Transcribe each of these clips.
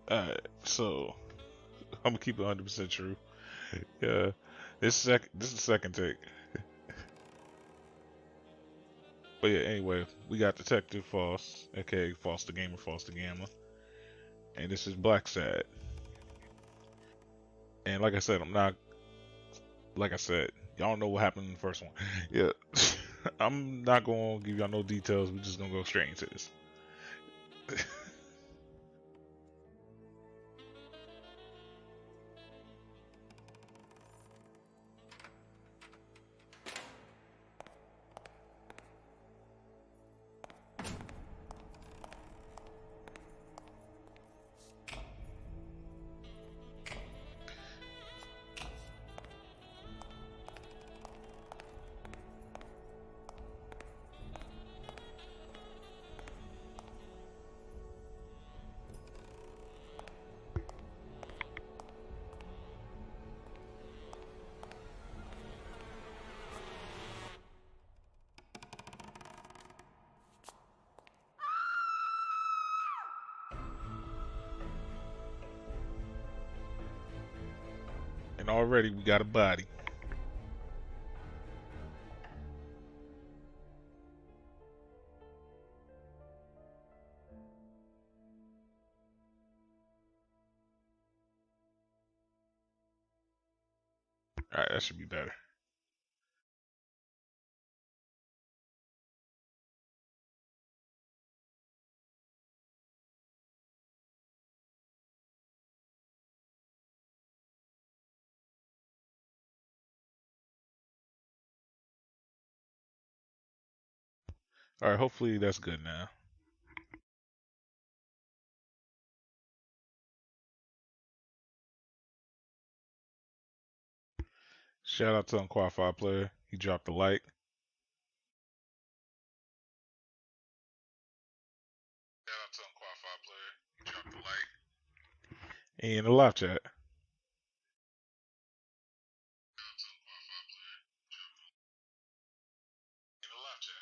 Alright, so I'm gonna keep it 100% true. Yeah, this is the second take. But yeah, anyway, we got Detective Foss, aka Foster Gamer, Foster Gamma, and this is Blacksad. And like I said, I'm not like I said, y'all know what happened in the first one. Yeah, I'm not gonna give y'all no details. We're just gonna go straight into this. And already we got a body. All right, that should be better. All right, hopefully that's good now. Shout out to Unqualified Player. He dropped a like. Shout out to Unqualified Player. He dropped a like. And in the live chat. In the live chat.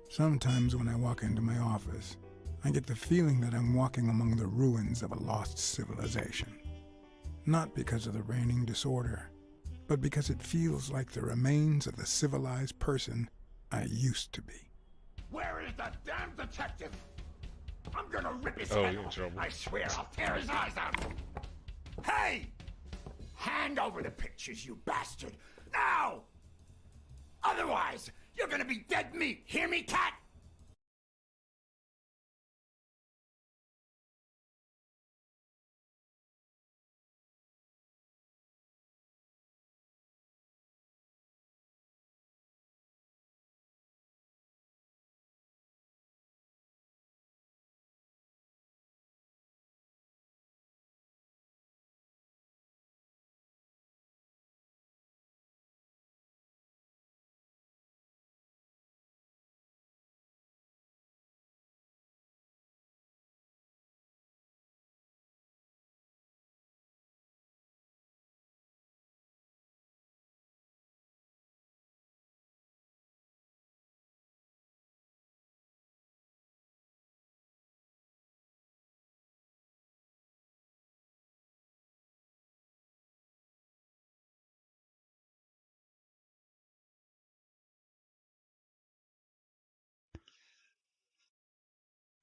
Sometimes when I walk into my office, I get the feeling that I'm walking among the ruins of a lost civilization. Not because of the reigning disorder, but because it feels like the remains of the civilized person I used to be. Where is the damn detective? I'm gonna rip his Oh, head you're in off. trouble. I swear I'll tear his eyes out. Hey! Hand over the pictures, you bastard! Now! Otherwise, you're gonna be dead meat. Hear me, cat?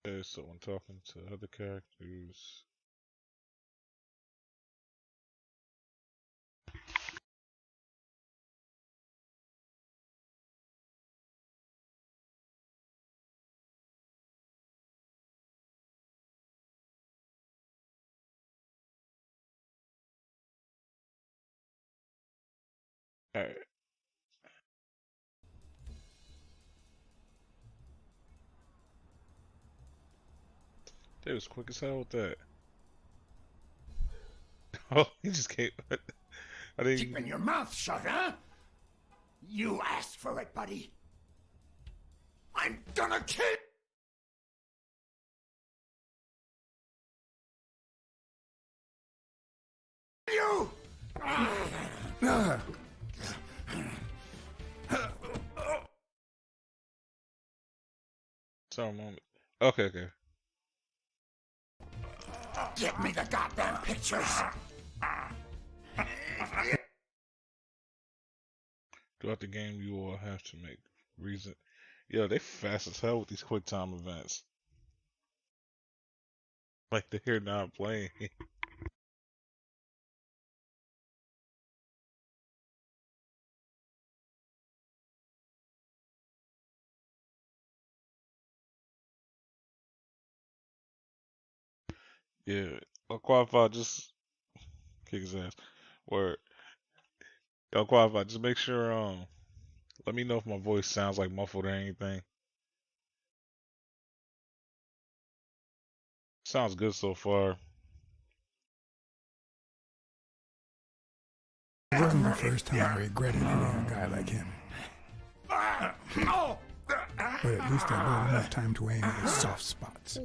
Okay, so when talking to other characters. Alright. They was quick as hell with that. Oh, he just came. I didn't. Keeping your mouth shut, huh? You asked for it, buddy. I'm gonna kill you! Sorry, moment. Okay, okay. Give me the goddamn pictures! Throughout the game, you will have to make reason. Yo, they fast as hell with these quick time events. Like they're not playing. Yeah, qualify. Just kick his ass. Word. Yo, qualify. Just make sure. Let me know if my voice sounds like muffled or anything. Sounds good so far. It wasn't the first time I regretted hitting a guy like him. But at least I got enough time to aim at his soft spots.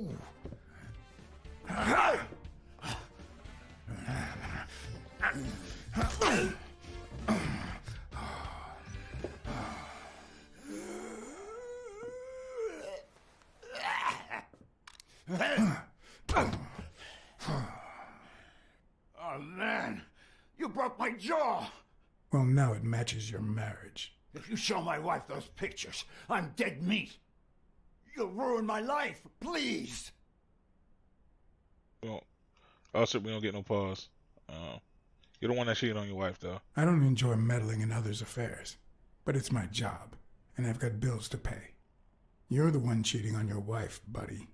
Oh, man. You broke my jaw. Well, now it matches your marriage. If you show my wife those pictures, I'm dead meat. You'll ruin my life. Please. Well, also we don't get no pause. You're the one that cheated on your wife, though. I don't enjoy meddling in others' affairs, but it's my job, and I've got bills to pay. You're the one cheating on your wife, buddy.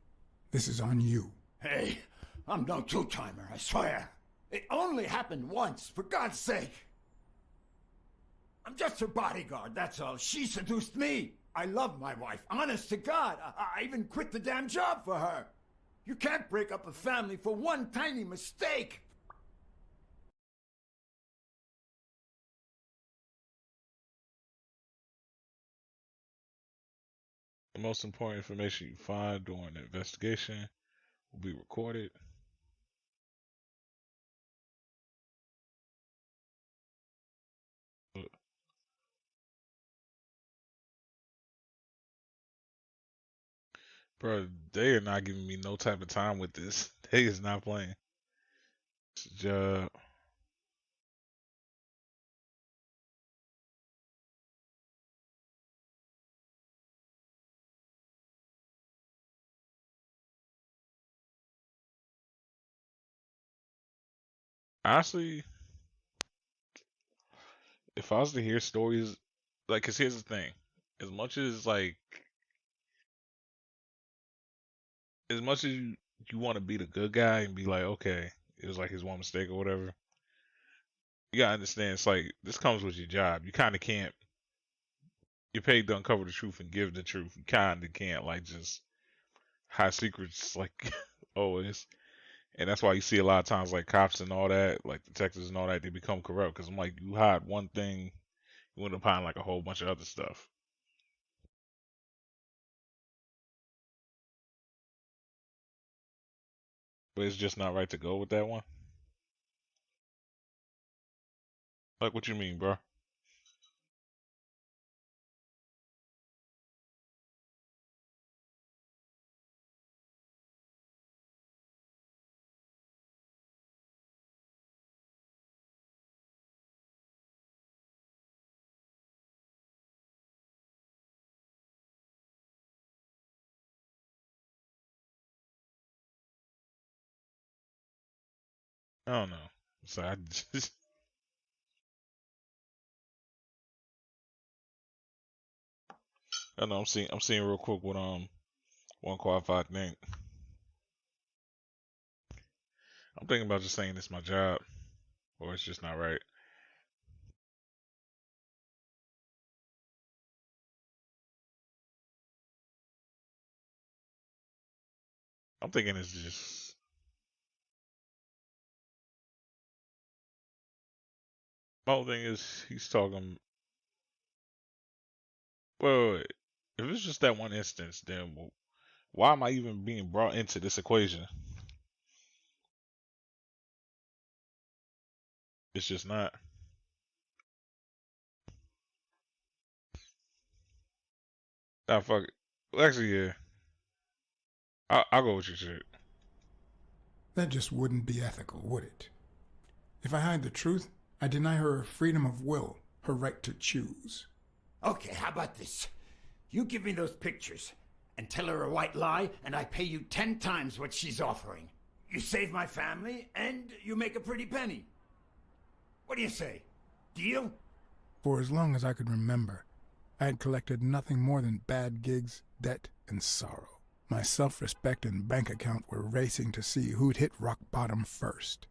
This is on you. Hey, I'm no two-timer, I swear. It only happened once, for God's sake. I'm just her bodyguard, that's all. She seduced me. I love my wife, honest to God. I even quit the damn job for her. You can't break up a family for one tiny mistake. The most important information you find during the investigation will be recorded. Bro, they are not giving me no type of time with this. They is not playing. It's a job. Honestly, if I was to hear stories, like, cause here's the thing, as much as like, as much as you want to be the good guy and be like, okay, it was like his one mistake or whatever, you gotta understand, it's like this comes with your job. You kind of can't. You're paid to uncover the truth and give the truth. You kind of can't like just hide secrets like always. And that's why you see a lot of times like cops and all that, like detectives and all that, they become corrupt. Cause I'm like, you hide one thing, you end up hiding like a whole bunch of other stuff. But it's just not right to go with that one. Like, what you mean, bro? I don't know. So I just, I don't know. I'm seeing real quick what one qualified thing. I'm thinking about just saying it's my job, or it's just not right. I'm thinking it's just My whole thing is he's talking. Wait. If it's just that one instance, then why am I even being brought into this equation? It's just not. Nah, fuck it. Well, actually, yeah. I'll go with your shit. That just wouldn't be ethical, would it? If I hide the truth, I deny her freedom of will, her right to choose. Okay, how about this? You give me those pictures and tell her a white lie, and I pay you 10 times what she's offering. You save my family, and you make a pretty penny. What do you say? Deal? For as long as I could remember, I had collected nothing more than bad gigs, debt, and sorrow. My self-respect and bank account were racing to see who'd hit rock bottom first.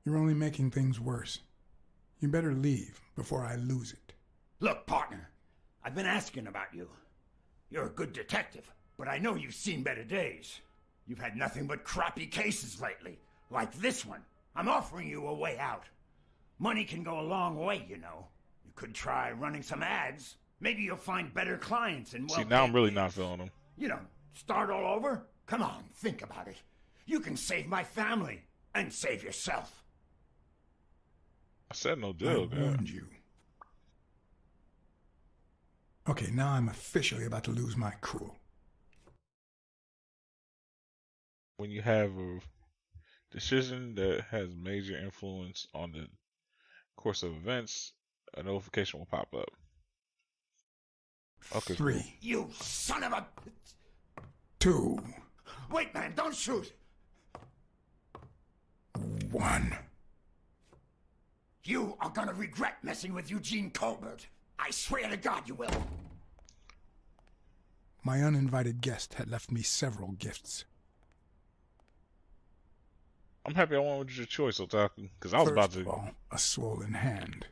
You're only making things worse. You better leave before I lose it. Look, partner, I've been asking about you. You're a good detective, but I know you've seen better days. You've had nothing but crappy cases lately, like this one. I'm offering you a way out. Money can go a long way, you know. You could try running some ads. Maybe you'll find better clients and See, now I'm really not feeling him. You know, start all over? Come on, think about it. You can save my family and save yourself. I said no deal, I man. warned you. Okay, now I'm officially about to lose my cool. When you have a decision that has major influence on the course of events, a notification will pop up. Okay, 3. cool. You son of a... 2. Wait, man, don't shoot. 1. You are gonna regret messing with Eugene Colbert. I swear to God you will. My uninvited guest had left me several gifts. I'm happy I went with your choice, Otaku, because I was about First to. of all, a swollen hand.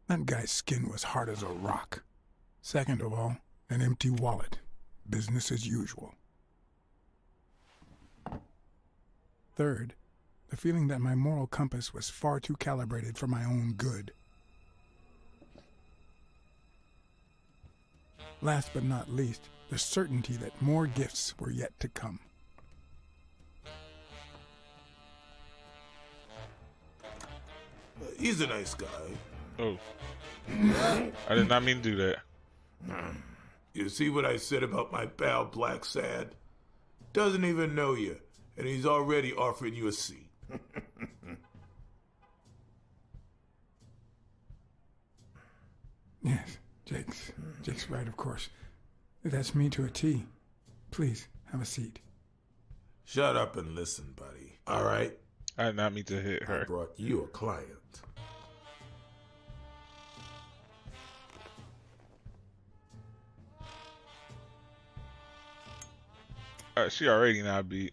That guy's skin was hard as a rock. Second of all, an empty wallet. Business as usual. Third, the feeling that my moral compass was far too calibrated for my own good. Last but not least, the certainty that more gifts were yet to come. He's a nice guy. Oh. I did not mean to do that. You see what I said about my pal Blacksad? Doesn't even know you, and he's already offering you a seat. Yes, Jake's right, of course. That's me to a T. Please, have a seat. Shut up and listen, buddy. All right? I did not mean to hit I her. brought you a client. She already not beat.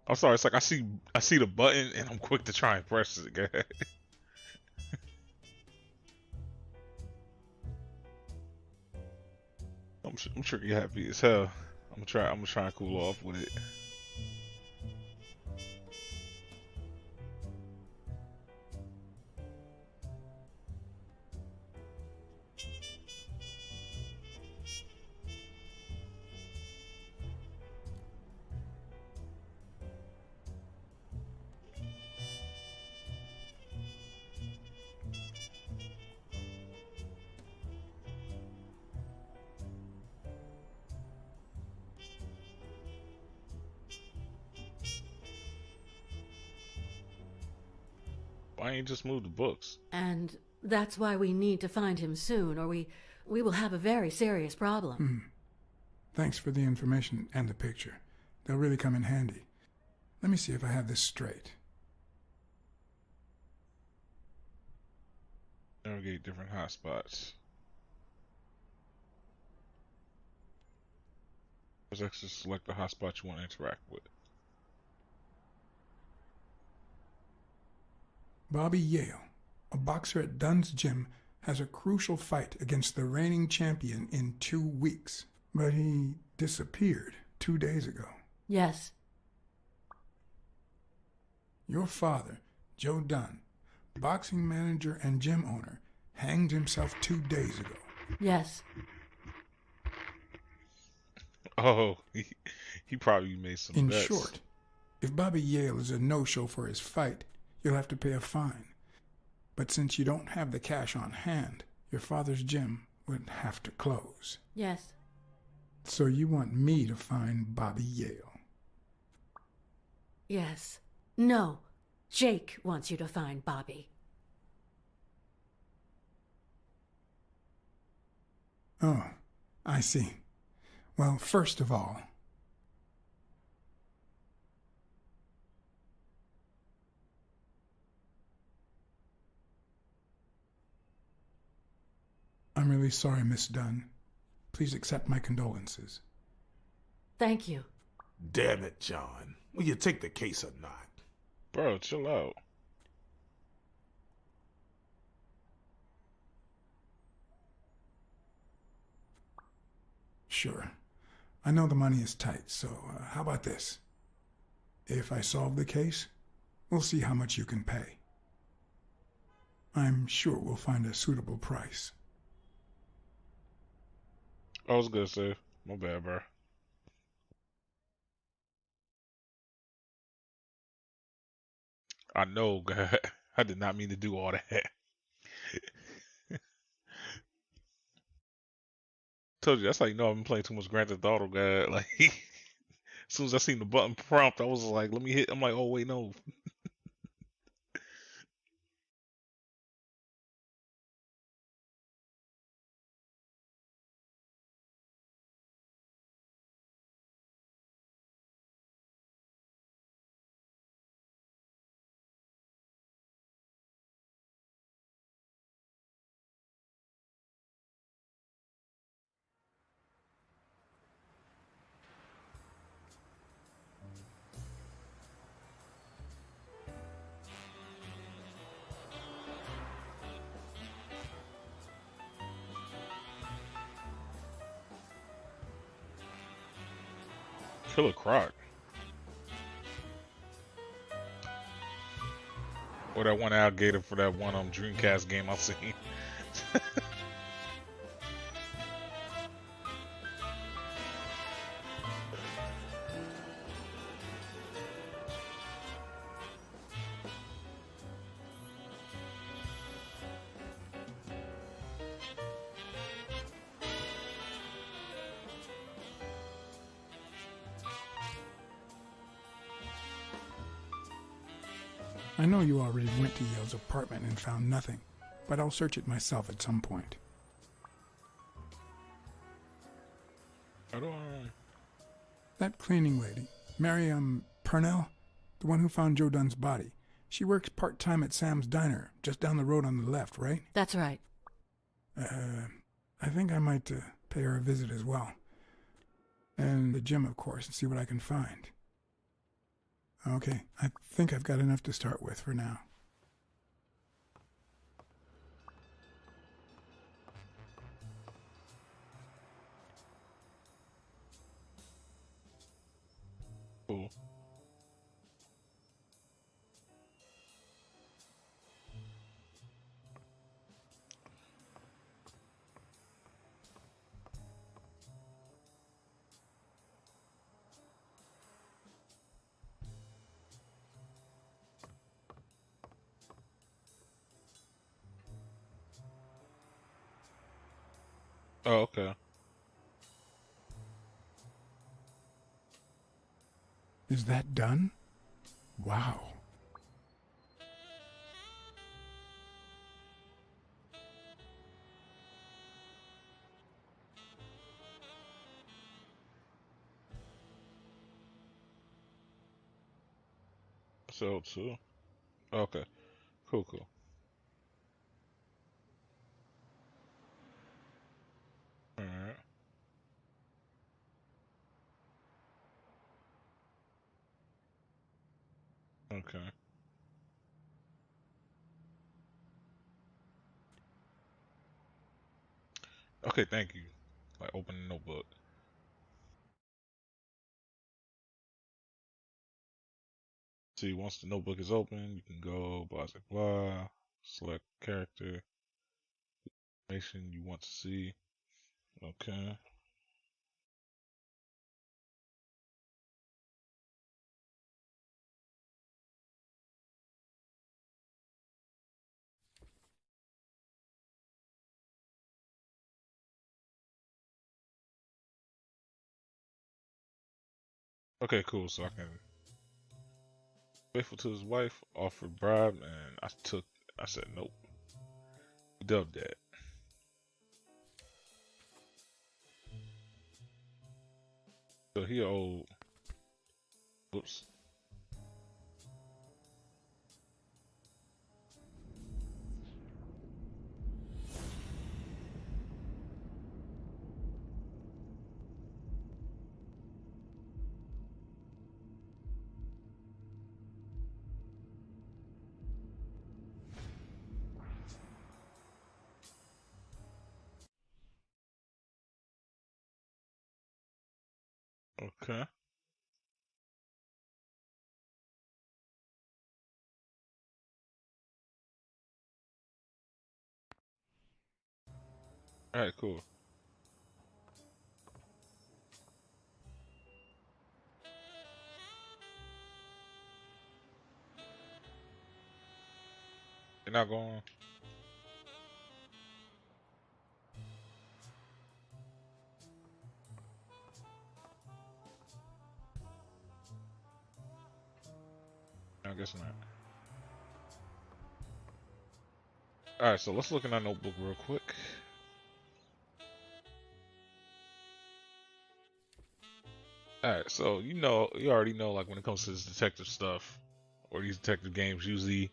I'm sorry. It's like I see the button and I'm quick to try and press it again. I'm sure you're happy as hell. I'm gonna try and cool off with it. Why ain't you just move the books? And that's why we need to find him soon, or we will have a very serious problem. Thanks for the information and the picture. They'll really come in handy. Let me see if I have this straight. Navigate different hotspots. Press X to select the hotspot you want to interact with. Bobby Yale, a boxer at Dunn's Gym, has a crucial fight against the reigning champion in 2 weeks. But he disappeared 2 days ago. Yes. Your father, Joe Dunn, boxing manager and gym owner, hanged himself 2 days ago. Yes. Oh, he probably made some In bets. short, if Bobby Yale is a no-show for his fight, you'll have to pay a fine. But since you don't have the cash on hand, your father's gym would have to close. Yes. So you want me to find Bobby Yale? Yes. No. Jake wants you to find Bobby. Oh, I see. Well, first of all, I'm really sorry, Miss Dunn. Please accept my condolences. Thank you. Damn it, John. Will you take the case or not? Bro, chill out. Sure. I know the money is tight, so how about this? If I solve the case, we'll see how much you can pay. I'm sure we'll find a suitable price. I was gonna say, my bad, bro. I know, God. I did not mean to do all that. Told you, that's how you know I've been playing too much Grand Theft Auto, God. Like, as soon as I seen the button prompt, I was like, let me hit. I'm like, oh, wait, no. Killer Croc. Or that one alligator for that one Dreamcast game I seen. I know you already went to Yale's apartment and found nothing, but I'll search it myself at some point. I don't. That cleaning lady, Mary, Purnell, the one who found Joe Dunn's body, she works part-time at Sam's Diner, just down the road on the left, right? That's right. I think I might pay her a visit as well. And the gym, of course, and see what I can find. Okay, I think I've got enough to start with for now. Cool. Oh, okay. Is that done? Wow. So, too. Okay. Cool, cool. Alright. Okay. Okay, thank you. Like open the notebook. See, once the notebook is open, you can go blah blah blah. Select character information you want to see. Okay. Okay, cool. So I can faithful to his wife, offered bribe, and I said nope. Dubbed that. So he old. Whoops. Okay. All right, cool. You're not going. I guess not. All right, so let's look in our notebook real quick. All right, so you already know, like when it comes to this detective stuff or these detective games, usually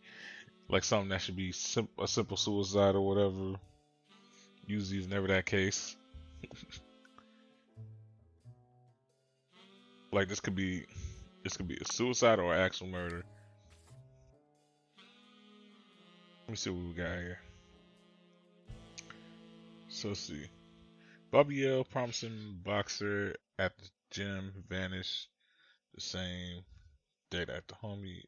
like something that should be a simple suicide or whatever. Usually, is never that case. Like this could be a suicide or actual murder. Let me see what we got here. So let's see. Bobby L, promising boxer at the gym, vanished the same date at the homie.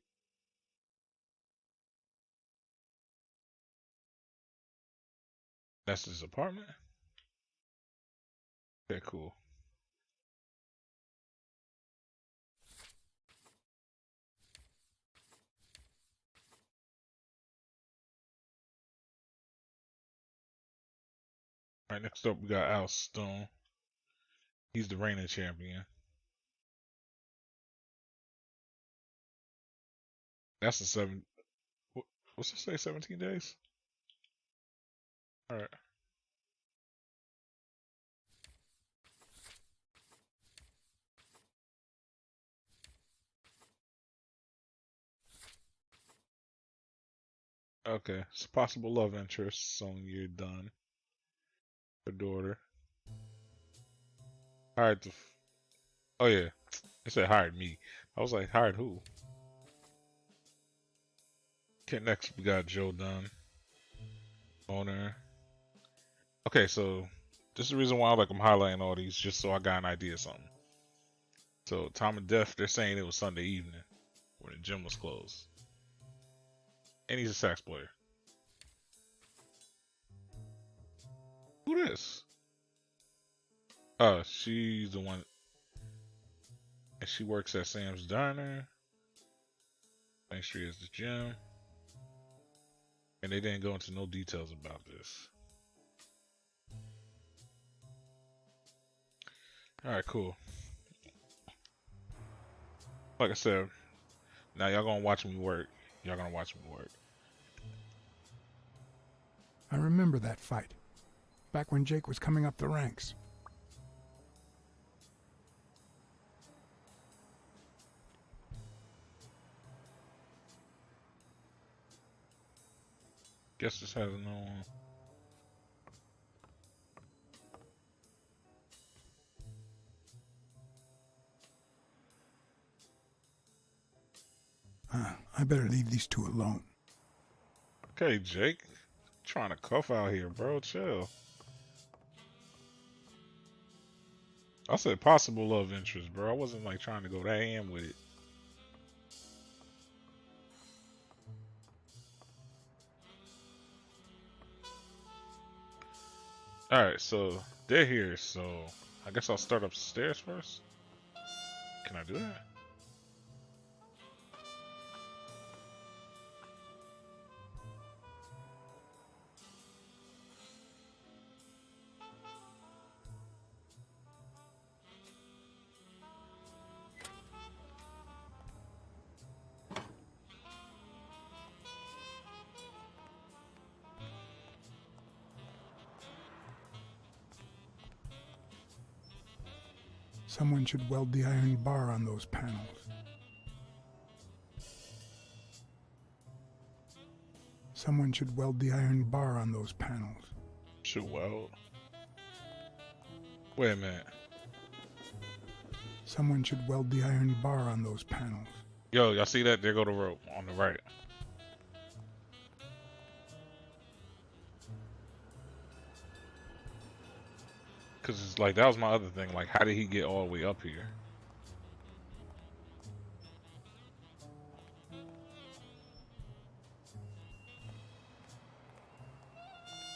That's his apartment? Okay, cool. Alright, next up we got Al Stone. He's the reigning champion. That's the what's it say, 17 days? Alright. Okay. It's a possible love interest, Sonya Dunn. Her daughter. Hired to oh yeah. It said hired me. I was like, hired who? Okay, next we got Joe Dunn. Owner. Okay, so this is the reason why like I'm highlighting all these just so I got an idea of something. So time of death, they're saying it was Sunday evening when the gym was closed. And he's a sax player. Who this? She's the one and she works at Sam's Diner. Main Street is the gym. And they didn't go into no details about this. Alright, cool. Like I said, now y'all gonna watch me work. Y'all gonna watch me work. I remember that fight, back when Jake was coming up the ranks. Guess this has no I better leave these two alone. Okay, Jake. Trying to cuff out here, bro. Chill. I said possible love interest, bro. I wasn't like trying to go that ham with it. Alright, so they're here, so I guess I'll start upstairs first. Can I do that? Someone should weld the iron bar on those panels. Someone should weld the iron bar on those panels. Should weld. Wait a minute. Someone should weld the iron bar on those panels. Yo, y'all see that? There go the rope on the right. Cause it's like that was my other thing. Like, how did he get all the way up here?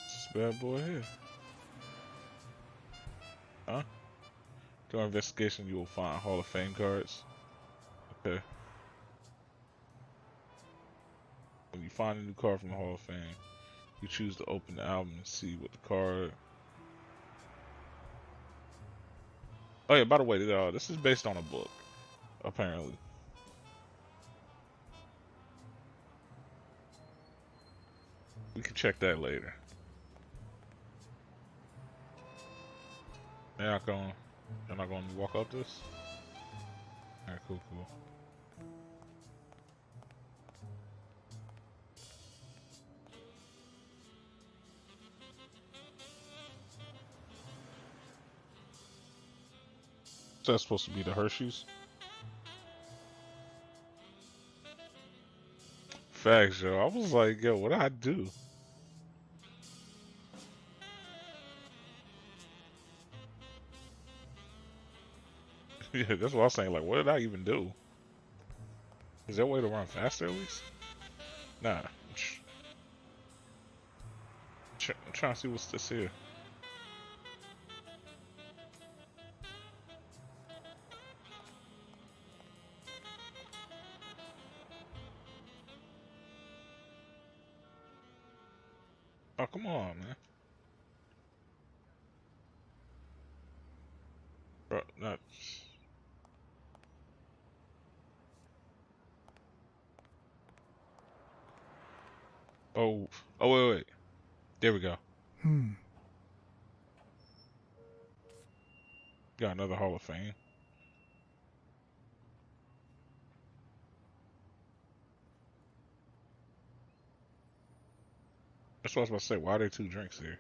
This bad boy here. Huh? During investigation, you will find Hall of Fame cards. Okay. When you find a new card from the Hall of Fame, you choose to open the album and see what the card. Oh yeah, by the way, this is based on a book, apparently. We can check that later. You're not gonna walk up this? Alright, cool. So that's supposed to be the Hershey's? Facts, yo. I was like, yo, what did I do? Yeah, that's what I was saying. Like, what did I even do? Is there a way to run faster at least? Nah. I'm trying to see what's this here. Oh, come on, man. Bro, not. Oh, wait. There we go. Got another Hall of Fame. That's what I was about to say. Why are there two drinks here?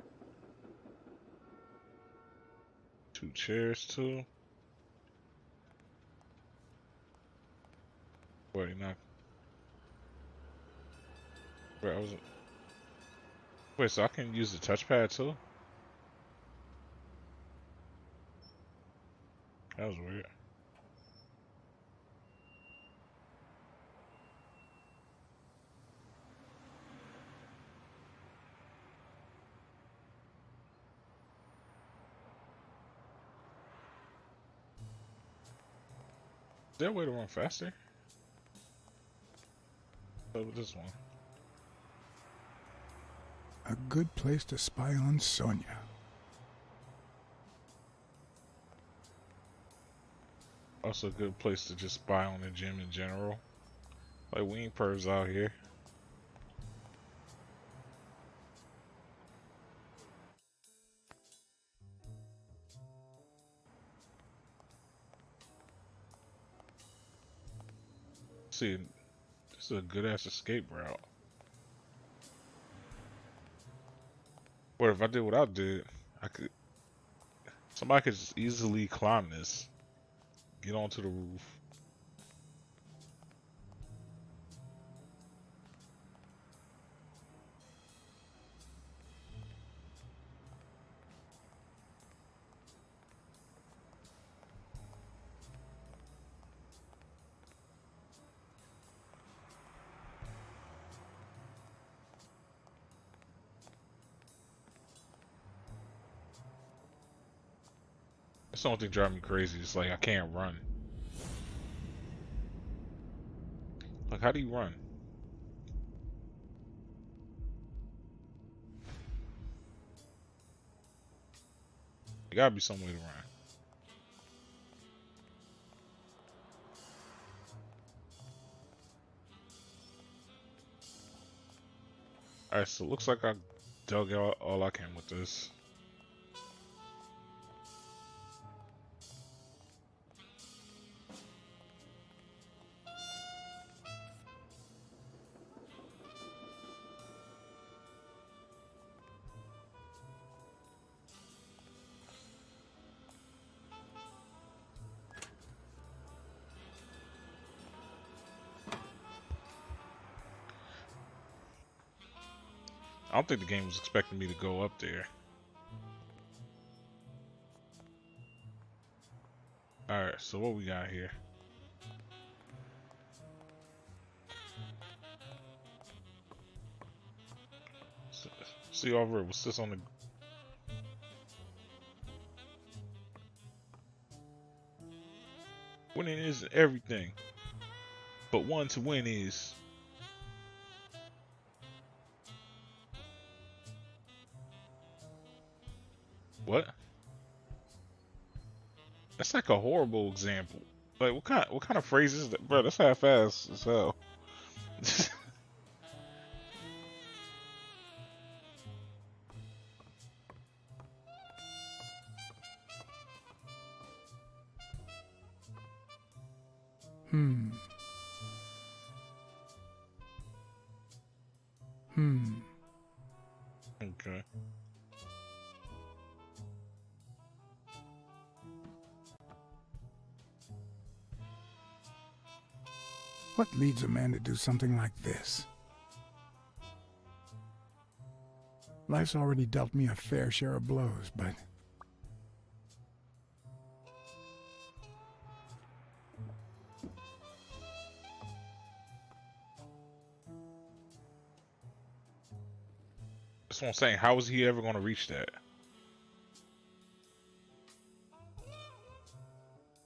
Two chairs, too. Wait, not. Wait, I was. Wait, so I can use the touchpad too? That was weird. Is there a way to run faster? What with this one? A good place to spy on Sonia. Also a good place to just spy on the gym in general. Like, we ain't pervs out here. See, this is a good ass escape route. What if I did what I did? Somebody could just easily climb this. Get onto the roof. That's the only thing driving me crazy. It's like I can't run. Like, how do you run? There gotta be some way to run. Alright, so it looks like I dug out all I can with this. I don't think the game was expecting me to go up there. Alright, so what we got here? So, see over it. What's this on the... Winning isn't everything. But one to win is... What? That's like a horrible example. Like, what kind of phrase is that? Bro, that's half-assed as hell. Okay. What leads a man to do something like this? Life's already dealt me a fair share of blows, but... That's what I'm saying. How is he ever going to reach that?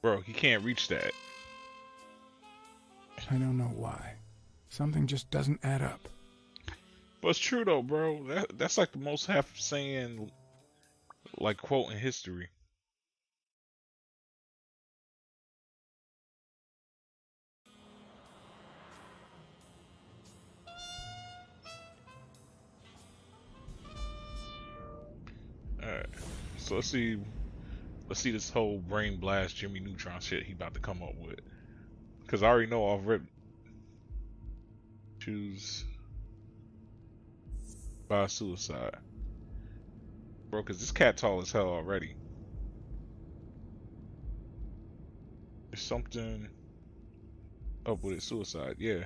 Bro, he can't reach that. I don't know why. Something just doesn't add up. But it's true though, bro. That's like the most half-saying, like, quote in history. Alright. So let's see this whole brain blast Jimmy Neutron shit he about to come up with. Cause I already know I've read choose by suicide. Bro, cause this cat tall as hell already. There's something up with it, suicide, yeah.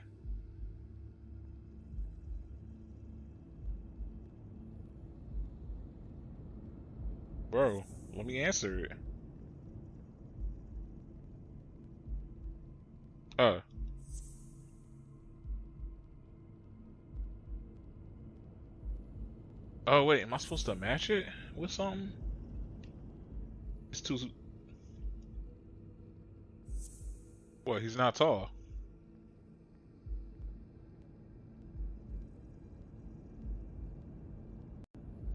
Bro, let me answer it. Oh wait, am I supposed to match it with something? It's too... What, he's not tall?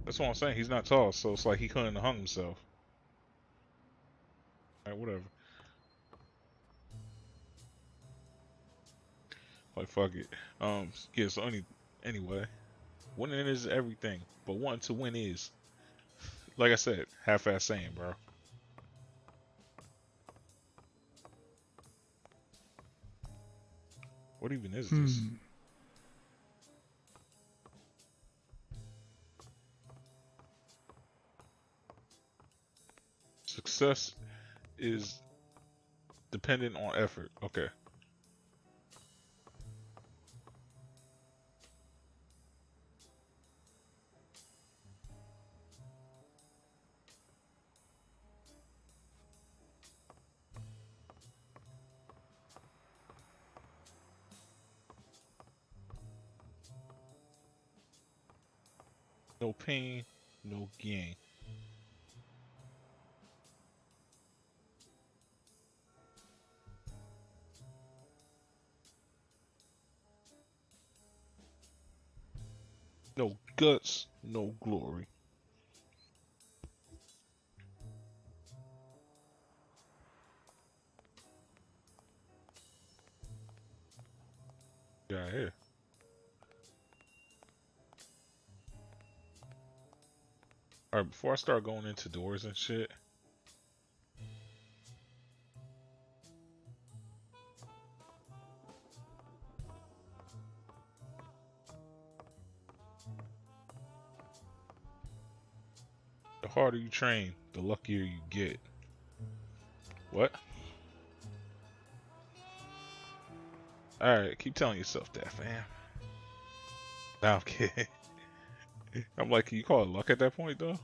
That's what I'm saying, he's not tall, so it's like he couldn't have hung himself. Alright, whatever. Like, fuck it. Yeah, so anyway. Winning is everything, but wanting to win is... Like I said, half-ass saying, bro. What even is this? Success is dependent on effort. Okay. No pain, no gain. No guts, no glory. Yeah, yeah. All right, before I start going into doors and shit, the harder you train, the luckier you get. What? All right, keep telling yourself that, fam. Nah, I'm kidding. I'm like, can you call it luck at that point, though?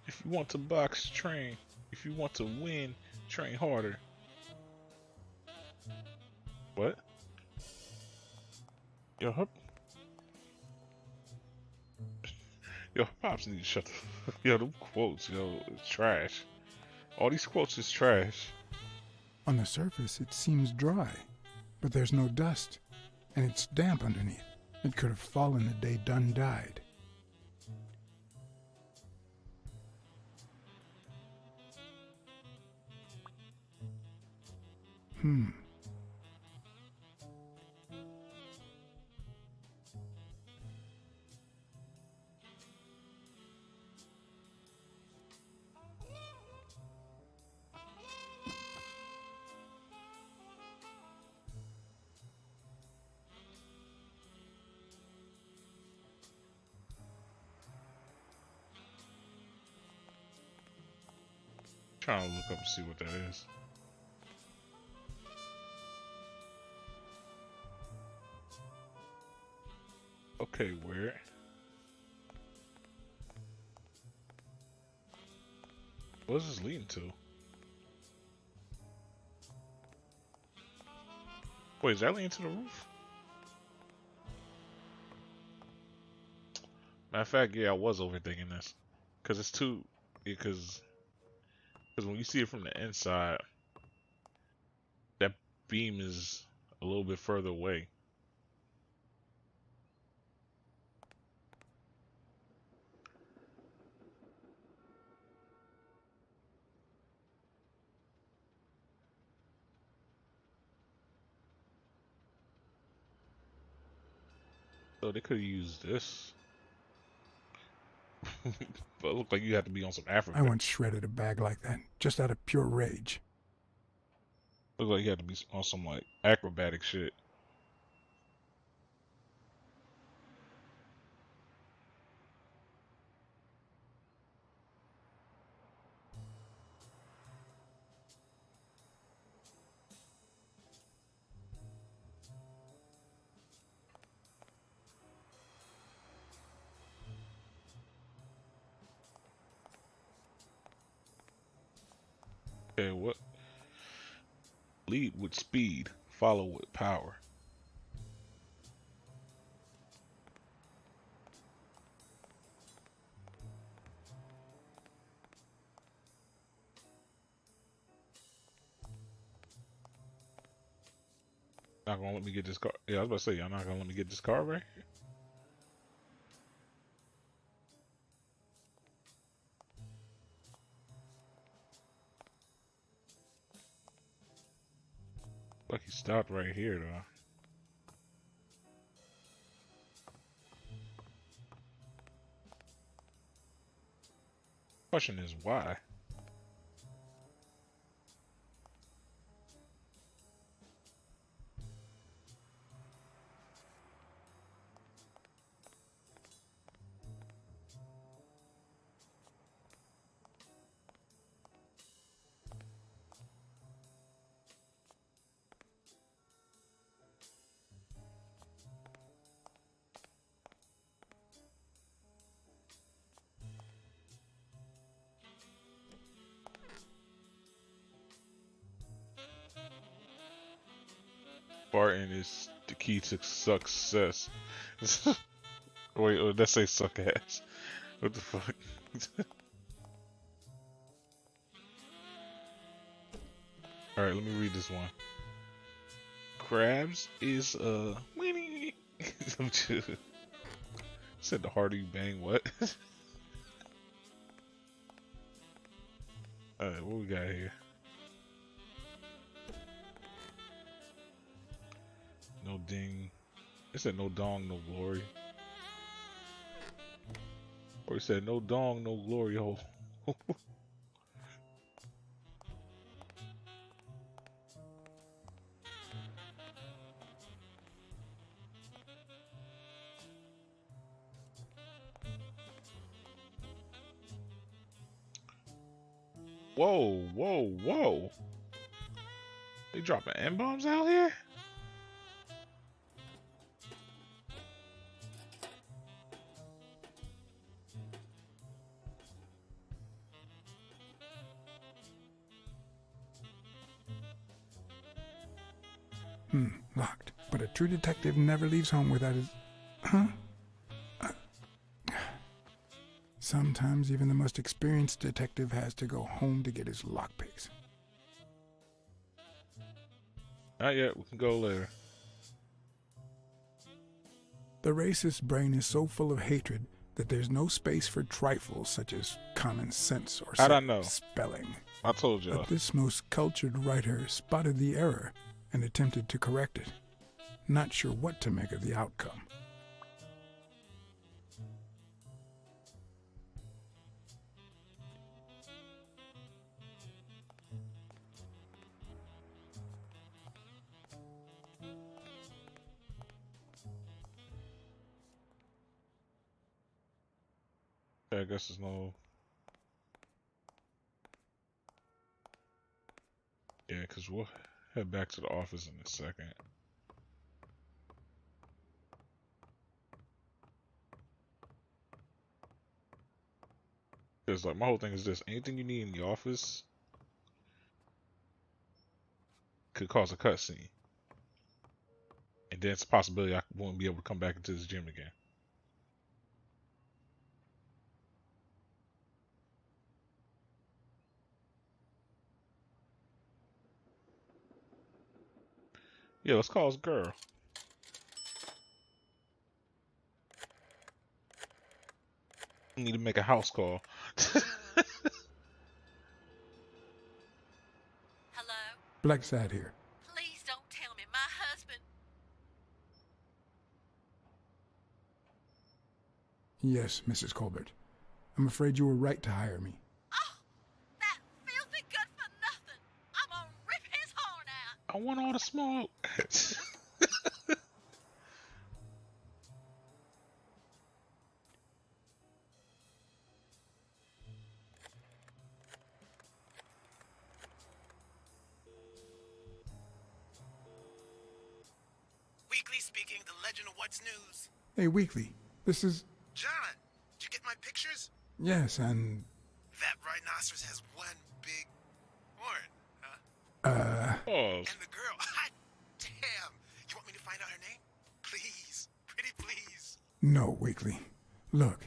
If you want to box, train. If you want to win, train harder. What? Yo, yo, pops need to shut the. Yo, them quotes, yo, it's trash. All these quotes is trash. On the surface, it seems dry, but there's no dust, and it's damp underneath. It could have fallen the day Dunn died. Trying to look up and see what that is. Okay, where? What is this leading to? Wait, is that leading to the roof? Matter of fact, yeah, I was overthinking this. Because it's too... Because when you see it from the inside, that beam is a little bit further away. So they could have used this. But it looked like you had to be on some I acrobat. once shredded a bag like that, just out of pure rage. Looked like you had to be on some like acrobatic shit. Okay, what? Lead with speed, follow with power. Not gonna let me get this car. Yeah, I was about to say, y'all not gonna let me get this car right here. Like he stopped right here though. Question is why? farting is the key to success. Wait, let's say suck ass. What the fuck? Alright, let me read this one. Crabs is weenie. Said the harder you bang what? Alright, what we got here? No ding. It said no dong, no glory. Or it said no dong, no glory hole. Whoa, whoa, whoa. They dropping M-bombs out here? Locked. But a true detective never leaves home without his... Huh? Sometimes even the most experienced detective has to go home to get his lockpicks. Not yet, we can go later. The racist brain is so full of hatred that there's no space for trifles such as common sense or How'd I know? spelling. I told y'all. But this most cultured writer spotted the error and attempted to correct it. Not sure what to make of the outcome. I guess there's no... Yeah, because we'll head back to the office in a second. Because, like, my whole thing is this. Anything you need in the office could cause a cutscene. And then it's a possibility I won't be able to come back into this gym again. Yeah, let's call this girl. I need to make a house call. Hello? Blacksad here. Please don't tell me my husband... Yes, Mrs. Colbert. I'm afraid you were right to hire me. Oh, that filthy good for nothing. I'm gonna rip his horn out. I want all the smoke. Weekly speaking, the legend of what's news. Hey, Weekly. This is... John, did you get my pictures? Yes, and... That rhinoceros has one big horn, huh? Pause. And the girl, hot damn. You want me to find out her name? Please, pretty please. No, Weekly. Look.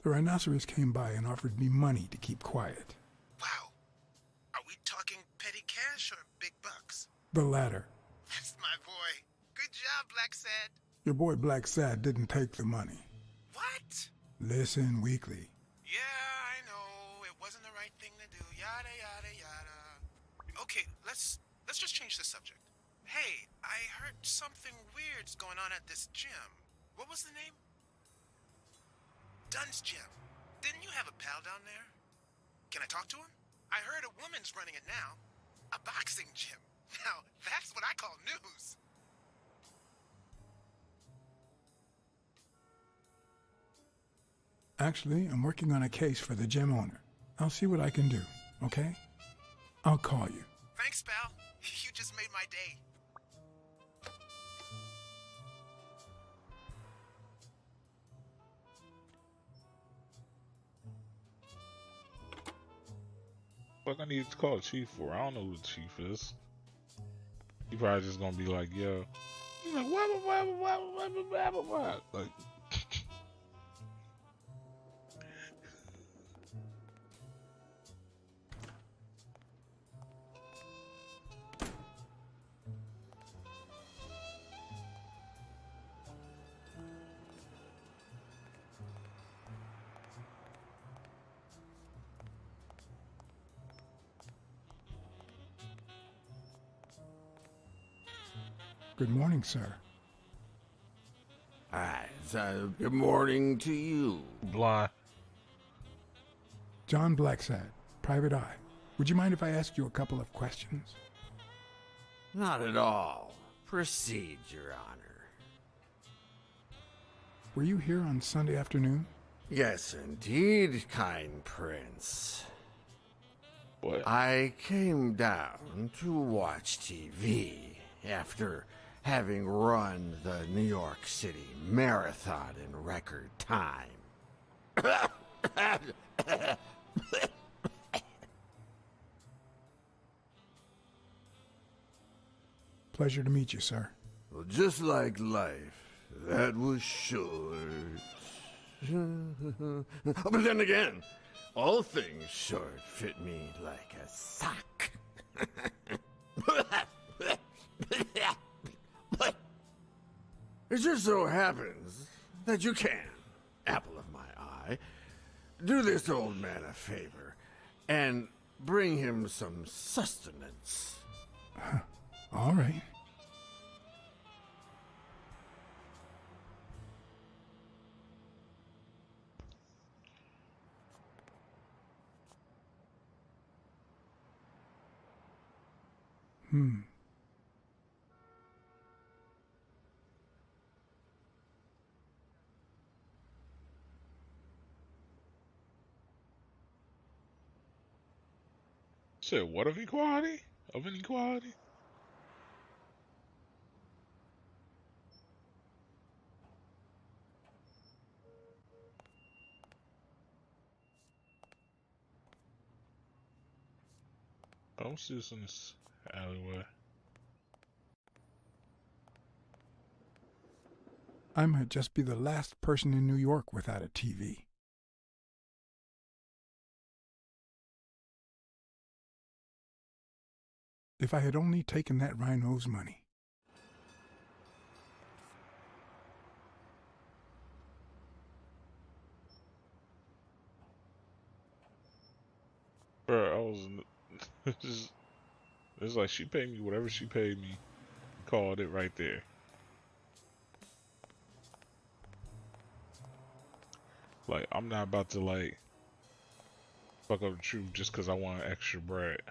The rhinoceros came by and offered me money to keep quiet. Wow. Are we talking petty cash or big bucks? The latter. That's my boy. Good job, Blacksad. Your boy Blacksad didn't take the money. What? Listen, Weekly. Yeah, I know. It wasn't the right thing to do. Yada, yada, yada. Okay, let's just change the subject. Hey, I heard something weird's going on at this gym. What was the name? Dunn's Gym. Didn't you have a pal down there? Can I talk to him? I heard a woman's running it now. A boxing gym. Now, that's what I call news. Actually, I'm working on a case for the gym owner. I'll see what I can do, okay? I'll call you. Thanks, pal. You just made my day. What I need to call the chief for? I don't know who the chief is. probably just gonna be like, yo, he's like, what? Like, Good morning, sir. Good morning to you. blind. John Blacksad, Private Eye. Would you mind if I ask you a couple of questions? Not at all. Proceed, Your Honor. Were you here on Sunday afternoon? Yes, indeed, kind prince. What? I came down to watch TV after having run the New York City Marathon in record time. Pleasure to meet you, sir. Well, just like life, that was short. But then again, all things short fit me like a sock. But it just so happens that you can, apple of my eye, do this old man a favor and bring him some sustenance. All right. Said what of equality? Of inequality? I'm just in this alleyway. I might just be the last person in New York without a TV. If I had only taken that rhino's money. Bro, I was just, it's like she paid me whatever she paid me. Called it right there. Like, I'm not about to like fuck up the truth just because I want extra bread.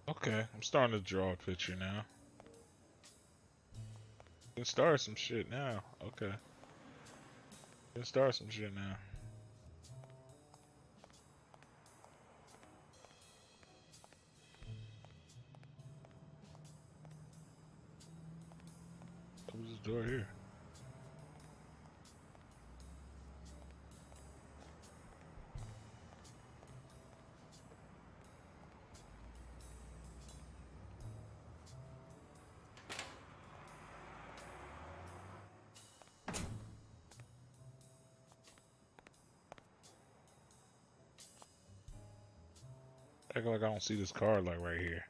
Okay, I'm starting to draw a picture now. Can start some shit now. Okay. Can start some shit now. Close this door here. Act like I don't see this card like right here.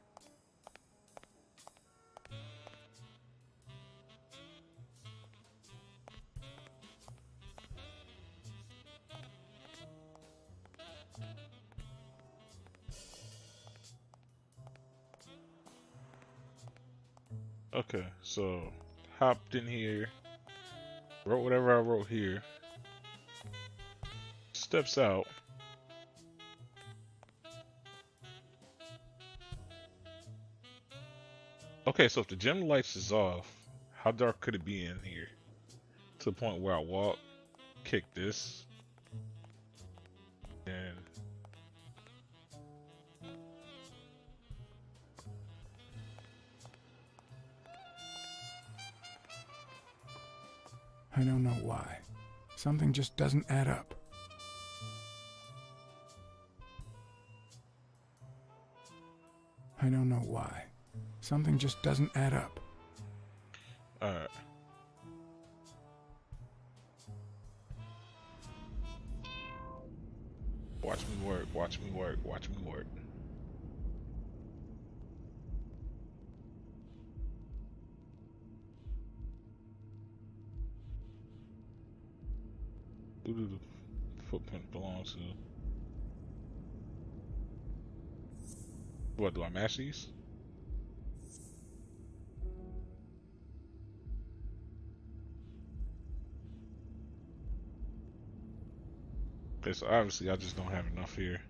Okay, so hopped in here, wrote whatever I wrote here, steps out. Okay, so if the gym lights is off, how dark could it be in here? to the point where I walk, kick this, and I don't know why. Something just doesn't add up. I don't know why. Something just doesn't add up. alright. Watch me work, watch me work, watch me work. Who do the footprint belong to? What, do I match these? Okay, so obviously I just don't have enough here.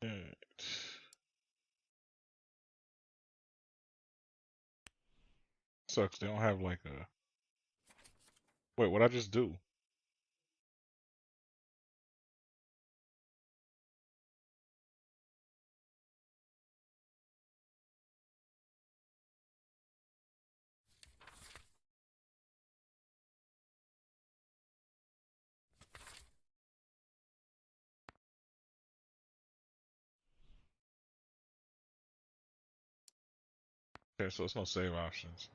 Alright. Sucks, they don't have like a... Wait, what'd I just do? Okay, so it's no save options.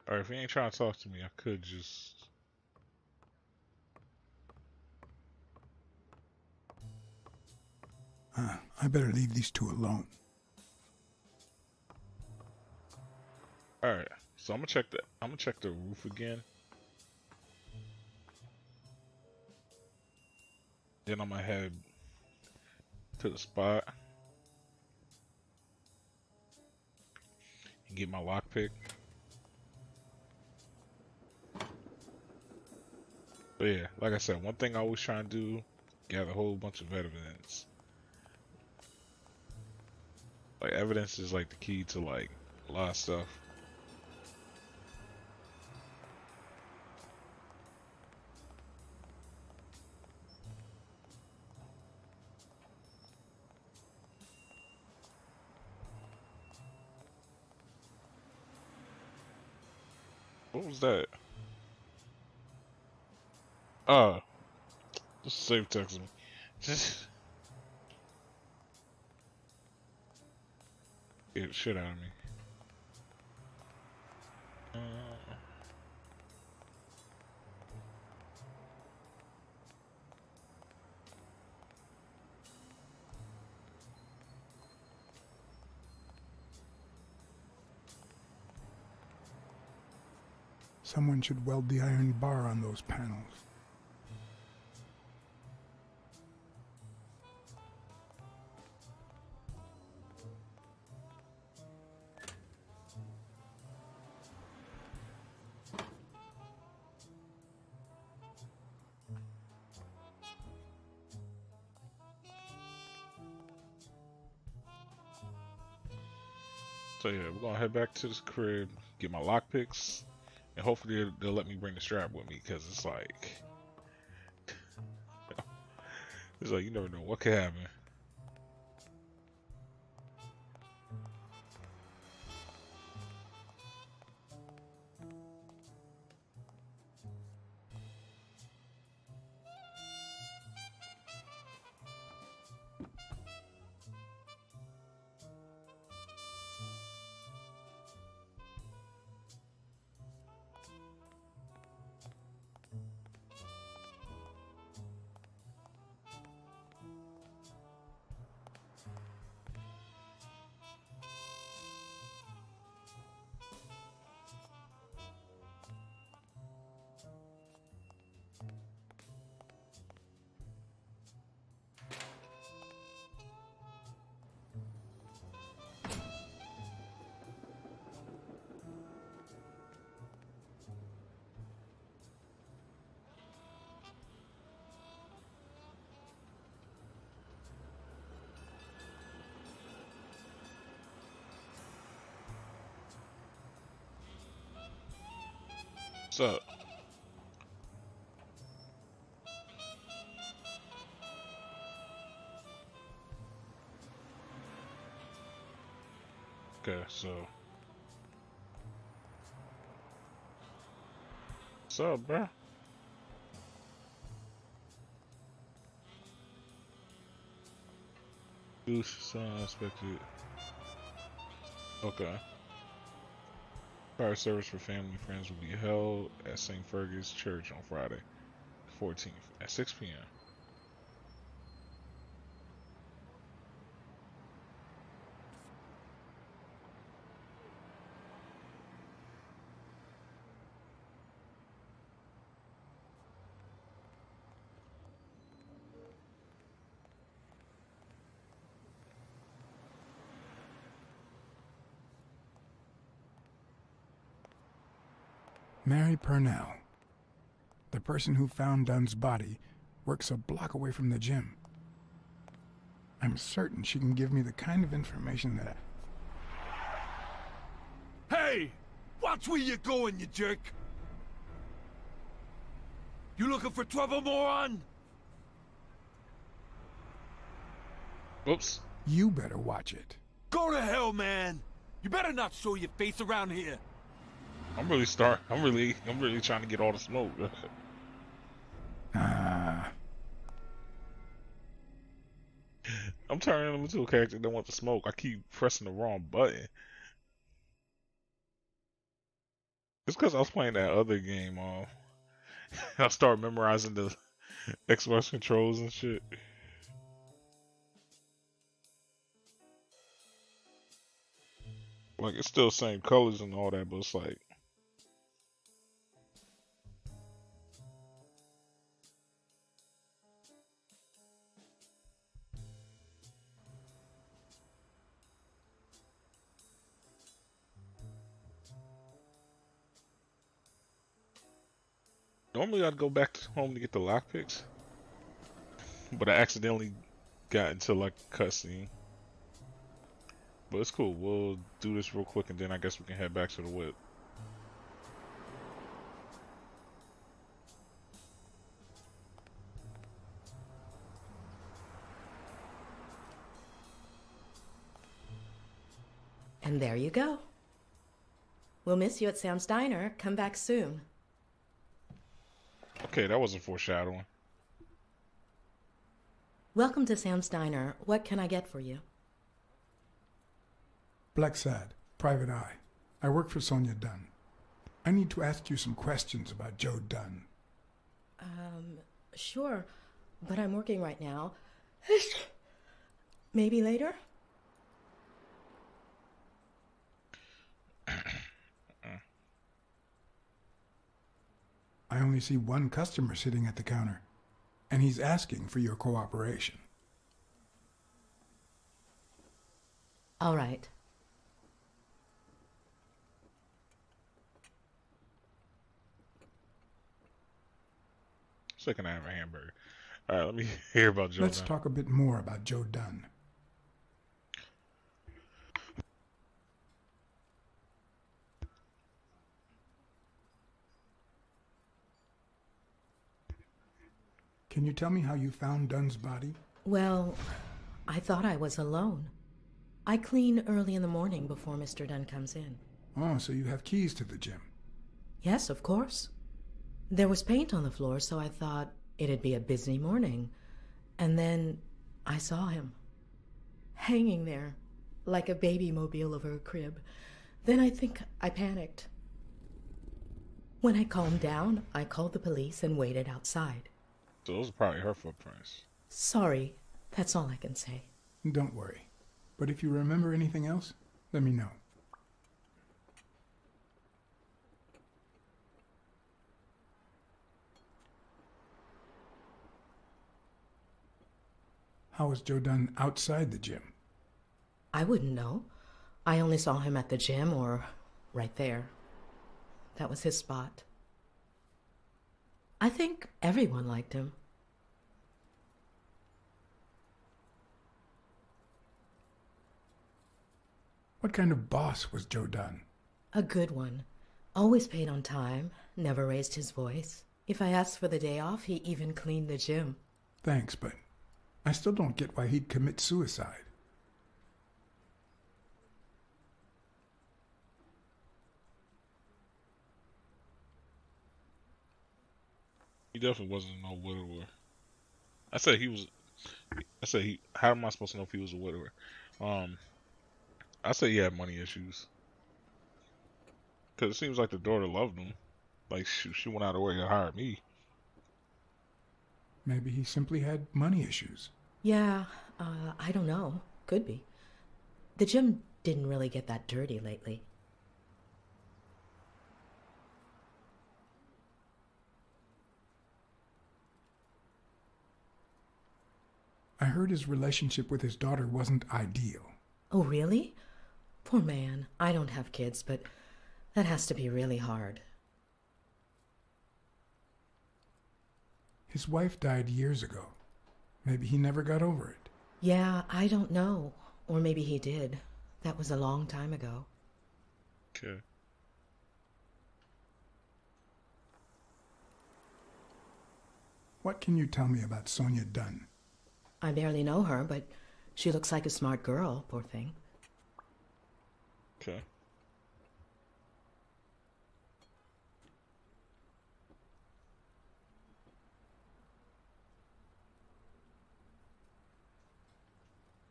Alright, if he ain't trying to talk to me, I could just... I better leave these two alone. Alright, so I'm gonna check the roof again. Then I'm gonna head to the spot and get my lockpick. But yeah, like I said, one thing I always try and do, gather a whole bunch of evidence. Like, evidence is like the key to like a lot of stuff. What was that? Just save text me. Just get the shit out of me. Someone should weld the iron bar on those panels. So yeah, we're gonna head back to this crib, get my lockpicks, and hopefully they'll let me bring the strap with me, because it's like you never know what could happen. What's up? Okay, so what's up, bro? Goose, unexpected. Okay. Fire service for family and friends will be held at St. Fergus Church on Friday, 14th at 6 p.m. Mary Purnell, the person who found Dunn's body, works a block away from the gym. I'm certain she can give me the kind of information that Hey! Watch where you're going, you jerk! You looking for trouble, moron? Whoops. You better watch it. Go to hell, man! You better not show your face around here. I'm really trying to get all the smoke. Ah. I'm turning him into a character that wants to smoke. I keep pressing the wrong button. It's because I was playing that other game. I start memorizing the Xbox controls and shit. Like, it's still the same colors and all that, but it's like, normally I'd go back to home to get the lockpicks, but I accidentally got into like a cutscene. But it's cool. We'll do this real quick and then I guess we can head back to the whip. And there you go. We'll miss you at Sam's Diner. Come back soon. Okay, that wasn't foreshadowing. Welcome to Sam's Diner. What can I get for you? Blacksad, Private Eye. I work for Sonia Dunn. I need to ask you some questions about Joe Dunn. Sure, but I'm working right now. Maybe later? I only see one customer sitting at the counter, and he's asking for your cooperation. All right. So can I have a hamburger? Alright, let me hear about Joe Let's Dunn. talk a bit more about Joe Dunn. Can you tell me how you found Dunn's body? Well, I thought I was alone. I clean early in the morning before Mr. Dunn comes in. Oh, so you have keys to the gym. Yes, of course. There was paint on the floor, so I thought it'd be a busy morning. And then I saw him, hanging there, like a baby mobile over a crib. Then I think I panicked. When I calmed down, I called the police and waited outside. So those are probably her footprints. Sorry, that's all I can say. Don't worry. But if you remember anything else, let me know. How was Joe Dunn outside the gym? I wouldn't know. I only saw him at the gym or right there. That was his spot. I think everyone liked him. What kind of boss was Joe Dunn? A good one. Always paid on time, never raised his voice. If I asked for the day off, he even cleaned the gym. Thanks, but I still don't get why he'd commit suicide. He definitely wasn't no widower. I said he was. I said he. How am I supposed to know if he was a widower? Um, I said he had money issues. Cause it seems like the daughter loved him. Like she went out of her way to hire me. Maybe he simply had money issues. Yeah, I don't know. Could be. The gym didn't really get that dirty lately. I heard his relationship with his daughter wasn't ideal. Oh, really? Poor man. I don't have kids, but that has to be really hard. His wife died years ago. Maybe he never got over it. Yeah, I don't know. Or maybe he did. That was a long time ago. Okay. What can you tell me about Sonia Dunn? I barely know her, but she looks like a smart girl, poor thing. Okay.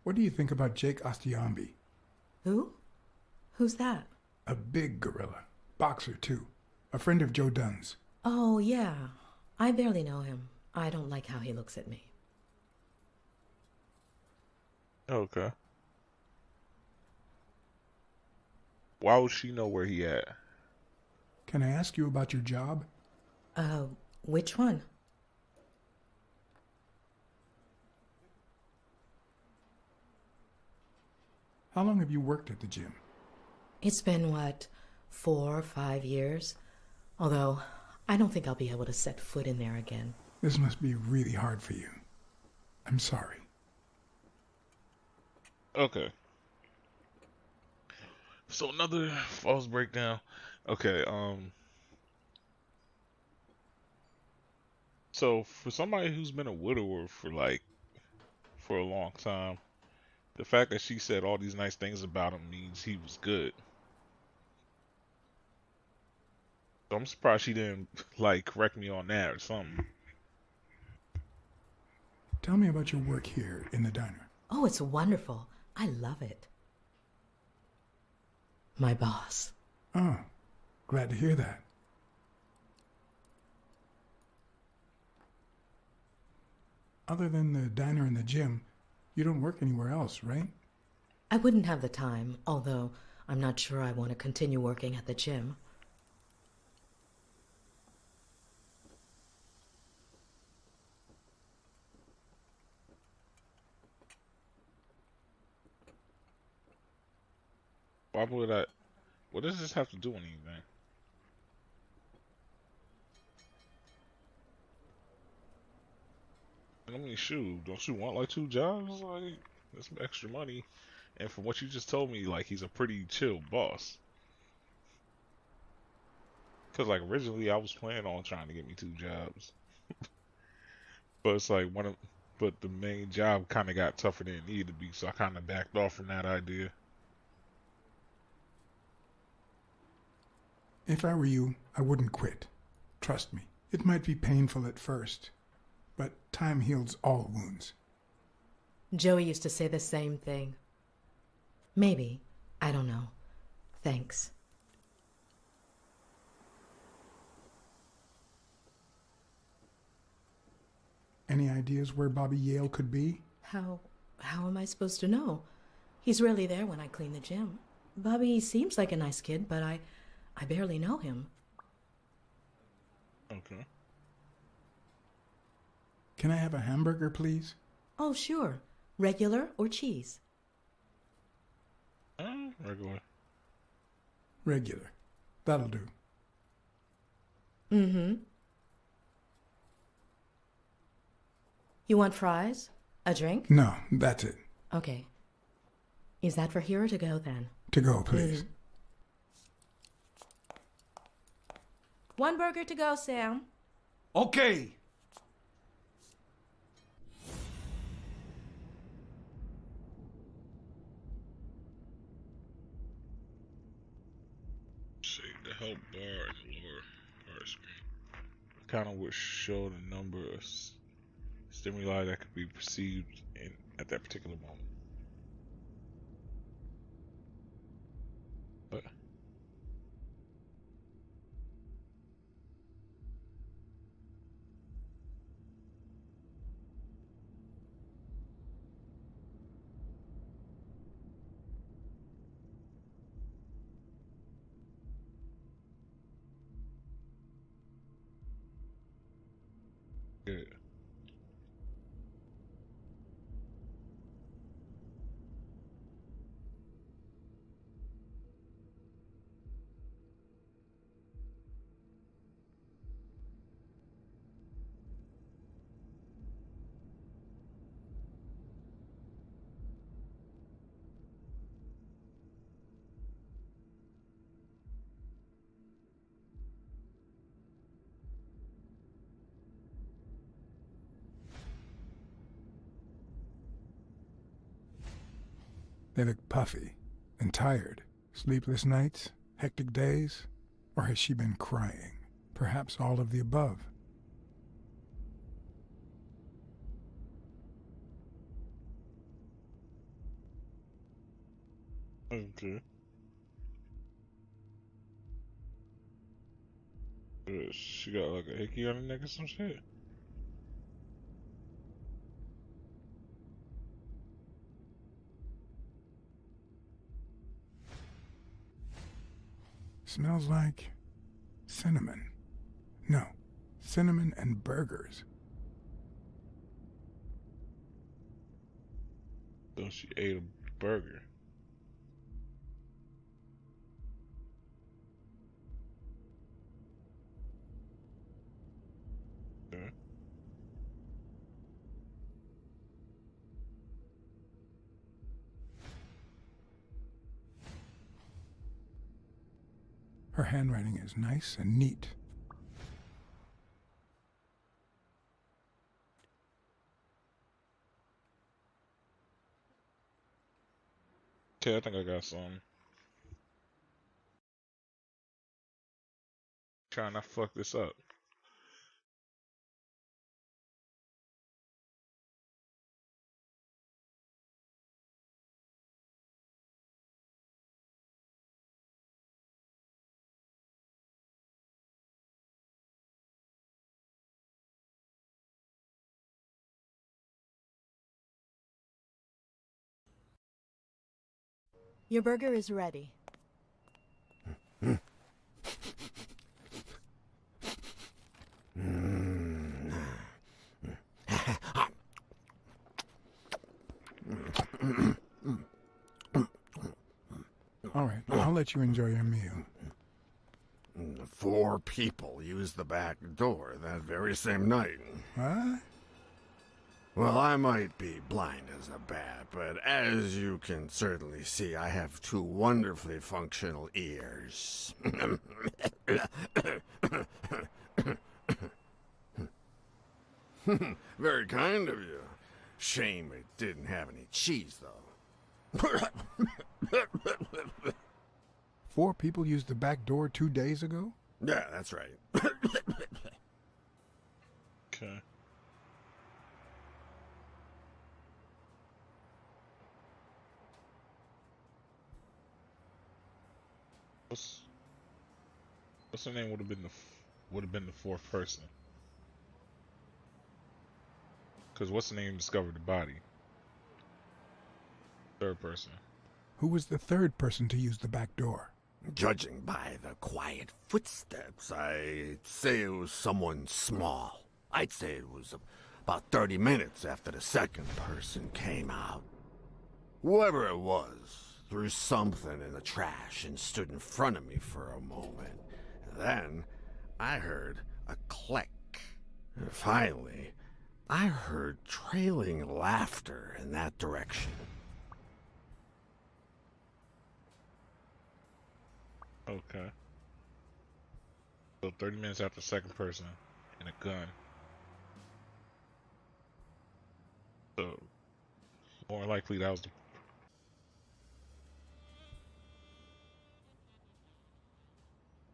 What do you think about Jake Ostiambi? Who? Who's that? A big gorilla. Boxer, too. A friend of Joe Dunn's. Oh, yeah. I barely know him. I don't like how he looks at me. Okay. Why would she know where he at? Can I ask you about your job? Which one? How long have you worked at the gym? It's been, 4 or 5 years? Although, I don't think I'll be able to set foot in there again. This must be really hard for you. I'm sorry. Okay. So another false breakdown. Okay, so for somebody who's been a widower for a long time, the fact that she said all these nice things about him means he was good. So I'm surprised she didn't correct me on that or something. Tell me about your work here in the diner. Oh, it's wonderful. I love it. My boss. Oh, glad to hear that. Other than the diner and the gym, you don't work anywhere else, right? I wouldn't have the time, although I'm not sure I want to continue working at the gym. Why would I? What does this have to do with anything? I mean, shoot, don't you want 2 jobs? That's some extra money. And from what you just told me, he's a pretty chill boss. Cause originally I was planning on trying to get me 2 jobs, but it's but the main job kind of got tougher than it needed to be, so I kind of backed off from that idea. If I were you, I wouldn't quit. Trust me, it might be painful at first, but time heals all wounds. Joey used to say the same thing. Maybe. I don't know. Thanks. Any ideas where Bobby Yale could be? How am I supposed to know? He's rarely there when I clean the gym. Bobby seems like a nice kid, but I barely know him. Okay. Can I have a hamburger, please? Oh, sure. Regular or cheese? Regular. Regular. That'll do. Mm-hmm. You want fries? A drink? No, that's it. Okay. Is that for here or to go then? To go, please. One burger to go, Sam. Okay. Shake the help bar in the lower part screen. Kind of would show the number of stimuli that could be perceived at that particular moment. But good. They look puffy and tired. Sleepless nights? Hectic days? Or has she been crying? Perhaps all of the above. Okay. She got like a hickey on her neck or some shit. Smells like cinnamon. No, cinnamon and burgers. So she ate a burger. Okay. Her handwriting is nice and neat. Okay, I think I got some. Trying not to fuck this up. Your burger is ready. All right, I'll let you enjoy your meal. 4 people used the back door that very same night. What? Well, I might be blind as a bat, but as you can certainly see, I have 2 wonderfully functional ears. Very kind of you. Shame it didn't have any cheese, though. 4 people used the back door 2 days ago? Yeah, that's right. Okay. What's her name? Would have been the 4th person. Cause what's the name discovered the body? 3rd person. Who was the 3rd person to use the back door? Judging by the quiet footsteps, I'd say it was someone small. I'd say it was about 30 minutes after the 2nd person came out. Whoever it was threw something in the trash and stood in front of me for a moment. Then I heard a click. And finally, I heard trailing laughter in that direction. Okay. So 30 minutes after the second person and a gun. So more likely that was the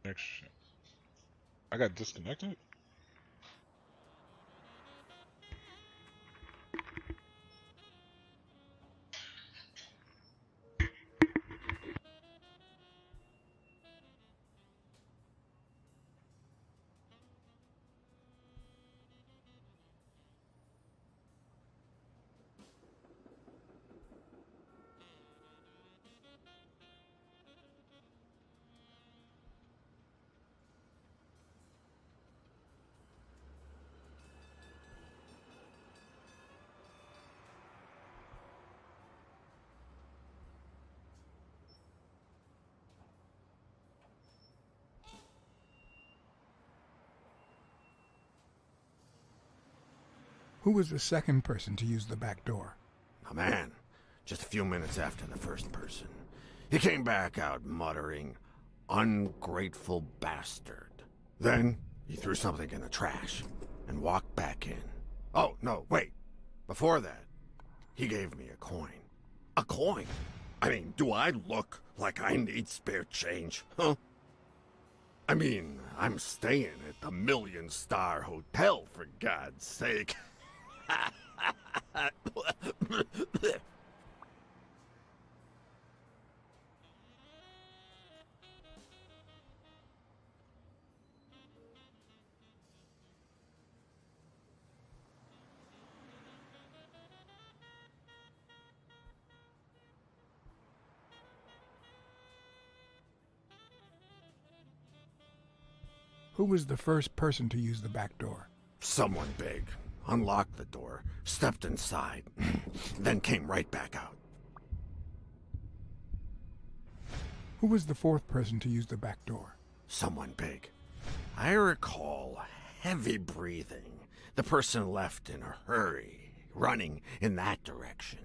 connection. I got disconnected? Who was the second person to use the back door? A man, just a few minutes after the first person. He came back out muttering, "Ungrateful bastard." Then he threw something in the trash and walked back in. Oh, no, wait. Before that, he gave me a coin. A coin? I mean, do I look like I need spare change, huh? I mean, I'm staying at the Million-Star Hotel, for God's sake. Who was the first person to use the back door? Someone big unlocked the door, stepped inside, then came right back out. Who was the fourth person to use the back door? Someone big. I recall heavy breathing. The person left in a hurry, running in that direction.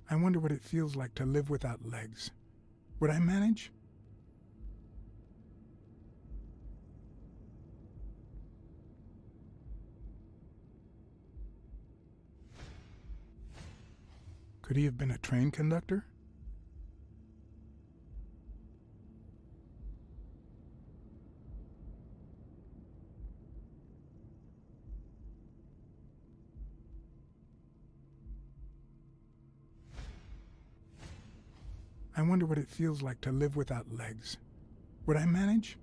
I wonder what it feels like to live without legs. Would I manage? Could he have been a train conductor? I wonder what it feels like to live without legs. Would I manage?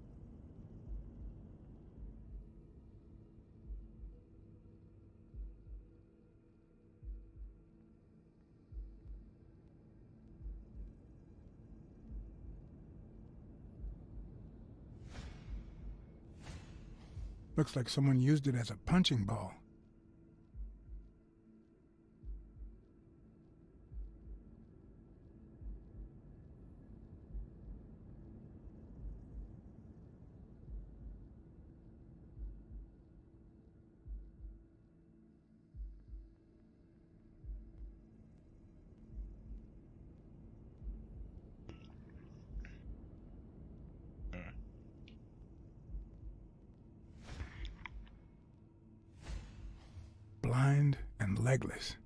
Looks like someone used it as a punching ball. Blind and legless.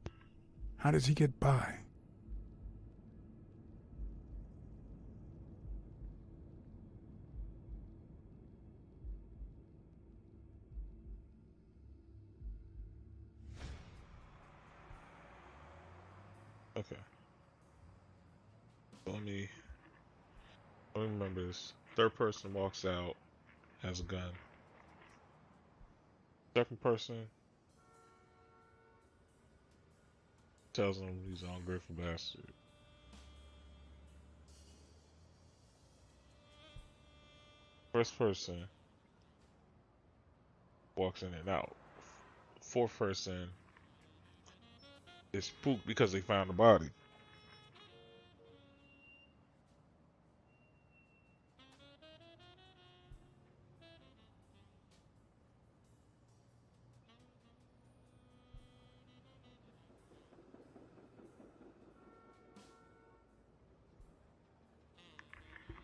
How does he get by? Okay. So let me remember this. Third person walks out, has a gun. Second person Tells him he's an ungrateful bastard. First person walks in and out. Fourth person is spooked because they found the body.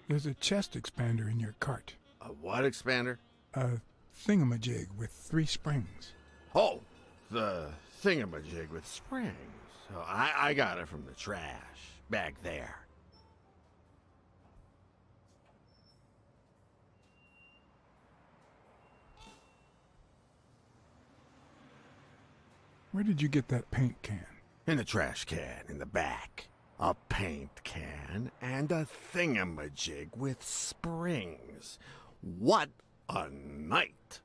There's a chest expander in your cart. A what expander? A thingamajig with 3 springs. Oh, the thingamajig with springs. Oh, I got it from the trash back there. Where did you get that paint can? In the trash can in the back. A paint can and a thingamajig with springs. What a night!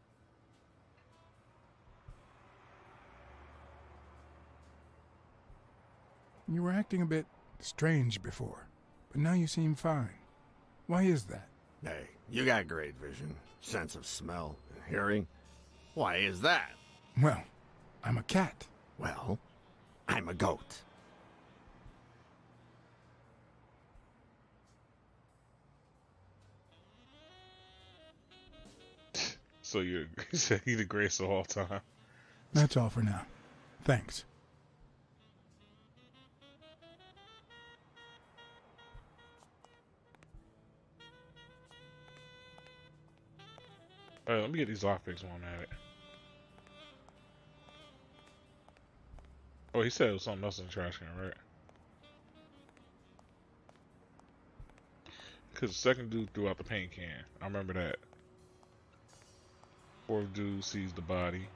You were acting a bit strange before, but now you seem fine. Why is that? Hey, you got great vision, sense of smell, and hearing. Why is that? Well, I'm a cat. Well, I'm a goat. So you said he the greatest of all time. That's all for now. Thanks. Alright, let me get these lockpicks while I'm at it. Oh, he said it was something else in the trash can, right? Because the second dude threw out the paint can. I remember that. Fourth dude sees the body.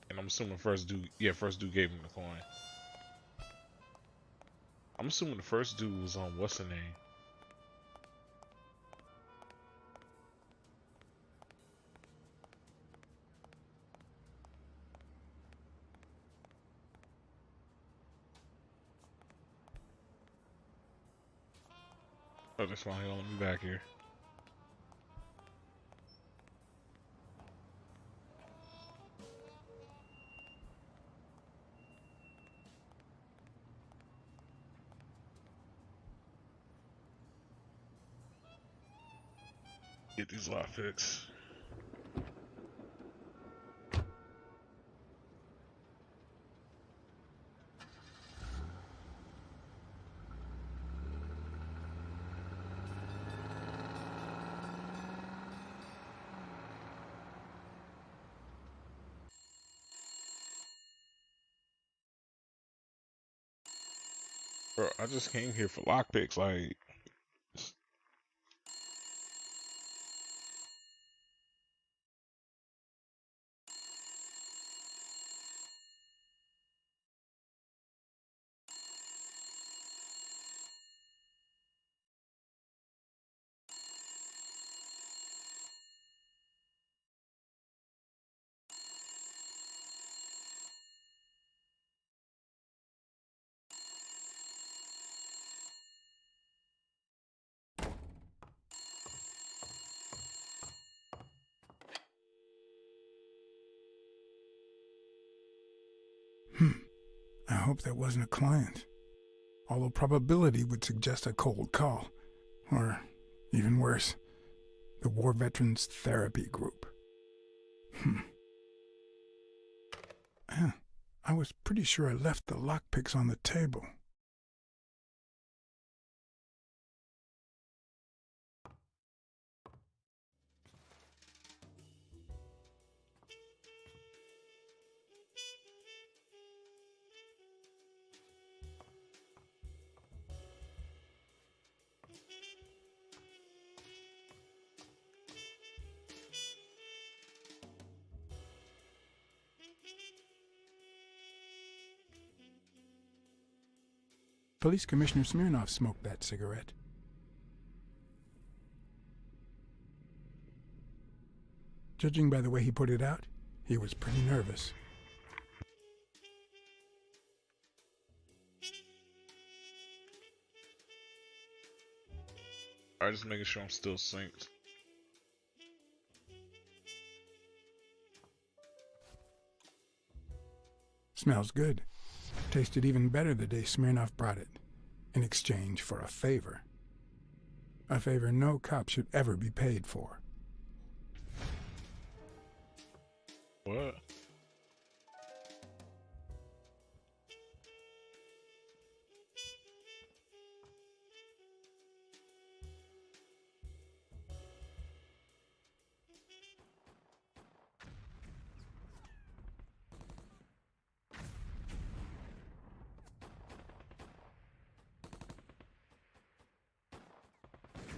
And I'm assuming first dude gave him the coin. I'm assuming the first dude was on what's the name? Oh, that's fine. Let me back here. Get these lockpicks. Bro, I just came here for lockpicks, like. I hope that wasn't a client. Although probability would suggest a cold call. Or, even worse, the War Veterans Therapy Group. I was pretty sure I left the lockpicks on the table. Police Commissioner Smirnov smoked that cigarette. Judging by the way he put it out, he was pretty nervous. Alright, just making sure I'm still synced. Smells good. Tasted even better the day Smirnoff brought it, in exchange for a favor. A favor no cop should ever be paid for. What?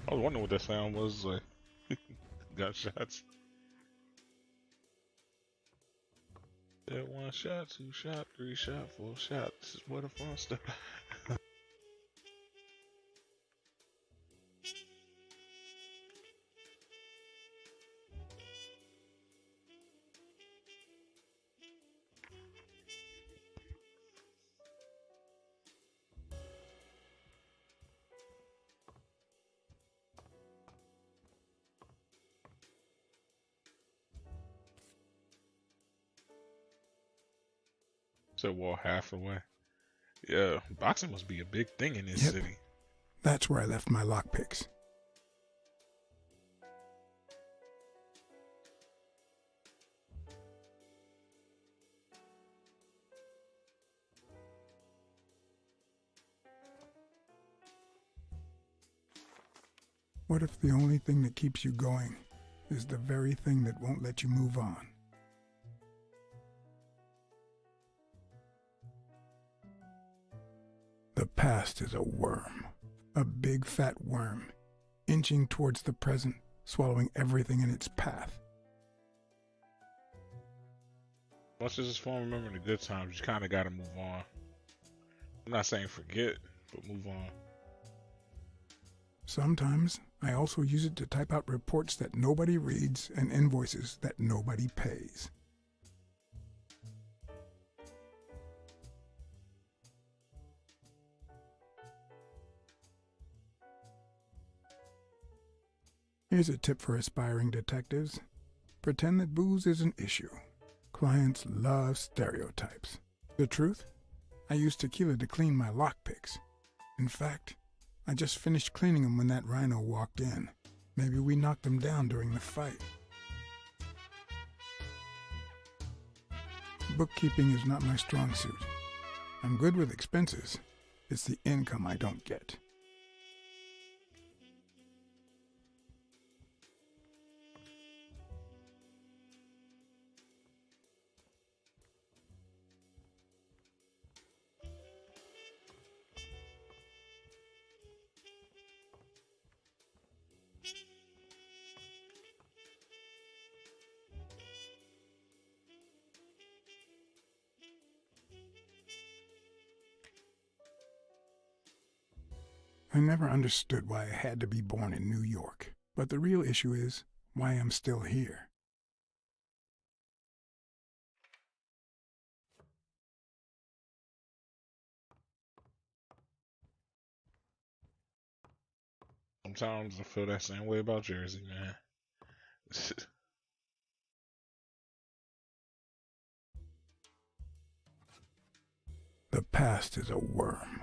I was wondering what that sound was like. Gunshots. Yeah, 1 shot, 2 shot, 3 shot, 4 shot. This is where the fun stuff. So walk half away. Yeah, boxing must be a big thing in this Yep. city. That's where I left my lockpicks. What if the only thing that keeps you going is the very thing that won't let you move on? The past is a worm, a big fat worm, inching towards the present, swallowing everything in its path. Much as it's fun remembering the good times, you kind of got to move on. I'm not saying forget, but move on. Sometimes I also use it to type out reports that nobody reads and invoices that nobody pays. Here's a tip for aspiring detectives. Pretend that booze is an issue. Clients love stereotypes. The truth? I use tequila to clean my lockpicks. In fact, I just finished cleaning them when that rhino walked in. Maybe we knocked him down during the fight. Bookkeeping is not my strong suit. I'm good with expenses. It's the income I don't get. I never understood why I had to be born in New York, but the real issue is why I'm still here. Sometimes I feel that same way about Jersey, man. The past is a worm.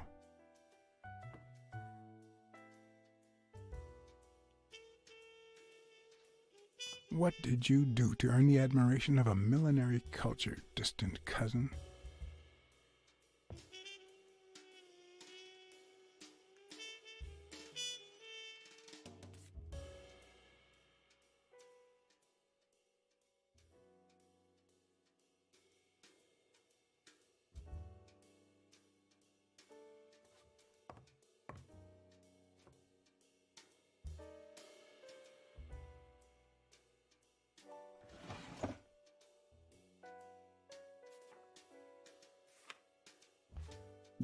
What did you do to earn the admiration of a millinery cultured distant cousin?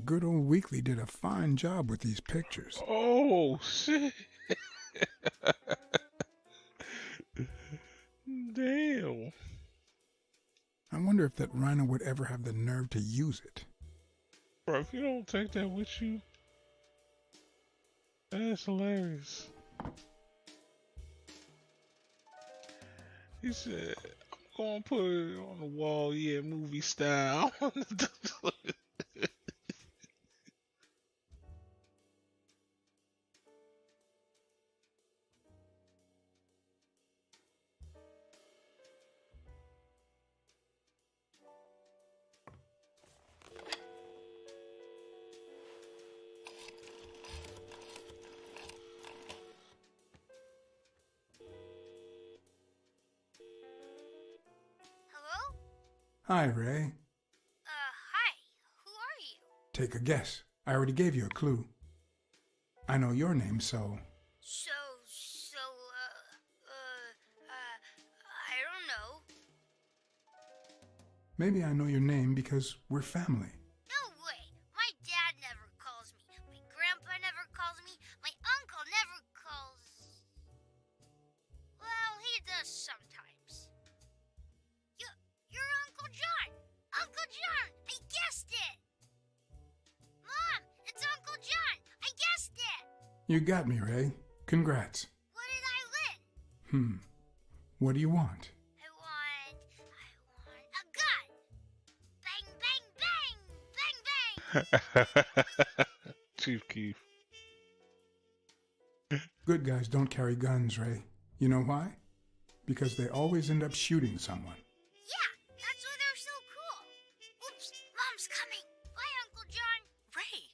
Good old Weekly did a fine job with these pictures. Oh, shit. Damn. I wonder if that rhino would ever have the nerve to use it. Bro, if you don't take that with you, that's hilarious. He said, "I'm gonna put it on the wall, yeah, movie style." Hello? Hi, Ray. Hi. Who are you? Take a guess. I already gave you a clue. I know your name, so... I don't know. Maybe I know your name because we're family. No way. My dad never calls me. My grandpa never calls me. My uncle never calls... Well, he does sometimes. You're Uncle John! Uncle John! I guessed it! Mom, it's Uncle John! I guessed it! You got me, Ray. Congrats. What did I win? What do you want? I want a gun! Bang, bang, bang! Bang, bang! Chief Keef. Good guys don't carry guns, Ray. You know why? Because they always end up shooting someone. Yeah, that's why they're so cool. Oops, Mom's coming. Bye, Uncle John. Ray,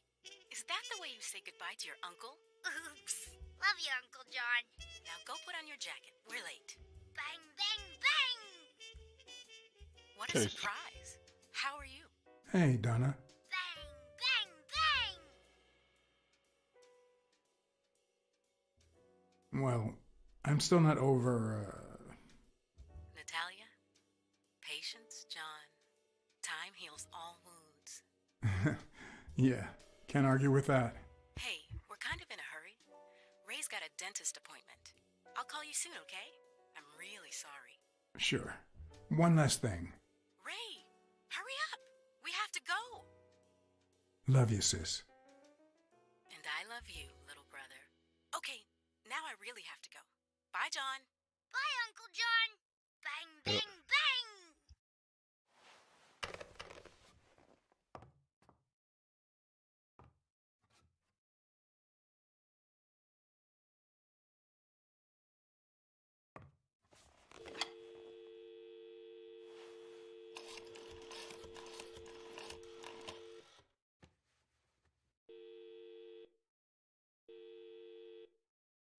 is that the way you say goodbye to your uncle? Oops. Love you, Uncle John. Now go put on your jacket. We're late. Bang, bang, bang! What a surprise. How are you? Hey, Donna. Bang, bang, bang! Well, I'm still not over, Natalia? Patience, John. Time heals all wounds. Yeah, can't argue with that. Hey, we're kind of in a hurry. Ray's got a dentist appointment. I'll call you soon, okay? I'm really sorry. Sure. One last thing. Ray, hurry up. We have to go. Love you, sis. And I love you, little brother. Okay, now I really have to go. Bye, John. Bye, Uncle John. Bang, bang, bang!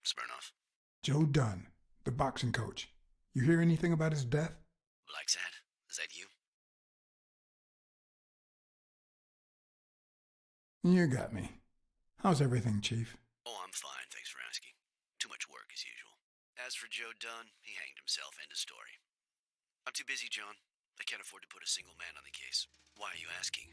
Smirnoff. Joe Dunn, the boxing coach. You hear anything about his death? Blacksad, is that you? You got me. How's everything, Chief? Oh, I'm fine, thanks for asking. Too much work as usual. As for Joe Dunn, he hanged himself, end of story. I'm too busy, John. I can't afford to put a single man on the case. Why are you asking?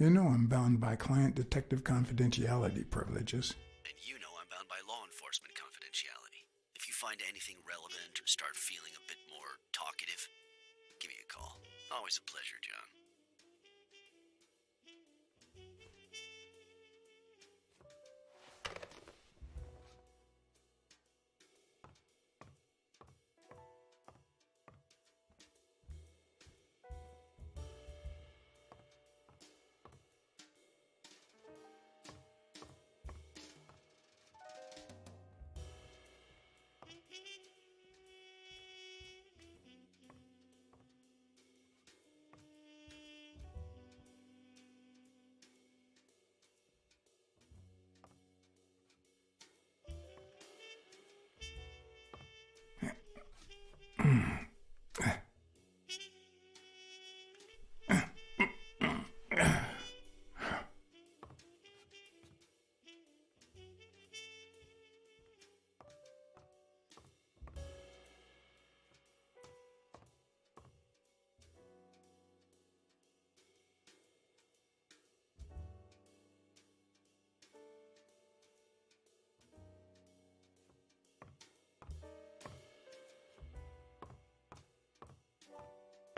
You know I'm bound by client detective confidentiality privileges. And you know I'm bound by law enforcement confidentiality. If you find anything relevant or start feeling a bit more talkative, give me a call. Always a pleasure, John.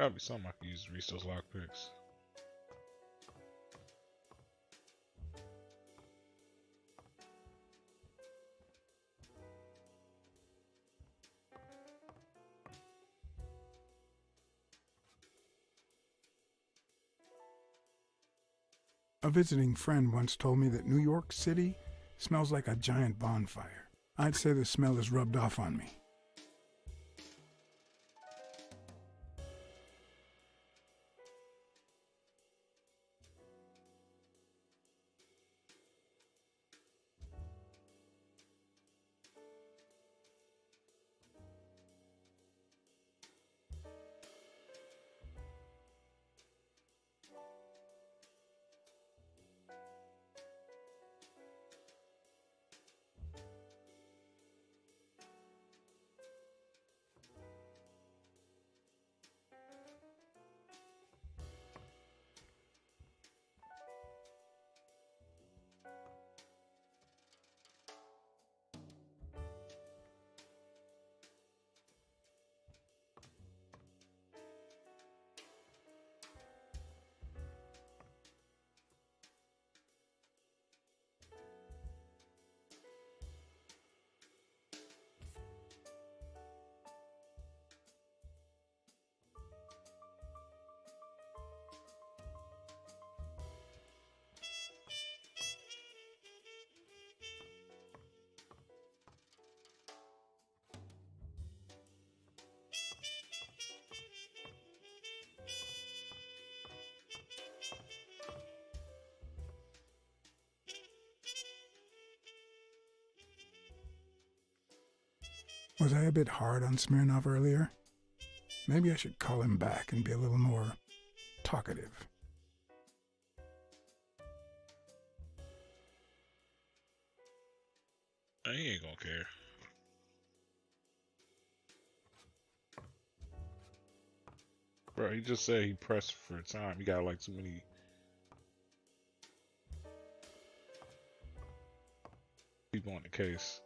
Gotta be something I can use to reach those lockpicks. A visiting friend once told me that New York City smells like a giant bonfire. I'd say the smell is rubbed off on me. Was I a bit hard on Smirnov earlier? Maybe I should call him back and be a little more talkative. He ain't gonna care. Bro, he just said he pressed for time. He got like too many people on the case.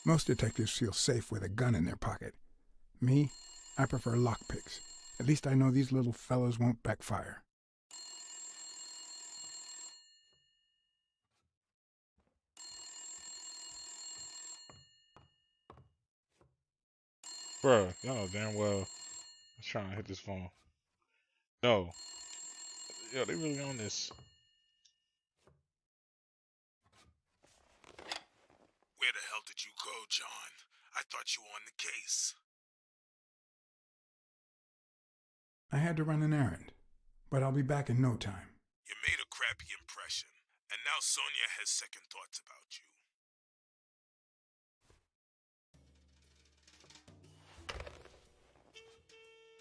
Most detectives feel safe with a gun in their pocket. Me, I prefer lockpicks. At least I know these little fellows won't backfire. Bro, y'all know damn well I'm trying to hit this phone. No. Yo, they really on this. Where the hell did you go, John? I thought you were on the case. I had to run an errand, but I'll be back in no time. You made a crappy impression, and now Sonia has second thoughts about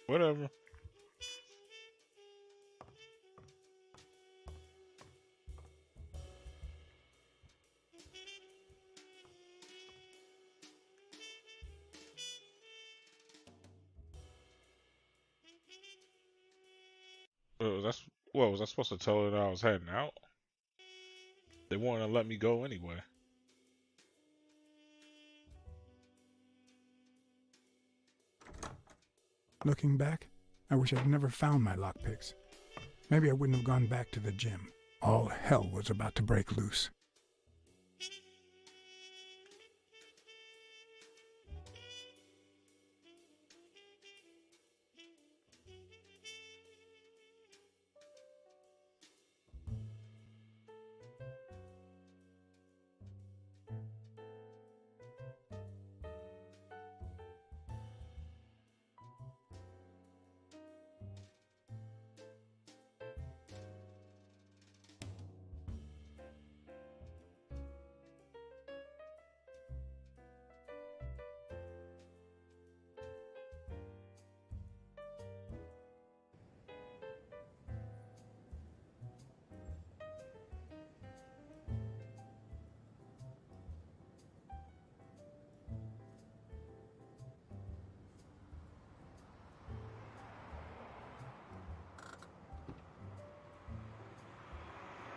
you. Whatever. Was I supposed to tell her that I was heading out? They wanted to let me go anyway. Looking back, I wish I'd never found my lockpicks. Maybe I wouldn't have gone back to the gym. All hell was about to break loose.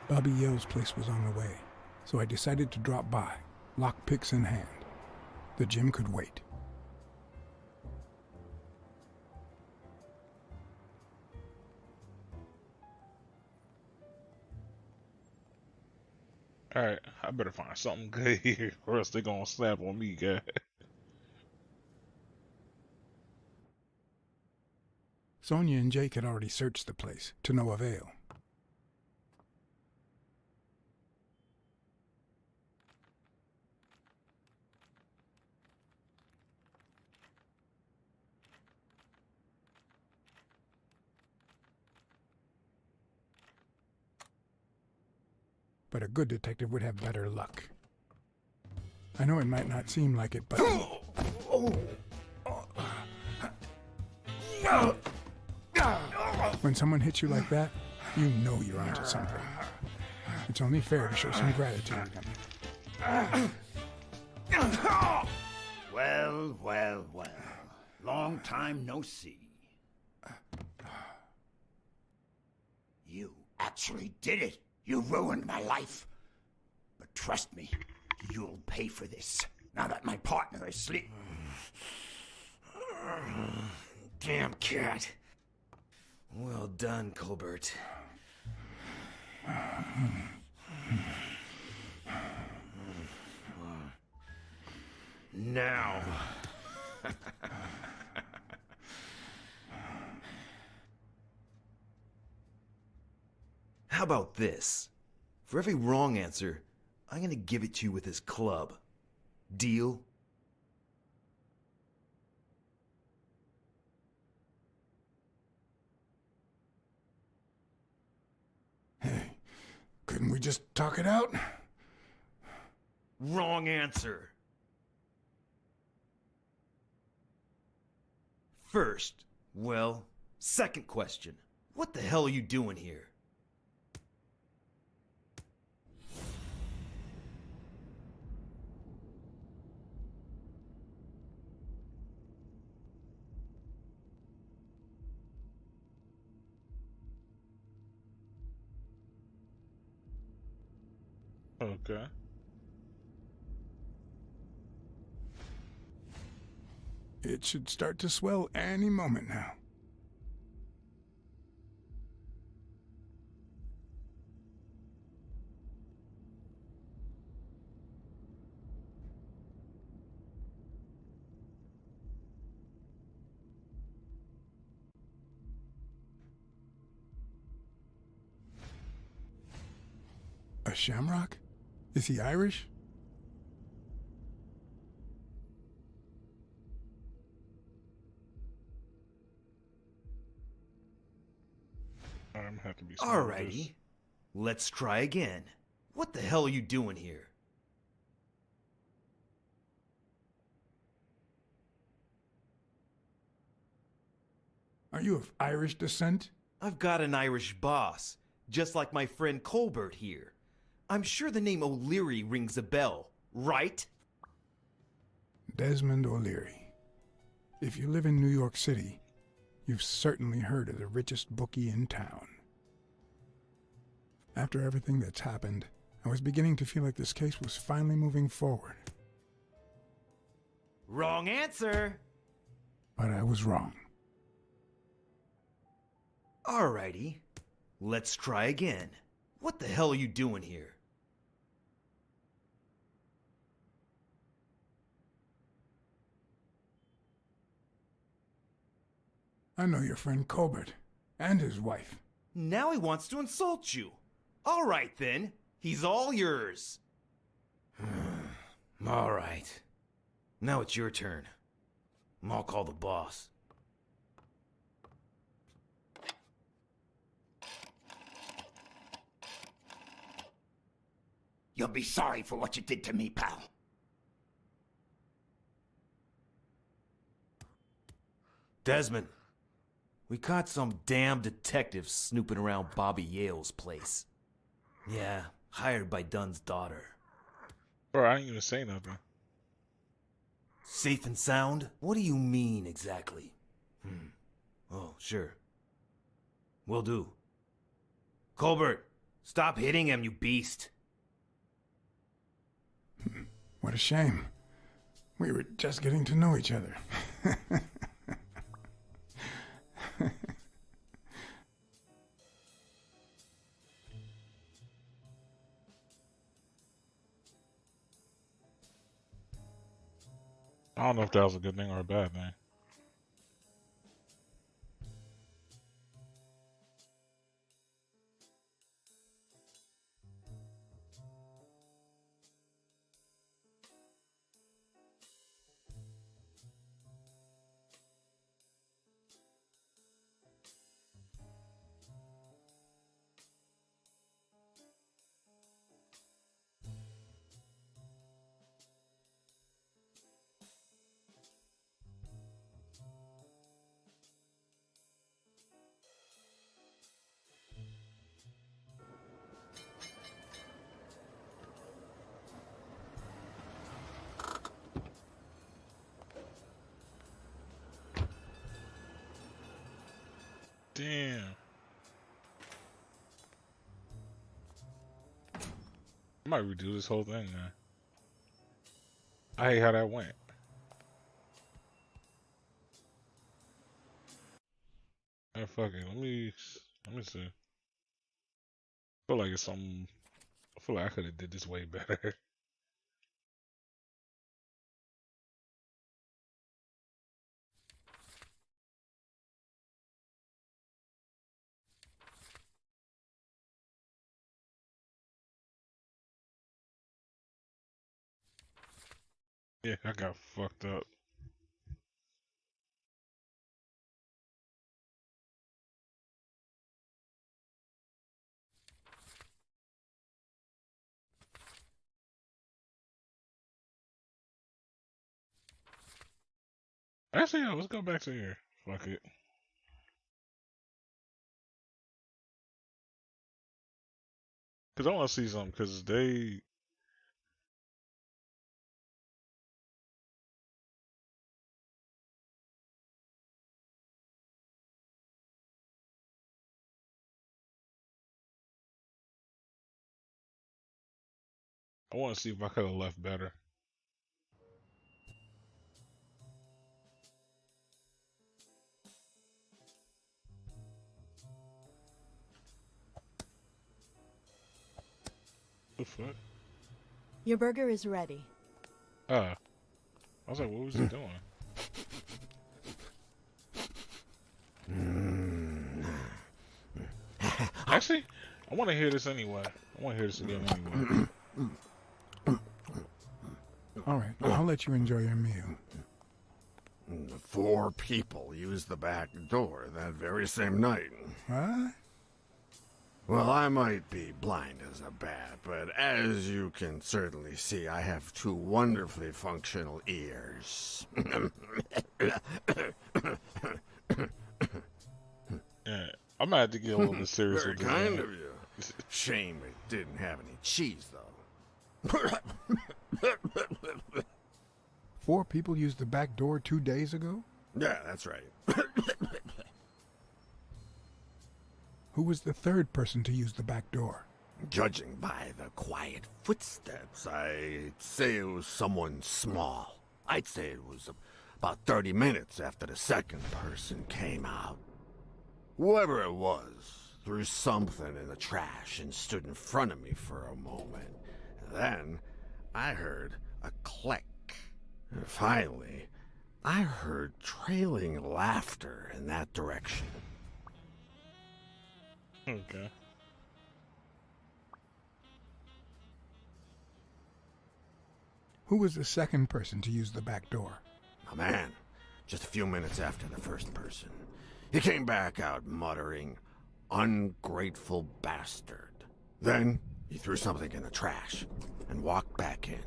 Bobby Yale's place was on the way, so I decided to drop by, lockpicks in hand. The gym could wait. Alright, I better find something good here, or else they're gonna snap on me, guy. Sonia and Jake had already searched the place, to no avail. But a good detective would have better luck. I know it might not seem like it, but... When someone hits you like that, you know you're onto something. It's only fair to show some gratitude. Well, well, well. Long time no see. You actually did it. You ruined my life. But trust me, you'll pay for this, now that my partner is asleep. Damn cat. Well done, Colbert. Now. How about this? For every wrong answer, I'm gonna give it to you with this club. Deal? Hey, couldn't we just talk it out? Wrong answer. First, well, second question. What the hell are you doing here? Okay. It should start to swell any moment now. A shamrock? Is he Irish? I'm gonna have to be smart with this. Alrighty. Let's try again. What the hell are you doing here? Are you of Irish descent? I've got an Irish boss, just like my friend Colbert here. I'm sure the name O'Leary rings a bell, right? Desmond O'Leary. If you live in New York City, you've certainly heard of the richest bookie in town. After everything that's happened, I was beginning to feel like this case was finally moving forward. Wrong answer! But I was wrong. Alrighty. Let's try again. What the hell are you doing here? I know your friend Colbert, and his wife. Now he wants to insult you. Alright then, he's all yours. Alright. Now it's your turn. I'll call the boss. You'll be sorry for what you did to me, pal. Desmond, we caught some damn detective snooping around Bobby Yale's place. Yeah, hired by Dunn's daughter. Bro, I didn't even say nothing. Safe and sound? What do you mean exactly? Oh, sure. Will do. Colbert, Stop hitting him, you beast. What a shame. We were just getting to know each other. I don't know if that was a good thing or a bad thing. Damn. I might redo this whole thing, man. I hate how that went. Fuck it. Let me see. I feel like it's some. I feel like I could have did this way better. Yeah, I got fucked up. Actually, yeah, let's go back to here. Fuck it. Cause I want to see something. Cause they. I want to see if I could have left better. The fuck? Your burger is ready. I was like, what was he doing? Actually, I want to hear this anyway. I want to hear this again anyway. All right, I'll let you enjoy your meal. 4 people used the back door that very same night. What? Well, I might be blind as a bat, but as you can certainly see, I have 2 wonderfully functional ears. Yeah, I might have to get a little bit serious Very with this. kind of you. Shame it didn't have any cheese, though. 4 people used the back door 2 days ago? Yeah, that's right. Who was the 3rd person to use the back door? Judging by the quiet footsteps, I'd say it was someone small. I'd say it was about 30 minutes after the 2nd person came out. Whoever it was threw something in the trash and stood in front of me for a moment. Then I heard a click. And finally, I heard trailing laughter in that direction. Okay. Who was the 2nd person to use the back door? A man, just a few minutes after the 1st person. He came back out muttering, "Ungrateful bastard." Then he threw something in the trash and walked back in.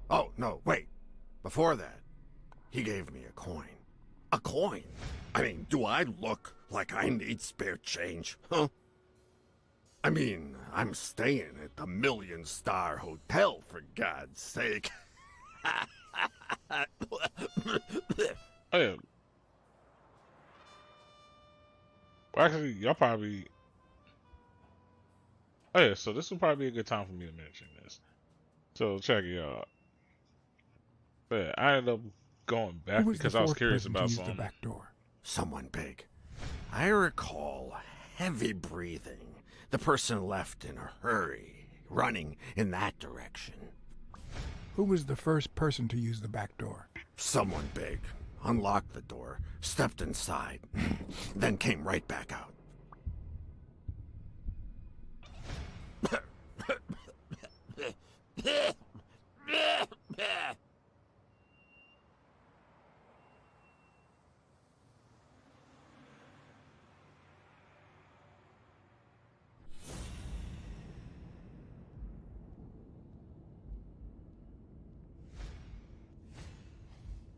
Oh, no, wait. Before that, he gave me a coin. A coin? I mean, do I look like I need spare change, huh? I mean, I'm staying at the Million-Star Hotel, for God's sake. Oh, yeah. Well, actually, y'all probably. Oh yeah, so this will probably be a good time for me to mention this. So check it out. But I ended up going Who back was the because I was fourth curious person to about use the something. back door? Someone big. I recall heavy breathing. The person left in a hurry, running in that direction. Who was the first person to use the back door? Someone big. Unlocked the door, stepped inside, then came right back out.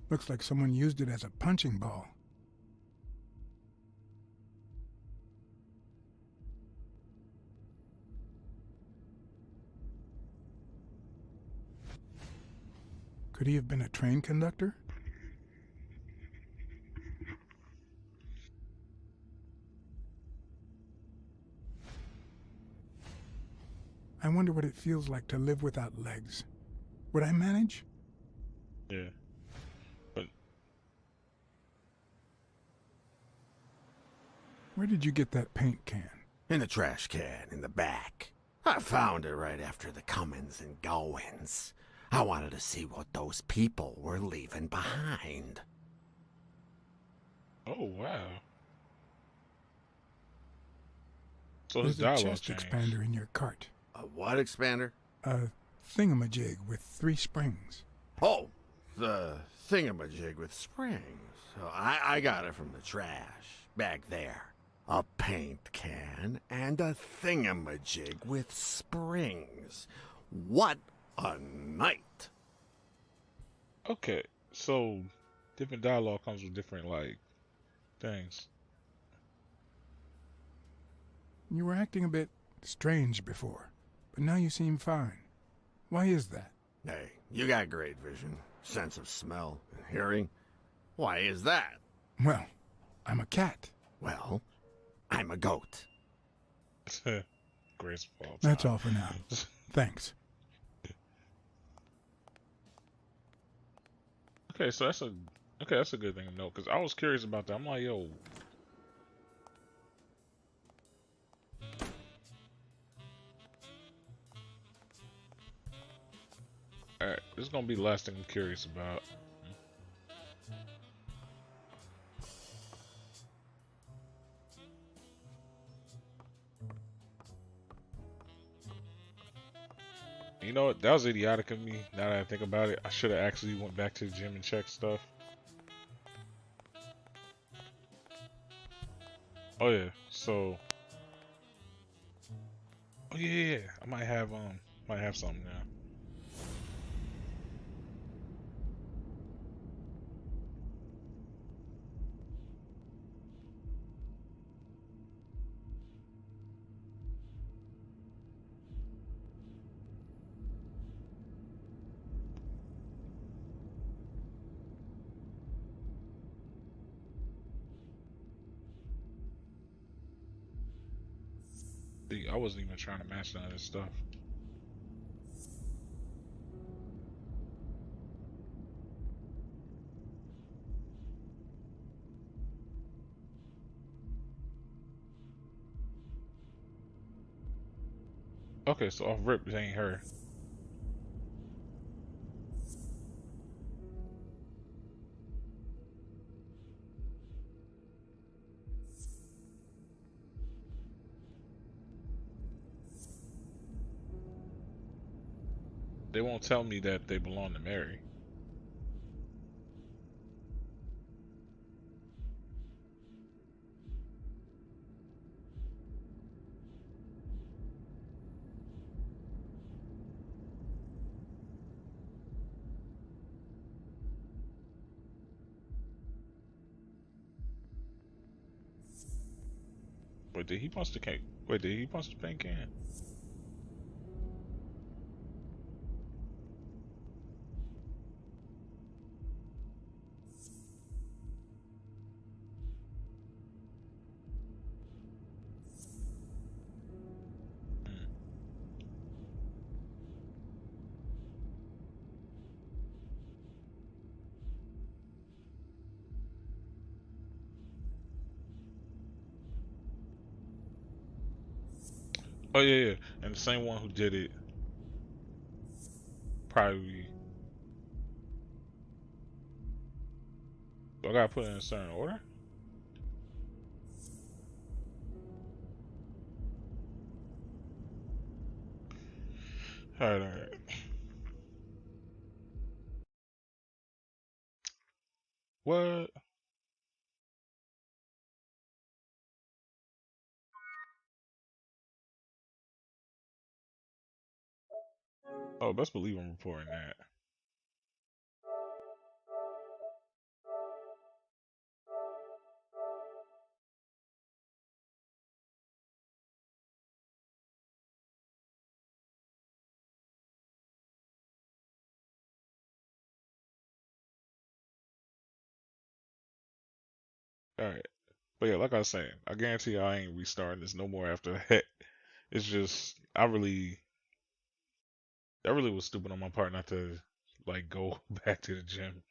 Looks like someone used it as a punching ball. Could he have been a train conductor? I wonder what it feels like to live without legs. Would I manage? Yeah. But where did you get that paint can? In a trash can in the back. I found it right after the comings and goings. I wanted to see what those people were leaving behind. oh wow. So his There's a dialogue chest changed. expander in your cart. A what expander? A thingamajig with 3 springs. Oh, the thingamajig with springs. Oh, I got it from the trash, back there. A paint can and a thingamajig with springs. What a night! Okay, so different dialogue comes with different like things. You were acting a bit strange before, but now you seem fine. Why is that? Hey, you got great vision, sense of smell, and hearing. Why is that? Well, I'm a cat. Well, I'm a goat. Graceful. That's all for now. Thanks. Okay, so that's a good thing to know because I was curious about that. I'm like, yo. Alright, this is gonna be the last thing I'm curious about. You know what? That was idiotic of me. Now that I think about it, I should have actually went back to the gym and checked stuff. Oh yeah, so. Oh yeah. I might have something now. See, I wasn't even trying to match none of this stuff. Okay, so off rip, it ain't her. They won't tell me that they belong to Mary. Wait, did he punch the can? Wait, did he punch the paint can? Oh yeah, and the same one who did it probably. I gotta put it in a certain order. All right. What? Oh, best believe I'm reporting that. All right. But yeah, like I was saying, I guarantee you I ain't restarting this no more after that. It's just that really was stupid on my part not to like go back to the gym.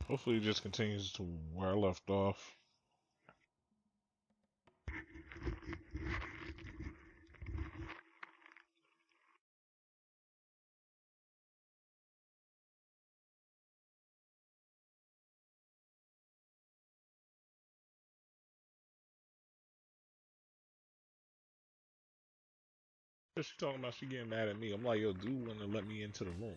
Hopefully, it just continues to where I left off. She talking about she getting mad at me. I'm like, yo, dude, want to let me into the room.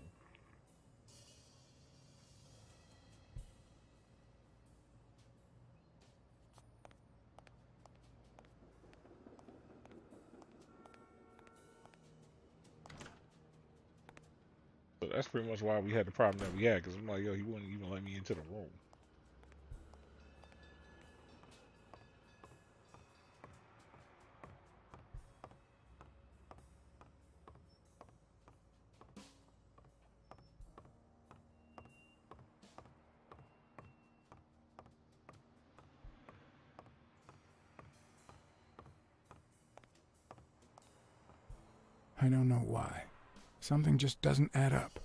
So that's pretty much why we had the problem that we had. Because I'm like, yo, he wouldn't even let me into the room. I don't know why. Something just doesn't add up.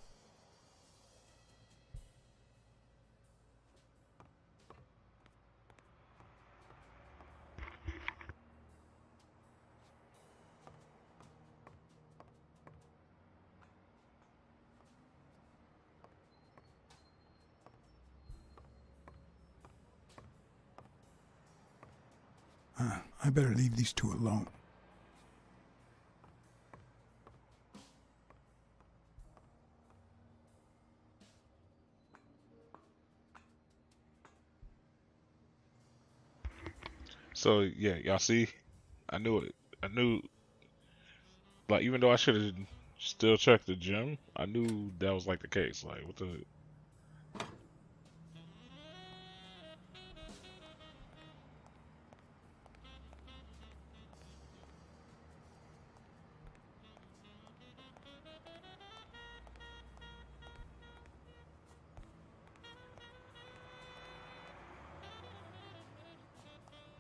I better leave these two alone. So yeah, y'all see, I knew it. I knew, like, even though I should have still checked the gym, I knew that was like the case. Like, what the?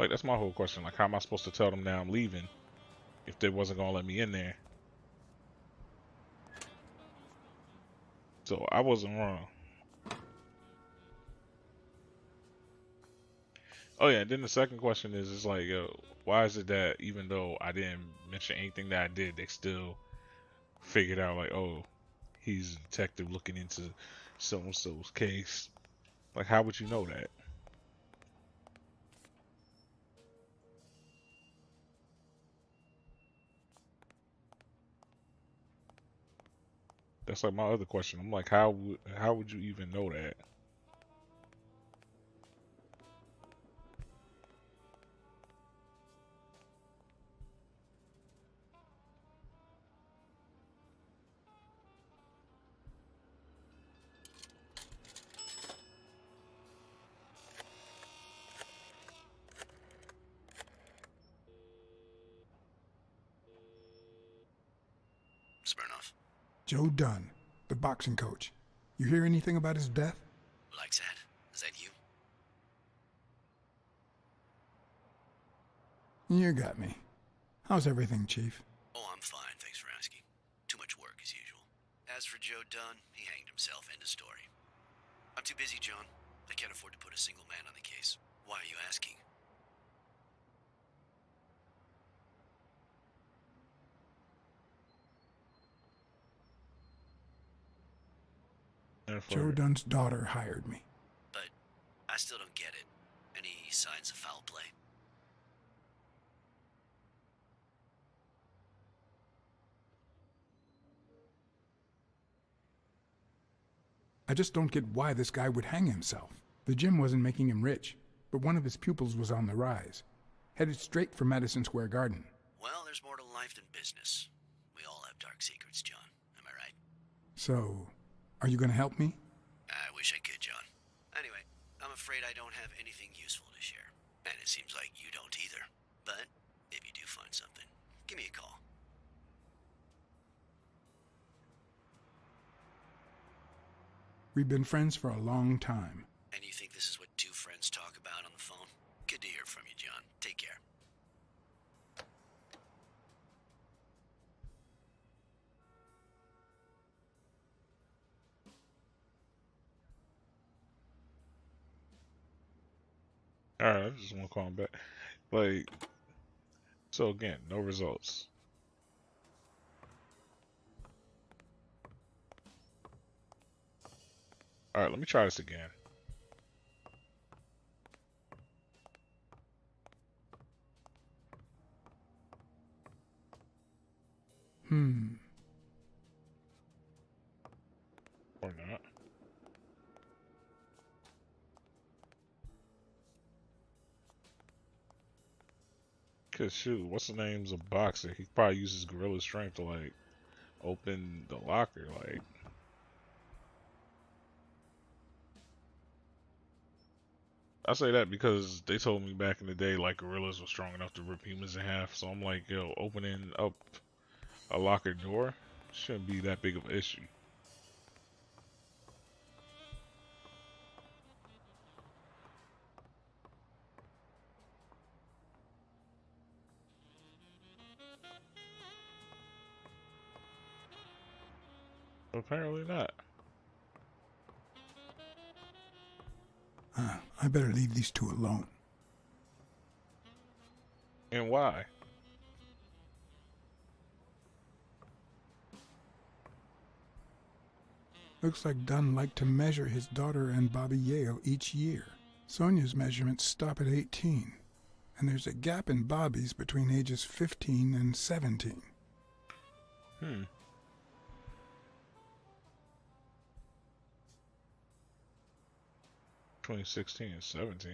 Like, that's my whole question. Like, how am I supposed to tell them now I'm leaving if they wasn't gonna let me in there? So I wasn't wrong. Oh yeah, then the second question is like, why is it that even though I didn't mention anything that I did, they still figured out like, oh, he's a detective looking into so and so's case. Like, how would you know that? That's like my other question. I'm like, how would you even know that? Smirnoff. Joe Dunn, the boxing coach. You hear anything about his death? Blacksad, is that you? You got me. How's everything, Chief? Oh, I'm fine, thanks for asking. Too much work as usual. As for Joe Dunn, he hanged himself. End of story. I'm too busy, John. I can't afford to put a single man on the case. Why are you asking? Joe Dunn's daughter hired me. But I still don't get it. Any signs of foul play? I just don't get why this guy would hang himself. The gym wasn't making him rich, but one of his pupils was on the rise. Headed straight for Madison Square Garden. Well, there's more to life than business. We all have dark secrets, John. Am I right? So, are you gonna help me? I wish I could, John. Anyway, I'm afraid I don't have anything useful to share. And it seems like you don't either. But if you do find something, give me a call. We've been friends for a long time. And you think this is what two friends talk about on the phone? Good to hear from you, John. Take care. Alright, I just want to call him back. Like, so again, no results. Alright, let me try this again. Or not. Cause shoot, what's the name's a boxer? He probably uses gorilla strength to like open the locker, like. I say that because they told me back in the day like gorillas were strong enough to rip humans in half. So I'm like, yo, opening up a locker door shouldn't be that big of an issue. Apparently not. I better leave these two alone. And why? Looks like Dunn liked to measure his daughter and Bobby Yale each year. Sonia's measurements stop at 18, and there's a gap in Bobby's between ages 15 and 17. 2016 and 17.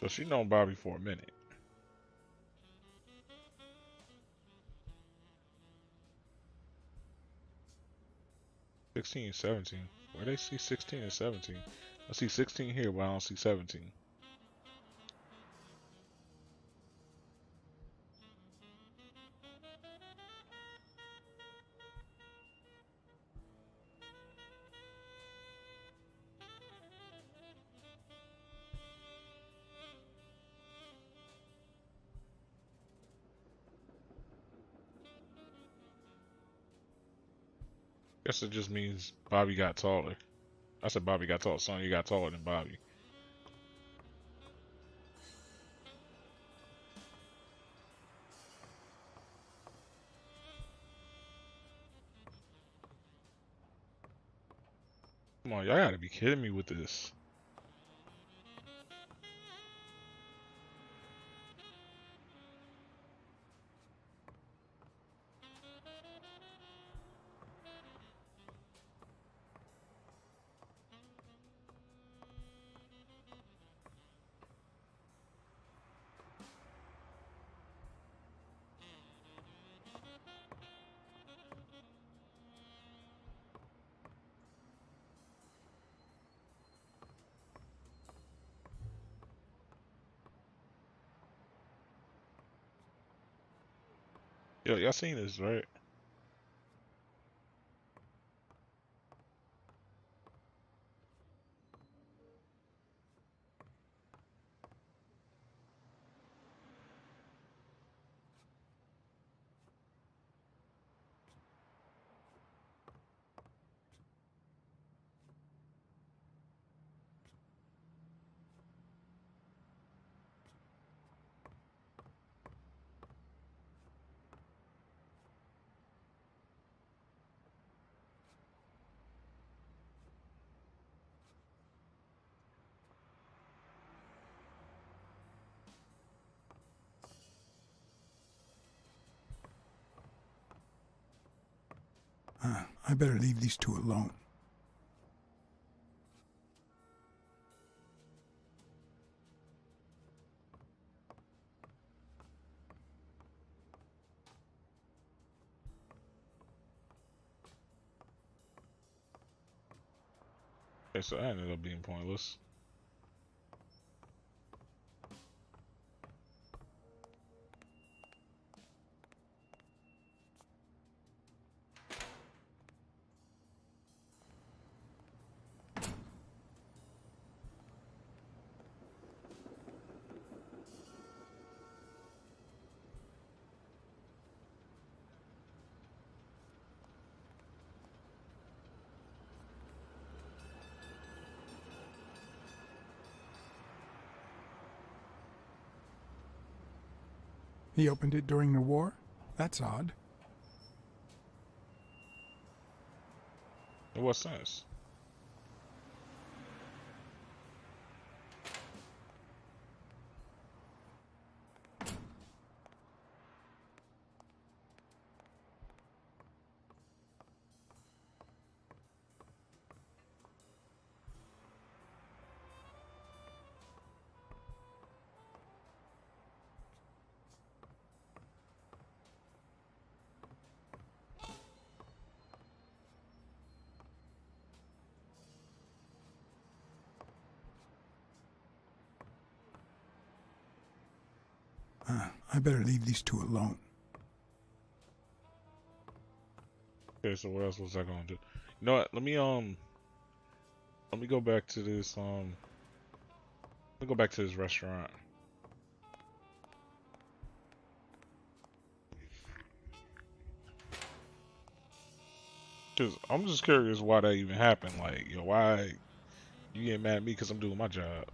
So she known Bobby for a minute. '16 and 17. Where they see 16 and 17? I see 16 here, but I don't see 17. Guess it just means Bobby got taller. I said Bobby got taller. Sonya got taller than Bobby. Come on, y'all gotta be kidding me with this. Yo, y'all seen this, right? I better leave these two alone. Okay, so that ended up being pointless. He opened it during the war? That's odd. In what sense? I better leave these two alone. Okay, so what else was I gonna do? You know what? Let me go back to this let me go back to this restaurant. Cause I'm just curious why that even happened. Like, yo, why you getting mad at me because I'm doing my job?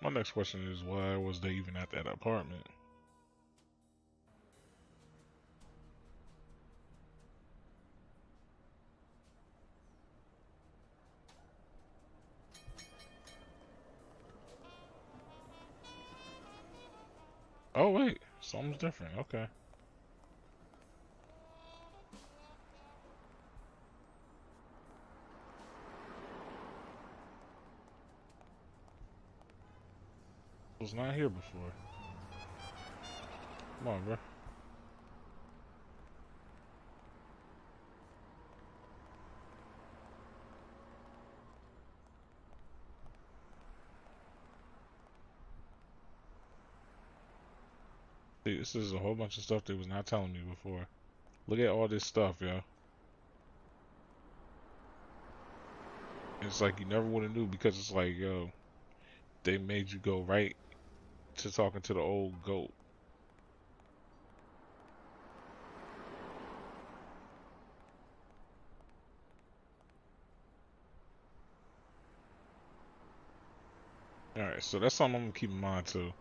My next question is, why was they even at that apartment? Oh wait, something's different. Okay. Was not here before. Come on, bro. See, this is a whole bunch of stuff they was not telling me before. Look at all this stuff, yo. It's like you never would have knew because it's like, yo, they made you go right to talking to the old goat. Alright, so that's something I'm gonna keep in mind too.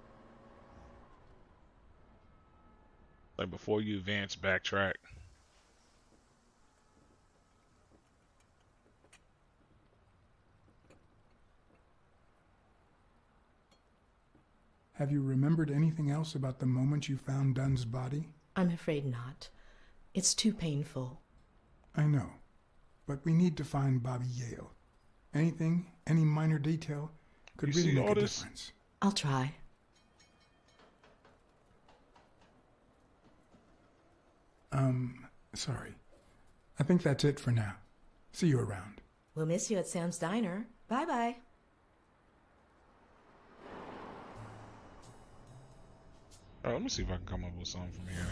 Like before you advance, backtrack. Have you remembered anything else about the moment you found Dunn's body? I'm afraid not. It's too painful. I know, but we need to find Bobby Yale. Anything, any minor detail, could really make a difference. I'll try. Sorry. I think that's it for now. See you around. We'll miss you at Sam's Diner. Bye-bye. Alright, let me see if I can come up with something from here.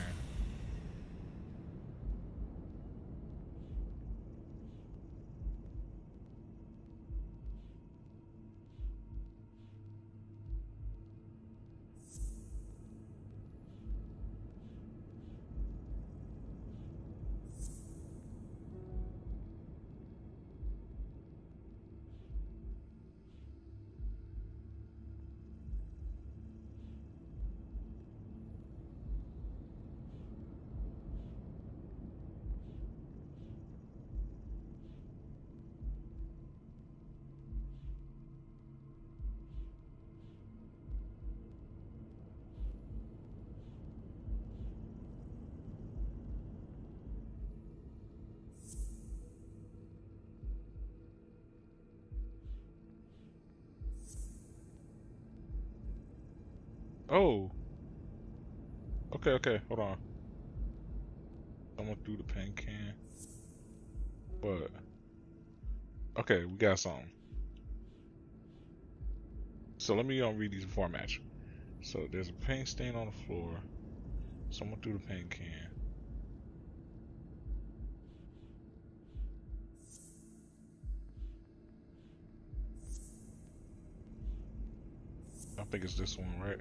Oh. Okay, hold on. Someone threw the paint can. But okay, we got something. So let me read these before I match you. So there's a paint stain on the floor. Someone threw the paint can. I think it's this one, right?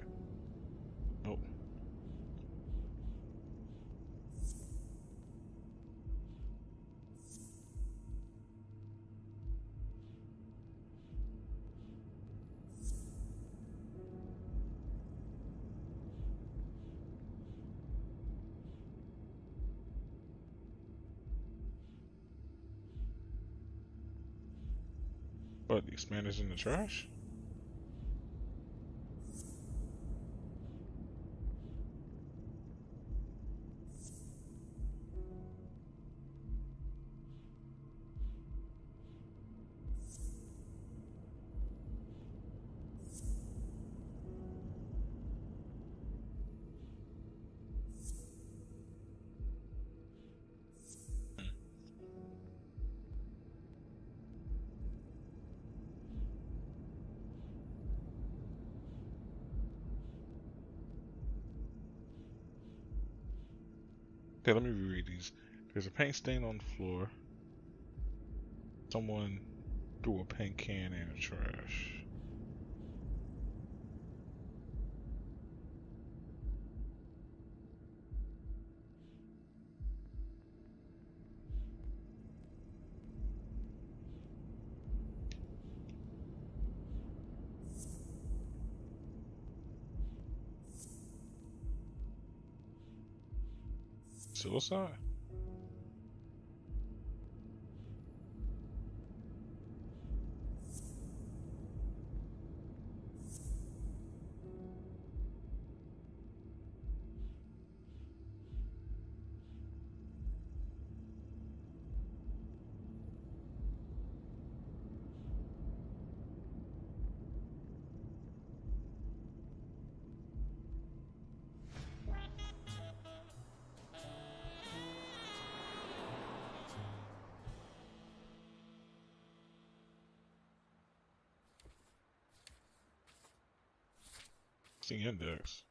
Nope. But the expander's in the trash? Okay, let me reread these. There's a paint stain on the floor. Someone threw a paint can in the trash. Suicide? It's the index.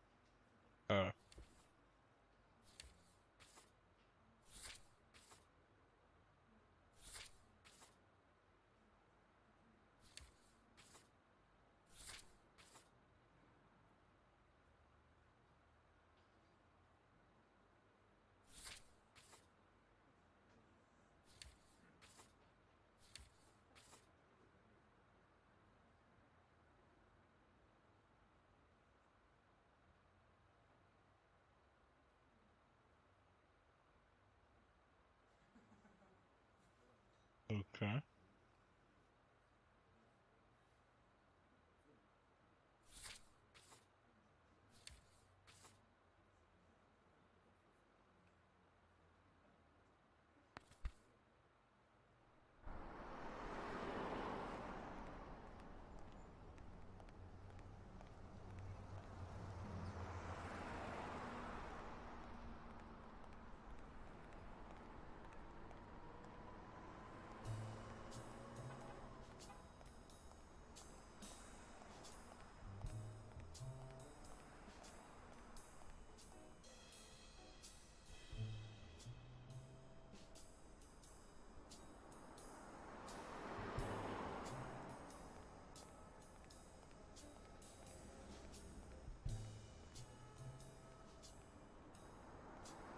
Okay.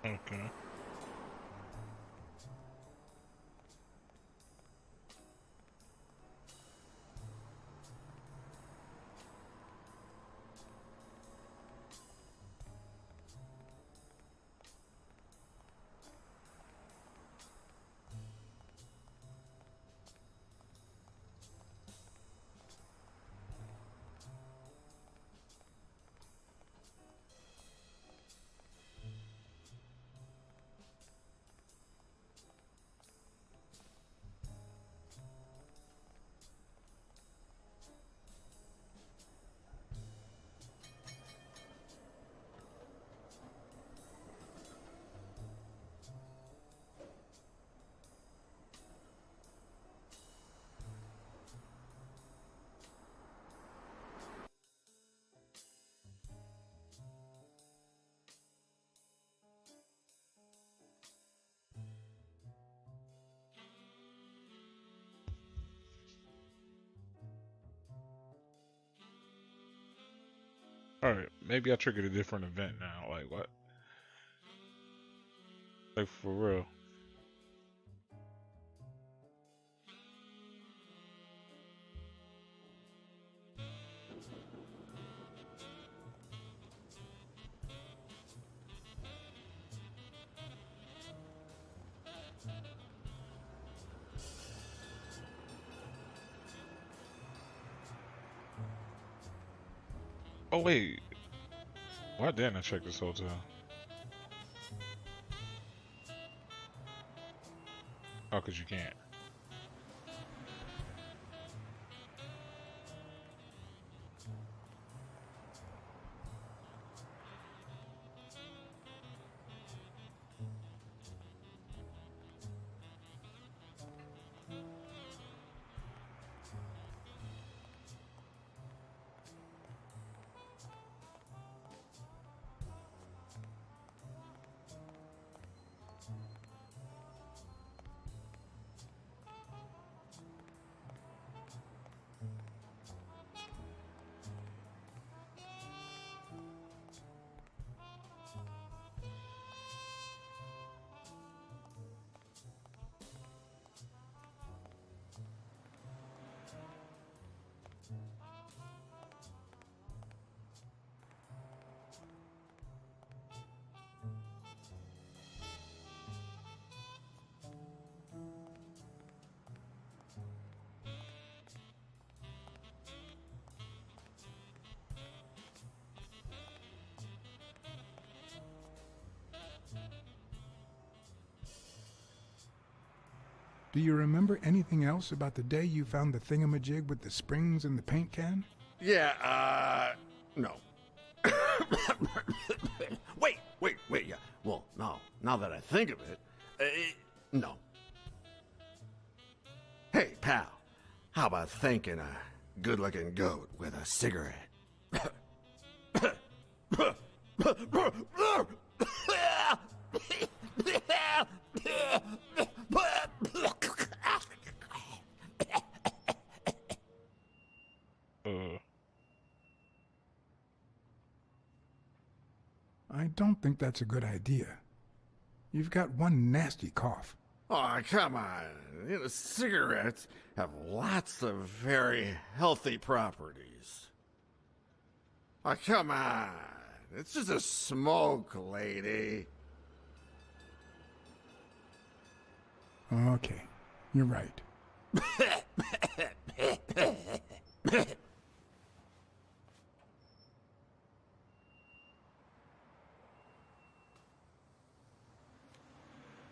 Okay. Alright, maybe I triggered a different event now. Like, what? Like, for real. Oh, wait. Why didn't I check this hotel? Oh, because you can't. Do you remember anything else about the day you found the thingamajig with the springs in the paint can? Yeah, no. Wait, yeah. Well, no, now that I think of it, no. Hey, pal, how about thanking a good-looking goat with a cigarette? I don't think that's a good idea. You've got one nasty cough. Oh, come on. You know, cigarettes have lots of very healthy properties. Oh, come on. It's just a smoke, lady. Okay, you're right.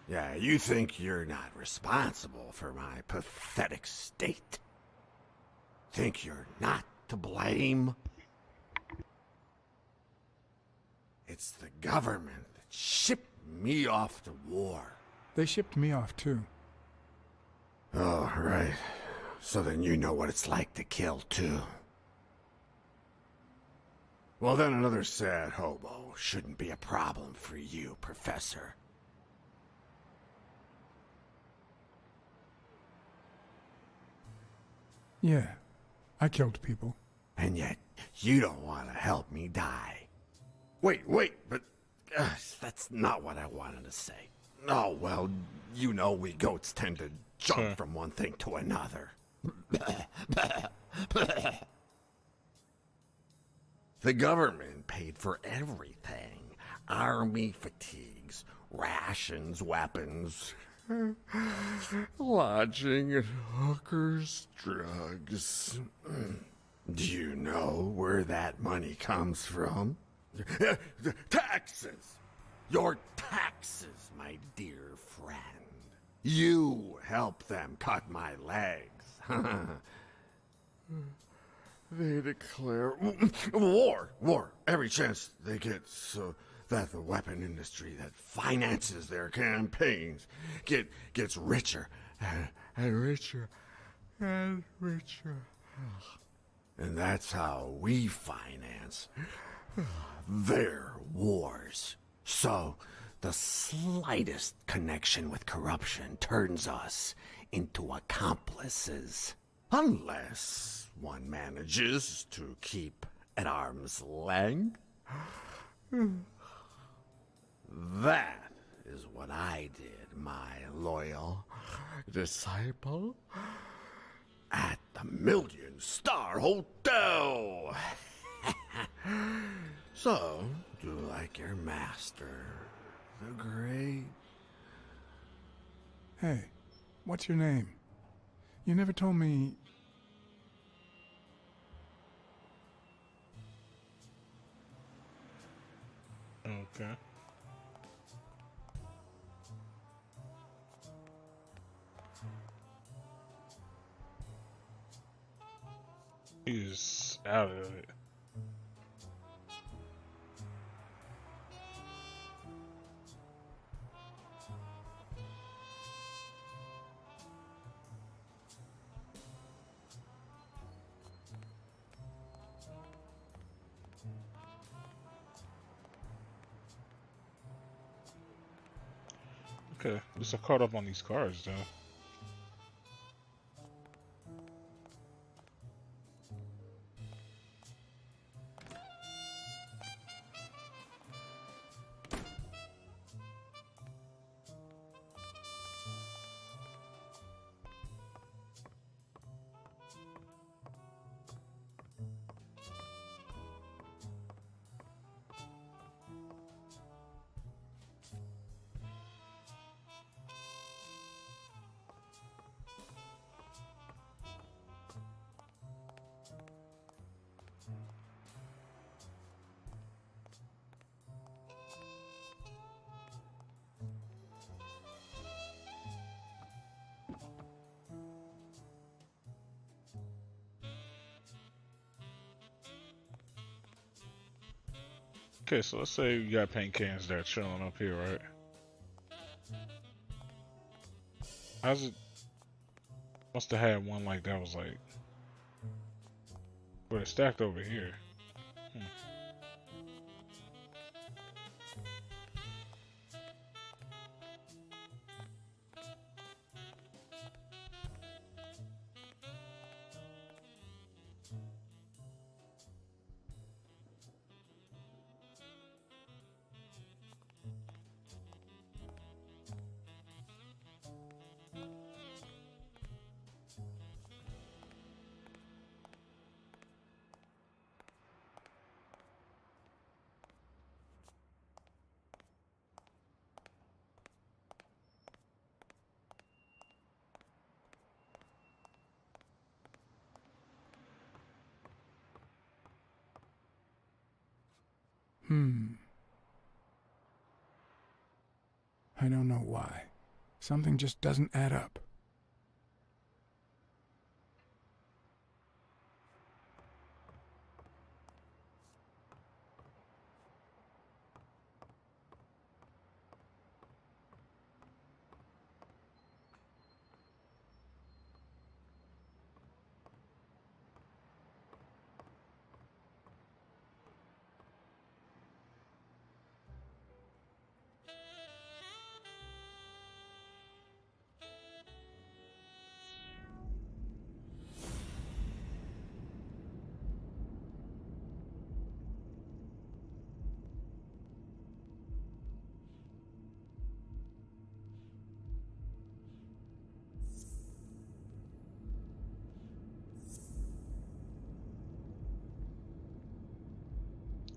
Yeah, you think you're not responsible for my pathetic state? Think you're not to blame? It's the government that shipped me off to war. They shipped me off too. Oh, right. So then you know what it's like to kill too. Well, then another sad hobo shouldn't be a problem for you, Professor. Yeah, I killed people. And yet, you don't want to help me die. Wait, but that's not what I wanted to say. Oh, well, you know we goats tend to jump from one thing to another. The government paid for everything. Army fatigues, rations, weapons, lodging at hookers, drugs. Do you know where that money comes from? Taxes! Your taxes, my dear friend. You help them cut my legs. They declare war every chance they get, so that the weapon industry that finances their campaigns gets richer and richer and richer. And that's how we finance their wars. So the slightest connection with corruption turns us into accomplices. Unless one manages to keep at arm's length. That is what I did, my loyal disciple, at the Million-Star Hotel. So, do like your master, the great... Hey, what's your name? You never told me... Okay. He's out of it. Okay, at least I caught up on these cars, though. Okay, so let's say you got paint cans that are chilling up here, right? How's it? Must have had one like that was like, but it's stacked over here. Hmm. I don't know why. Something just doesn't add up.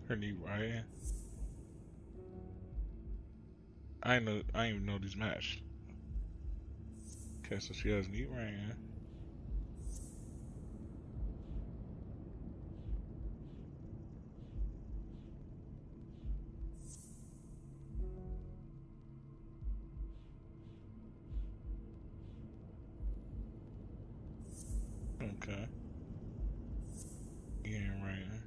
Her knee right. I didn't even know these matched. Okay, so she has knee right here. Okay. Yeah, right here.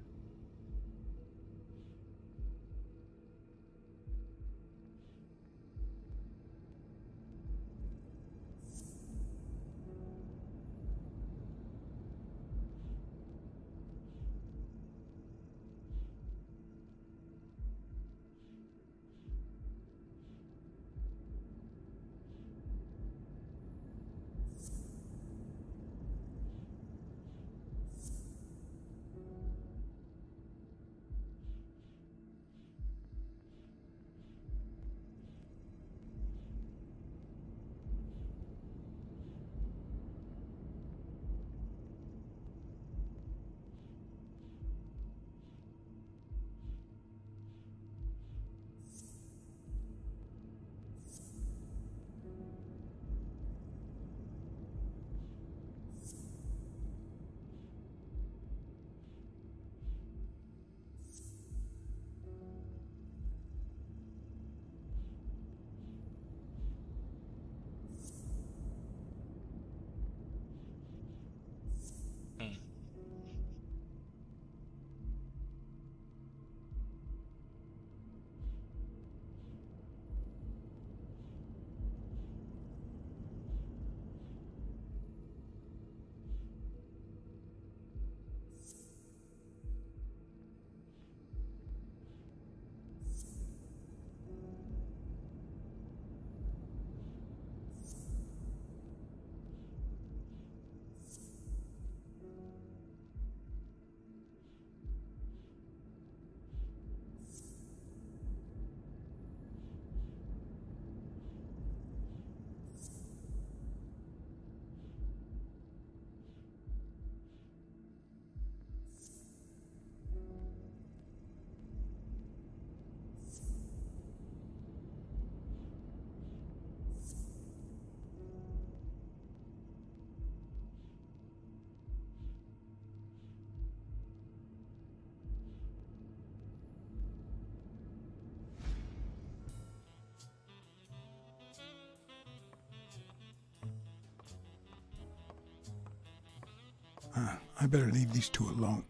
Hmm. I better leave these two alone.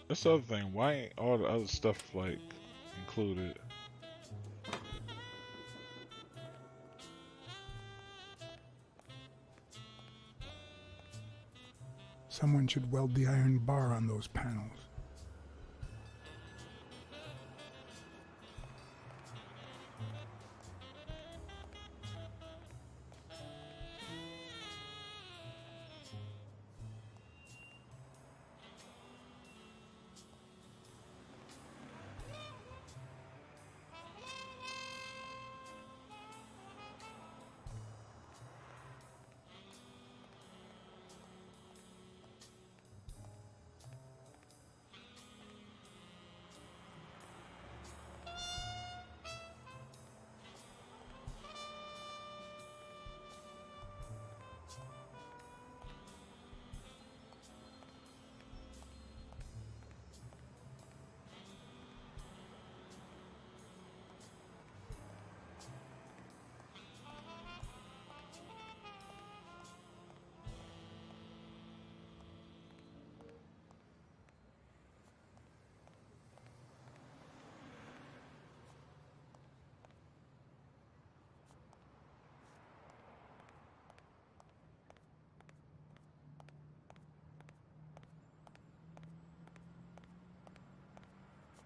That's the other thing. Why ain't all the other stuff like included? Someone should weld the iron bar on those panels.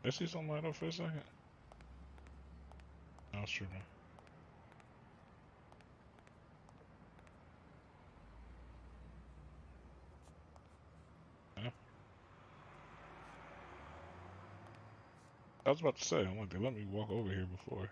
Let's see something light up for a second. I was tripping. Yeah. I was about to say, I'm like, they let me walk over here before.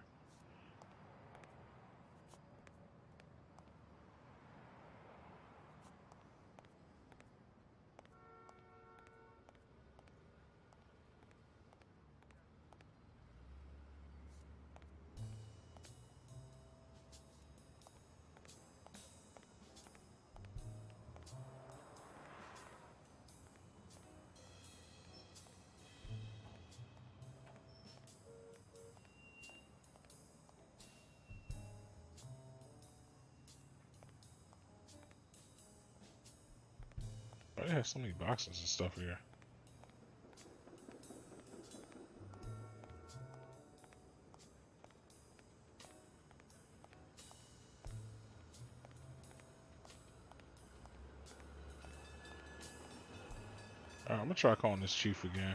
Why they have so many boxes and stuff here? Alright, I'm gonna try calling this chief again.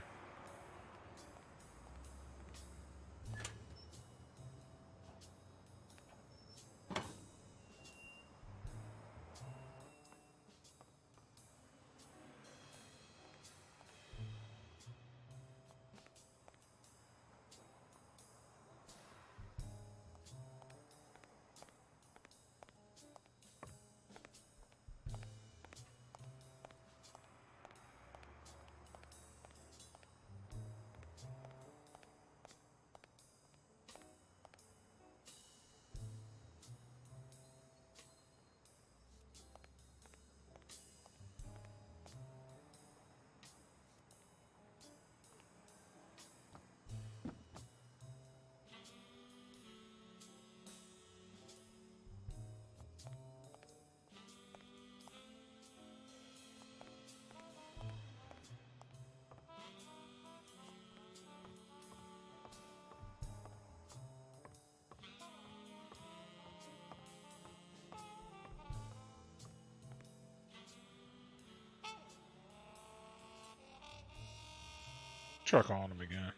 Try calling him again.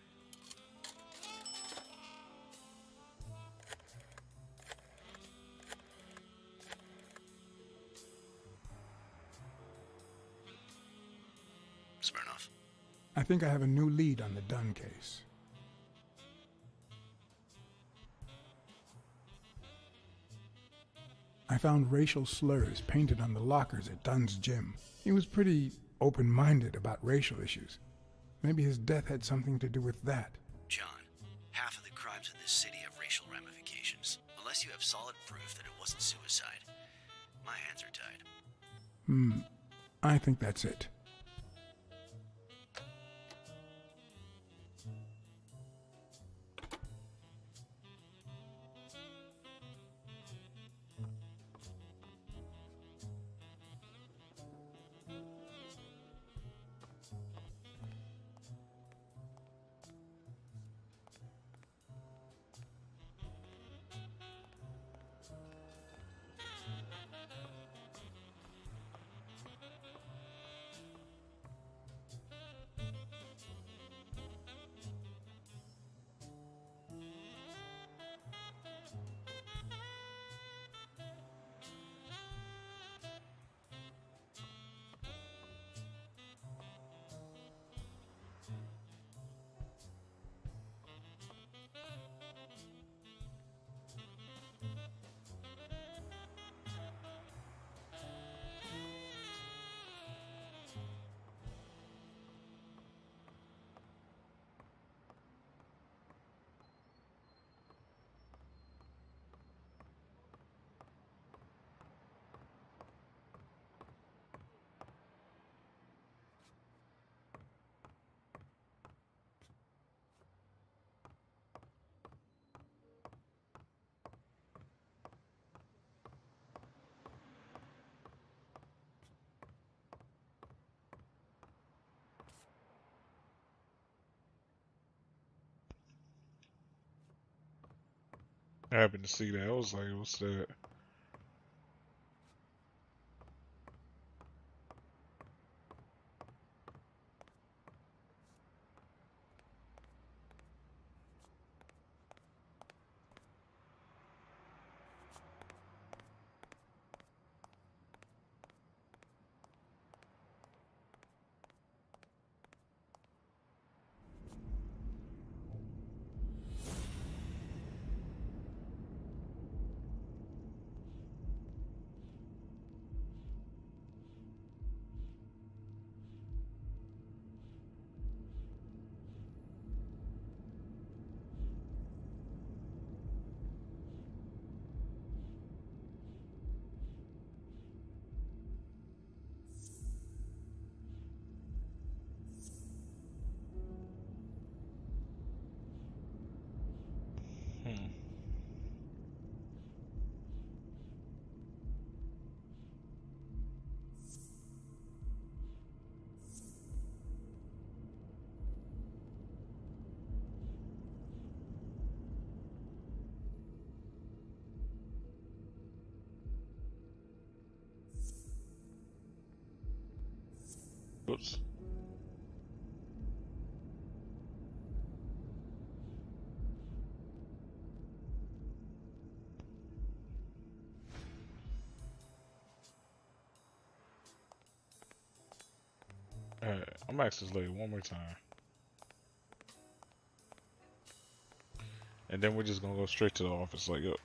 Smirnoff. I think I have a new lead on the Dunn case. I found racial slurs painted on the lockers at Dunn's gym. He was pretty open-minded about racial issues. Maybe his death had something to do with that. John, half of the crimes in this city have racial ramifications. Unless you have solid proof that it wasn't suicide, my hands are tied. I think that's it. I happened to see that. I was like, what's that? Hmm. Oops. Alright, I'm ask this lady one more time. And then we're just gonna go straight to the office, like, yo.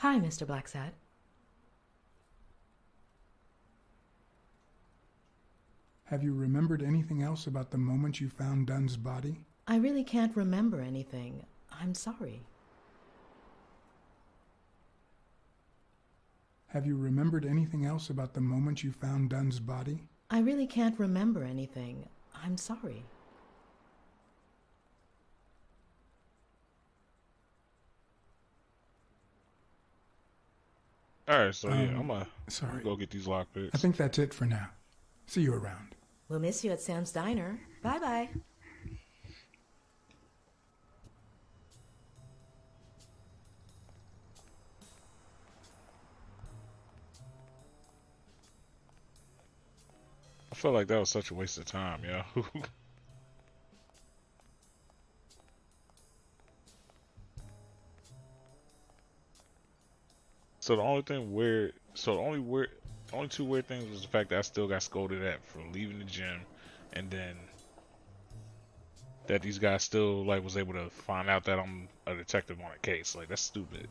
Hi, Mr. Blacksad. Have you remembered anything else about the moment you found Dunn's body? I really can't remember anything. I'm sorry. Have you remembered anything else about the moment you found Dunn's body? I really can't remember anything. I'm sorry. Alright, so yeah, I'm gonna sorry. go get these lockpicks. I think that's it for now. See you around. We'll miss you at Sam's Diner. Bye-bye. I feel like that was such a waste of time, yo. So the only thing weird, so the only two weird things was the fact that I still got scolded at for leaving the gym, and then that these guys still like was able to find out that I'm a detective on a case. Like, that's stupid.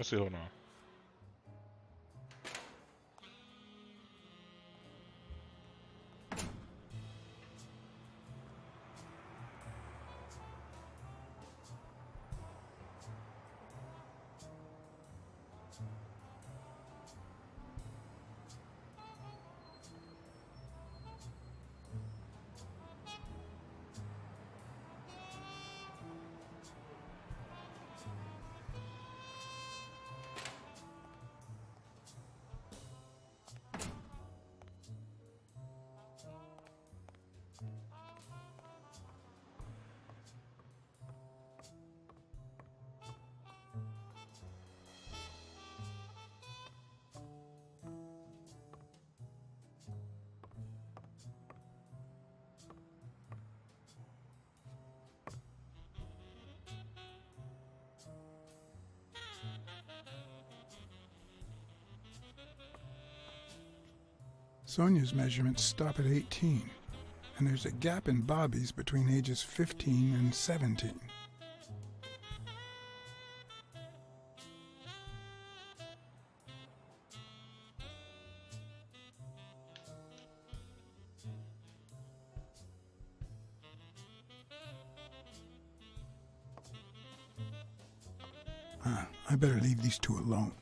Let's see. Hold on. Sonia's measurements stop at 18, and there's a gap in Bobby's between ages 15 and 17. I better leave these two alone.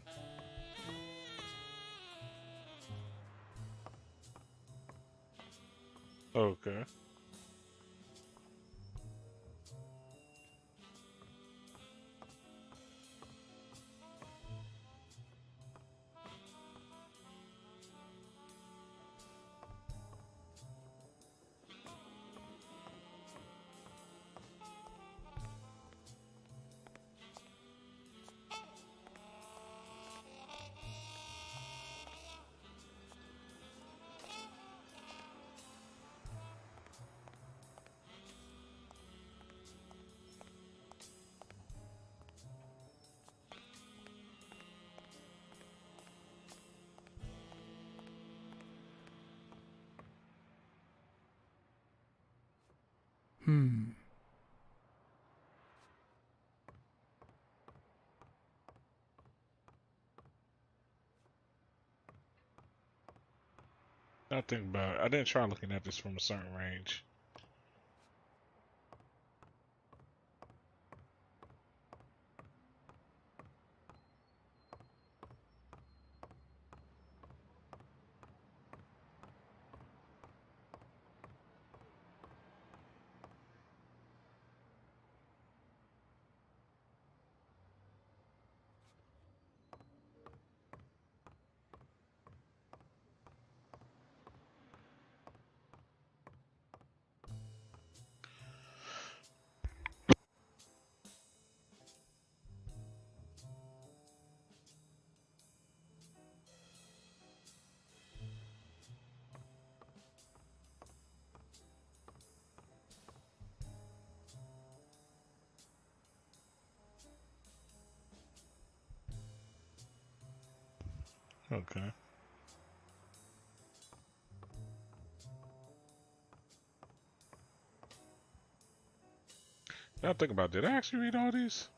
Okay. I think about it. I didn't try looking at this from a certain range. Okay. Now think about, did I actually read all these?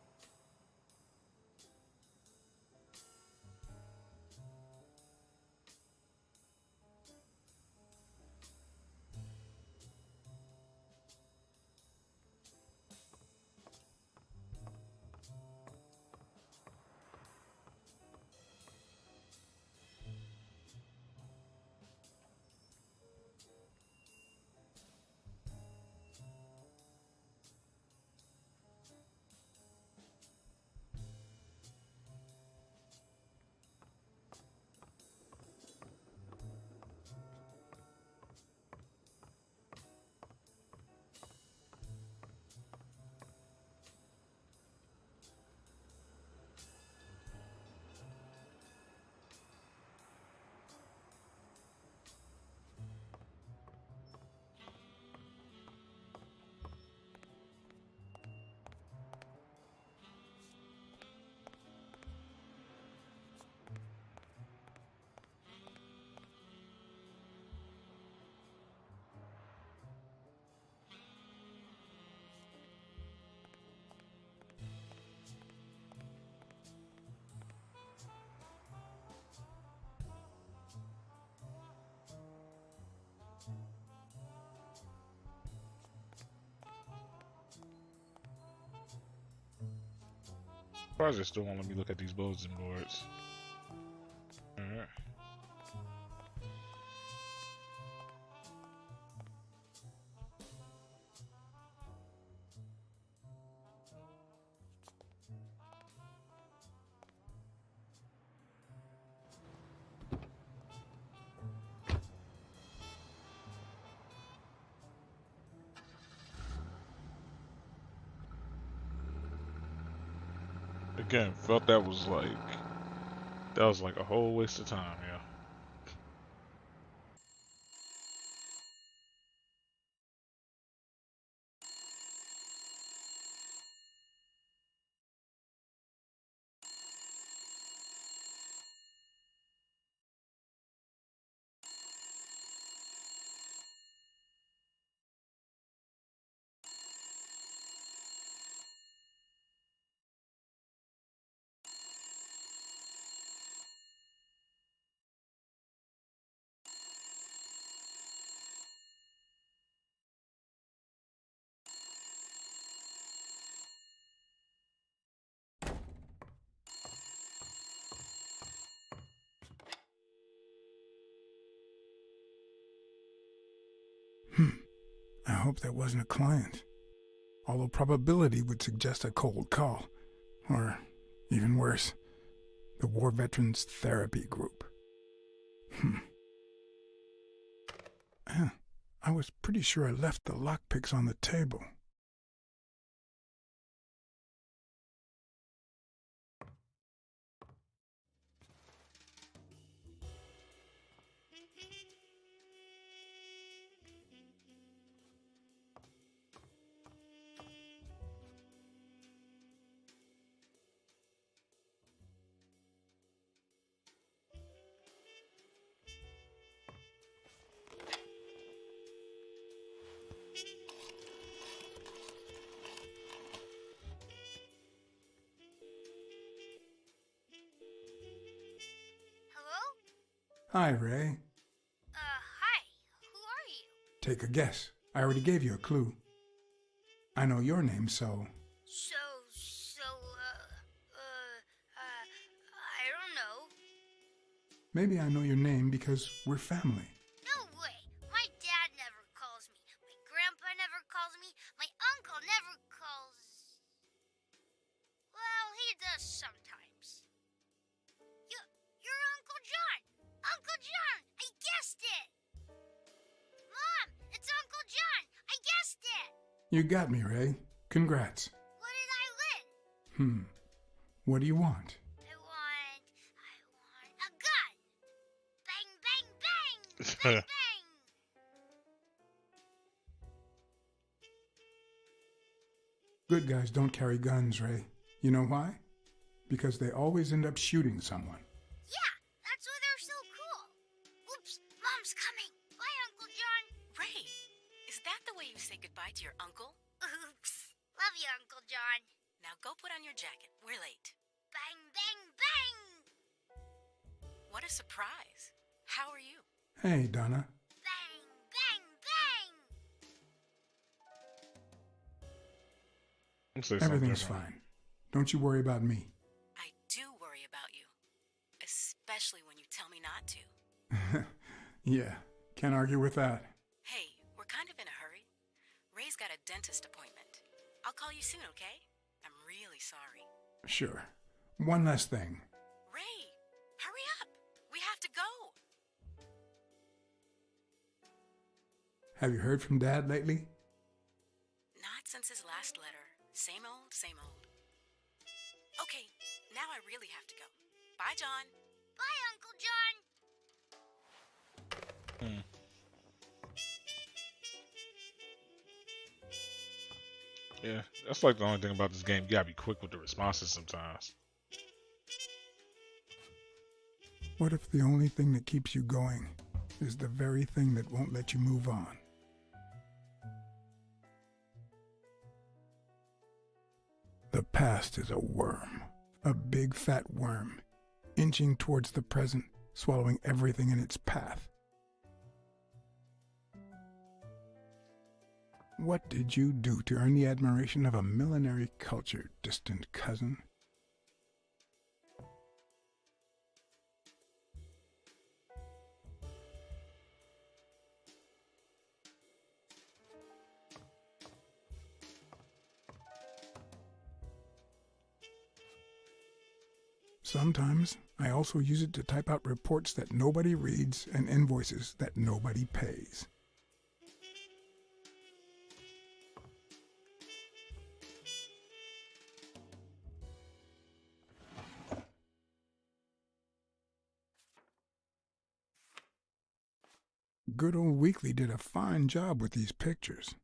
Surprised they still won't let me look at these bulletin boards. Alright. Again, felt that was like a whole waste of time, yeah. I hope that wasn't a client. Although probability would suggest a cold call. Or, even worse, the War Veterans Therapy Group. I was pretty sure I left the lockpicks on the table. Hi, Ray. Hi. Who are you? Take a guess. I already gave you a clue. I know your name, so... I don't know. Maybe I know your name because we're family. No way. My dad never calls me. My grandpa never calls me. My uncle never calls... Well, he does sometimes. You're Uncle John! Uncle John! I guessed it! Mom, it's Uncle John! I guessed it! You got me, Ray. Congrats. What did I win? What do you want? I want a gun! Bang, bang, bang! Bang, bang! Good guys don't carry guns, Ray. You know why? Because they always end up shooting someone. Yeah, that's why they're so cool. Oops, Mom's coming. Bye, Uncle John. Ray, is that the way you say goodbye to your uncle? Oops. Love you, Uncle John. Now go put on your jacket. We're late. Bang, bang, bang! What a surprise. How are you? Hey, Donna. Bang, bang, bang! Everything's fine. Don't you worry about me. I do worry about you. Especially when you tell me not to. Yeah, can't argue with that. Hey, we're kind of in a hurry. Ray's got a dentist appointment. I'll call you soon, okay? I'm really sorry. Sure. One last thing. Ray, hurry up. We have to go. Have you heard from Dad lately? Not since his last letter. Same old, same old. Okay, now I really have to go. Bye, John. Bye, Uncle John. Yeah, that's like the only thing about this game. You gotta be quick with the responses sometimes. What if the only thing that keeps you going is the very thing that won't let you move on? The past is a worm, a big fat worm, inching towards the present, swallowing everything in its path. What did you do to earn the admiration of a millinery culture, distant cousin? Sometimes I also use it to type out reports that nobody reads and invoices that nobody pays. Good old Weekly did a fine job with these pictures.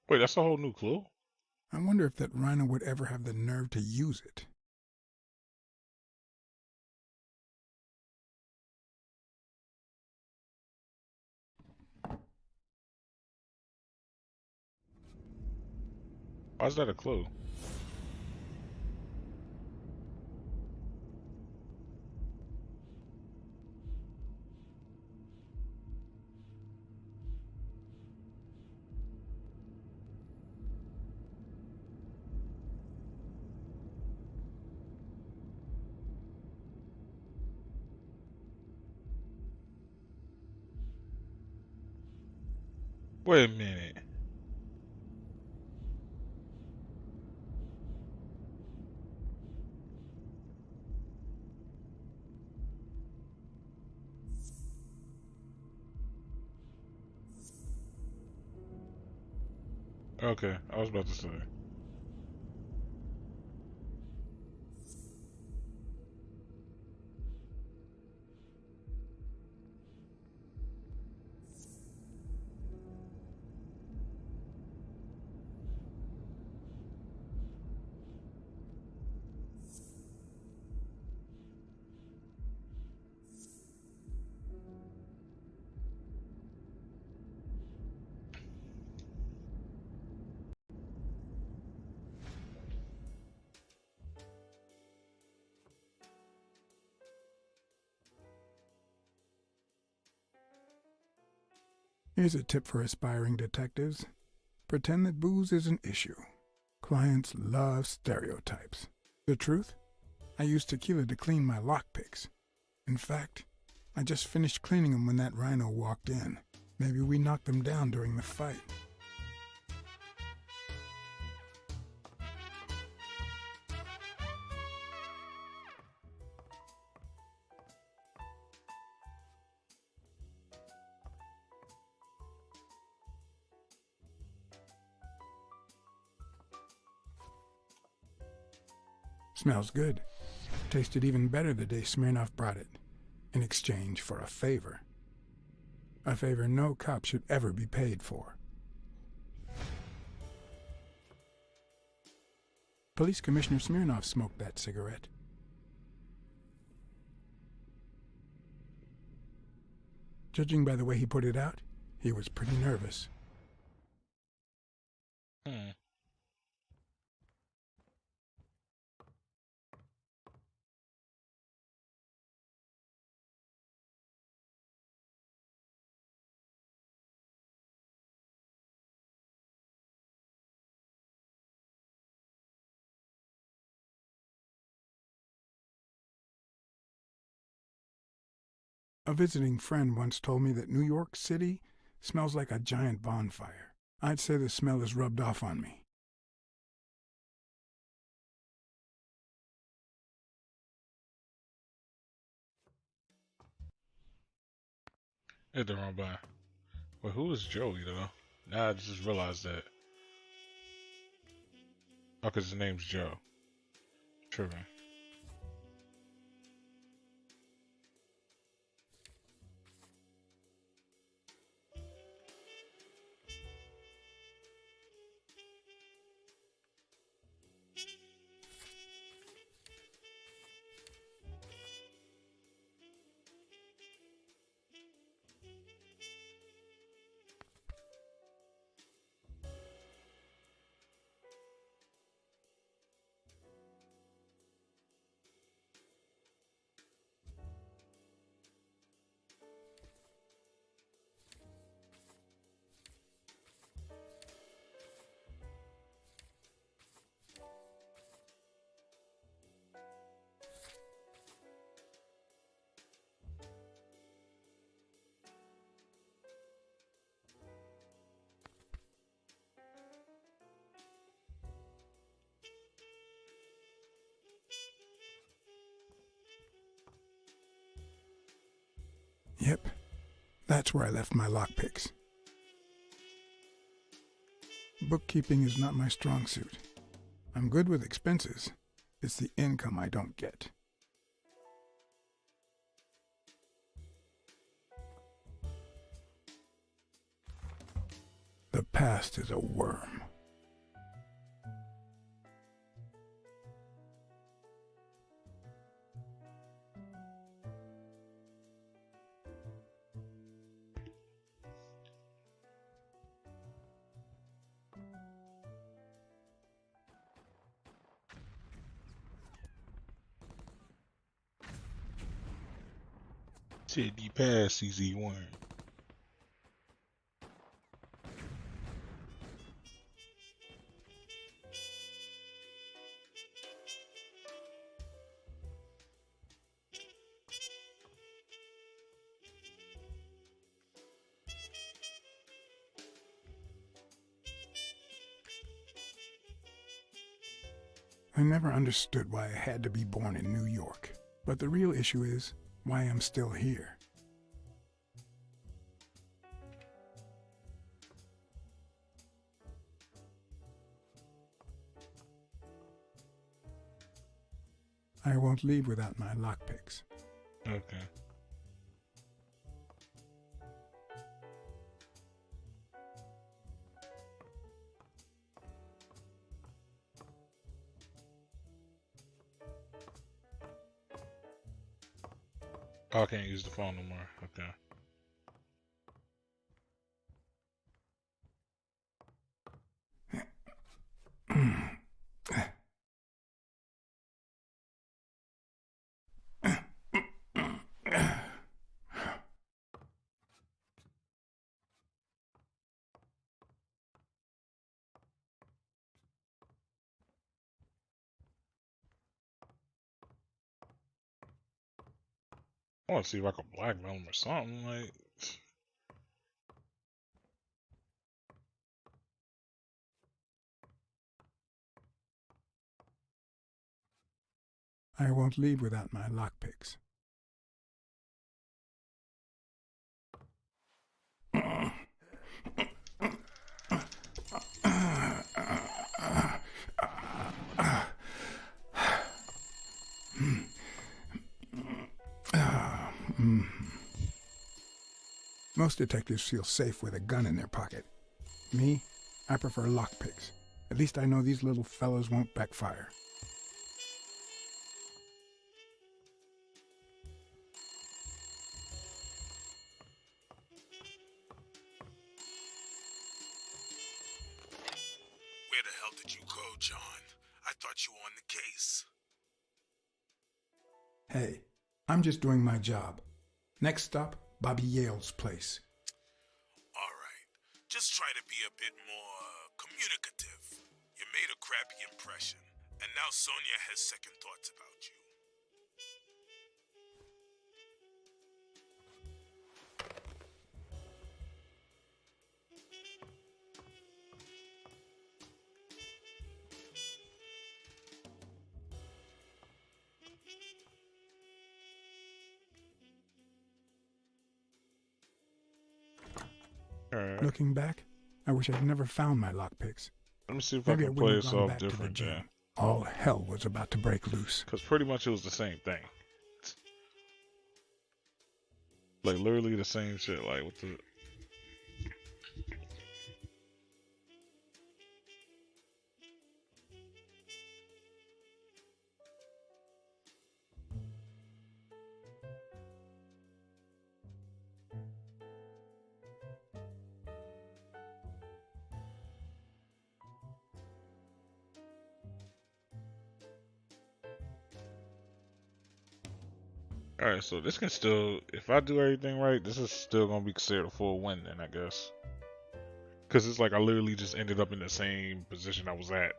Wait, that's a whole new clue? I wonder if that rhino would ever have the nerve to use it. Why's that a clue? Wait a minute. Okay, I was about to say. Here's a tip for aspiring detectives. Pretend that booze is an issue. Clients love stereotypes. The truth? I use tequila to clean my lockpicks. In fact, I just finished cleaning them when that rhino walked in. Maybe we knocked them down during the fight. Smells good. Tasted even better the day Smirnoff brought it, in exchange for a favor. A favor no cop should ever be paid for. Police Commissioner Smirnoff smoked that cigarette. Judging by the way he put it out, he was pretty nervous. A visiting friend once told me that New York City smells like a giant bonfire. I'd say the smell is rubbed off on me. Hit the wrong button. Well, who is Joey though? Now I just realized that. Oh, cause his name's Joe. Tripping. Yep, that's where I left my lockpicks. Bookkeeping is not my strong suit. I'm good with expenses. It's the income I don't get. The past is a worm. Shit, the past CZ1. I never understood why I had to be born in New York. But the real issue is why I'm still here. I won't leave without my lockpicks. Okay. Oh, I can't use the phone no more. Okay. I want to see if I can blackmail him or something. Like, I won't leave without my lockpicks. Most detectives feel safe with a gun in their pocket. Me, I prefer lockpicks. At least I know these little fellows won't backfire. Where the hell did you go, John? I thought you were on the case. Hey, I'm just doing my job. Next stop, Bobby Yale's place. Alright, just try to be a bit more communicative. You made a crappy impression, and now Sonia has second thoughts about you. alright. Looking back, I wish I'd never found my lockpicks. Let me see if Maybe I I can wouldn't play have this gone off back to the different gym. then. All hell was about to break loose. Because pretty much it was the same thing. Like, literally the same shit. Like, what the... Alright, so this can still, if I do everything right, this is still gonna be considered a full win then, I guess. Because it's like I literally just ended up in the same position I was at.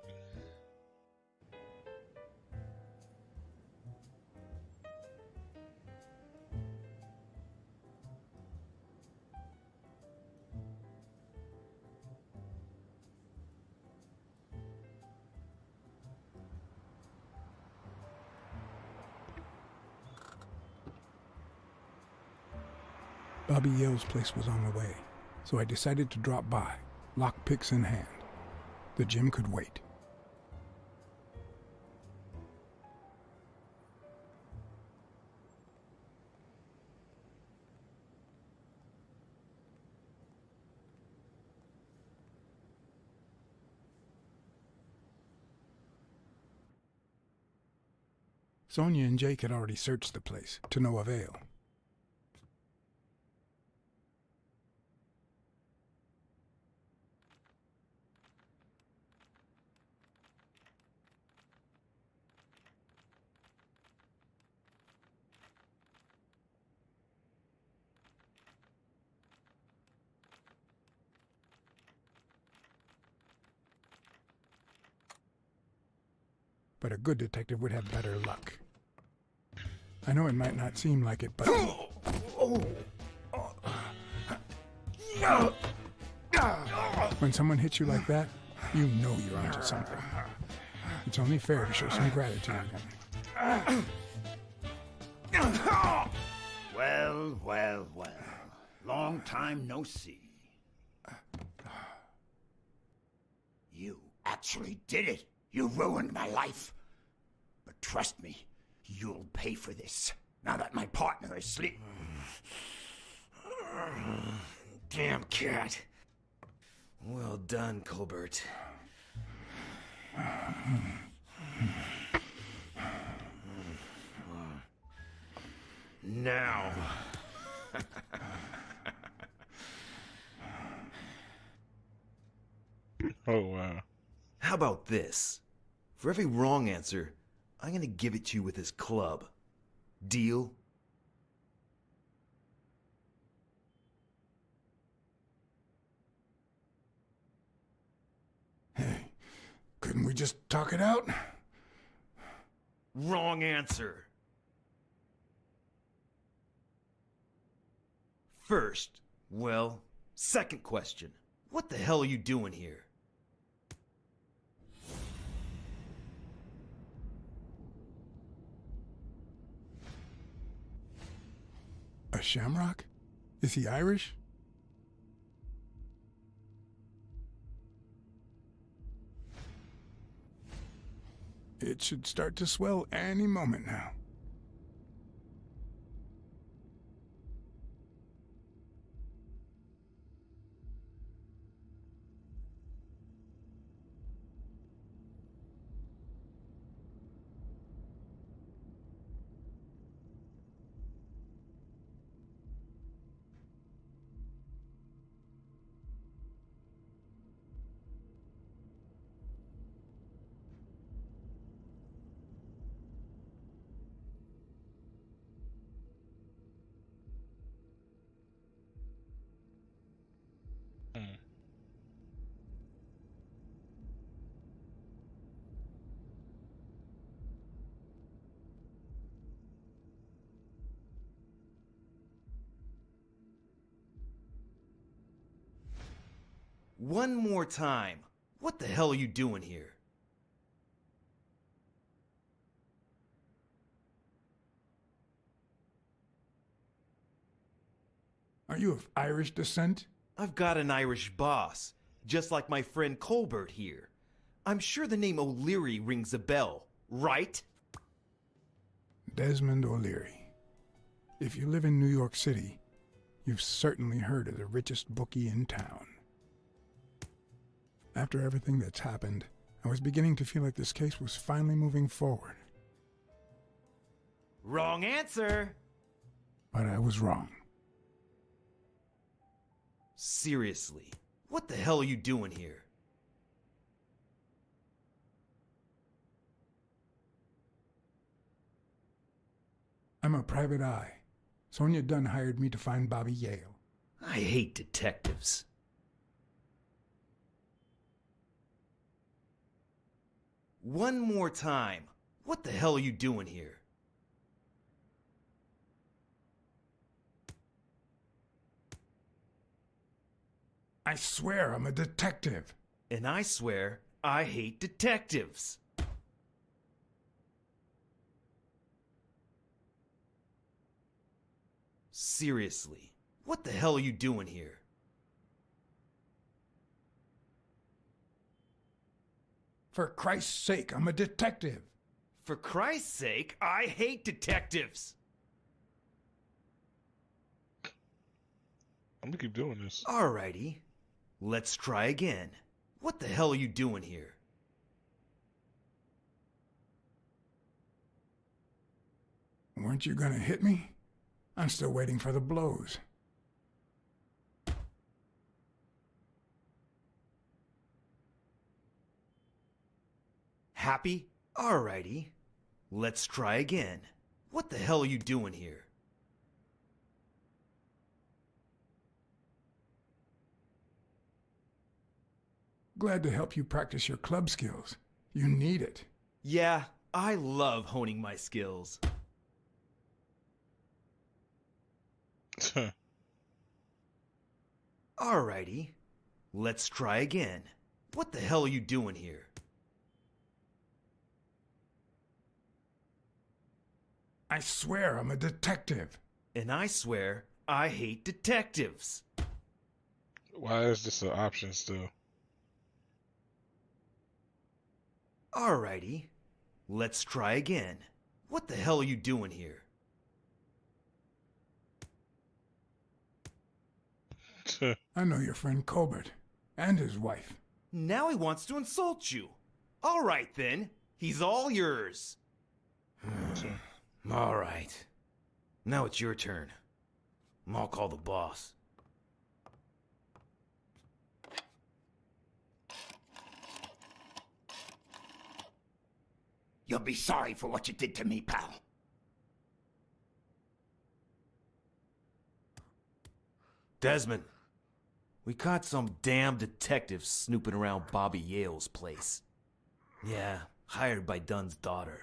Bobby Yale's place was on the way, so I decided to drop by, lockpicks in hand. The gym could wait. Sonia and Jake had already searched the place, to no avail. But a good detective would have better luck. I know it might not seem like it, but... When someone hits you like that, you know you're onto something. It's only fair to show some gratitude. Well, well, well. Long time no see. You actually did it. You ruined my life. But trust me, you'll pay for this, now that my partner is asleep. Damn cat. Well done, Colbert. Now. Oh, wow. How about this? For every wrong answer, I'm gonna give it to you with this club. Deal? Hey, couldn't we just talk it out? Wrong answer. First, well, second question. What the hell are you doing here? A shamrock? Is he Irish? It should start to swell any moment now. One more time. What the hell are you doing here? Are you of Irish descent? I've got an Irish boss, just like my friend Colbert here. I'm sure the name O'Leary rings a bell, right? Desmond O'Leary. If you live in New York City, you've certainly heard of the richest bookie in town. After everything that's happened, I was beginning to feel like this case was finally moving forward. Wrong answer! But I was wrong. Seriously, what the hell are you doing here? I'm a private eye. Sonia Dunn hired me to find Bobby Yale. I hate detectives. One more time. What the hell are you doing here? I swear I'm a detective. And I swear I hate detectives. Seriously, What the hell are you doing here? For Christ's sake, I'm a detective. For Christ's sake, I hate detectives. I'm gonna keep doing this. Alrighty. Let's try again. What the hell are you doing here? Weren't you gonna hit me? I'm still waiting for the blows. Happy? Alrighty. Let's try again. What the hell are you doing here? Glad to help you practice your club skills. You need it. Yeah, I love honing my skills. Alrighty. Let's try again. What the hell are you doing here? I swear I'm a detective. And I swear I hate detectives. Why is this an option still? Alrighty. Let's try again. What the hell are you doing here? I know your friend Colbert and his wife. Now he wants to insult you. Alright then. He's all yours. Alright. Now it's your turn. I'll call the boss. You'll be sorry for what you did to me, pal. Desmond, we caught some damn detective snooping around Bobby Yale's place. Yeah, hired by Dunn's daughter.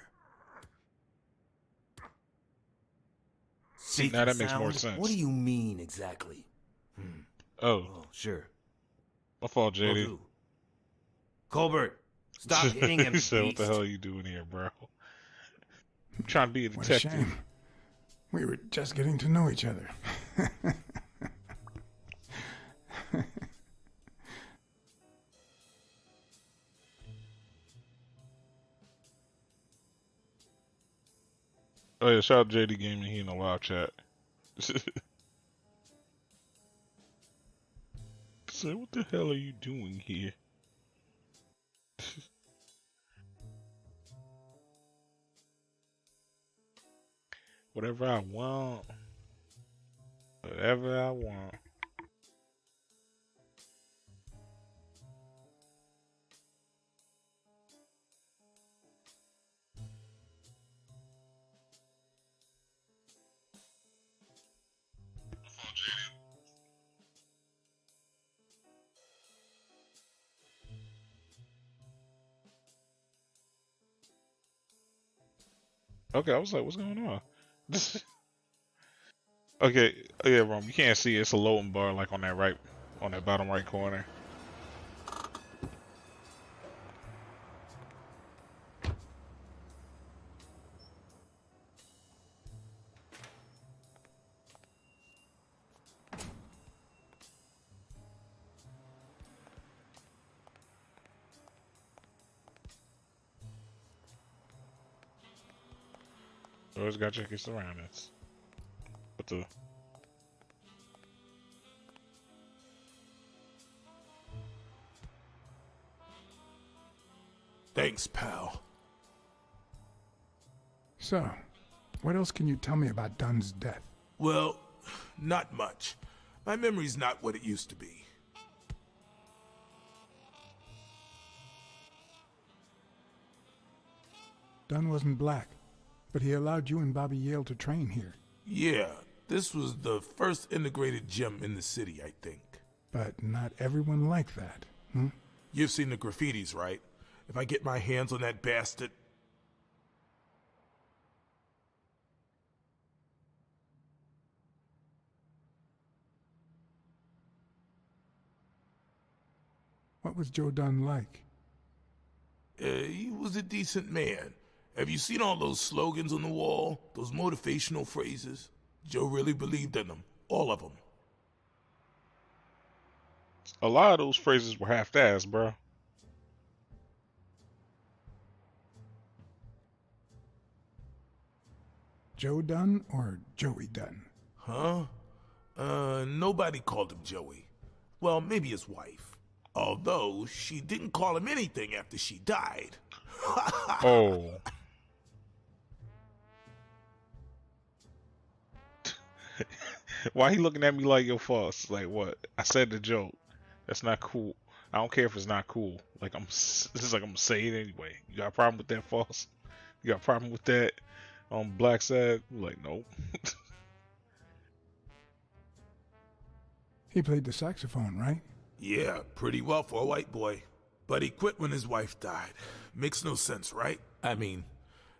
See, now that makes more sense. What do you mean exactly? Oh, sure. My fault, JD. Colbert, stop hitting him. He said, "What the hell are you doing here, bro?" I'm trying to be a detective. What a shame. We were just getting to know each other. Oh yeah, shout out JD Gaming. He in the live chat. Say, what the hell are you doing here? Whatever I want. Whatever I want. Okay, I was like, what's going on? Okay, yeah, Rom, you can't see it. It's a loading bar like on that bottom right corner. Always gotta check your surroundings. What the? Thanks, pal. So, what else can you tell me about Dunn's death? Well, not much. My memory's not what it used to be. Dunn wasn't black, but he allowed you and Bobby Yale to train here. Yeah, this was the first integrated gym in the city, I think. But not everyone liked that, hmm? You've seen the graffitis, right? If I get my hands on that bastard... What was Joe Dunn like? He was a decent man. Have you seen all those slogans on the wall? Those motivational phrases? Joe really believed in them. All of them. A lot of those phrases were half-assed, bro. Joe Dunn or Joey Dunn? Huh? Nobody called him Joey. Well, maybe his wife. Although, she didn't call him anything after she died. Oh. Why he looking at me like you're false? Like what? I said the joke. That's not cool. I don't care if it's not cool. Like this is like I'm gonna say it anyway. You got a problem with that, false? You got a problem with that? Blacksad? Like nope. He played the saxophone, right? Yeah, pretty well for a white boy. But he quit when his wife died. Makes no sense, right? I mean,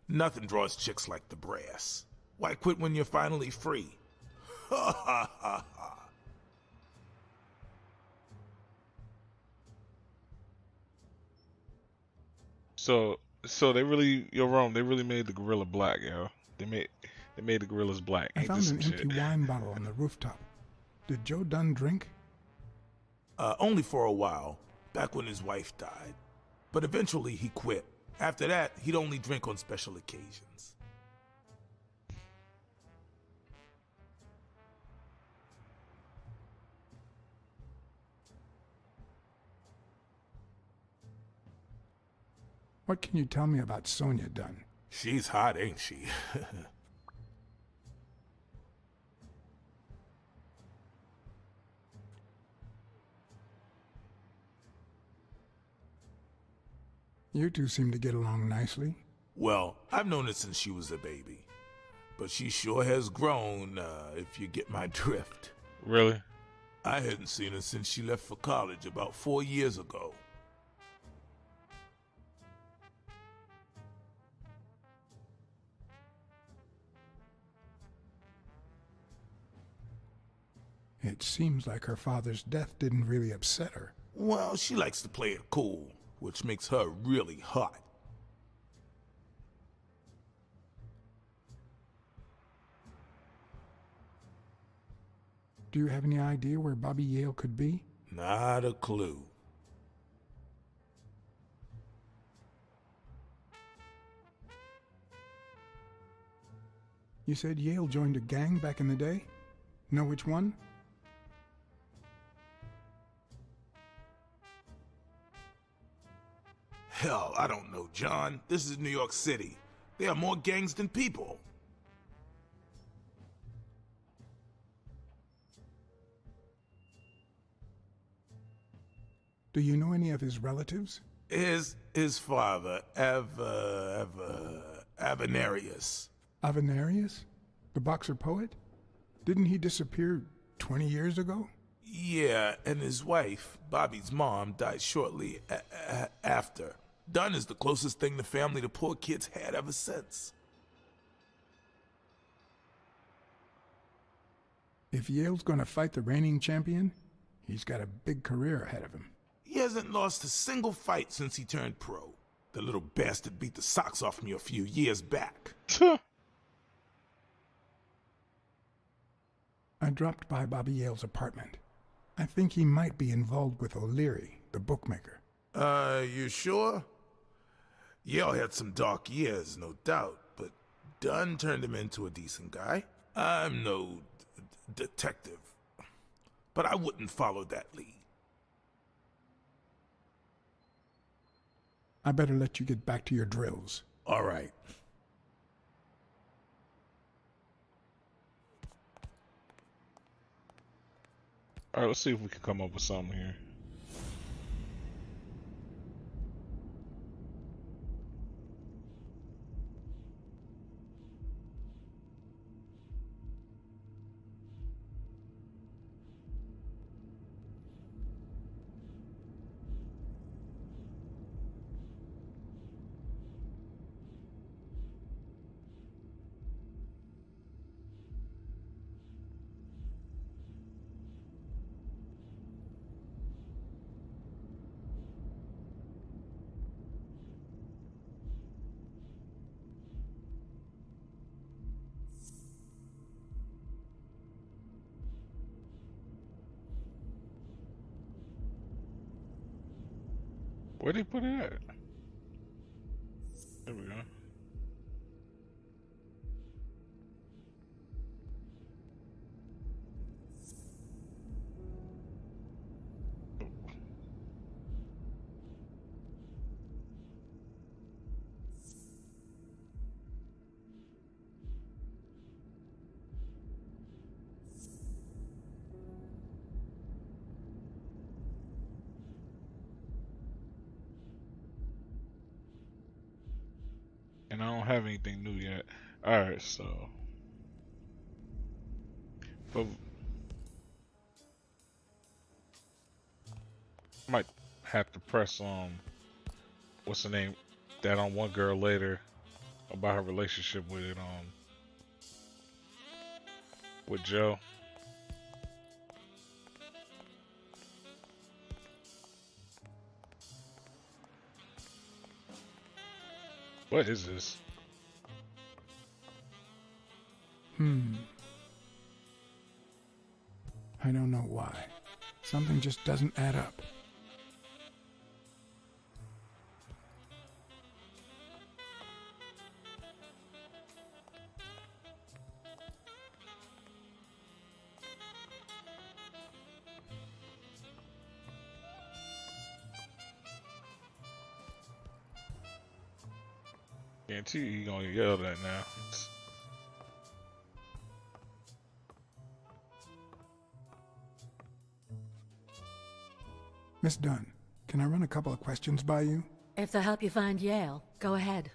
nothing draws chicks like the brass. Why quit when you're finally free? Ha ha ha ha. So they really, you're wrong. They really made the gorilla black, yo. They made the gorillas black. I Ain't found this an some empty shit? wine bottle on the rooftop. Did Joe Dunn drink? Only for a while, back when his wife died. But eventually he quit. After that, he'd only drink on special occasions. What can you tell me about Sonia Dunn? She's hot, ain't she? You two seem to get along nicely. Well, I've known her since she was a baby. But she sure has grown, if you get my drift. Really? I hadn't seen her since she left for college about 4 years ago. It seems like her father's death didn't really upset her. Well, she likes to play it cool, which makes her really hot. Do you have any idea where Bobby Yale could be? Not a clue. You said Yale joined a gang back in the day? Know which one? Hell, I don't know, John. This is New York City. There are more gangs than people. Do you know any of his relatives? His father, Avenarius. Avenarius? The boxer poet? Didn't he disappear 20 years ago? Yeah, and his wife, Bobby's mom, died shortly after. Dunn is the closest thing the family to poor kids had ever since. If Yale's gonna fight the reigning champion, he's got a big career ahead of him. He hasn't lost a single fight since he turned pro. The little bastard beat the socks off me a few years back. I dropped by Bobby Yale's apartment. I think he might be involved with O'Leary, the bookmaker. You sure? Yale had some dark years, no doubt, but Dunn turned him into a decent guy. I'm no detective, but I wouldn't follow that lead. I better let you get back to your drills. All right. All right, let's see if we can come up with something here. Where'd they put it at? There we go. And I don't have anything new yet. Alright, so. But might have to press what's the name? That on one girl later about her relationship with Joe. What is this? I don't know why. Something just doesn't add up. Guarantee you gonna get yelled at now. Miss Dunn, can I run a couple of questions by you? If they'll help you find Yale, go ahead.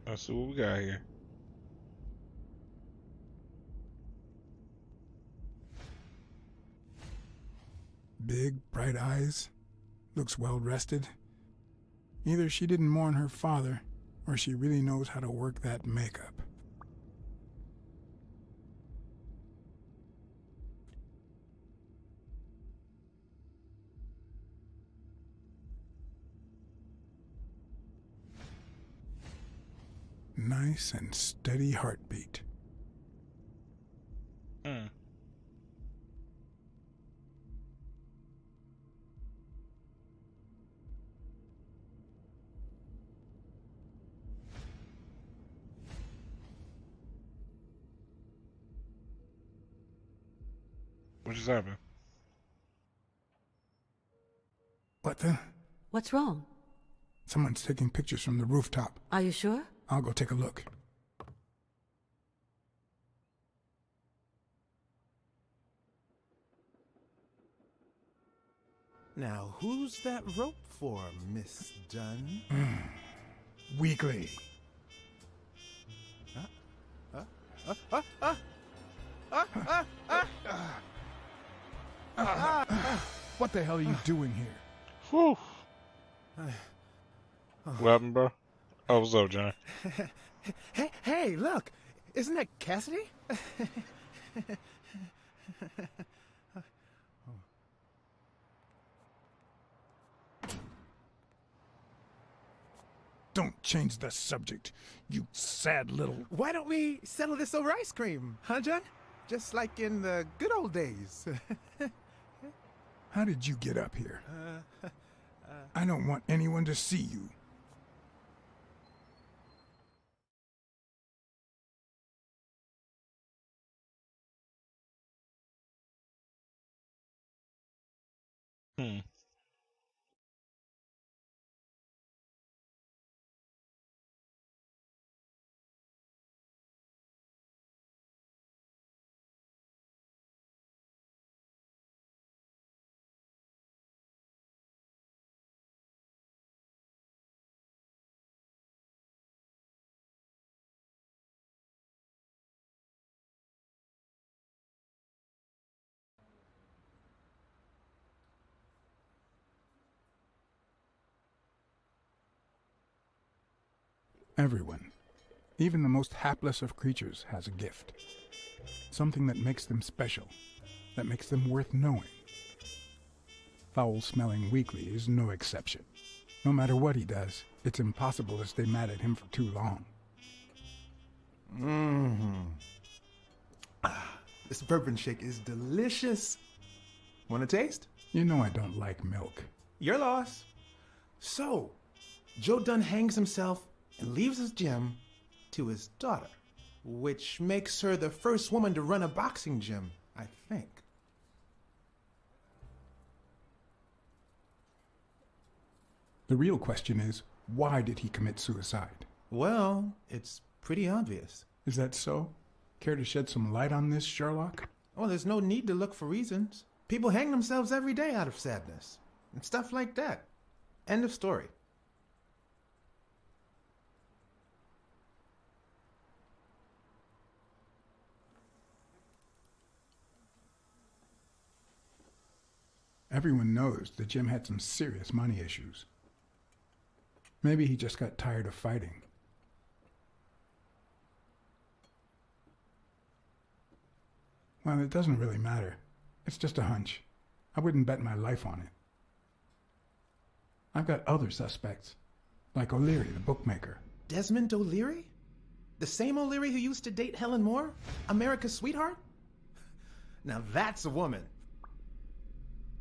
Let's see what we got here. Big, bright eyes. Looks well rested. Either she didn't mourn her father, or she really knows how to work that makeup. Nice and steady heartbeat. What just happened? What the? What's wrong? Someone's taking pictures from the rooftop. Are you sure? I'll go take a look. Now, who's that rope for, Miss Dunn? Weekly. What the hell are you doing here? Whew. What happened, bro? Oh, what's up, John? Hey, look! Isn't that Cassidy? Don't change the subject, you sad little... Why don't we settle this over ice cream, huh, John? Just like in the good old days. How did you get up here? I don't want anyone to see you. Everyone, even the most hapless of creatures, has a gift. Something that makes them special, that makes them worth knowing. Foul-smelling Weekly is no exception. No matter what he does, it's impossible to stay mad at him for too long. This bourbon shake is delicious. Want a taste? You know I don't like milk. Your loss. So, Joe Dunn hangs himself and leaves his gym to his daughter, which makes her the first woman to run a boxing gym, I think. The real question is, why did he commit suicide? Well, it's pretty obvious. Is that so? Care to shed some light on this, Sherlock? Oh, there's no need to look for reasons. People hang themselves every day out of sadness. And stuff like that. End of story. Everyone knows that Jim had some serious money issues. Maybe he just got tired of fighting. Well, it doesn't really matter. It's just a hunch. I wouldn't bet my life on it. I've got other suspects, like O'Leary, the bookmaker. Desmond O'Leary? The same O'Leary who used to date Helen Moore? America's sweetheart? Now that's a woman.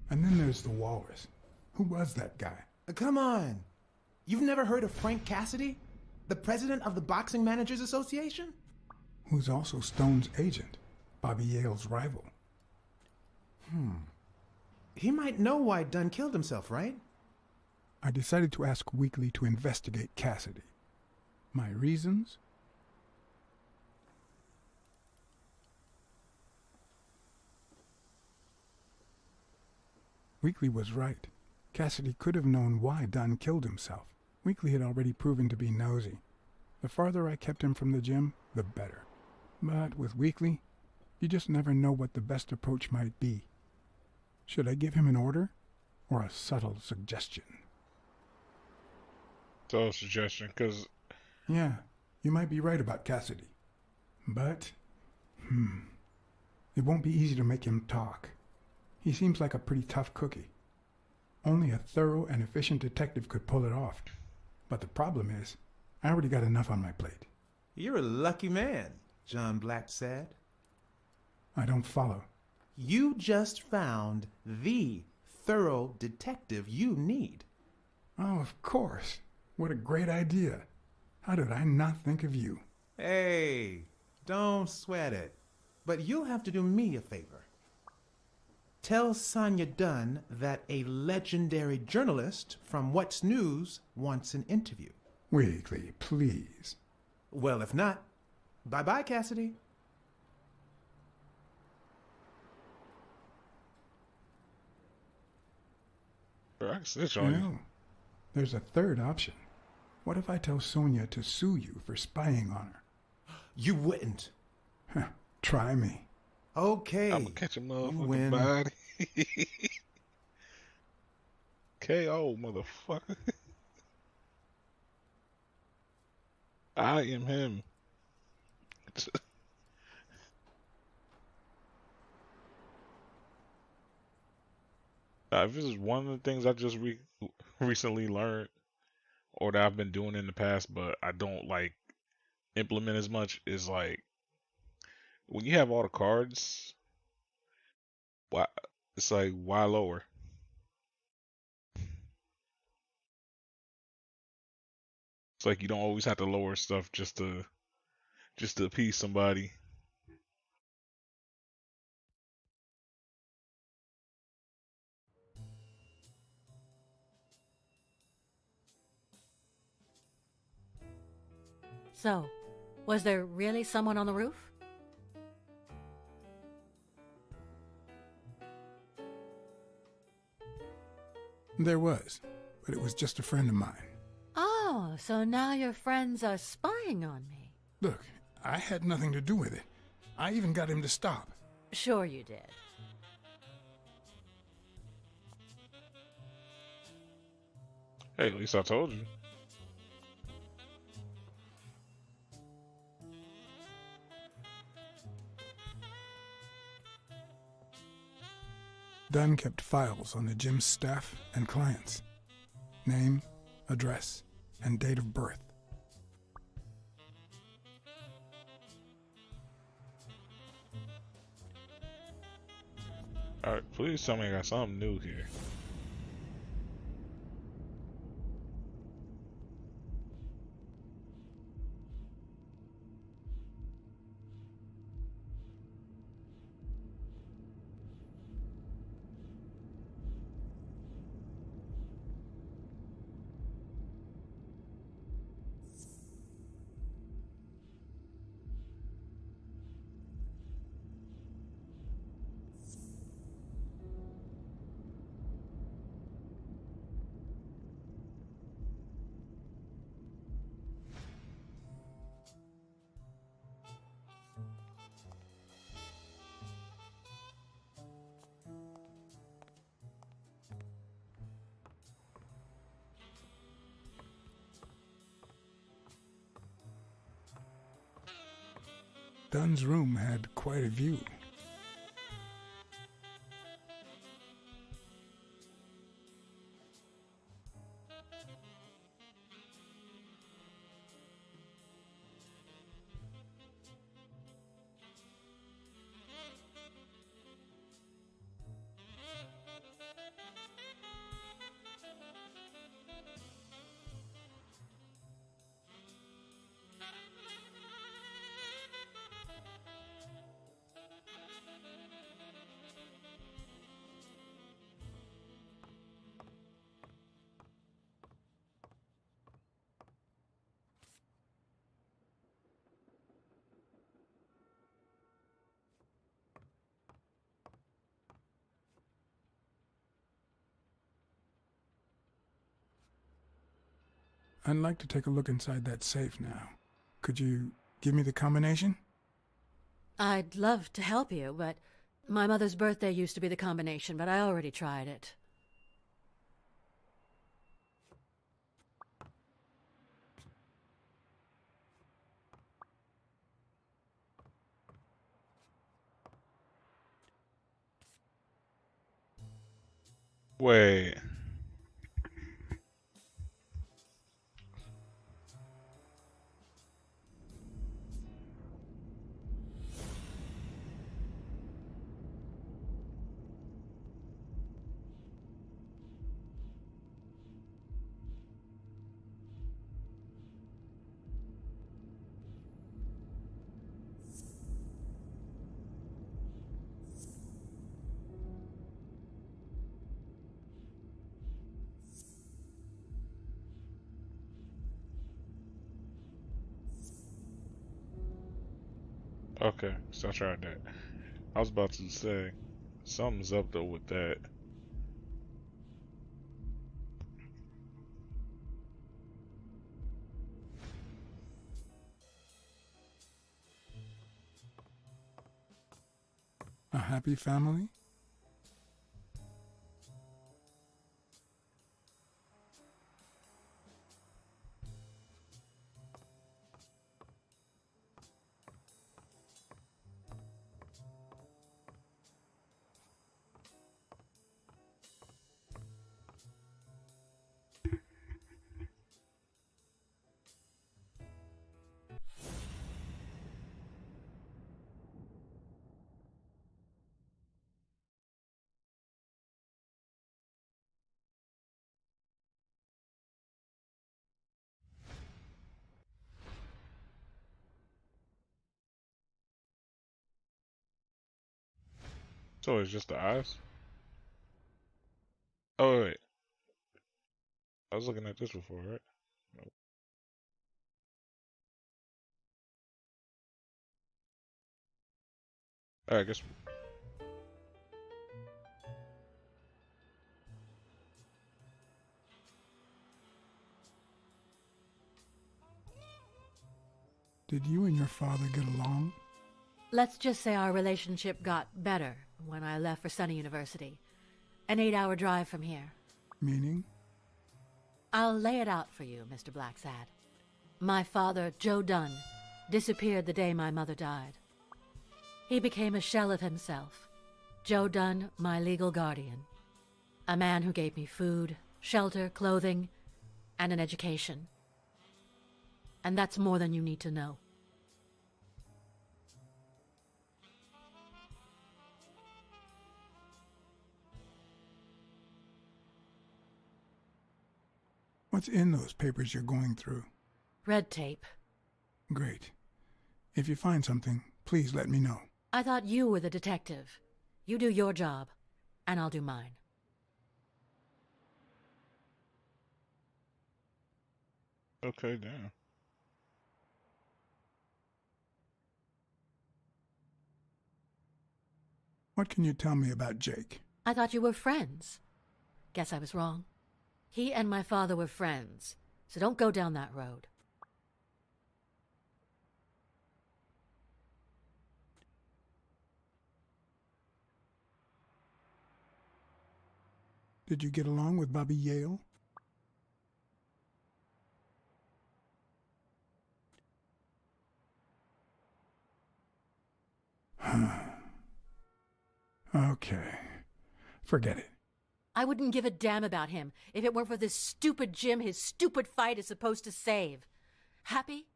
And then there's the Walrus. Who was that guy? Come on. You've never heard of Frank Cassidy? The president of the Boxing Managers Association? Who's also Stone's agent, Bobby Yale's rival. He might know why Dunn killed himself, right? I decided to ask Weekly to investigate Cassidy. My reasons? Weekly was right. Cassidy could have known why Dunn killed himself. Weekly had already proven to be nosy. The farther I kept him from the gym, the better. But with Weekly, you just never know what the best approach might be. Should I give him an order or a subtle suggestion? Subtle suggestion, because... Yeah, you might be right about Cassidy. But, it won't be easy to make him talk. He seems like a pretty tough cookie. Only a thorough and efficient detective could pull it off. But the problem is, I already got enough on my plate. You're a lucky man, John Blacksad. I don't follow. You just found the thorough detective you need. Oh, of course. What a great idea. How did I not think of you? Hey, don't sweat it. But you'll have to do me a favor. Tell Sonia Dunn that a legendary journalist from What's News wants an interview. Weekly, please. Well, if not, bye-bye, Cassidy. I can snitch on you. There's a third option. What if I tell Sonia to sue you for spying on her? You wouldn't. Try me. Okay. I'm gonna catch a motherfucking body. KO, motherfucker. I am him. If this is one of the things I just recently learned, or that I've been doing in the past, but I don't like implement as much, is like when you have all the cards, why it's like why lower? It's like you don't always have to lower stuff just to appease somebody. So, was there really someone on the roof? There was, but it was just a friend of mine. Oh, so now your friends are spying on me. Look, I had nothing to do with it. I even got him to stop. Sure you did. Hey, at least I told you. Dunn kept files on the gym's staff and clients. Name, address, and date of birth. Alright, please tell me I got something new here. Dunn's room had quite a view. I'd like to take a look inside that safe now. Could you give me the combination? I'd love to help you, but my mother's birthday used to be the combination, but I already tried it. Wait. Okay, so I tried that. I was about to say, something's up though with that. A happy family? So it's just the eyes? Oh wait, I was looking at this before, right? Nope. I guess. Did you and your father get along? Let's just say our relationship got better when I left for Sunny University. An 8-hour drive from here. Meaning? I'll lay it out for you, Mr. Blacksad. My father, Joe Dunn, disappeared the day my mother died. He became a shell of himself. Joe Dunn, my legal guardian. A man who gave me food, shelter, clothing, and an education. And that's more than you need to know. What's in those papers you're going through? Red tape. Great. If you find something, please let me know. I thought you were the detective. You do your job, and I'll do mine. Okay, damn. What can you tell me about Jake? I thought you were friends. Guess I was wrong. He and my father were friends, so don't go down that road. Did you get along with Bobby Yale? Okay. Forget it. I wouldn't give a damn about him if it weren't for this stupid Jim his stupid fight is supposed to save. Happy?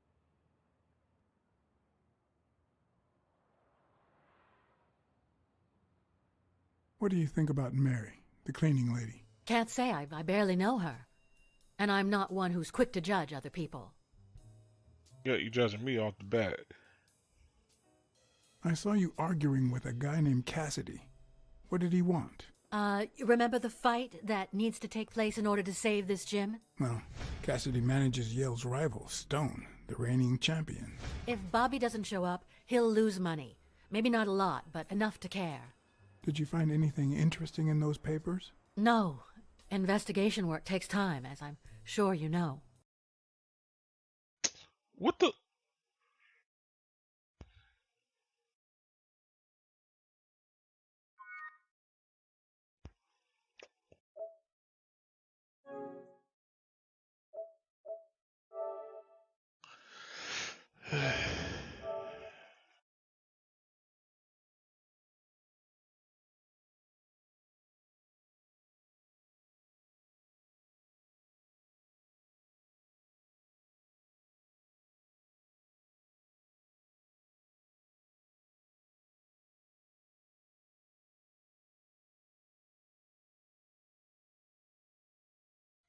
What do you think about Mary, the cleaning lady? Can't say. I barely know her. And I'm not one who's quick to judge other people. Yeah, you judging me off the bat. I saw you arguing with a guy named Cassidy. What did he want? Remember the fight that needs to take place in order to save this Jim? Well, Cassidy manages Yale's rival, Stone, the reigning champion. If Bobby doesn't show up, he'll lose money. Maybe not a lot, but enough to care. Did you find anything interesting in those papers? No. Investigation work takes time, as I'm sure you know. What the?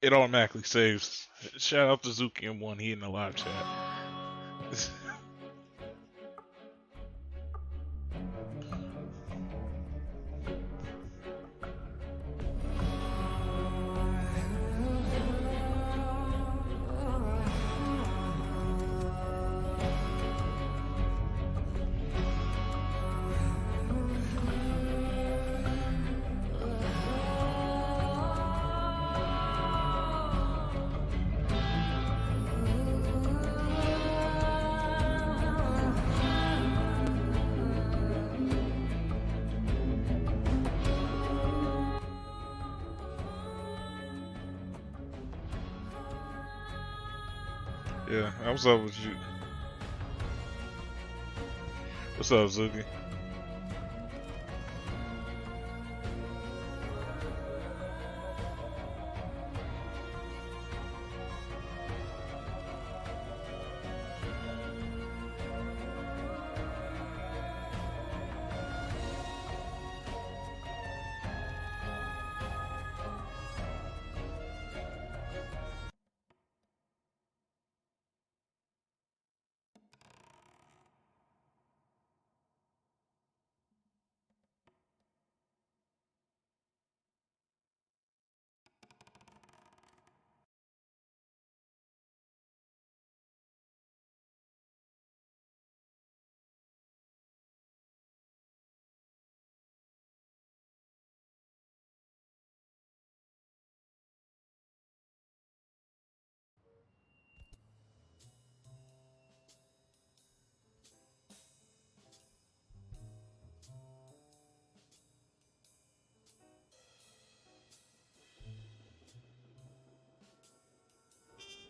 It automatically saves. Shout out to Zuki and one. He in the live chat. Yeah, what's up with you? What's up, Zuki?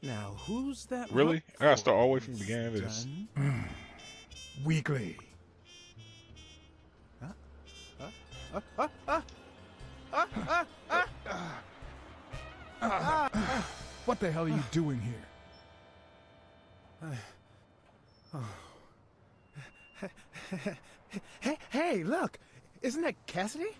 Now, who's that? Really? I gotta start all the way from the beginning of this. Weekly. What the hell are you doing here? Hey, look! Isn't that Cassidy?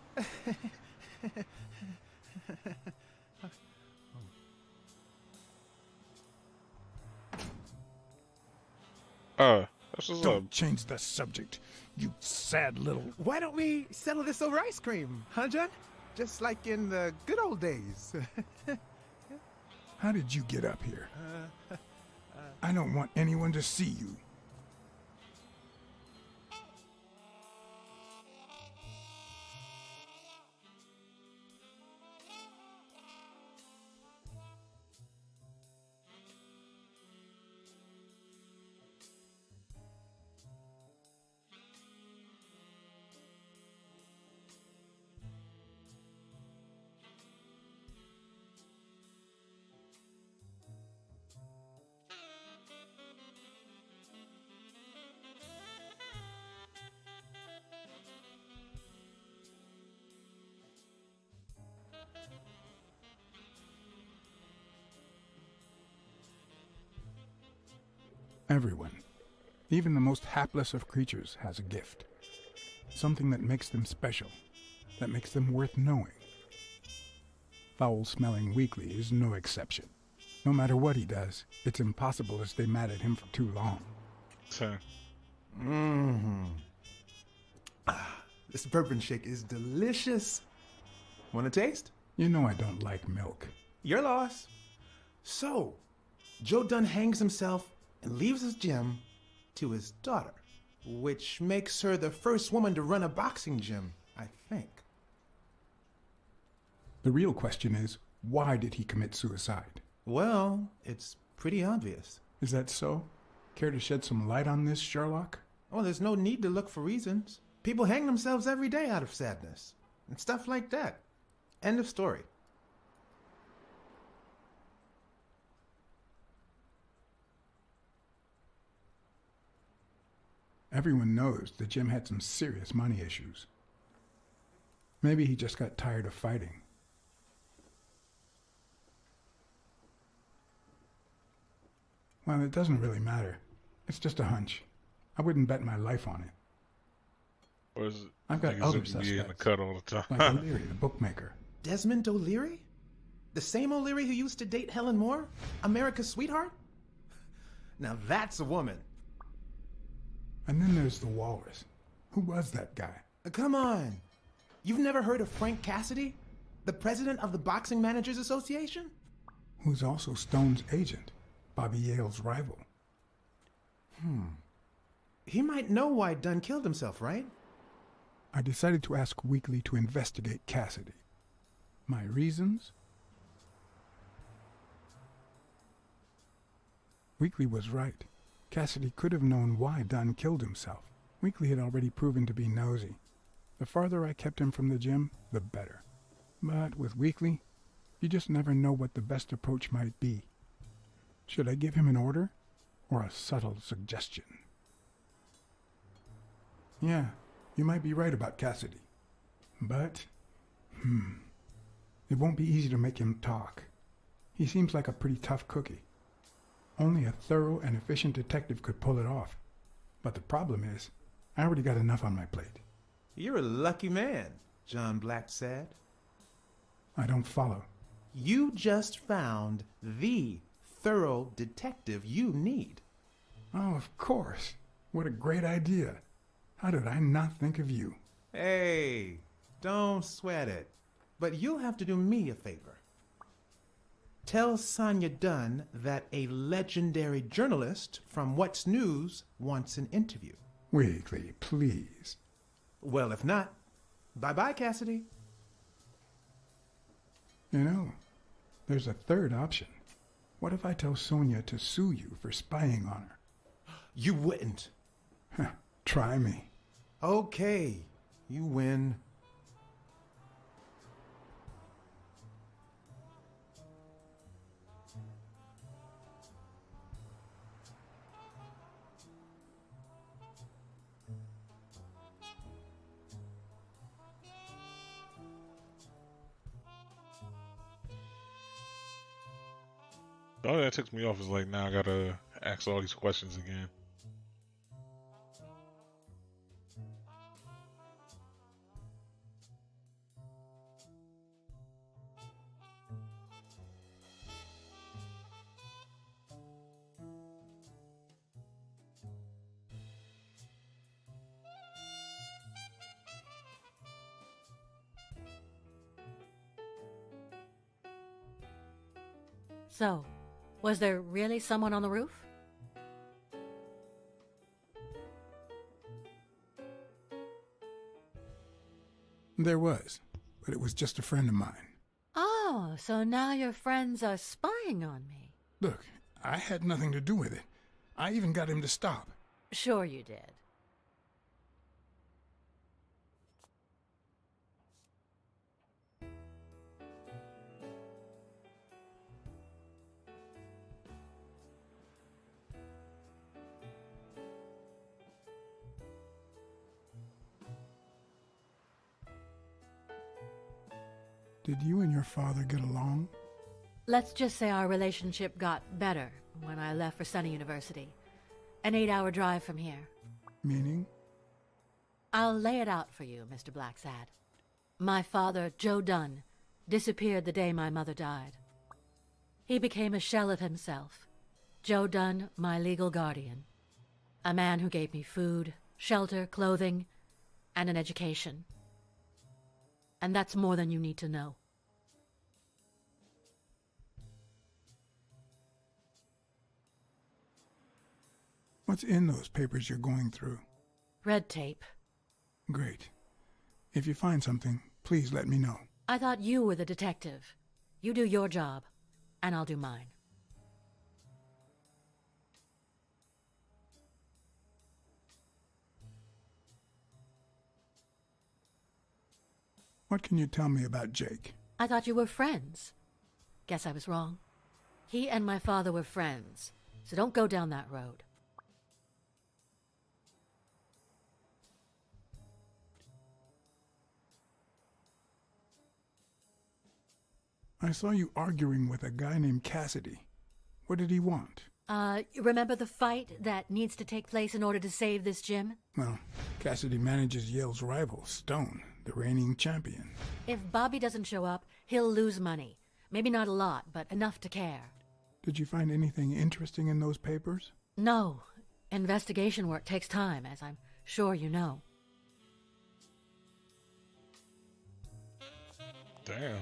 That's what's up. Don't change the subject, you sad little... Why don't we settle this over ice cream, huh, John? Just like in the good old days. How did you get up here? I don't want anyone to see you. Everyone, even the most hapless of creatures, has a gift. Something that makes them special, that makes them worth knowing. Foul-smelling Weekly is no exception. No matter what he does, it's impossible to stay mad at him for too long. This bourbon shake is delicious. Want a taste? You know I don't like milk. Your loss. So, Joe Dunn hangs himself and leaves his gym to his daughter, which makes her the first woman to run a boxing gym, I think. The real question is, why did he commit suicide? Well, it's pretty obvious. Is that so? Care to shed some light on this, Sherlock? Oh, there's no need to look for reasons. People hang themselves every day out of sadness, and stuff like that. End of story. Everyone knows that Jim had some serious money issues. Maybe he just got tired of fighting. Well, it doesn't really matter. It's just a hunch. I wouldn't bet my life on it. Or is it I've got niggas other who be in the suspects, cut all the time? like O'Leary, the bookmaker. Desmond O'Leary? The same O'Leary who used to date Helen Moore? America's sweetheart? Now that's a woman. And then there's the Walrus. Who was that guy? Come on. You've never heard of Frank Cassidy? The president of the Boxing Managers Association? Who's also Stone's agent, Bobby Yale's rival. He might know why Dunn killed himself, right? I decided to ask Weekly to investigate Cassidy. My reasons? Weekly was right. Cassidy could have known why Dunn killed himself. Weekly had already proven to be nosy. The farther I kept him from the gym, the better. But with Weekly, you just never know what the best approach might be. Should I give him an order or a subtle suggestion? Yeah, you might be right about Cassidy. But, it won't be easy to make him talk. He seems like a pretty tough cookie. Only a thorough and efficient detective could pull it off. But the problem is, I already got enough on my plate. You're a lucky man, John Blacksad. I don't follow. You just found the thorough detective you need. Oh, of course. What a great idea. How did I not think of you? Hey, don't sweat it. But you'll have to do me a favor. Tell Sonia Dunn that a legendary journalist from What's News wants an interview. Weekly, please. Well, if not, bye-bye, Cassidy. You know, there's a third option. What if I tell Sonia to sue you for spying on her? You wouldn't. Try me. Okay, you win. The only thing that ticks me off is like now I gotta ask all these questions again. So, was there really someone on the roof? There was, but it was just a friend of mine. Oh, so now your friends are spying on me. Look, I had nothing to do with it. I even got him to stop. Sure you did. Did you and your father get along? Let's just say our relationship got better when I left for Sunny University. An 8-hour drive from here. Meaning? I'll lay it out for you, Mr. Blacksad. My father, Joe Dunn, disappeared the day my mother died. He became a shell of himself. Joe Dunn, my legal guardian. A man who gave me food, shelter, clothing, and an education. And that's more than you need to know. What's in those papers you're going through? Red tape. Great. If you find something, please let me know. I thought you were the detective. You do your job, and I'll do mine. What can you tell me about Jake? I thought you were friends. Guess I was wrong. He and my father were friends, so don't go down that road. I saw you arguing with a guy named Cassidy. What did he want? Remember the fight that needs to take place in order to save this gym? Well, Cassidy manages Yale's rival, Stone, the reigning champion. If Bobby doesn't show up, he'll lose money. Maybe not a lot, but enough to care. Did you find anything interesting in those papers? No. Investigation work takes time, as I'm sure you know. Damn.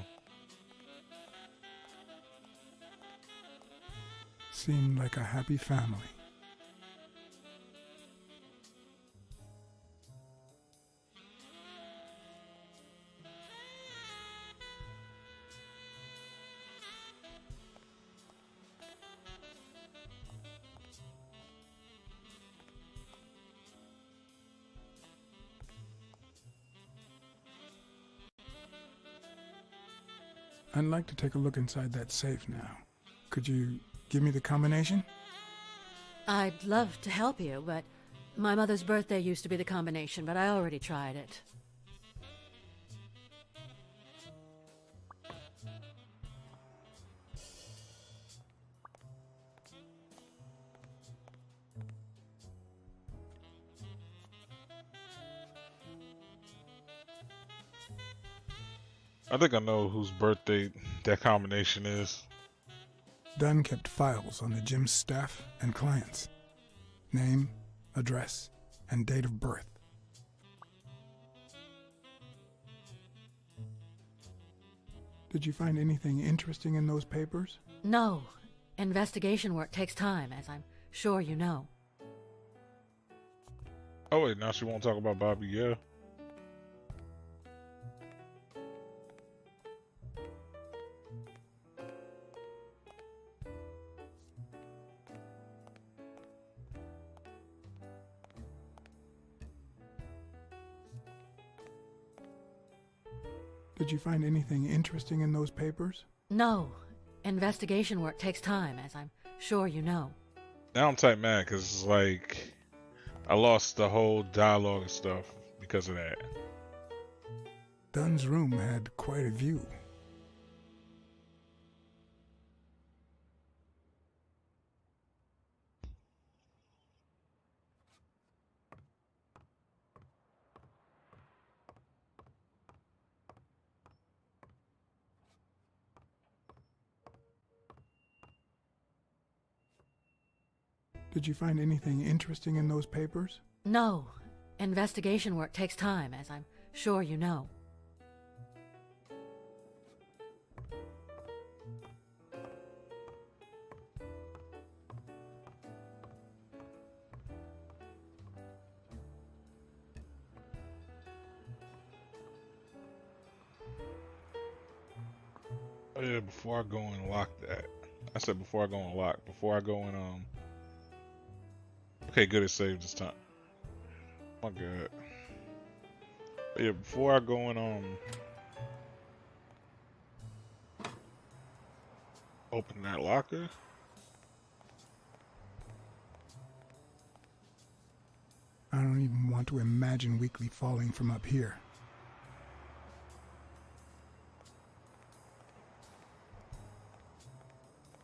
Seemed like a happy family. I'd like to take a look inside that safe now. Could you give me the combination? I'd love to help you, but my mother's birthday used to be the combination, but I already tried it. I think I know whose birthday that combination is. Dunn kept files on the gym's staff and clients. Name, address, and date of birth. Did you find anything interesting in those papers? No. Investigation work takes time, as I'm sure you know. Oh wait, now she won't talk about Bobby, yeah. Did you find anything interesting in those papers? No. Investigation work takes time, as I'm sure you know. Now I'm type mad because it's like I lost the whole dialogue and stuff because of that. Dunn's room had quite a view. Did you find anything interesting in those papers? No. Investigation work takes time, as I'm sure you know. Oh yeah, before I go and lock that. I said before I go and lock. Before I go and Okay, good. It saved this time. My God. But yeah, before I go and open that locker. I don't even want to imagine Weekly falling from up here.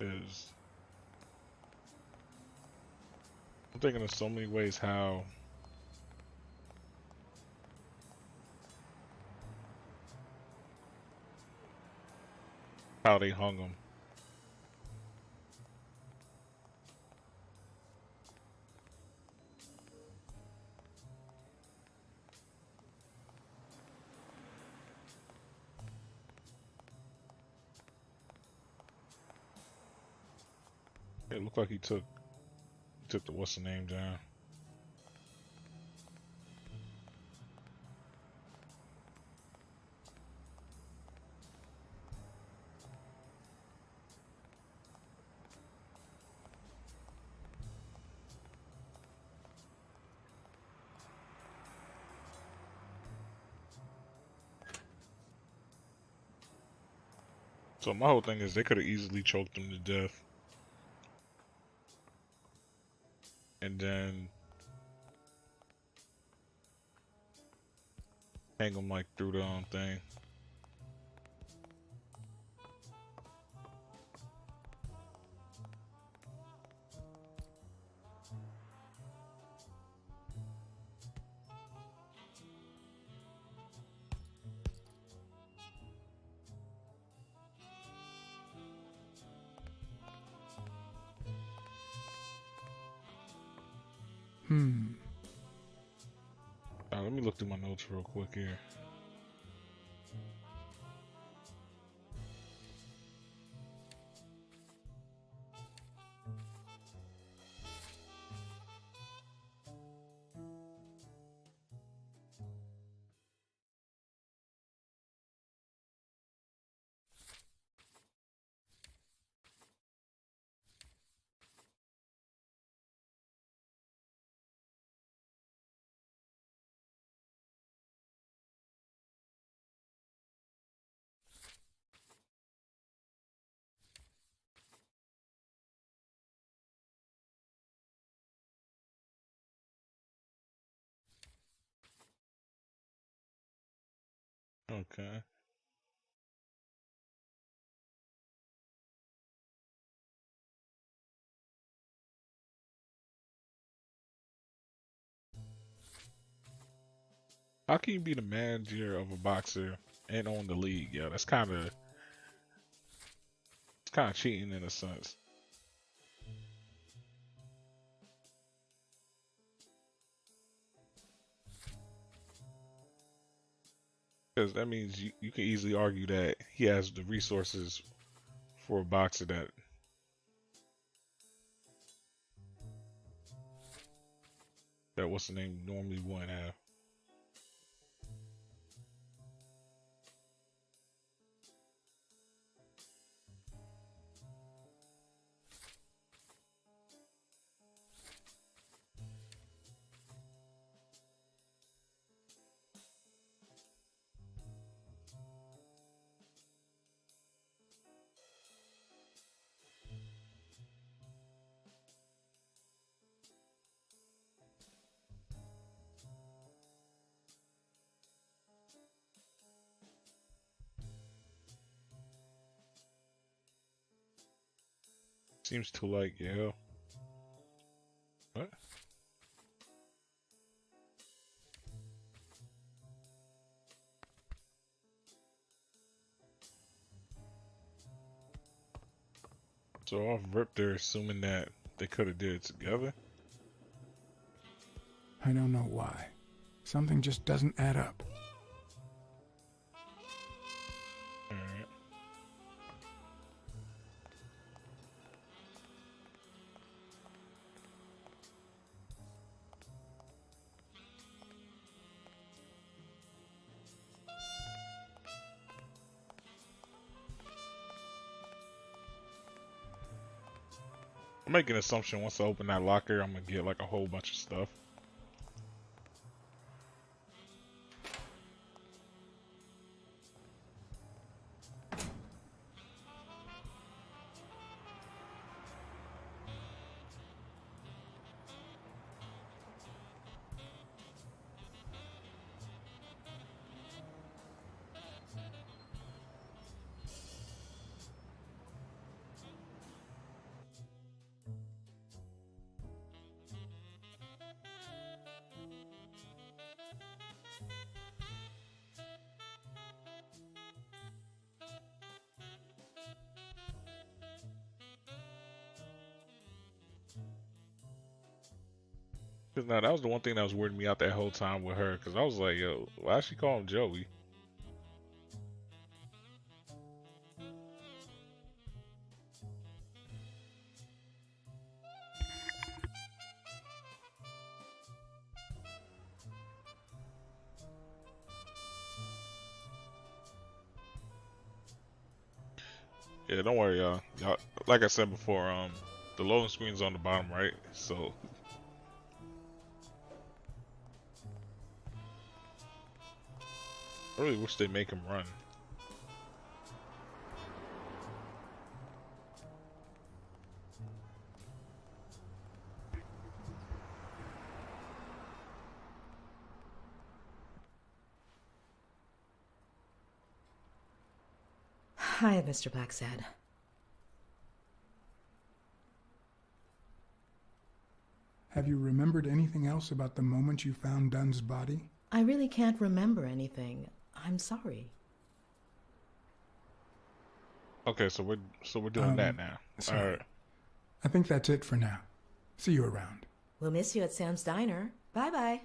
Is I'm thinking of so many ways how they hung him. It looked like he took the what's the name down. So my whole thing is they could have easily choked him to death. And then hang him like through the thing. Let me look through my notes real quick here. Okay. How can you be the manager of a boxer and own the league? Yeah, that's kind of cheating in a sense. Because that means you can easily argue that he has the resources for a boxer that what's the name normally wouldn't have. Seems too late, yeah. What? So off rip, they're assuming that they could have did it together. I don't know why. Something just doesn't add up. Alright. I'm making an assumption once I open that locker, I'm gonna get like a whole bunch of stuff. Cause now that was the one thing that was weirding me out that whole time with her. Cause I was like, yo, why she call him Joey? Yeah, don't worry, y'all. Y'all, like I said before, the loading screen's on the bottom right, so I really wish they'd make him run. Hi, Mr. Blacksad. Have you remembered anything else about the moment you found Dunn's body? I really can't remember anything. I'm sorry. Okay, so we're doing that now. Sorry. All right. I think that's it for now. See you around. We'll miss you at Sam's Diner. Bye-bye.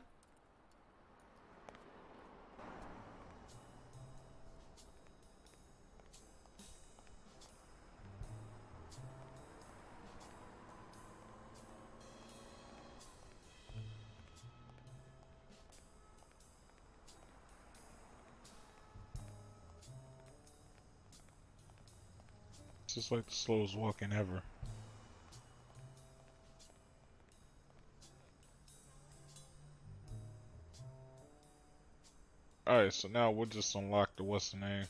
It's just like the slowest walking ever. Alright, so now we'll just unlock the what's the name.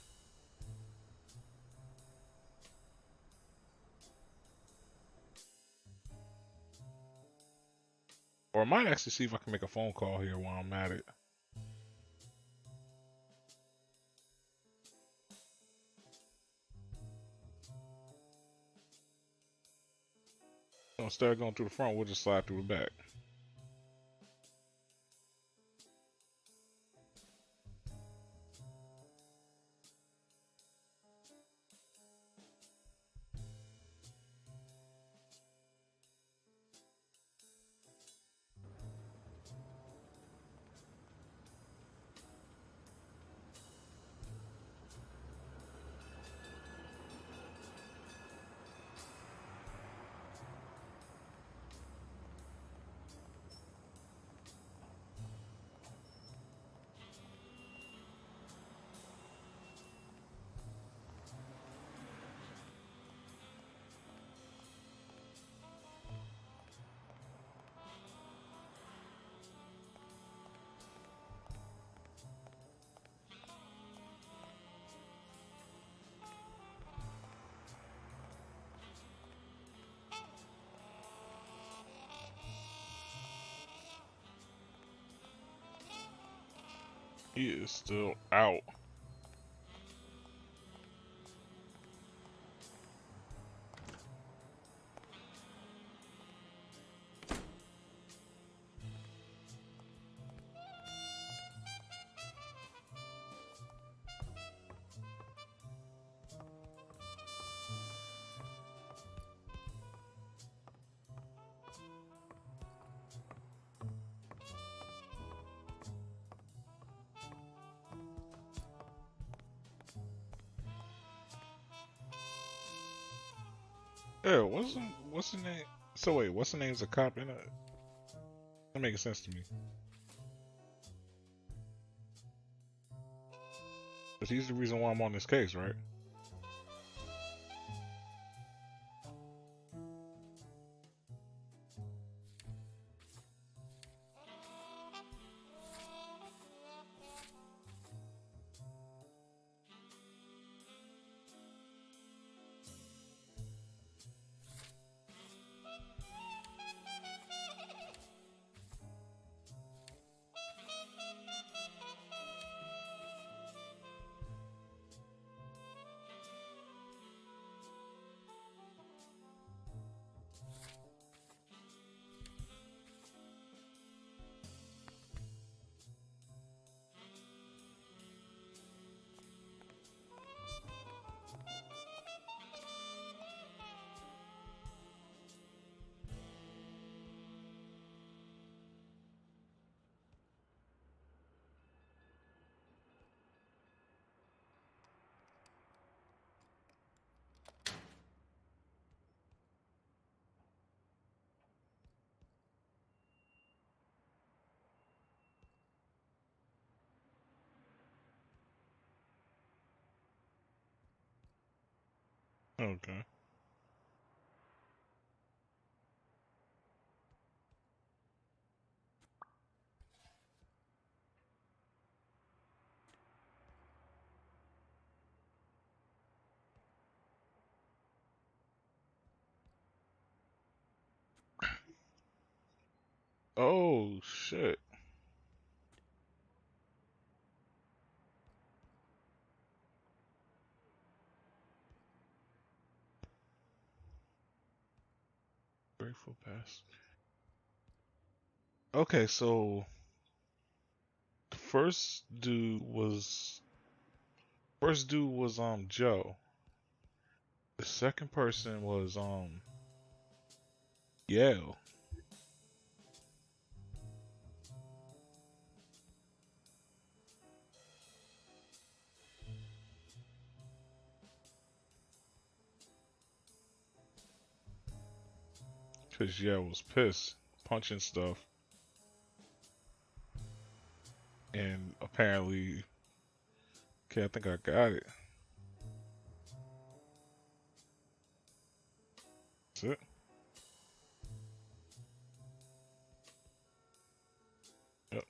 Or I might actually see if I can make a phone call here while I'm at it. So instead of going through the front, we'll just slide through the back. He is still out. Yeah, what's the name? So wait, what's the name's a cop in it? That makes sense to me. Cause he's the reason why I'm on this case, right? Okay. Oh shit. Grateful past. Okay, so the first dude was Joe. The second person was Yale. Cause Yale was pissed, punching stuff, and apparently, okay, I think I got it. That's it. Yep.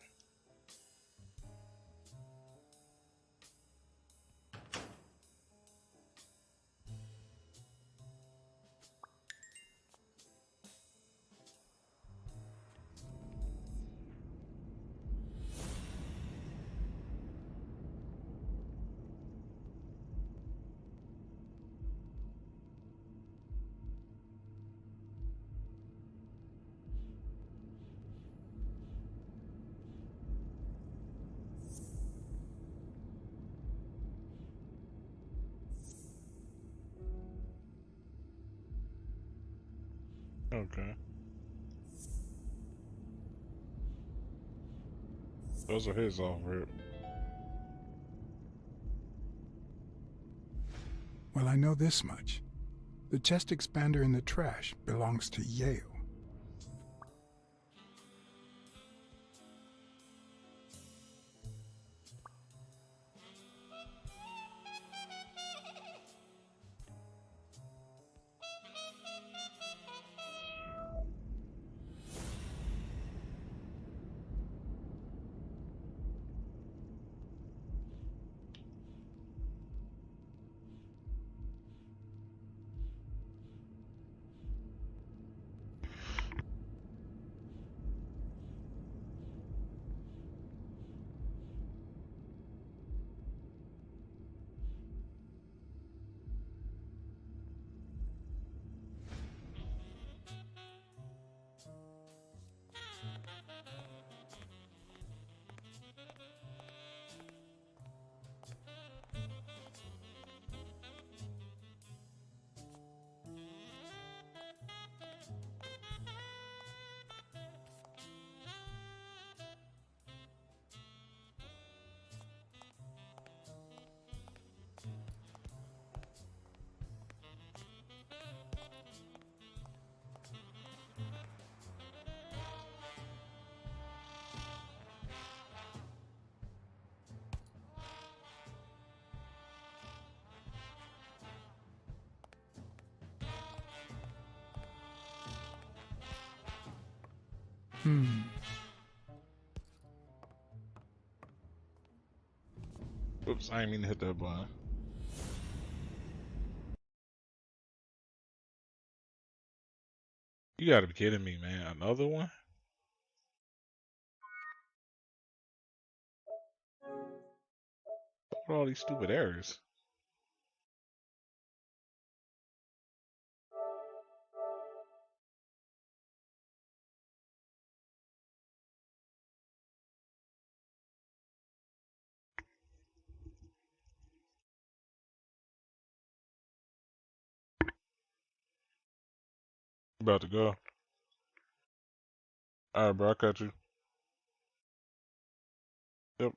Okay. Those are his off rip. Well, I know this much. The chest expander in the trash belongs to Yale. Oops, I didn't mean to hit that button. You gotta be kidding me, man. Another one? What are all these stupid errors? About to go. Alright, bro, I got you. Yep.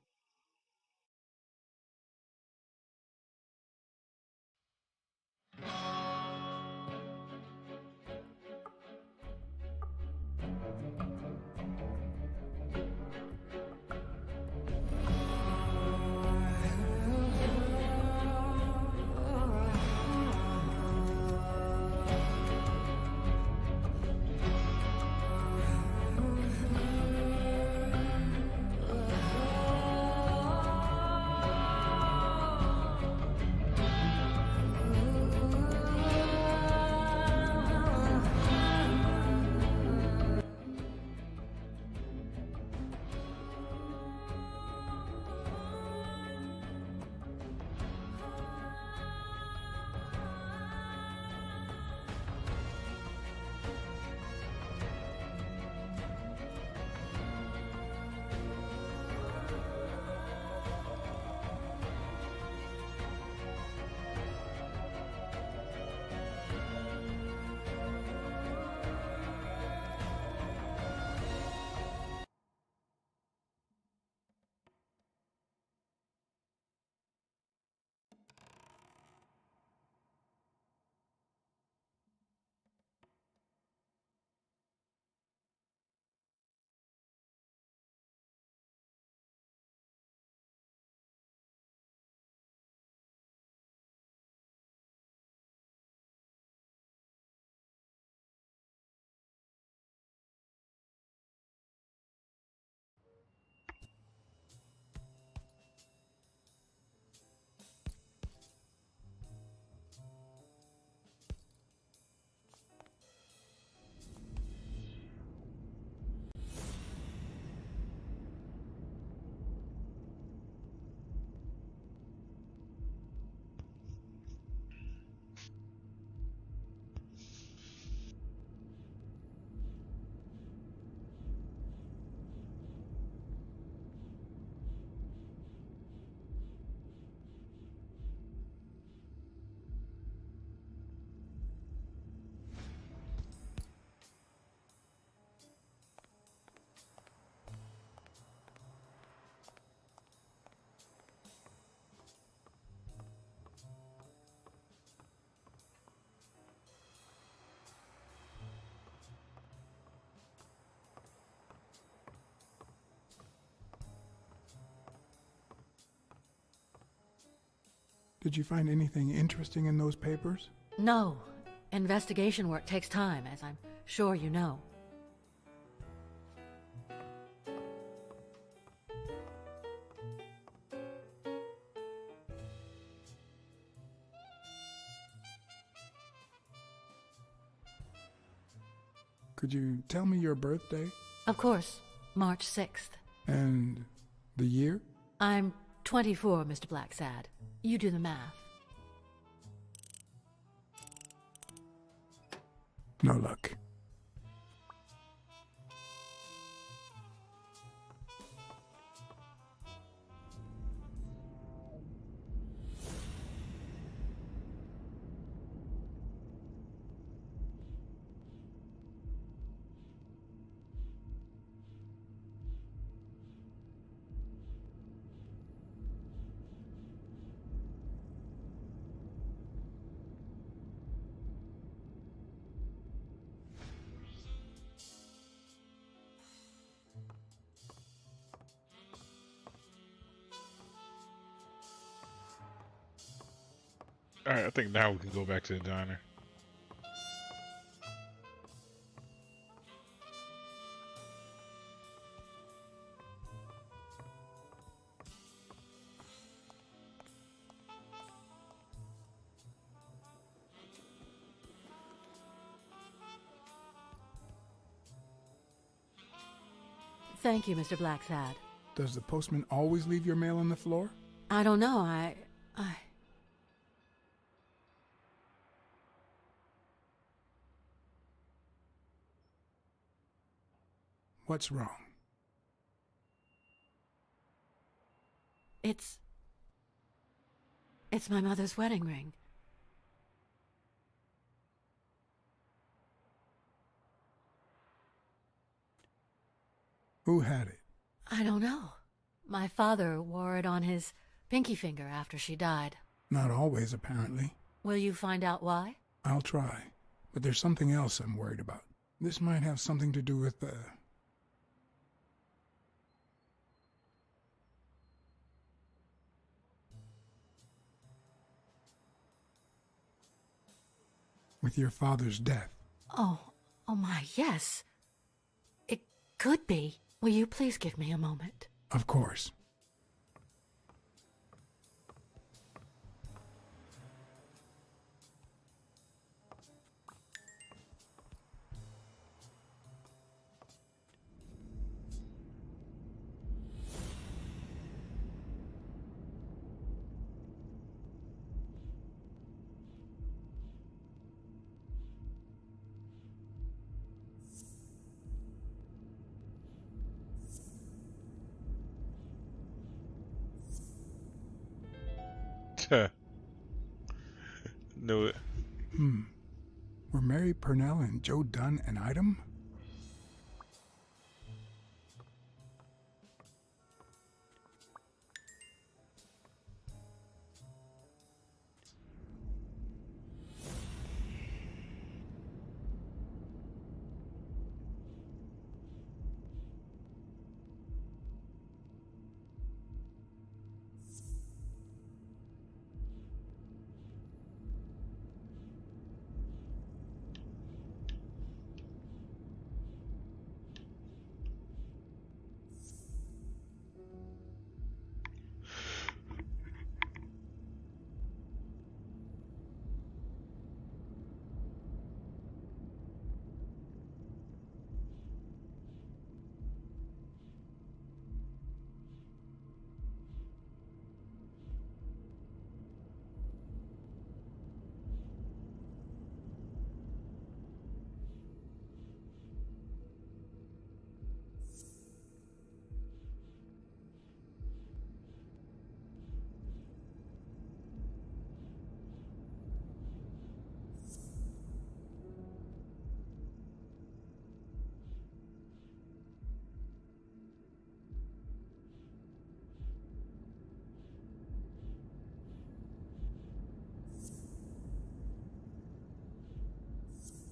Did you find anything interesting in those papers? No. Investigation work takes time, as I'm sure you know. Could you tell me your birthday? Of course. March 6th. And the year? I'm 24, Mr. Blacksad. You do the math. No luck. Alright, I think now we can go back to the diner. Thank you, Mr. Blacksad. Does the postman always leave your mail on the floor? I don't know, What's wrong? It's my mother's wedding ring. Who had it? I don't know. My father wore it on his pinky finger after she died. Not always, apparently. Will you find out why? I'll try. But there's something else I'm worried about. This might have something to do with with your father's death. Oh my, yes. It could be. Will you please give me a moment? Of course. Knew it. Were Mary Purnell and Joe Dunn an item?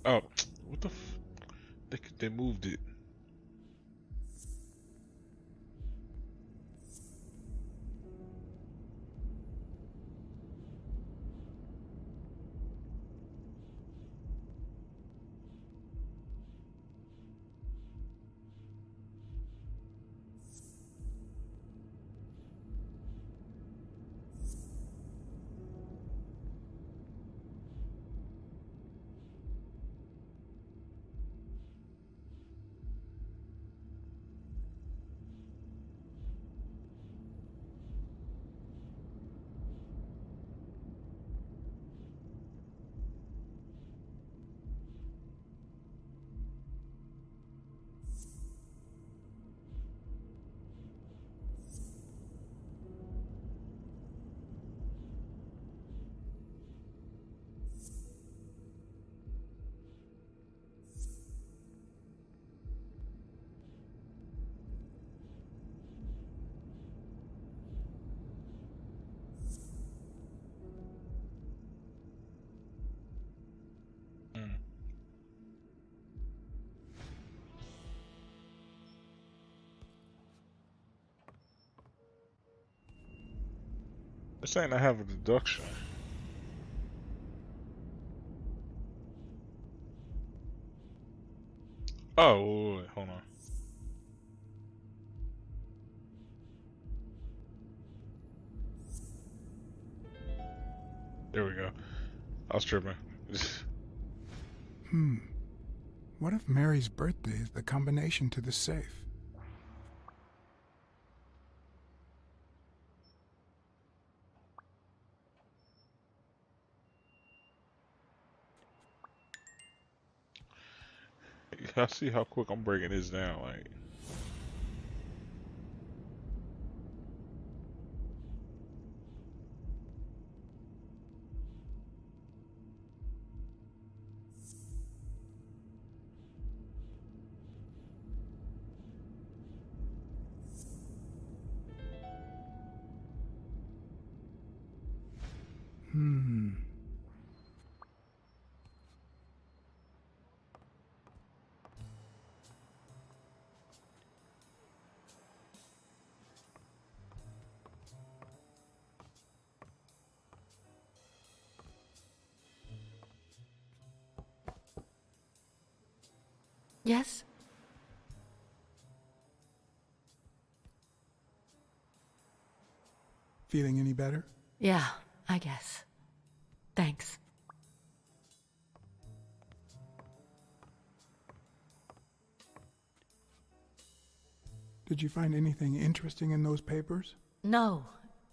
Oh, what the they moved it. This ain't I have a deduction. Oh, wait, hold on. There we go. I was tripping. What if Mary's birthday is the combination to the safe? I see how quick I'm breaking this down. Like, Yes? Feeling any better? Yeah, I guess. Thanks. Did you find anything interesting in those papers? No.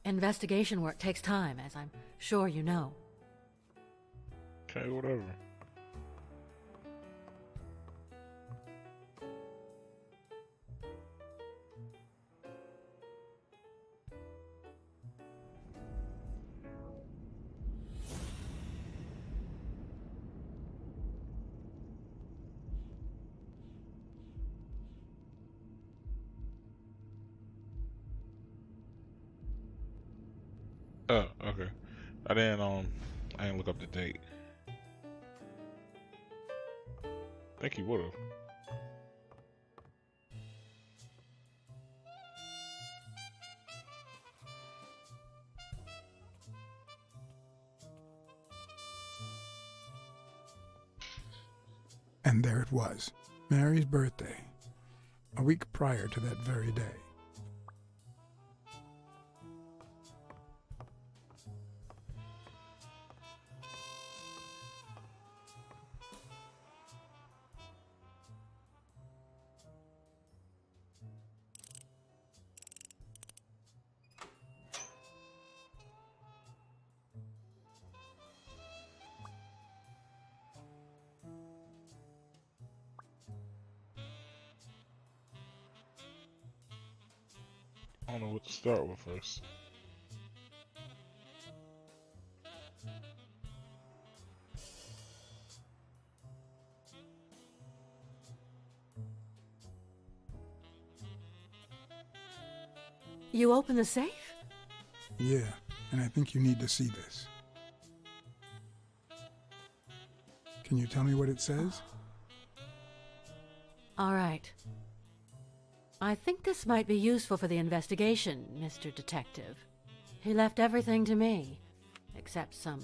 Investigation work takes time, as I'm sure you know. okay, whatever. Oh, okay. I didn't look up the date. Think he would've. And there it was, Mary's birthday, a week prior to that very day. I don't know what to start with first. You open the safe? Yeah, and I think you need to see this. Can you tell me what it says? All right. I think this might be useful for the investigation, Mr. Detective. He left everything to me, except some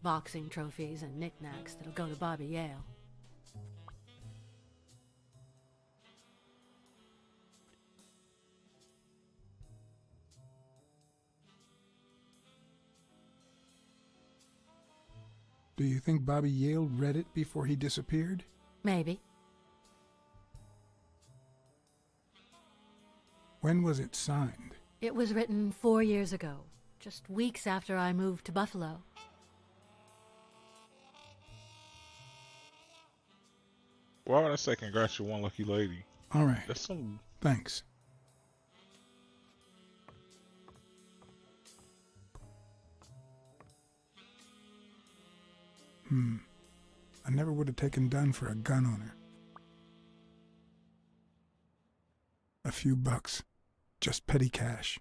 boxing trophies and knickknacks that'll go to Bobby Yale. Do you think Bobby Yale read it before he disappeared? Maybe. When was it signed? It was written 4 years ago, just weeks after I moved to Buffalo. Why would I say congrats to one lucky lady? All right. That's some. Thanks. I never would have taken Dunn for a gun owner. A few bucks. Just petty cash.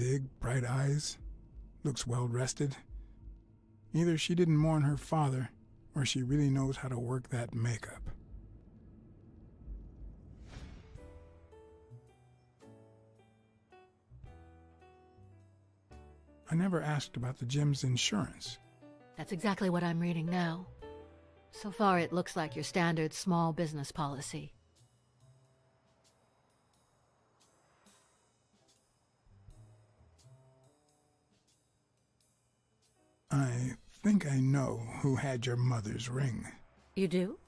big, bright eyes, looks well rested. Either she didn't mourn her father, or she really knows how to work that makeup. I never asked about the gym's insurance. That's exactly what I'm reading now. So far, it looks like your standard small business policy. I think I know who had your mother's ring. You do?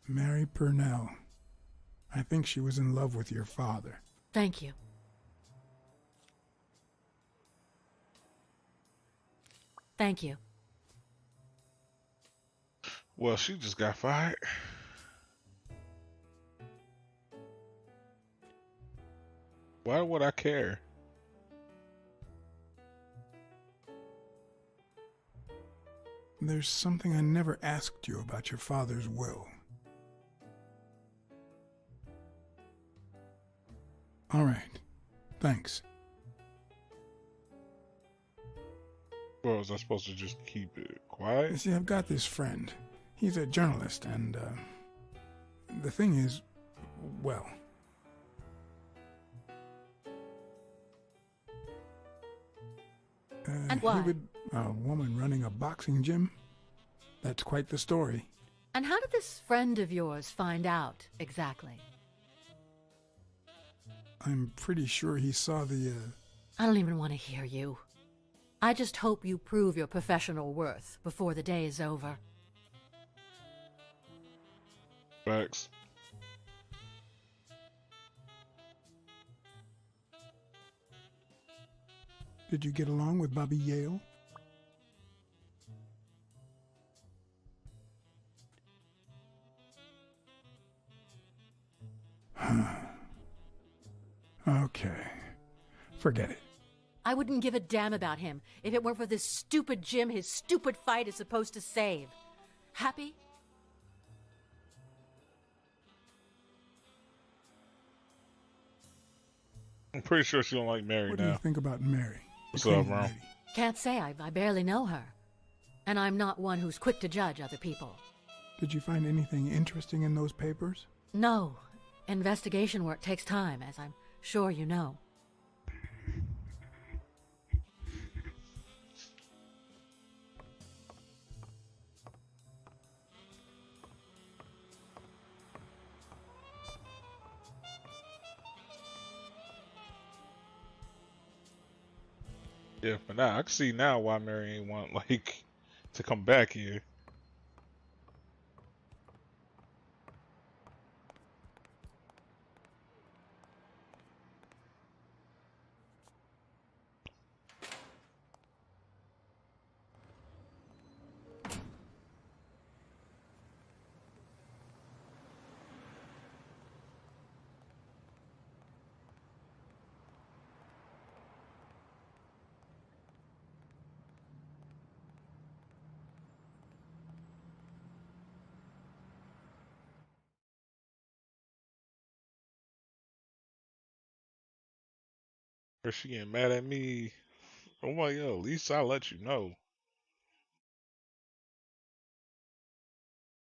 Mary Purnell. I think she was in love with your father. Thank you. Thank you. Well, she just got fired. Why would I care? There's something I never asked you about your father's will. All right. Thanks. Well, was I supposed to just keep it quiet? You see, I've got this friend. He's a journalist, and the thing is, well... And why? A woman running a boxing gym? That's quite the story. And how did this friend of yours find out, exactly? I'm pretty sure he saw the, I don't even want to hear you. I just hope you prove your professional worth before the day is over. Facts. Did you get along with Bobby Yale? Okay. Forget it. I wouldn't give a damn about him if it weren't for this stupid gym his stupid fight is supposed to save. Happy? I'm pretty sure she don't like Mary What now. do you think about Mary? What's up, bro? Can't say. I barely know her. And I'm not one who's quick to judge other people. Did you find anything interesting in those papers? No. Investigation work takes time, as I'm sure you know. Yeah, but now I can see now why Mary ain't want like to come back here. Or she getting mad at me. I'm like, yo, at least I let you know.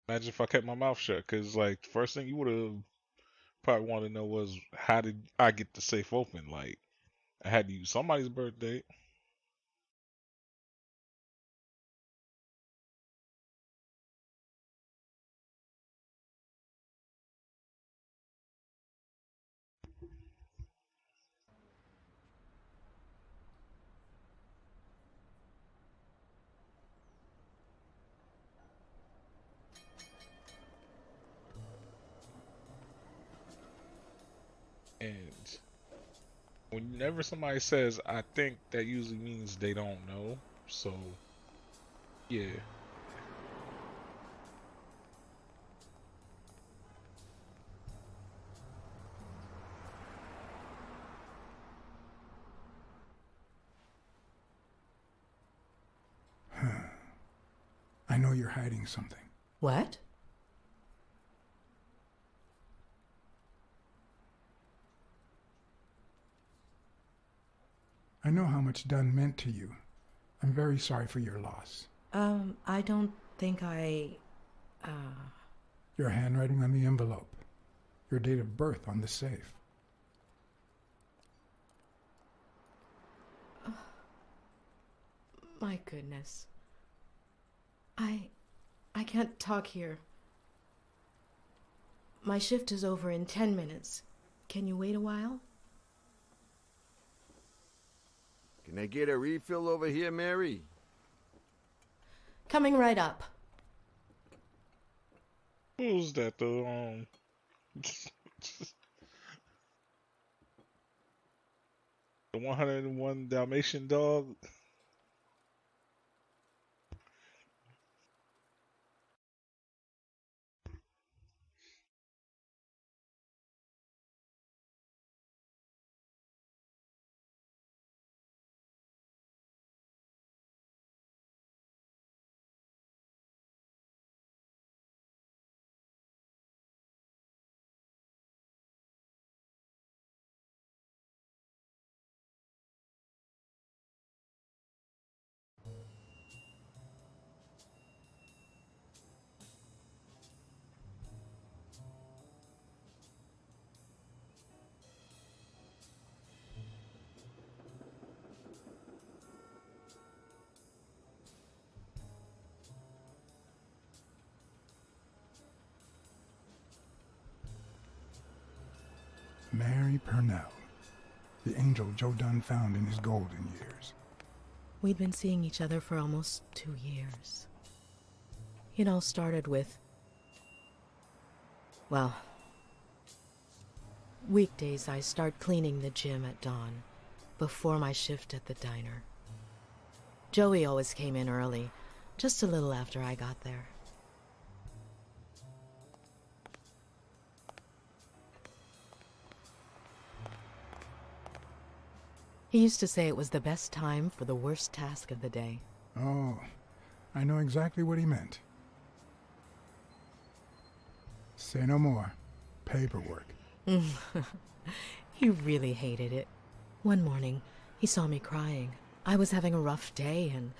Imagine if I kept my mouth shut, cause like first thing you would have probably wanted to know was how did I get the safe open? Like I had to use somebody's birthday. And whenever somebody says I think, that usually means they don't know. So yeah. I know you're hiding something. What? I know how much Dunn meant to you. I'm very sorry for your loss. I don't think Your handwriting on the envelope. Your date of birth on the safe. My goodness. I can't talk here. My shift is over in 10 minutes. Can you wait a while? Can I get a refill over here, Mary? Coming right up. Who's that? The the 101 Dalmatian dog. Mary Purnell, the angel Joe Dunn found in his golden years. We'd been seeing each other for almost 2 years. It all started with, well, weekdays I start cleaning the gym at dawn, before my shift at the diner. Joey always came in early, just a little after I got there. He used to say it was the best time for the worst task of the day. Oh, I know exactly what he meant. Say no more. Paperwork. He really hated it. One morning, he saw me crying. I was having a rough day and...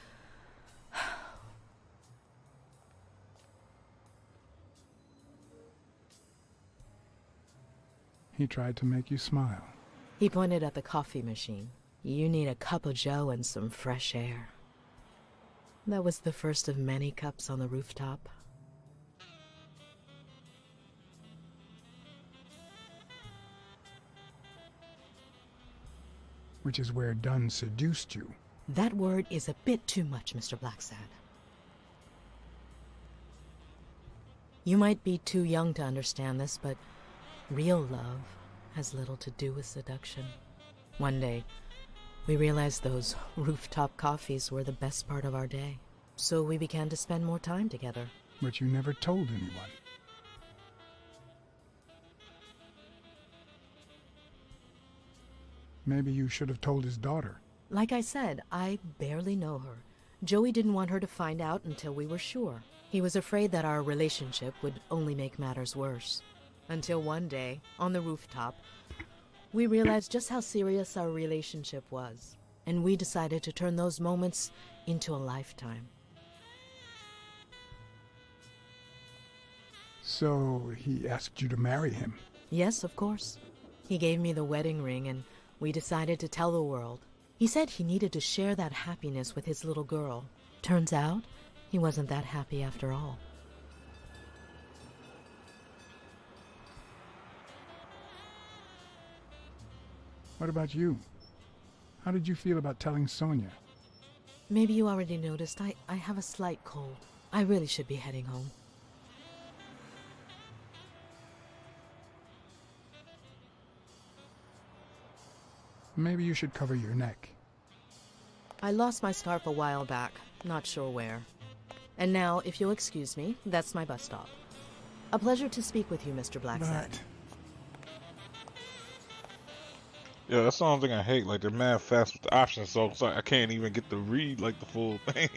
He tried to make you smile. He pointed at the coffee machine. You need a cup of joe and some fresh air. That was the first of many cups on the rooftop. Which is where Dunn seduced you. That word is a bit too much, Mr. Blacksad. You might be too young to understand this, but real love has little to do with seduction. One day, we realized those rooftop coffees were the best part of our day. So we began to spend more time together. But you never told anyone. Maybe you should have told his daughter. Like I said, I barely know her. Joey didn't want her to find out until we were sure. He was afraid that our relationship would only make matters worse. Until one day, on the rooftop, we realized just how serious our relationship was. And we decided to turn those moments into a lifetime. So he asked you to marry him? Yes, of course. He gave me the wedding ring and we decided to tell the world. He said he needed to share that happiness with his little girl. Turns out, he wasn't that happy after all. What about you? How did you feel about telling Sonia? Maybe you already noticed, I have a slight cold. I really should be heading home. Maybe you should cover your neck. I lost my scarf a while back, not sure where. And now, if you'll excuse me, that's my bus stop. A pleasure to speak with you, Mr. Blacksad. Yeah, that's the only thing I hate. Like, they're mad fast with the options, so it's like I can't even get to read like the full thing.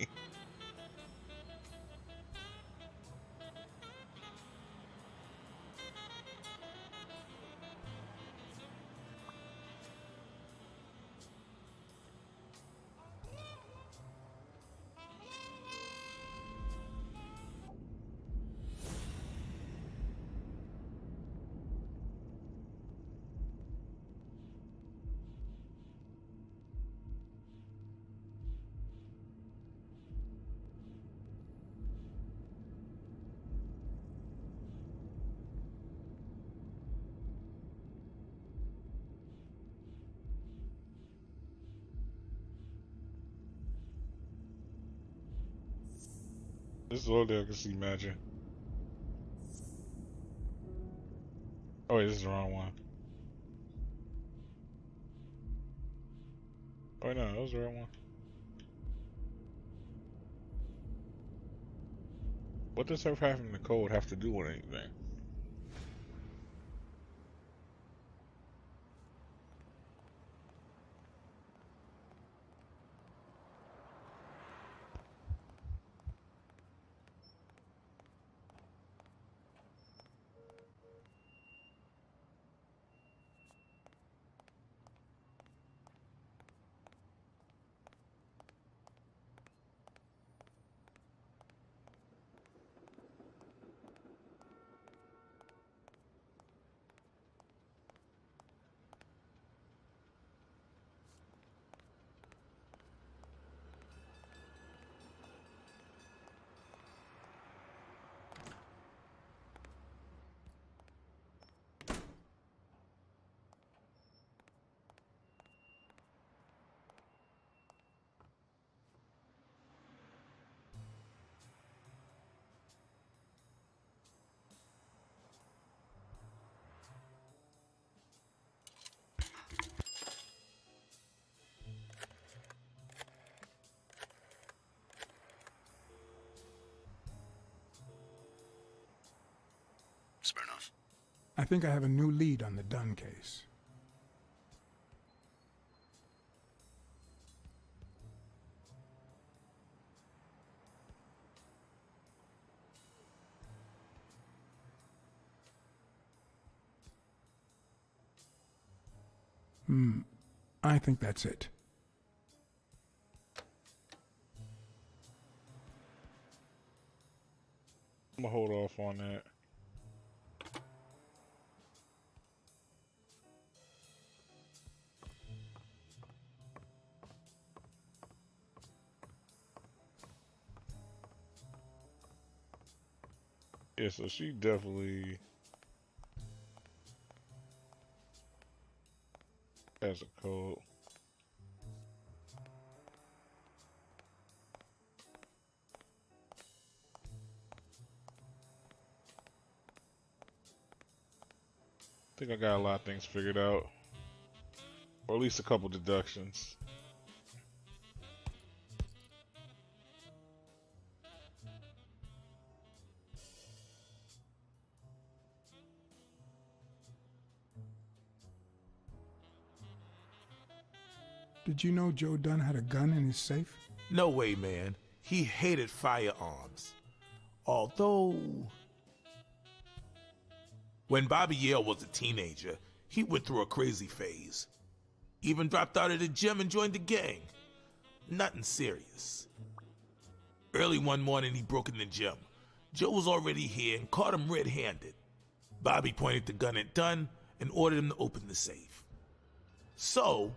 This is all there I can see matching. Oh, wait, this is the wrong one. Oh, no, that was the right one. What does her having the code have to do with anything? Smirnoff. I think I have a new lead on the Dunn case. I think that's it. I'm gonna hold off on that. Yeah, so she definitely has a code. I think I got a lot of things figured out. Or at least a couple deductions. Did you know Joe Dunn had a gun in his safe? No way, man. He hated firearms. Although, when Bobby Yale was a teenager, he went through a crazy phase. Even dropped out of the gym and joined the gang. Nothing serious. Early one morning, he broke in the gym. Joe was already here and caught him red-handed. Bobby pointed the gun at Dunn and ordered him to open the safe. So,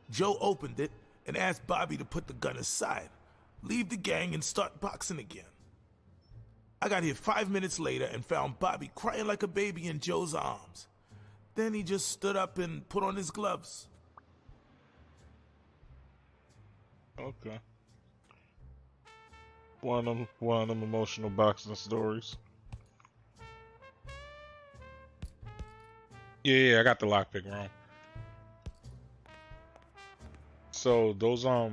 Joe opened it and asked Bobby to put the gun aside, leave the gang, and start boxing again. I got here 5 minutes later and found Bobby crying like a baby in Joe's arms. Then he just stood up and put on his gloves. Okay. One of them emotional boxing stories. Yeah, I got the lockpick wrong. So those I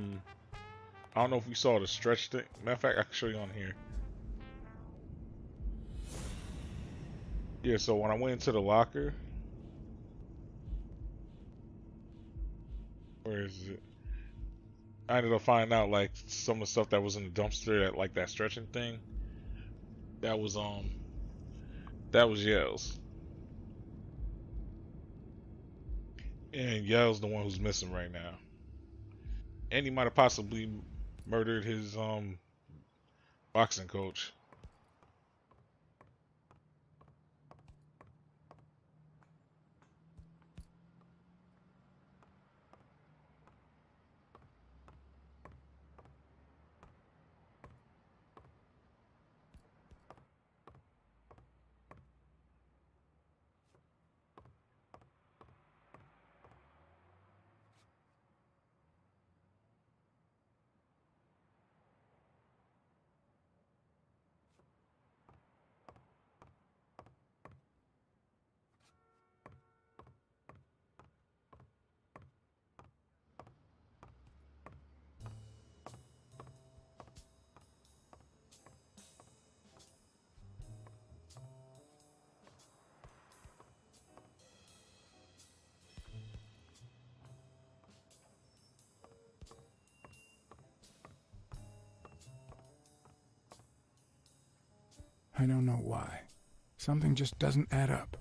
don't know if you saw the stretch thing. Matter of fact, I can show you on here. Yeah, so when I went into the locker, where is it? I ended up finding out like some of the stuff that was in the dumpster, at like that stretching thing. That was Yale's. And Yale's the one who's missing right now. And he might have possibly murdered his boxing coach. I don't know why. Something just doesn't add up.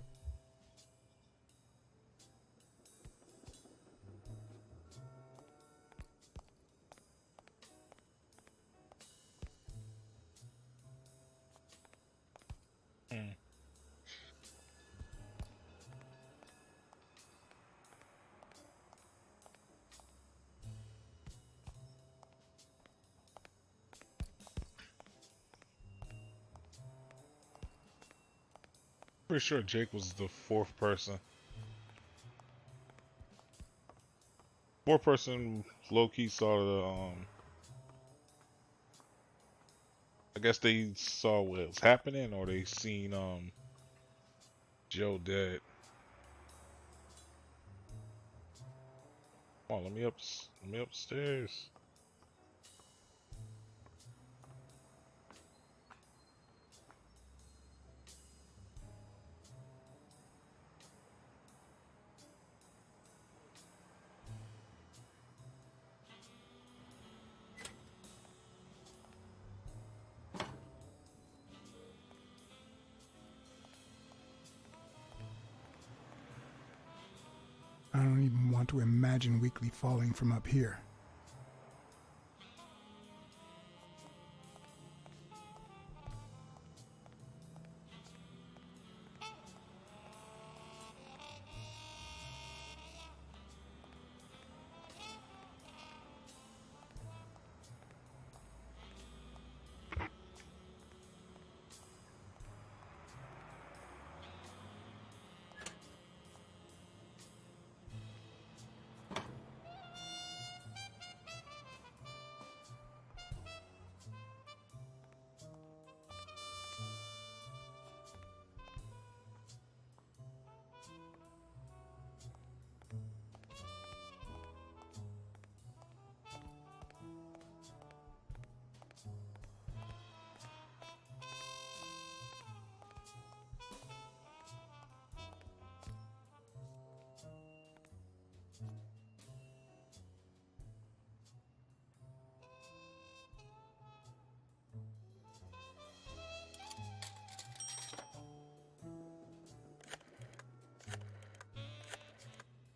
Pretty sure Jake was the fourth person. Fourth person low-key saw the, I guess they saw what was happening, or they seen, Joe dead. Come on, let me upstairs. I don't even want to imagine Weekly falling from up here.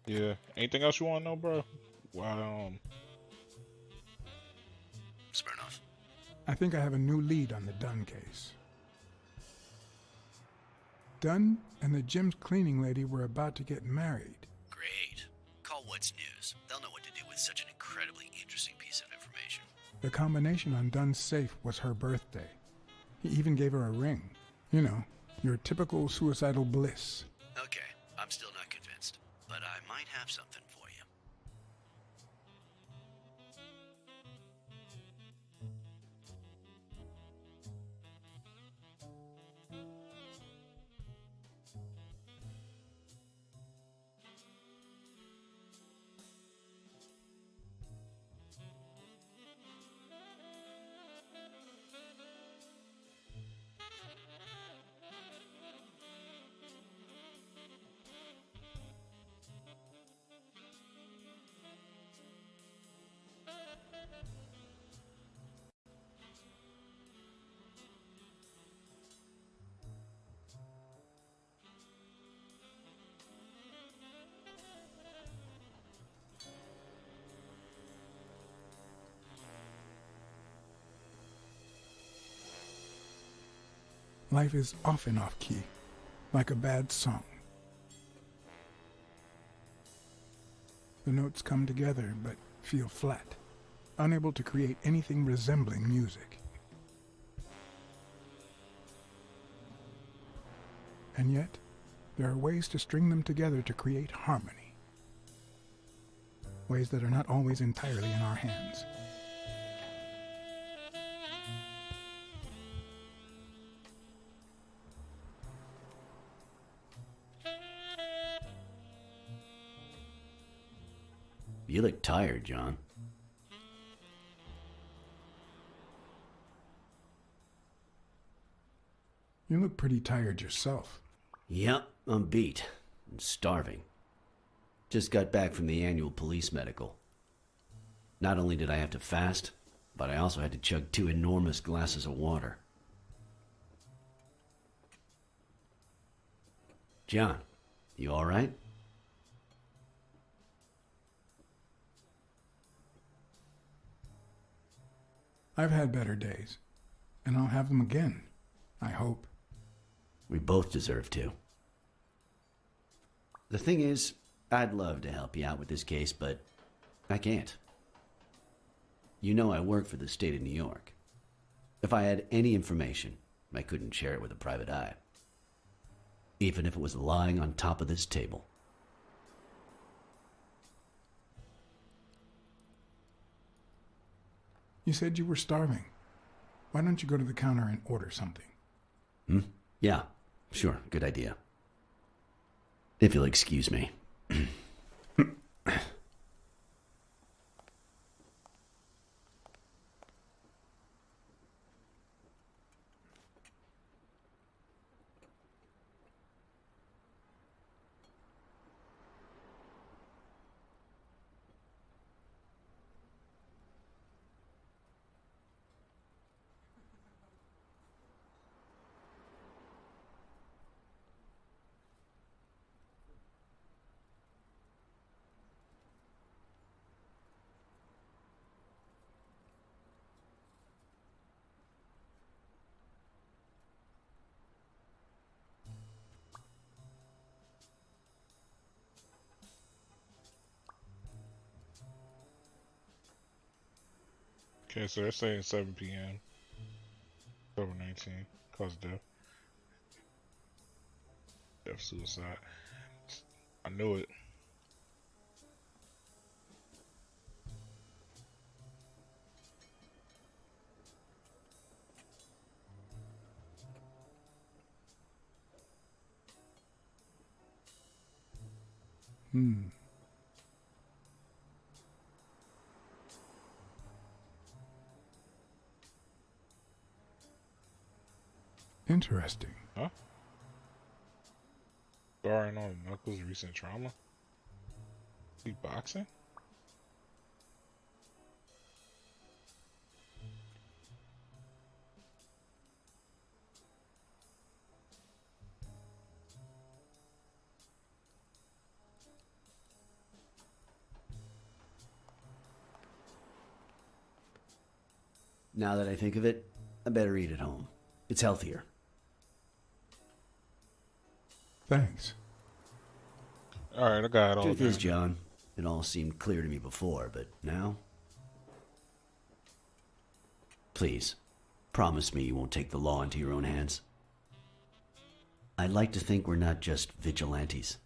Yeah. Anything else you want to know, bro? Smirnoff. I think I have a new lead on the Dunn case. Dunn and the gym's cleaning lady were about to get married. Great. Call What's News. They'll know what to do with such an incredibly interesting piece of information. The combination on Dunn's safe was her birthday. He even gave her a ring. You know, your typical suicidal bliss. Okay, I'm still not convinced, but I might have something for you. Life is often off-key, like a bad song. The notes come together but feel flat, unable to create anything resembling music. And yet, there are ways to string them together to create harmony. Ways that are not always entirely in our hands. You look tired, John. You look pretty tired yourself. Yep, I'm beat. I'm starving. Just got back from the annual police medical. Not only did I have to fast, but I also had to chug 2 enormous glasses of water. John, you all right? I've had better days, and I'll have them again, I hope. We both deserve to. The thing is, I'd love to help you out with this case, but I can't. You know I work for the state of New York. If I had any information, I couldn't share it with a private eye. Even if it was lying on top of this table. You said you were starving. Why don't you go to the counter and order something? Yeah, sure, good idea. If you'll excuse me. Okay, so they're saying 7 p.m. October 19th. Cause of death. Death suicide. I knew it. Interesting. Huh? Scarring on Knuckles' recent trauma? He boxing? Now that I think of it, I better eat at home. It's healthier. Thanks. Alright, I got it all. Truth is, John, it all seemed clear to me before, but now? Please, promise me you won't take the law into your own hands. I'd like to think we're not just vigilantes.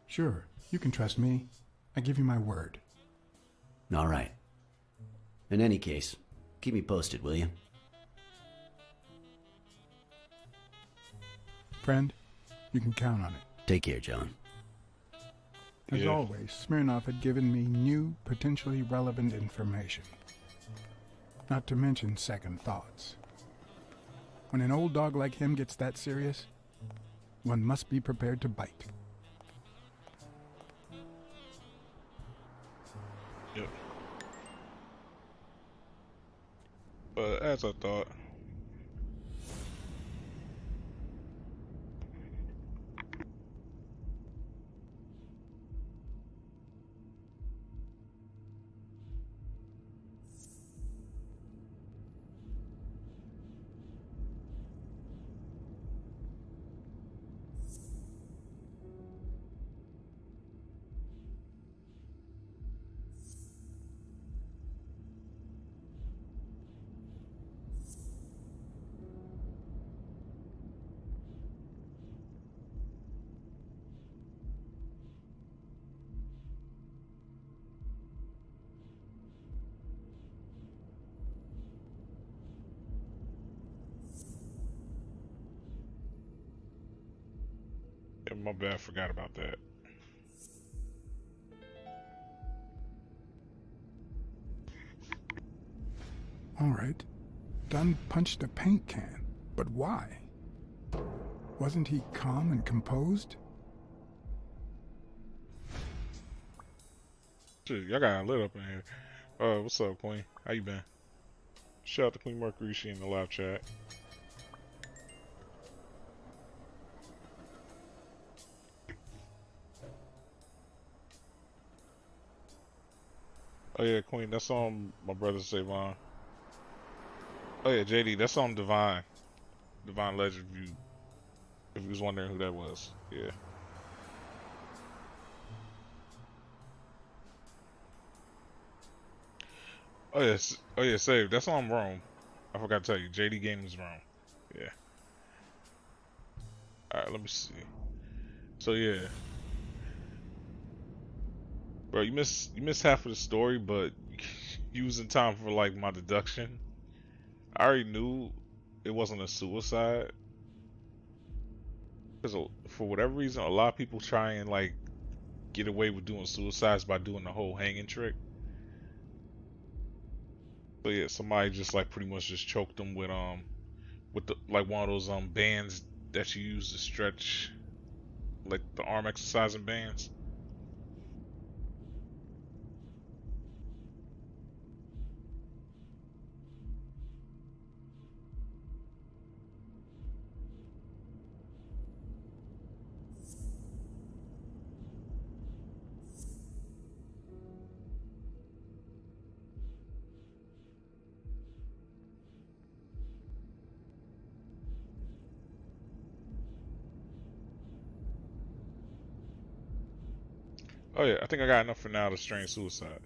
Sure, you can trust me. I give you my word. All right. In any case, keep me posted, will you? Friend, you can count on it. Take care, John. As always, Smirnov had given me new, potentially relevant information. Not to mention second thoughts. When an old dog like him gets that serious, one must be prepared to bite. Yep. But as I thought, yeah, my bad, I forgot about that. All right. Dunn punched a paint can, but why? Wasn't he calm and composed? Shit, y'all got lit up in here. What's up, Queen? How you been? Shout out to Queen Mercury, she in the live chat. Oh yeah, Queen. That's on my brother Savon. Oh yeah, JD. That's on Divine. Divine Legend. If you was wondering who that was, yeah. Oh yes. Oh yeah, save. That's on Rome. I forgot to tell you. JD Gaming's Rome. Yeah. All right. Let me see. So yeah, bro. You missed half of the story, but you was in time for like my deduction. I already knew it wasn't a suicide because for whatever reason, a lot of people try and like get away with doing suicides by doing the whole hanging trick. So yeah, somebody just like pretty much just choked them with the like one of those bands that you use to stretch, like the arm exercising bands. Oh yeah, I think I got enough for now to strain suicide.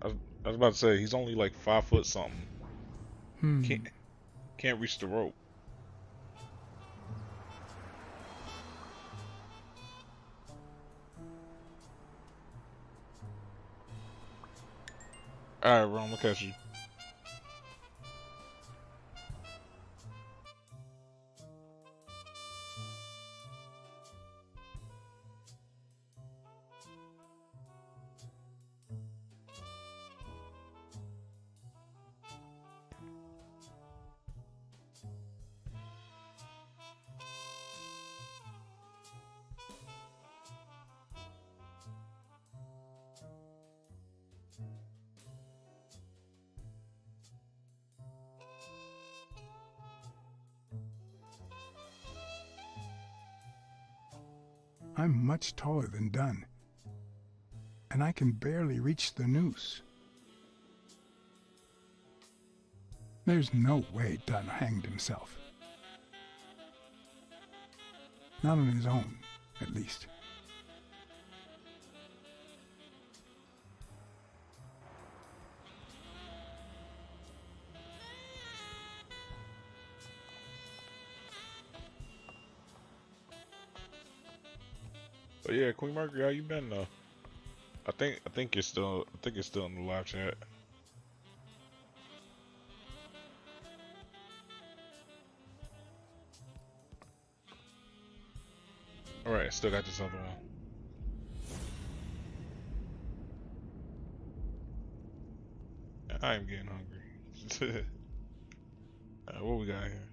I was, I was about to say he's only like 5 foot something. Can't reach the rope. All right, Ron, look at you. I'm much taller than Dunn, and I can barely reach the noose. There's no way Dunn hanged himself. Not on his own, at least. But yeah, Queen Mercury, how you been though? I think you're still in the live chat. All right, still got this other one. I am getting hungry. What we got here?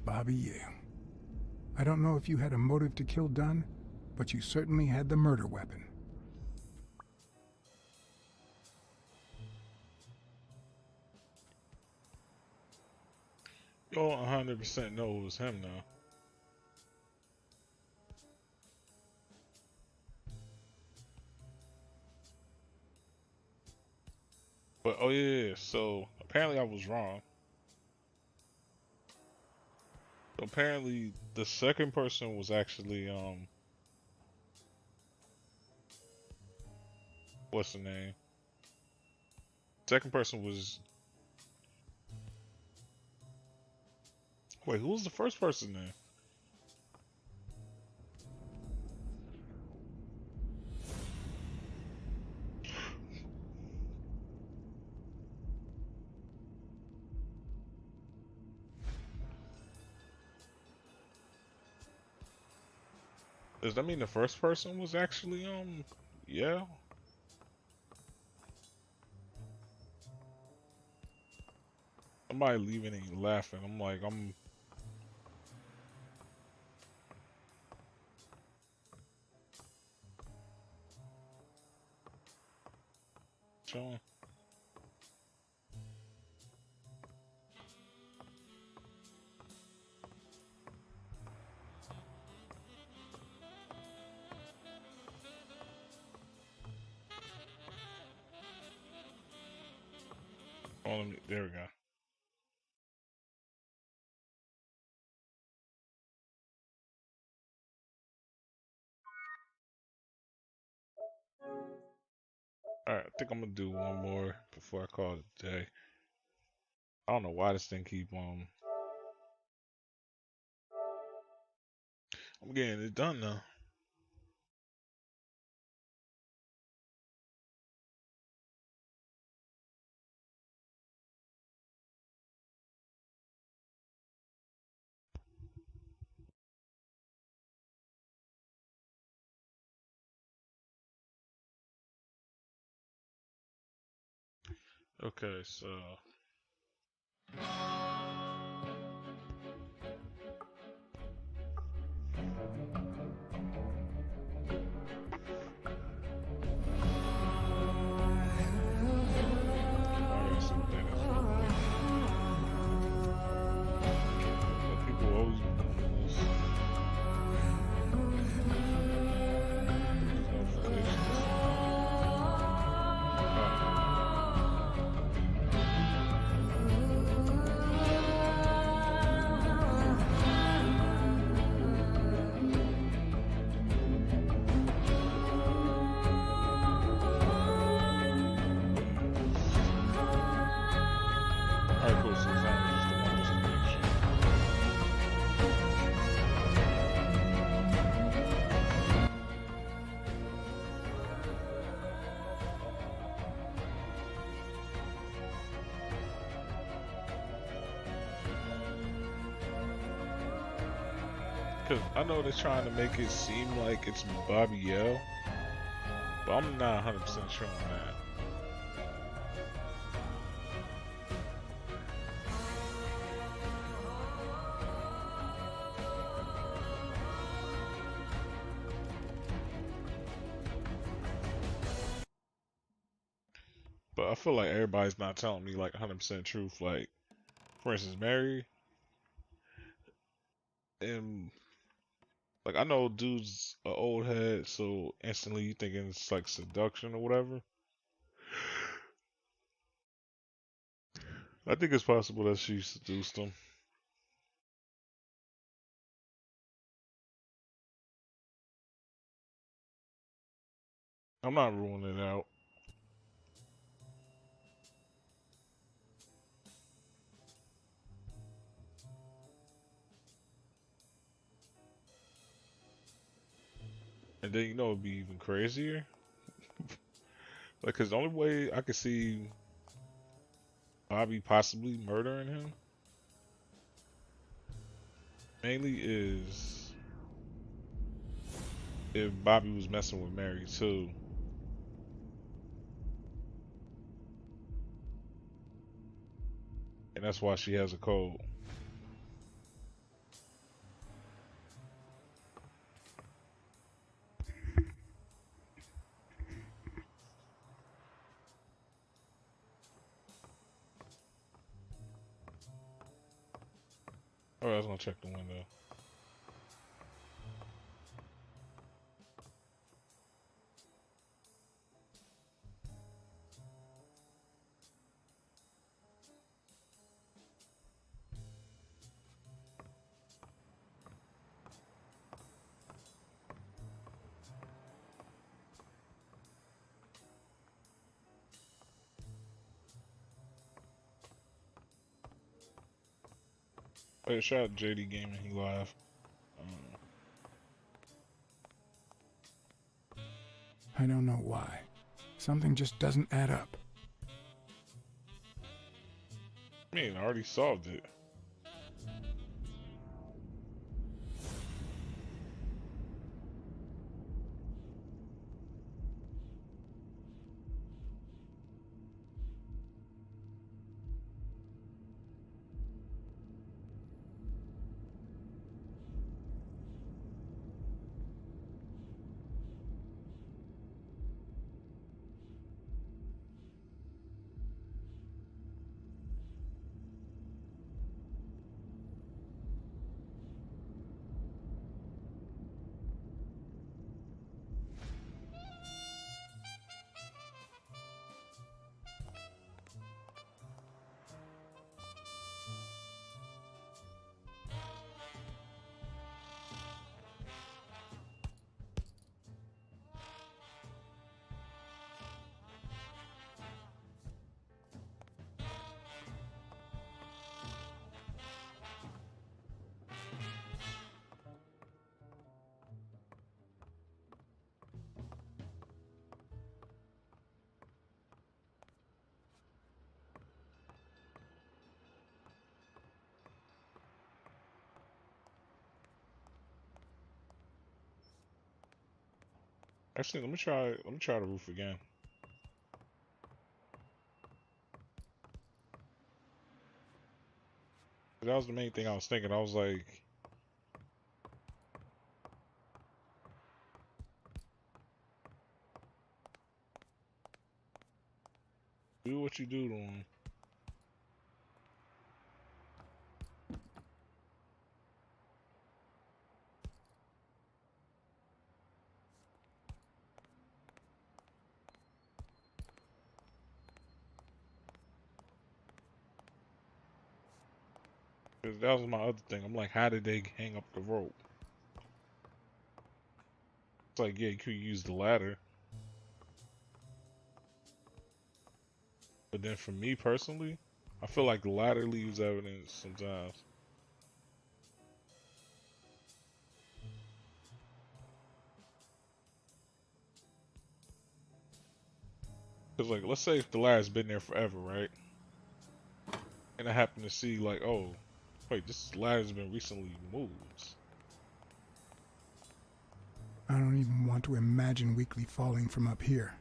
Bobby Yale. I don't know if you had a motive to kill Dunn, but you certainly had the murder weapon. You don't 100% know it was him now. But oh yeah, so apparently I was wrong. So apparently the second person was actually what's the name? Second person was, wait, who was the first person then? Does that mean the first person was actually yeah? Somebody leaving and laughing. I'm like, I'm chilling. Oh, there we go. Alright, I think I'm gonna do one more before I call it a day. I don't know why this thing keep on. I'm getting it done now. Okay, so I gotta see what that is. People always be doing this. These notifications. Alright, cool. So it's only just the one just to make sure. Cause I know they're trying to make it seem like it's Bobby Yell, but I'm not 100% sure on that. But I feel like everybody's not telling me like 100% truth. Like, for instance, Mary, and like I know dude's an old head, so instantly you thinking it's like seduction or whatever. I think it's possible that she seduced him. I'm not ruling it out. And then you know it'd be even crazier. Like, cause the only way I could see Bobby possibly murdering him mainly is if Bobby was messing with Mary too. And that's why she has a cold. Alright, I was gonna check the window. Hey, shout out JD Gaming, he live. I don't know why. Something just doesn't add up. I mean, I already solved it. Actually, let me try. Let me try the roof again. That was the main thing I was thinking. I was like, do what you do to him. Because that was my other thing. I'm like, how did they hang up the rope? It's like, yeah, you could use the ladder. But then for me personally, I feel like the ladder leaves evidence sometimes. Because, like, let's say if the ladder's been there forever, right? And I happen to see, like, oh, wait, this ladder's been recently moved. I don't even want to imagine Weekly falling from up here.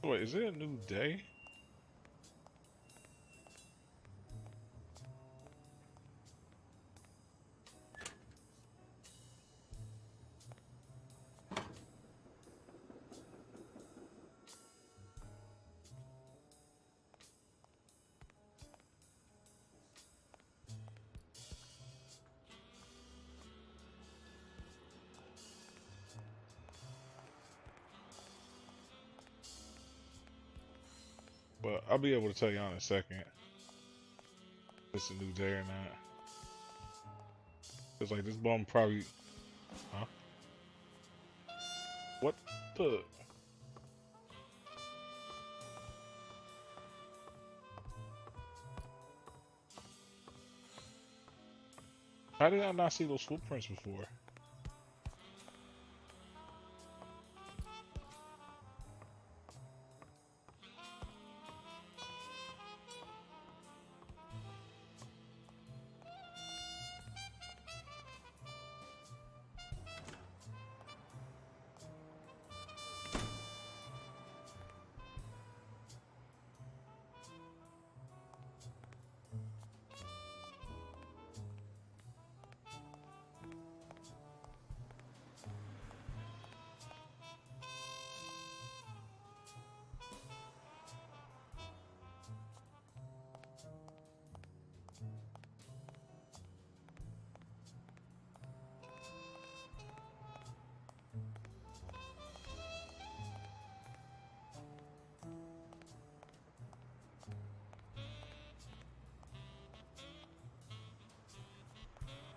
Wait, is it a new day? But I'll be able to tell you in a second if it's a new day or not. Cause like this bum probably, huh? What the? How did I not see those footprints before?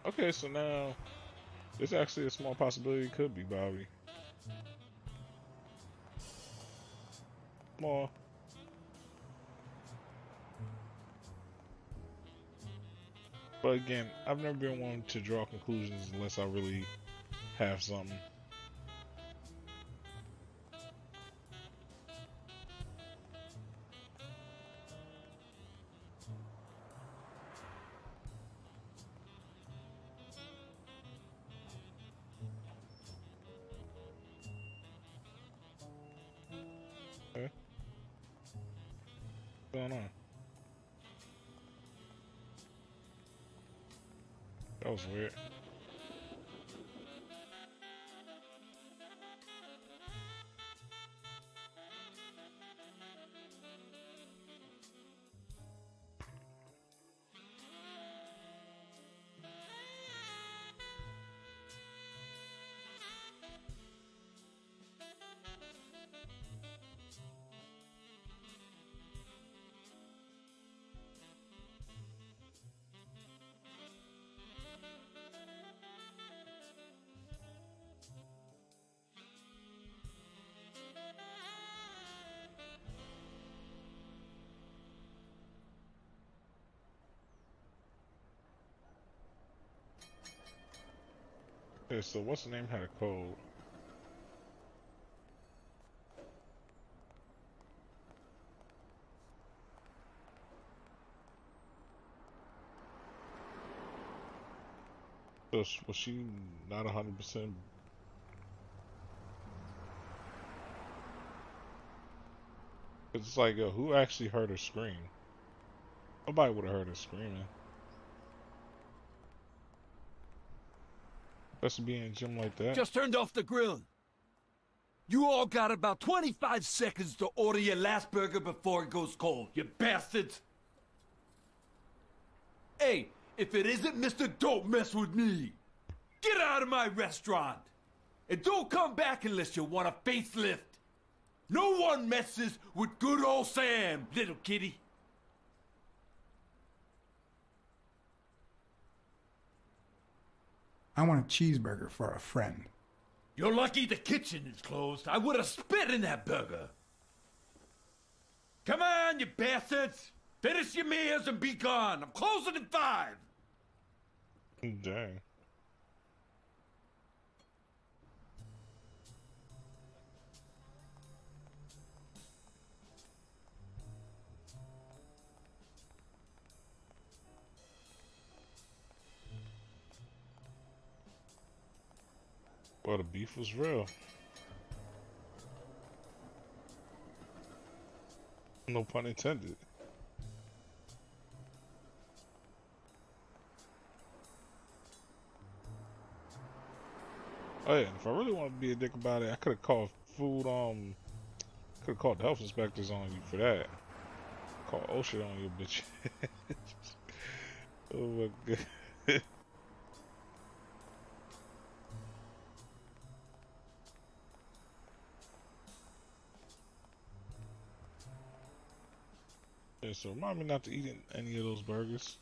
Okay, so now there's actually a small possibility it could be Bobby. Small. But again, I've never been one to draw conclusions unless I really have something. Okay. What's going on? That was weird. Yeah, so what's the name had a code? So was she not 100%? It's like, yo, who actually heard her scream? Nobody would have heard her screaming. Especially being in a gym like that. Just turned off the grill. You all got about 25 seconds to order your last burger before it goes cold, you bastards! Hey, if it isn't Mr. Don't Mess With Me, get out of my restaurant! And don't come back unless you want a facelift! No one messes with good old Sam, little kitty! I want a cheeseburger for a friend. You're lucky the kitchen is closed. I would have spit in that burger. Come on, you bastards! Finish your meals and be gone. I'm closing in 5. Dang. Well, the beef was real. No pun intended. Oh yeah, if I really wanted to be a dick about it, I could have called could have called the health inspectors on you for that. Call OSHA on your bitch. Oh my god. Yeah, so remind me not to eat any of those burgers.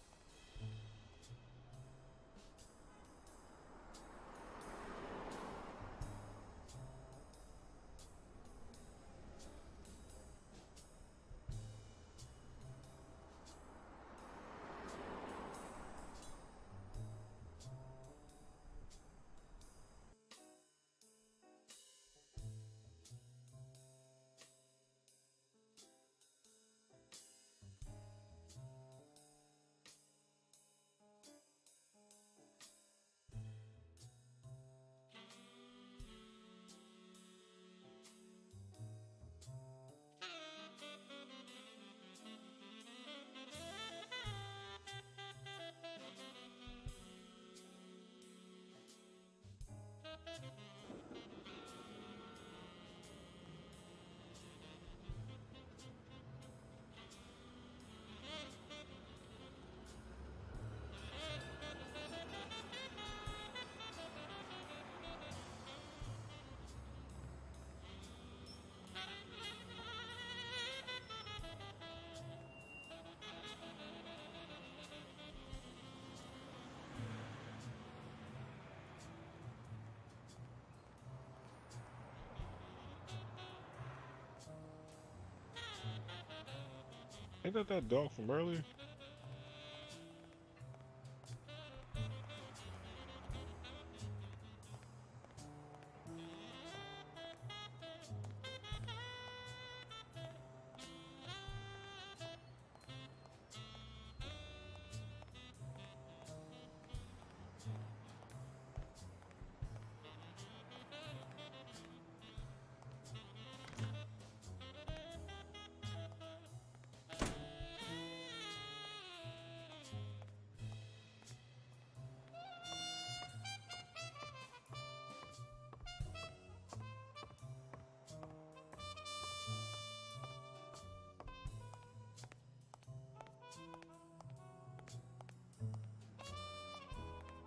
Ain't that dog from earlier?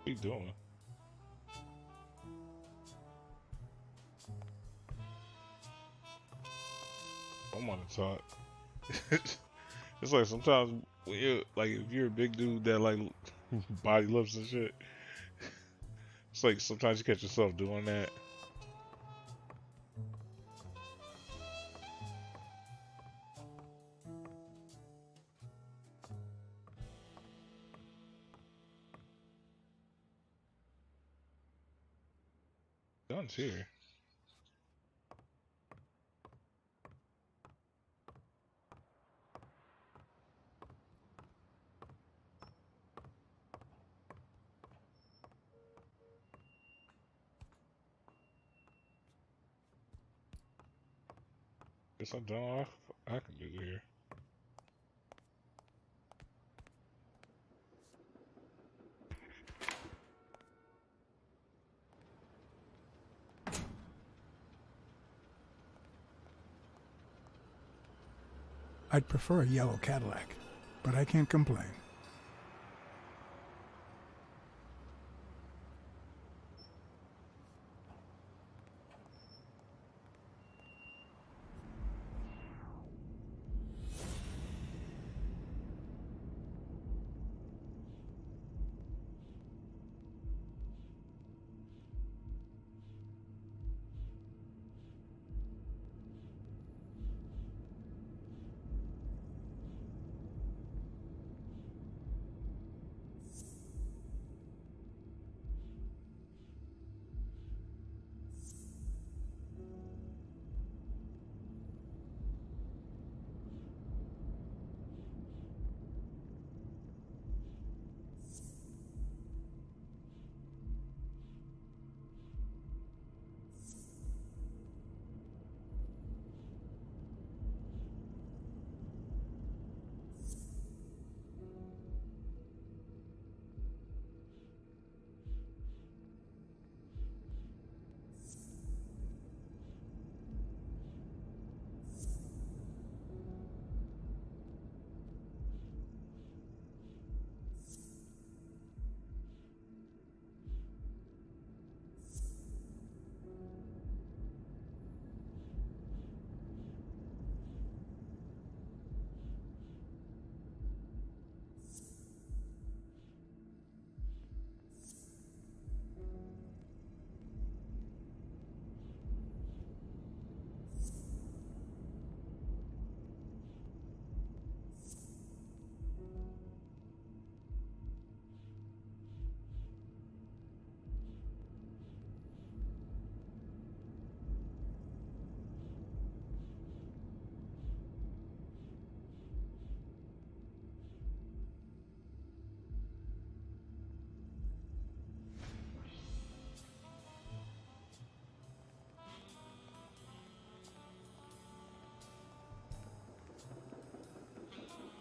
What you doing? I'm on the talk. It's like sometimes when you're like, if you're a big dude that like body lifts and shit, it's like sometimes you catch yourself doing that. one's here. Guess I don't know if I can do it here. I'd prefer a yellow Cadillac, but I can't complain.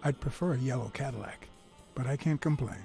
I'd prefer a yellow Cadillac, but I can't complain.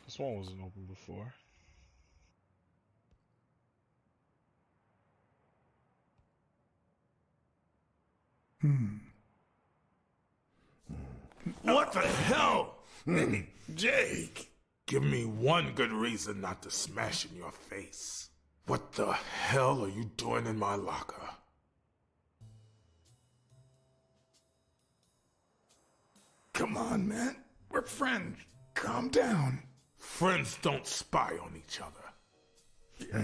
This one wasn't open before. What the hell? Hey, Jake, give me one good reason not to smash in your face. What the hell are you doing in my locker? Come on, man. We're friends. Calm down. Friends don't spy on each other.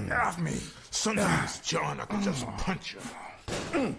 Get off me. Sometimes, John, I could just punch you.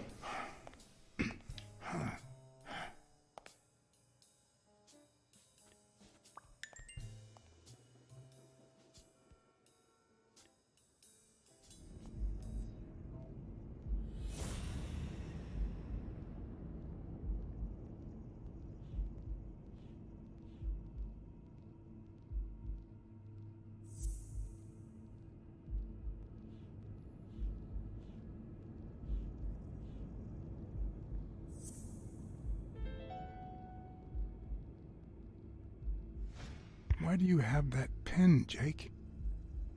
Why do you have that pen, Jake?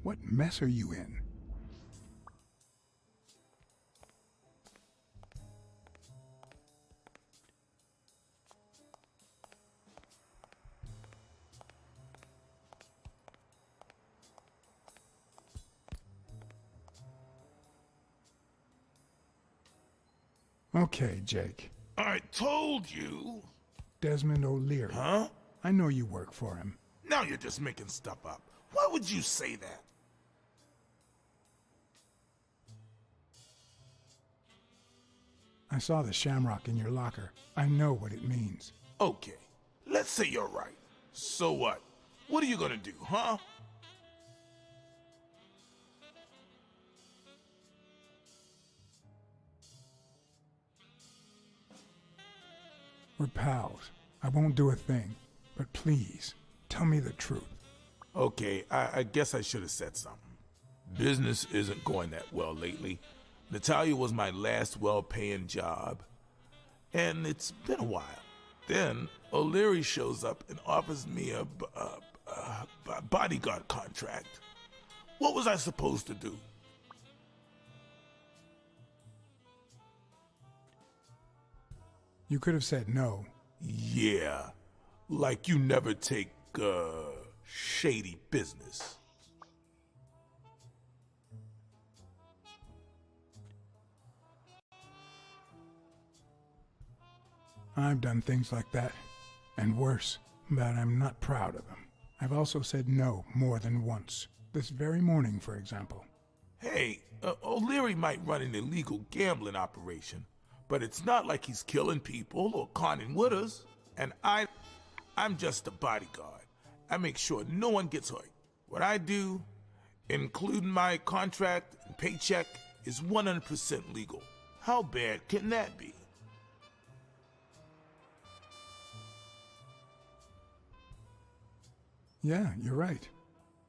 What mess are you in? Okay, Jake. I told you. Desmond O'Leary. Huh? I know you work for him. Now you're just making stuff up. Why would you say that? I saw the shamrock in your locker. I know what it means. Okay, let's say you're right. So what? What are you gonna do, huh? We're pals. I won't do a thing. But please, tell me the truth. Okay, I guess I should have said something. Business isn't going that well lately. Natalia was my last well-paying job, and it's been a while. Then O'Leary shows up and offers me a bodyguard contract. What was I supposed to do? You could have said no. Yeah, like you never take, shady business. I've done things like that, and worse, but I'm not proud of them. I've also said no more than once. This very morning, for example. Hey, O'Leary might run an illegal gambling operation, but it's not like he's killing people or conning widows. And I'm just a bodyguard. I make sure no one gets hurt. What I do, including my contract and paycheck, is 100% legal. How bad can that be? Yeah, you're right.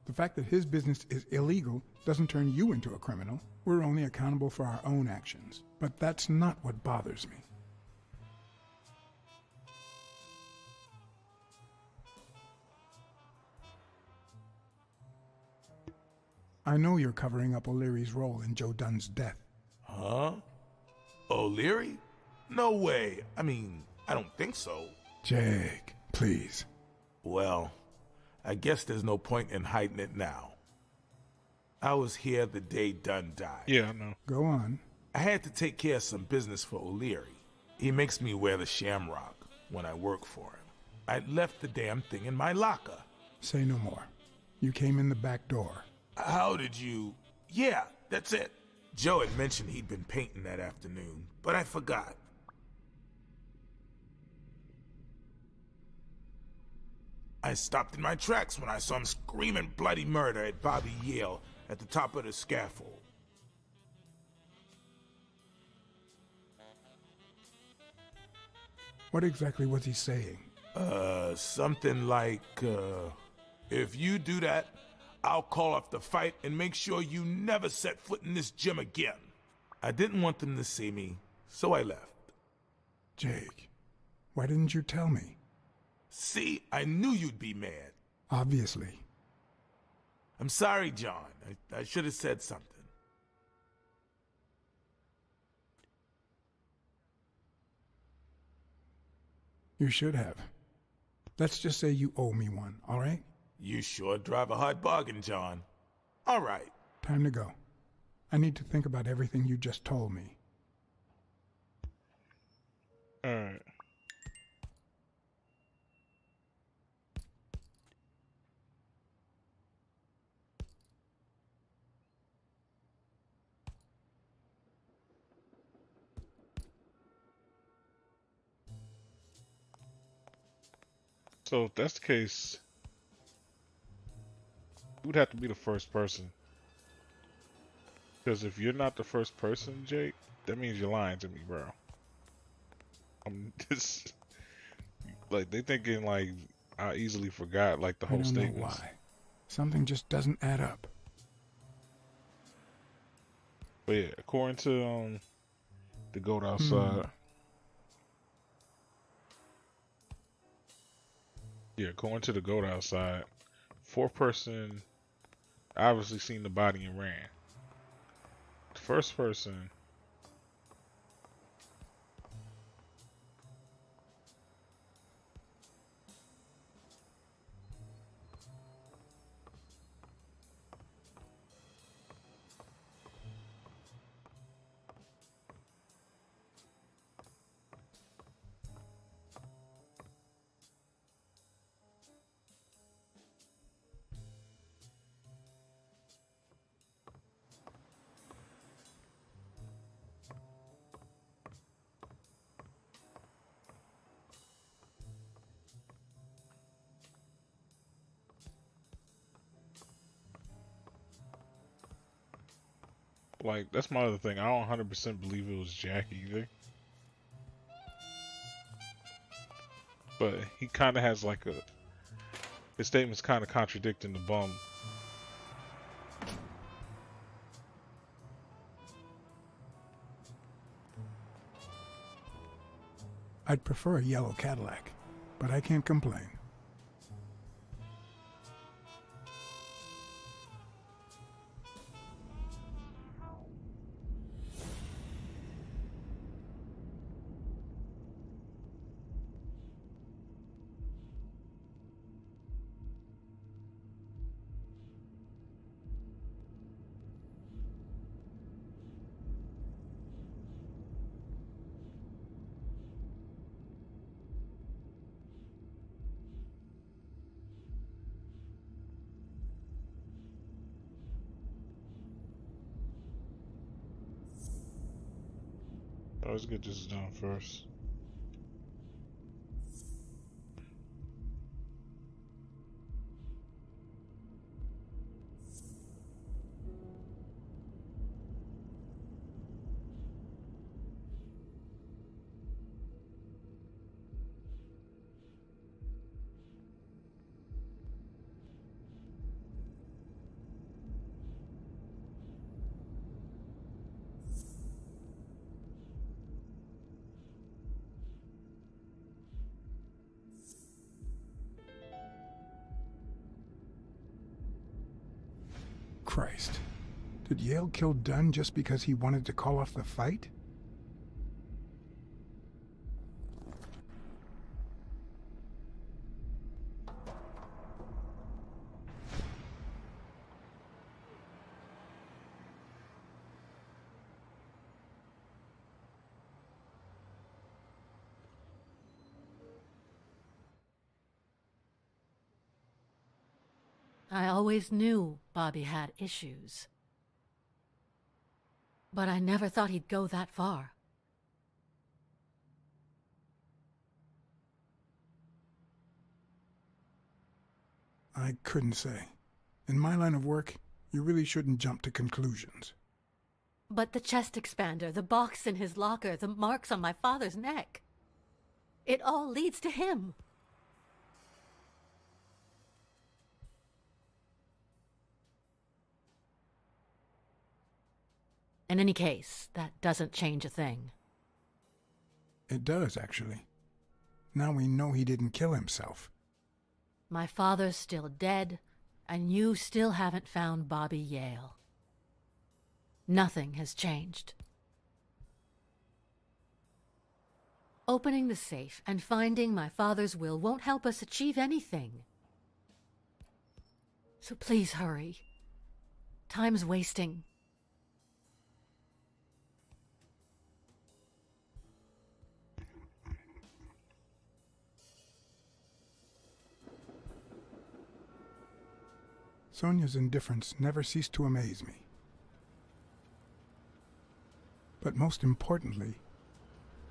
The fact that his business is illegal doesn't turn you into a criminal. We're only accountable for our own actions. But that's not what bothers me. I know you're covering up O'Leary's role in Joe Dunn's death. Huh? O'Leary? No way. I mean, I don't think so. Jake, please. Well, I guess there's no point in hiding it now. I was here the day Dunn died. Yeah, I know. Go on. I had to take care of some business for O'Leary. He makes me wear the shamrock when I work for him. I left the damn thing in my locker. Say no more. You came in the back door. How did you... Yeah, that's it. Joe had mentioned he'd been painting that afternoon, but I forgot. I stopped in my tracks when I saw him screaming bloody murder at Bobby Yale at the top of the scaffold. What exactly was he saying? Something like, if you do that, I'll call off the fight and make sure you never set foot in this gym again. I didn't want them to see me, so I left. Jake, why didn't you tell me? See, I knew you'd be mad. Obviously. I'm sorry, John. I should have said something. You should have. Let's just say you owe me one, all right? You sure drive a hard bargain, John. All right. Time to go. I need to think about everything you just told me. Alright. So if that's the case, you would have to be the first person. Because if you're not the first person, Jake, that means you're lying to me, bro. I'm just like they thinking like I easily forgot like the I whole don't know statements. why. Something just doesn't add up. But yeah, according to the goat outside. Yeah, according to the goat outside, fourth person obviously seen the body and ran. The first person like that's my other thing. I don't 100% believe it was Jack either. But he kind of has like his statements kind of contradicting the bum. I'd prefer a yellow Cadillac, but I can't complain. Let's get this done first. Christ. Did Yale kill Dunn just because he wanted to call off the fight? I always knew Bobby had issues. But I never thought he'd go that far. I couldn't say. In my line of work, you really shouldn't jump to conclusions. But the chest expander, the box in his locker, the marks on my father's neck. It all leads to him. In any case, that doesn't change a thing. It does, actually. Now we know he didn't kill himself. My father's still dead, and you still haven't found Bobby Yale. Nothing has changed. Opening the safe and finding my father's will won't help us achieve anything. So please hurry. Time's wasting. Sonia's indifference never ceased to amaze me. But most importantly,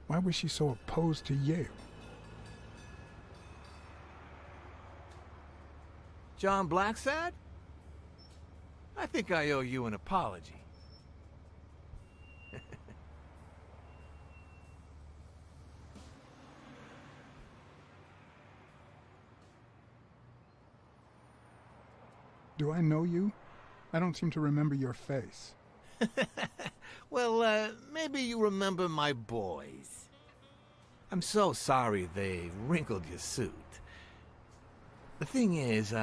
why was she so opposed to Yale? John Blacksad? I think I owe you an apology. Do I know you? I don't seem to remember your face. Well, maybe you remember my boys. I'm so sorry they wrinkled your suit. The thing is,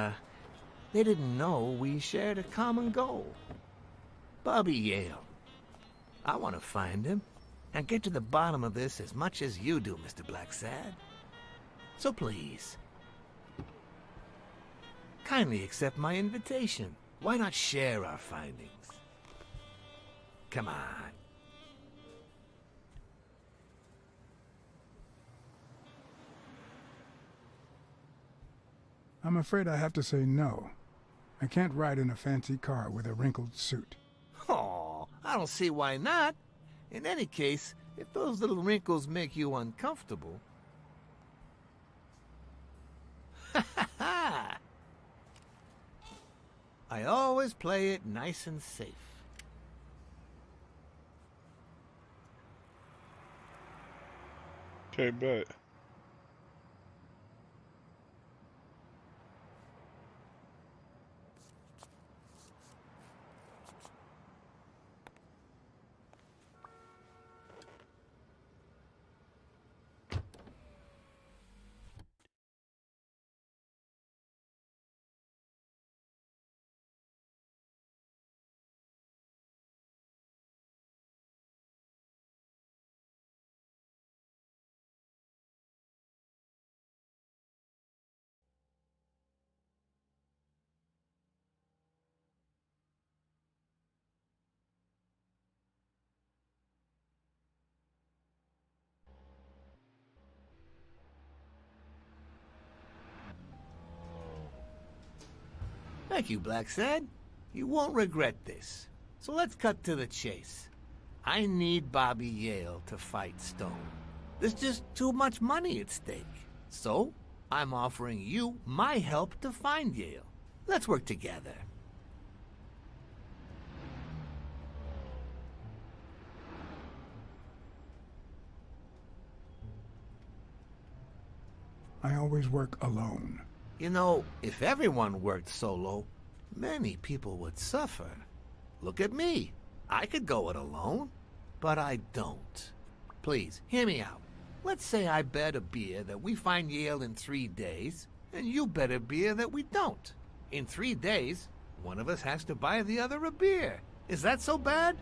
they didn't know we shared a common goal. Bobby Yale. I want to find him and get to the bottom of this as much as you do, Mr. Blacksad. So please, kindly accept my invitation. Why not share our findings? Come on. I'm afraid I have to say no. I can't ride in a fancy car with a wrinkled suit. Oh, I don't see why not. In any case, if those little wrinkles make you uncomfortable... I always play it nice and safe. Okay, bet. Thank you, Blacksad. You won't regret this. So let's cut to the chase. I need Bobby Yale to fight Stone. There's just too much money at stake. So, I'm offering you my help to find Yale. Let's work together. I always work alone. You know, if everyone worked solo, many people would suffer. Look at me. I could go it alone, but I don't. Please, hear me out. Let's say I bet a beer that we find Yale in 3 days, and you bet a beer that we don't. In 3 days, one of us has to buy the other a beer. Is that so bad?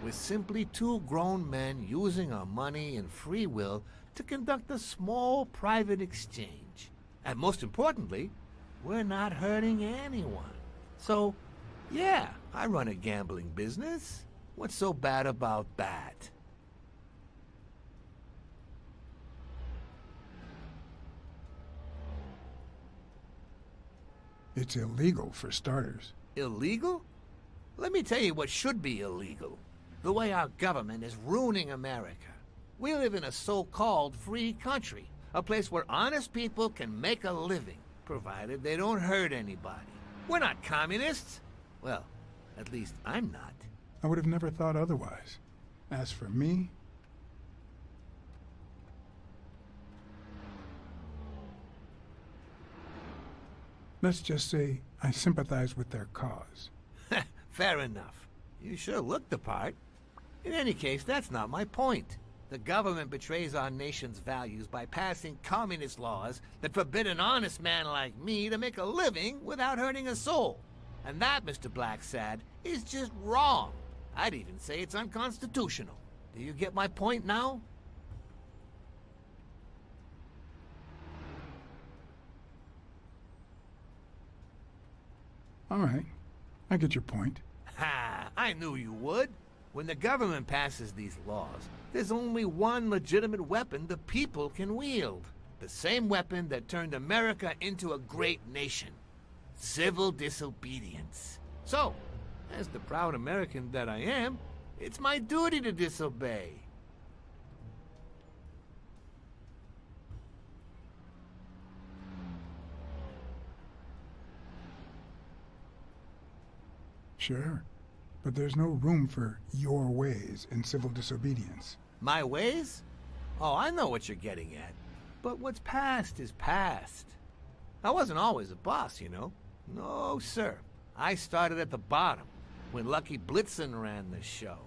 We're simply two grown men using our money and free will to conduct a small private exchange. And most importantly, we're not hurting anyone. So, yeah, I run a gambling business. What's so bad about that? It's illegal, for starters. Illegal? Let me tell you what should be illegal. The way our government is ruining America. We live in a so-called free country, a place where honest people can make a living, provided they don't hurt anybody. We're not communists. Well, at least I'm not. I would have never thought otherwise. As for me, let's just say I sympathize with their cause. Fair enough. You sure look the part. In any case, that's not my point. The government betrays our nation's values by passing communist laws that forbid an honest man like me to make a living without hurting a soul. And that, Mr. Blacksad, is just wrong. I'd even say it's unconstitutional. Do you get my point now? All right, I get your point. Ha! I knew you would. When the government passes these laws, there's only one legitimate weapon the people can wield. The same weapon that turned America into a great nation. Civil disobedience. So, as the proud American that I am, it's my duty to disobey. Sure, but there's no room for your ways in civil disobedience. My ways? Oh, I know what you're getting at. But what's past is past. I wasn't always a boss, you know. No, sir. I started at the bottom, when Lucky Blitzen ran the show.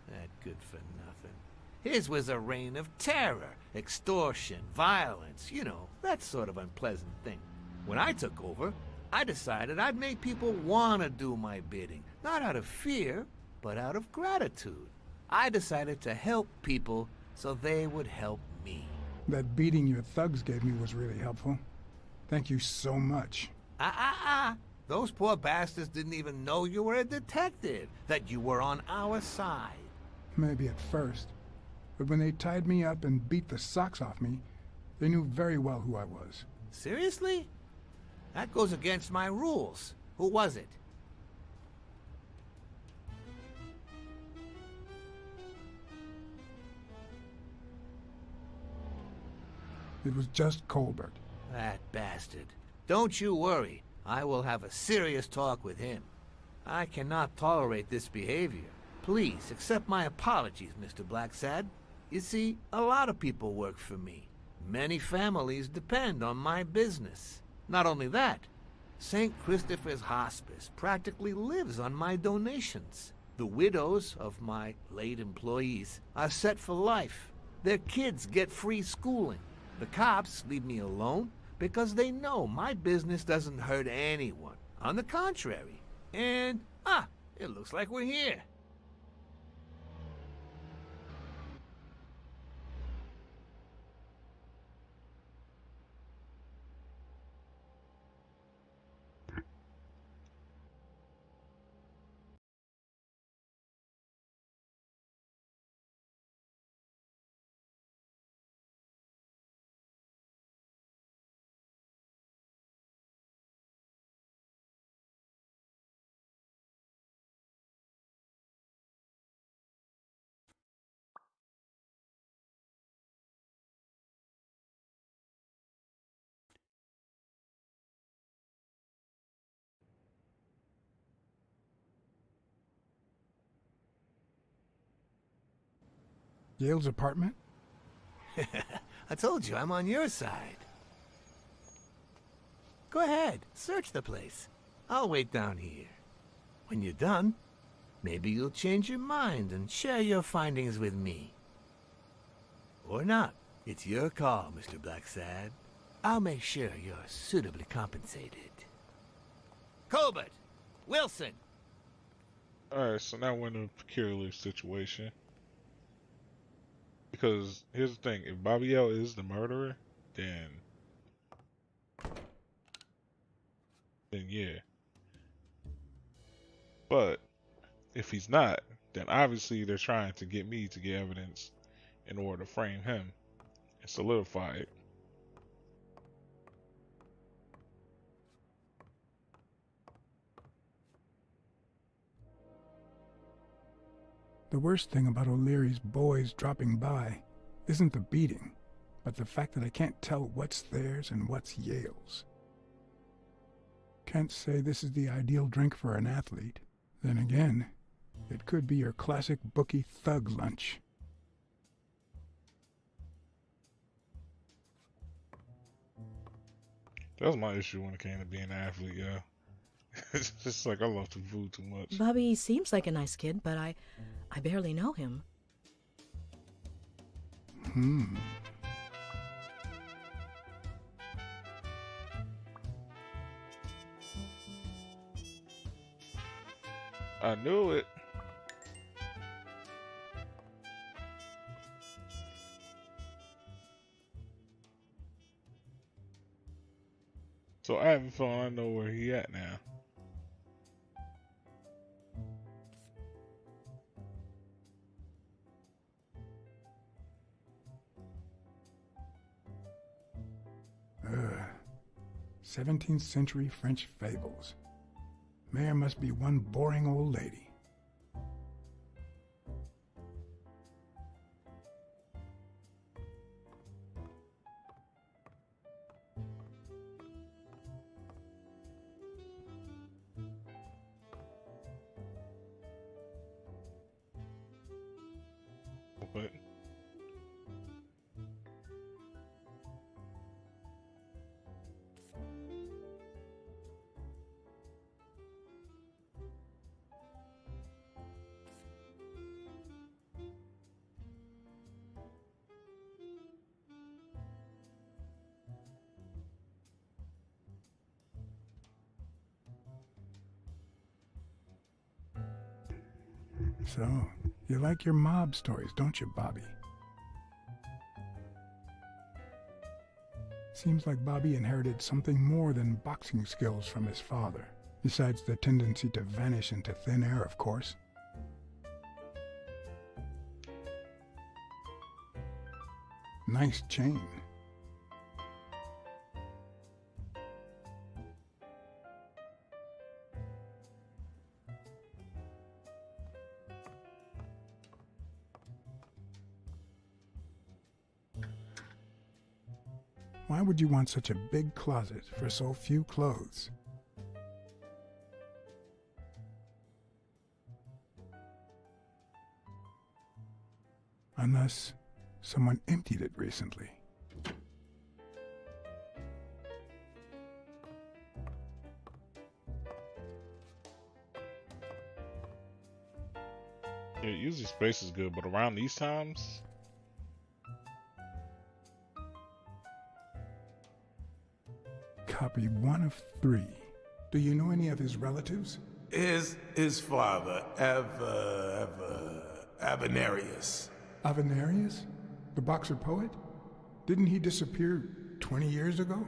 That good for nothing. His was a reign of terror, extortion, violence, you know, that sort of unpleasant thing. When I took over, I decided I'd make people want to do my bidding. Not out of fear, but out of gratitude. I decided to help people so they would help me. That beating your thugs gave me was really helpful. Thank you so much. Those poor bastards didn't even know you were a detective, that you were on our side. Maybe at first. But when they tied me up and beat the socks off me, they knew very well who I was. Seriously? That goes against my rules. Who was it? It was just Colbert. That bastard. Don't you worry. I will have a serious talk with him. I cannot tolerate this behavior. Please accept my apologies, Mr. Blacksad. You see, a lot of people work for me. Many families depend on my business. Not only that, St. Christopher's Hospice practically lives on my donations. The widows of my late employees are set for life. Their kids get free schooling. The cops leave me alone because they know my business doesn't hurt anyone. On the contrary. And, it looks like we're here. Yale's apartment? I told you I'm on your side. Go ahead, search the place. I'll wait down here. When you're done, maybe you'll change your mind and share your findings with me. Or not. It's your call, Mr. Blacksad. I'll make sure you're suitably compensated. Colbert! Wilson! Alright, so now we're in a peculiar situation. Because here's the thing, if Bobby L is the murderer, then yeah. But if he's not, then obviously they're trying to get me to get evidence in order to frame him and solidify it. The worst thing about O'Leary's boys dropping by isn't the beating, but the fact that I can't tell what's theirs and what's Yale's. Can't say this is the ideal drink for an athlete. Then again, it could be your classic bookie thug lunch. That was my issue when it came to being an athlete, yeah. It's just like I love the food too much. Bobby seems like a nice kid, but I barely know him. I knew it. So I have a feeling I know where he at now. Ugh. 17th century French fables. Mayor must be one boring old lady. but So, you like your mob stories, don't you, Bobby? Seems like Bobby inherited something more than boxing skills from his father, besides the tendency to vanish into thin air, of course. Nice chain. Why would you want such a big closet for so few clothes? Unless someone emptied it recently. yeah, usually space is good, but around these times, Copy 1 of 3. Do you know any of his relatives? His father, Avenarius. Avenarius? The boxer poet? Didn't he disappear 20 years ago?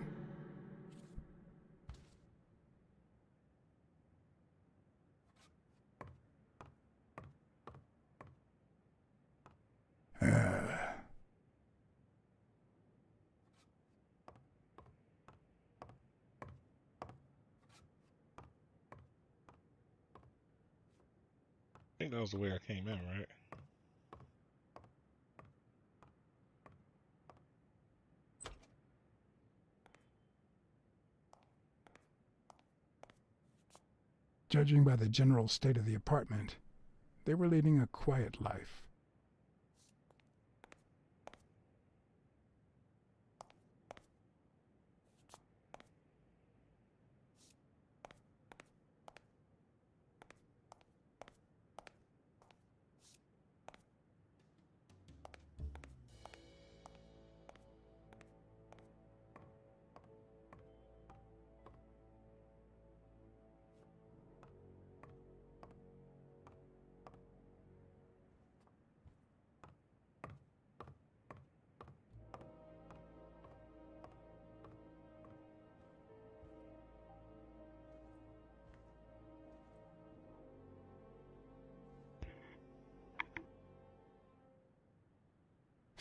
I think that was the way I came in, right? Judging by the general state of the apartment, they were leading a quiet life.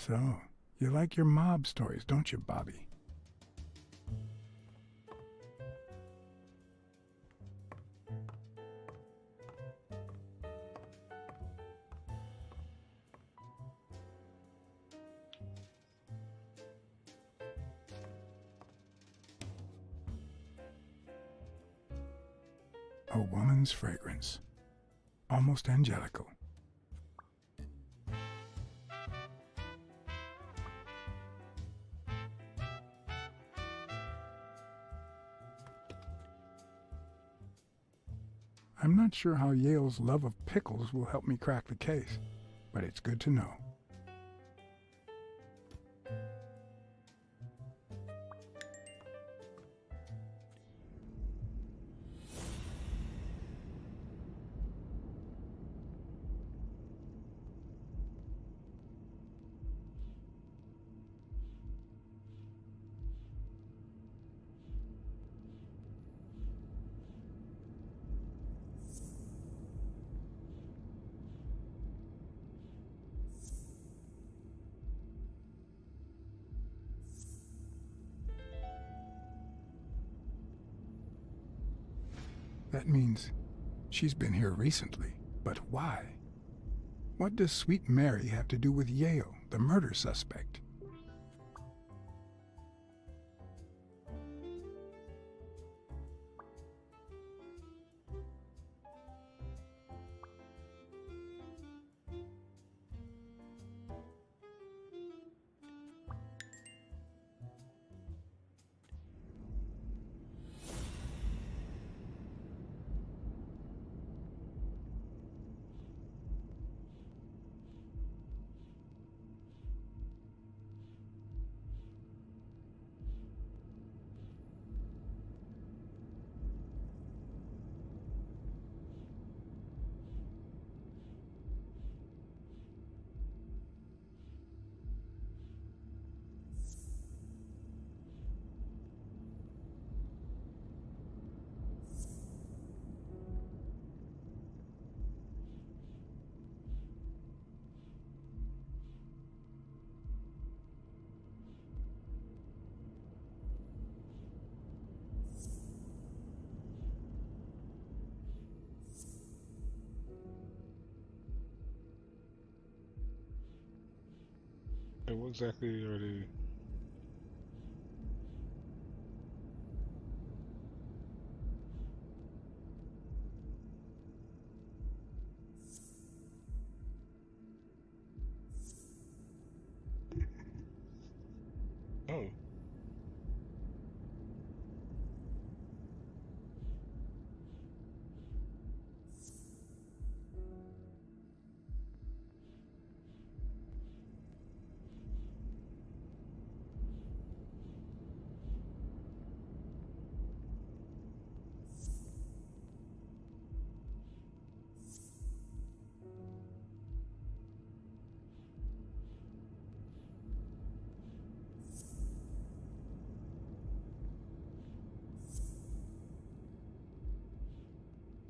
So, you like your mob stories, don't you, Bobby? A woman's fragrance. Almost angelical. I'm not sure how Yale's love of pickles will help me crack the case, but it's good to know. That means she's been here recently. But why? What does Sweet Mary have to do with Yale, the murder suspect? Hey, what exactly are they? Oh.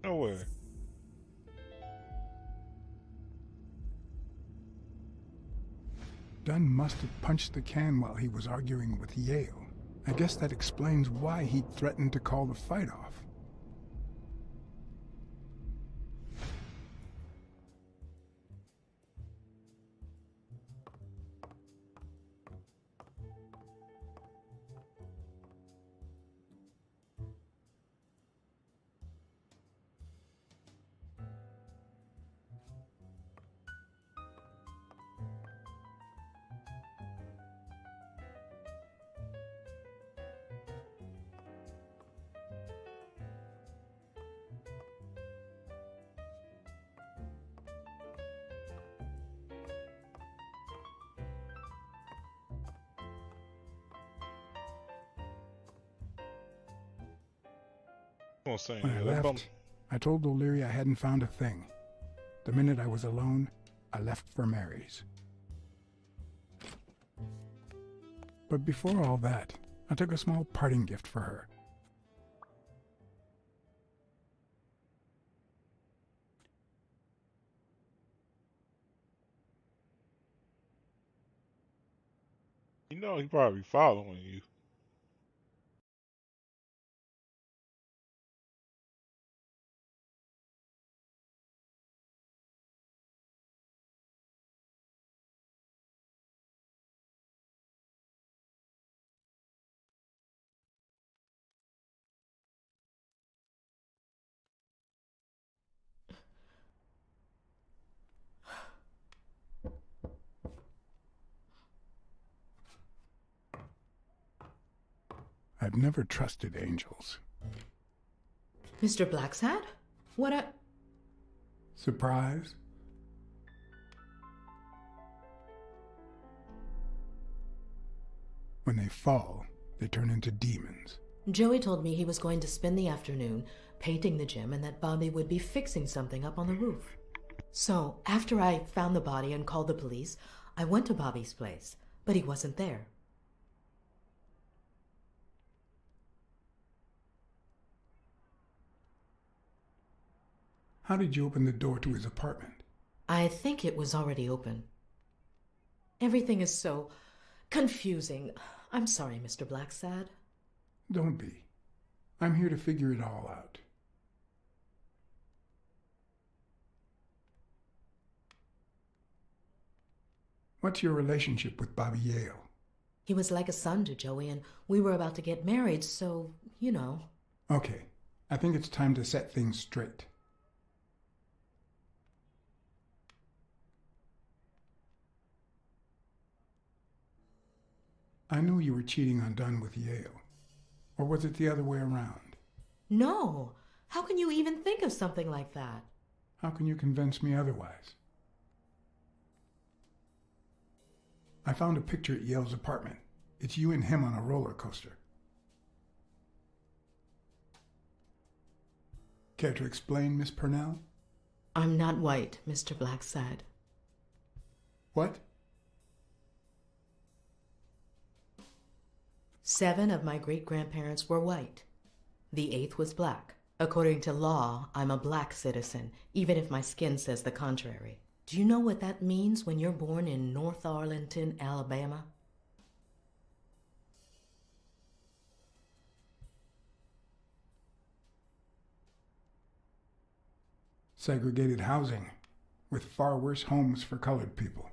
No way. Dunn must have punched the can while he was arguing with Yale. I guess that explains why he threatened to call the fight off. I'm saying, When I yeah, that bum. left, I told O'Leary I hadn't found a thing. The minute I was alone, I left for Mary's. But before all that, I took a small parting gift for her. You know, he probably following you. I've never trusted angels. Mr. Blacksad? What a... Surprise? When they fall, they turn into demons. Joey told me he was going to spend the afternoon painting the gym and that Bobby would be fixing something up on the roof. So, after I found the body and called the police, I went to Bobby's place, but he wasn't there. How did you open the door to his apartment? I think it was already open. Everything is so confusing. I'm sorry, Mr. Blacksad. Don't be. I'm here to figure it all out. What's your relationship with Bobby Yale? He was like a son to Joey, and we were about to get married, so, you know. Okay, I think it's time to set things straight. I knew you were cheating on Dunn with Yale. Or was it the other way around? No! How can you even think of something like that? How can you convince me otherwise? I found a picture at Yale's apartment. It's you and him on a roller coaster. Care to explain, Miss Purnell? I'm not white, Mr. Blacksad. What? 7 of my great-grandparents were white. The 8th was black. According to law, I'm a black citizen, even if my skin says the contrary. Do you know what that means when you're born in North Arlington, Alabama? Segregated housing, with far worse homes for colored people.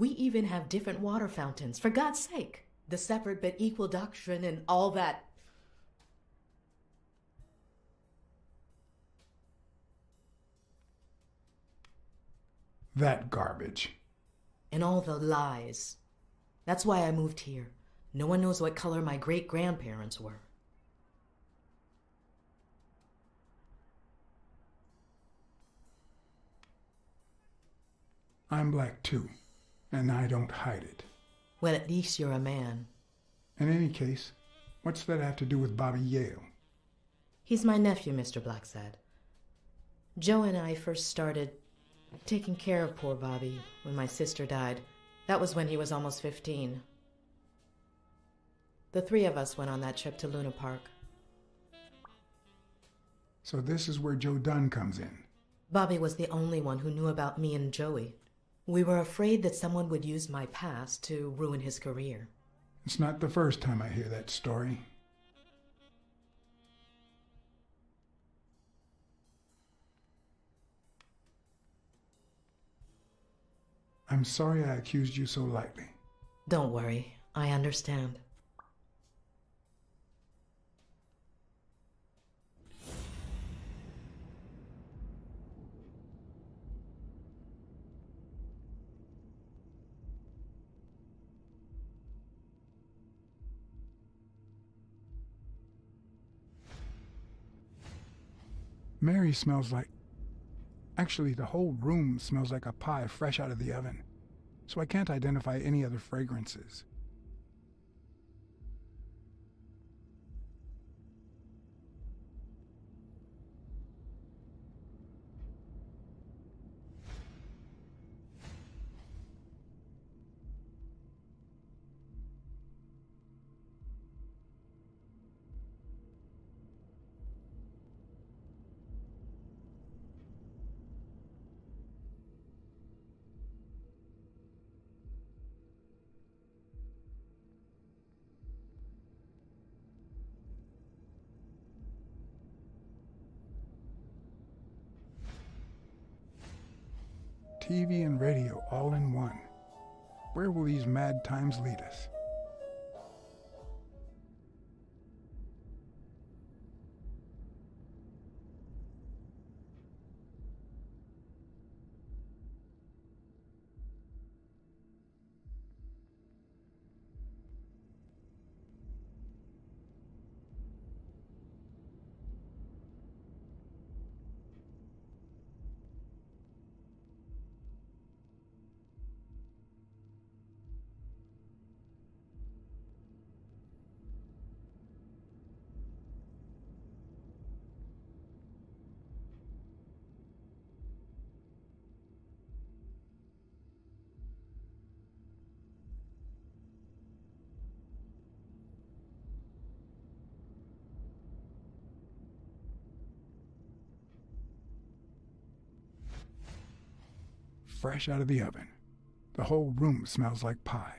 We even have different water fountains, for God's sake. The separate but equal doctrine and all that. That garbage. And all the lies. That's why I moved here. No one knows what color my great-grandparents were. I'm black too, and I don't hide it. Well, at least you're a man. In any case, what's that have to do with Bobby Yale? He's my nephew, Mr. Blacksad. Joe and I first started taking care of poor Bobby when my sister died. That was when he was almost 15. The three of us went on that trip to Luna Park. So this is where Joe Dunn comes in. Bobby was the only one who knew about me and Joey. We were afraid that someone would use my past to ruin his career. It's not the first time I hear that story. I'm sorry I accused you so lightly. Don't worry, I understand. Mary smells like... Actually, the whole room smells like a pie fresh out of the oven, so I can't identify any other fragrances. TV and radio all in one. Where will these mad times lead us? Fresh out of the oven. The whole room smells like pie.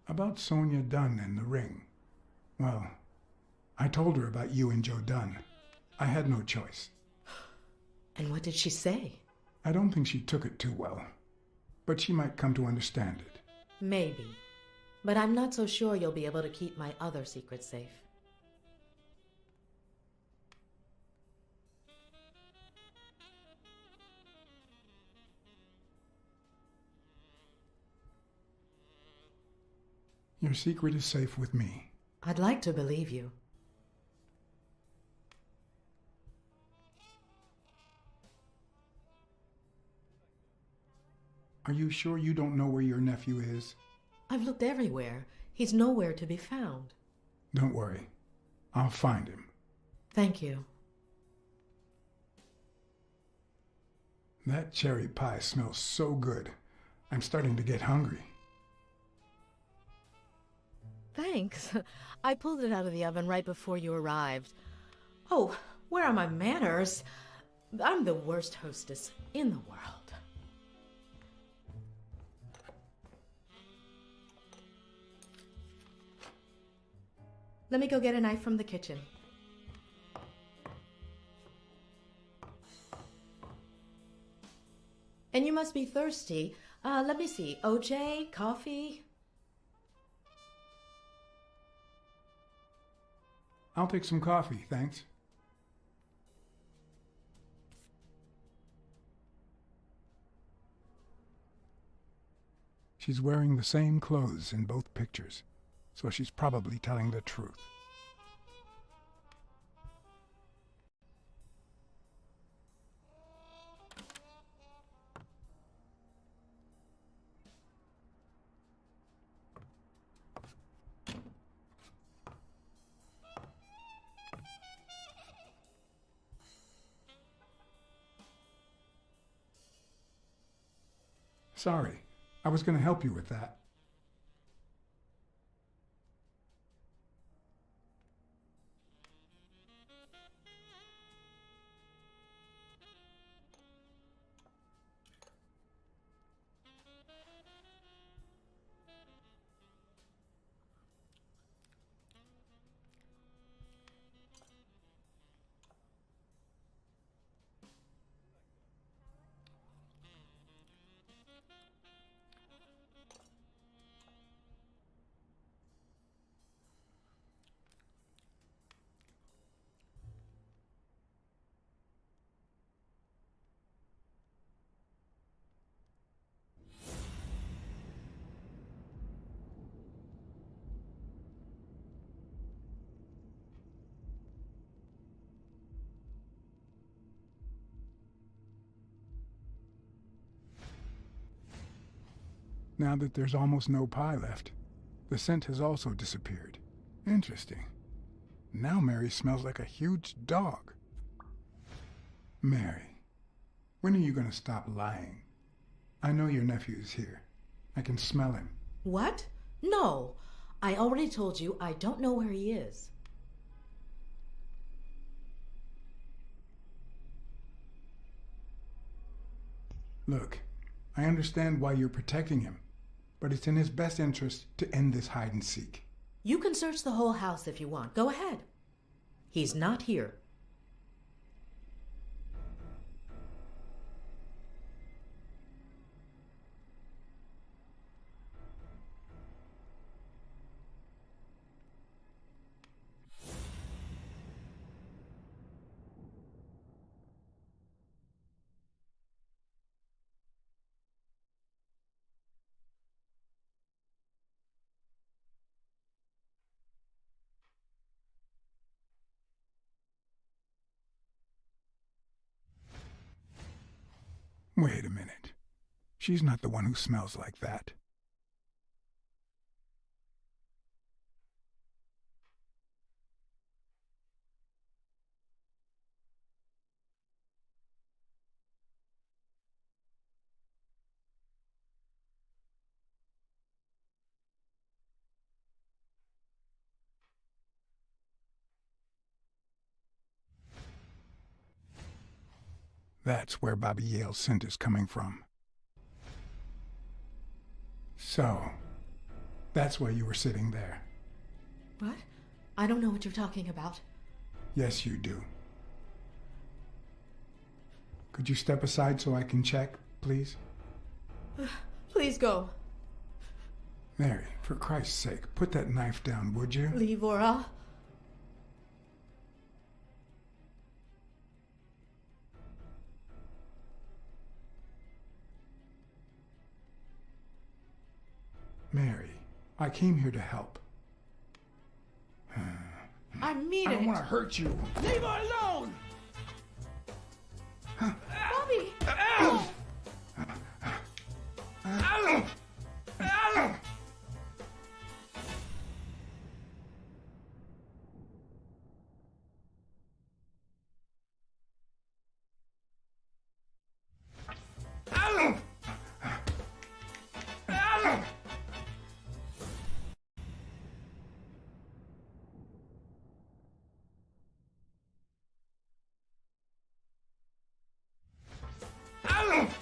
About Sonia Dunn and the ring. Well, I told her about you and Joe Dunn. I had no choice. And what did she say? I don't think she took it too well, but she might come to understand it. Maybe. But I'm not so sure you'll be able to keep my other secret safe. Your secret is safe with me. I'd like to believe you. Are you sure you don't know where your nephew is? I've looked everywhere. He's nowhere to be found. Don't worry. I'll find him. Thank you. That cherry pie smells so good. I'm starting to get hungry. Thanks. I pulled it out of the oven right before you arrived. Oh, where are my manners? I'm the worst hostess in the world. Let me go get a knife from the kitchen. And you must be thirsty. Let me see. OJ? Coffee? I'll take some coffee, thanks. She's wearing the same clothes in both pictures, so she's probably telling the truth. Sorry, I was going to help you with that. Now that there's almost no pie left, the scent has also disappeared. Interesting. Now Mary smells like a huge dog. Mary, when are you going to stop lying? I know your nephew is here. I can smell him. What? No. I already told you I don't know where he is. Look, I understand why you're protecting him, but it's in his best interest to end this hide and seek. You can search the whole house if you want. Go ahead. He's not here. Wait a minute. She's not the one who smells like that. That's where Bobby Yale's scent is coming from. So, that's why you were sitting there. What? I don't know what you're talking about. Yes, you do. Could you step aside so I can check, please? Please go. Mary, for Christ's sake, put that knife down, would you? Leave or I'll... Mary, I came here to help. I mean I it. don't want to hurt you. Leave her alone! Bobby! I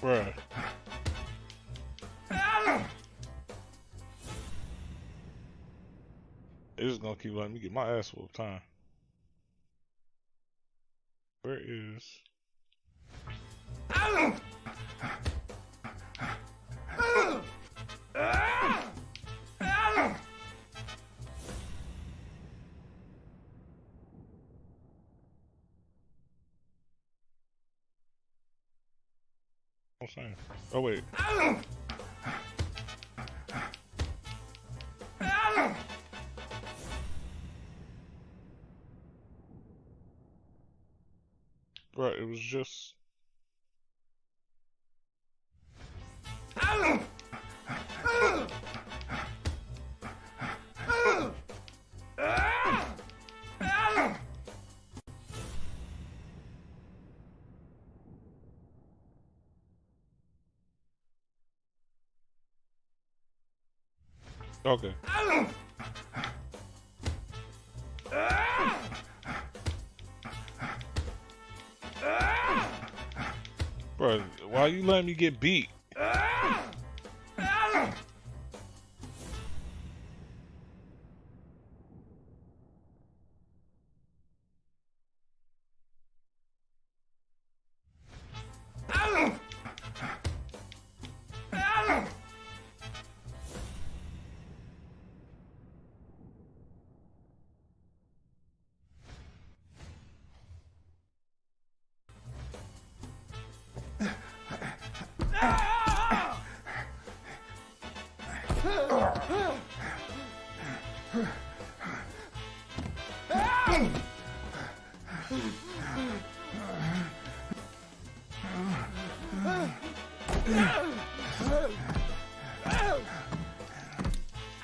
Bruh. It's just gonna keep letting me get my ass whooped time. Where is... I'm saying. Oh wait. Bro, it was just... Okay. Bro, why you letting me get beat?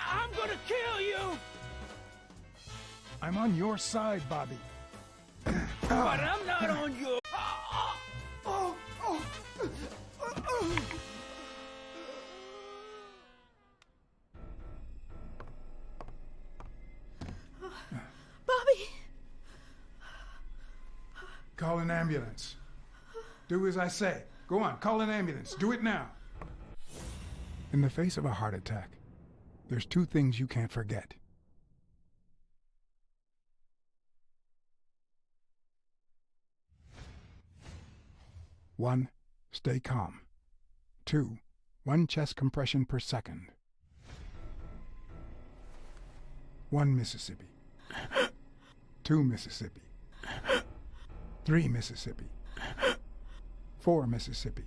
I'm gonna kill you! I'm on your side, Bobby. But I'm not on your... Bobby! Call an ambulance. Do as I say. Go on, call an ambulance. Do it now. In the face of a heart attack, there's two things you can't forget. One, stay calm. Two, 1 chest compression per second. 1 Mississippi. 2 Mississippi. 3 Mississippi. 4 Mississippi.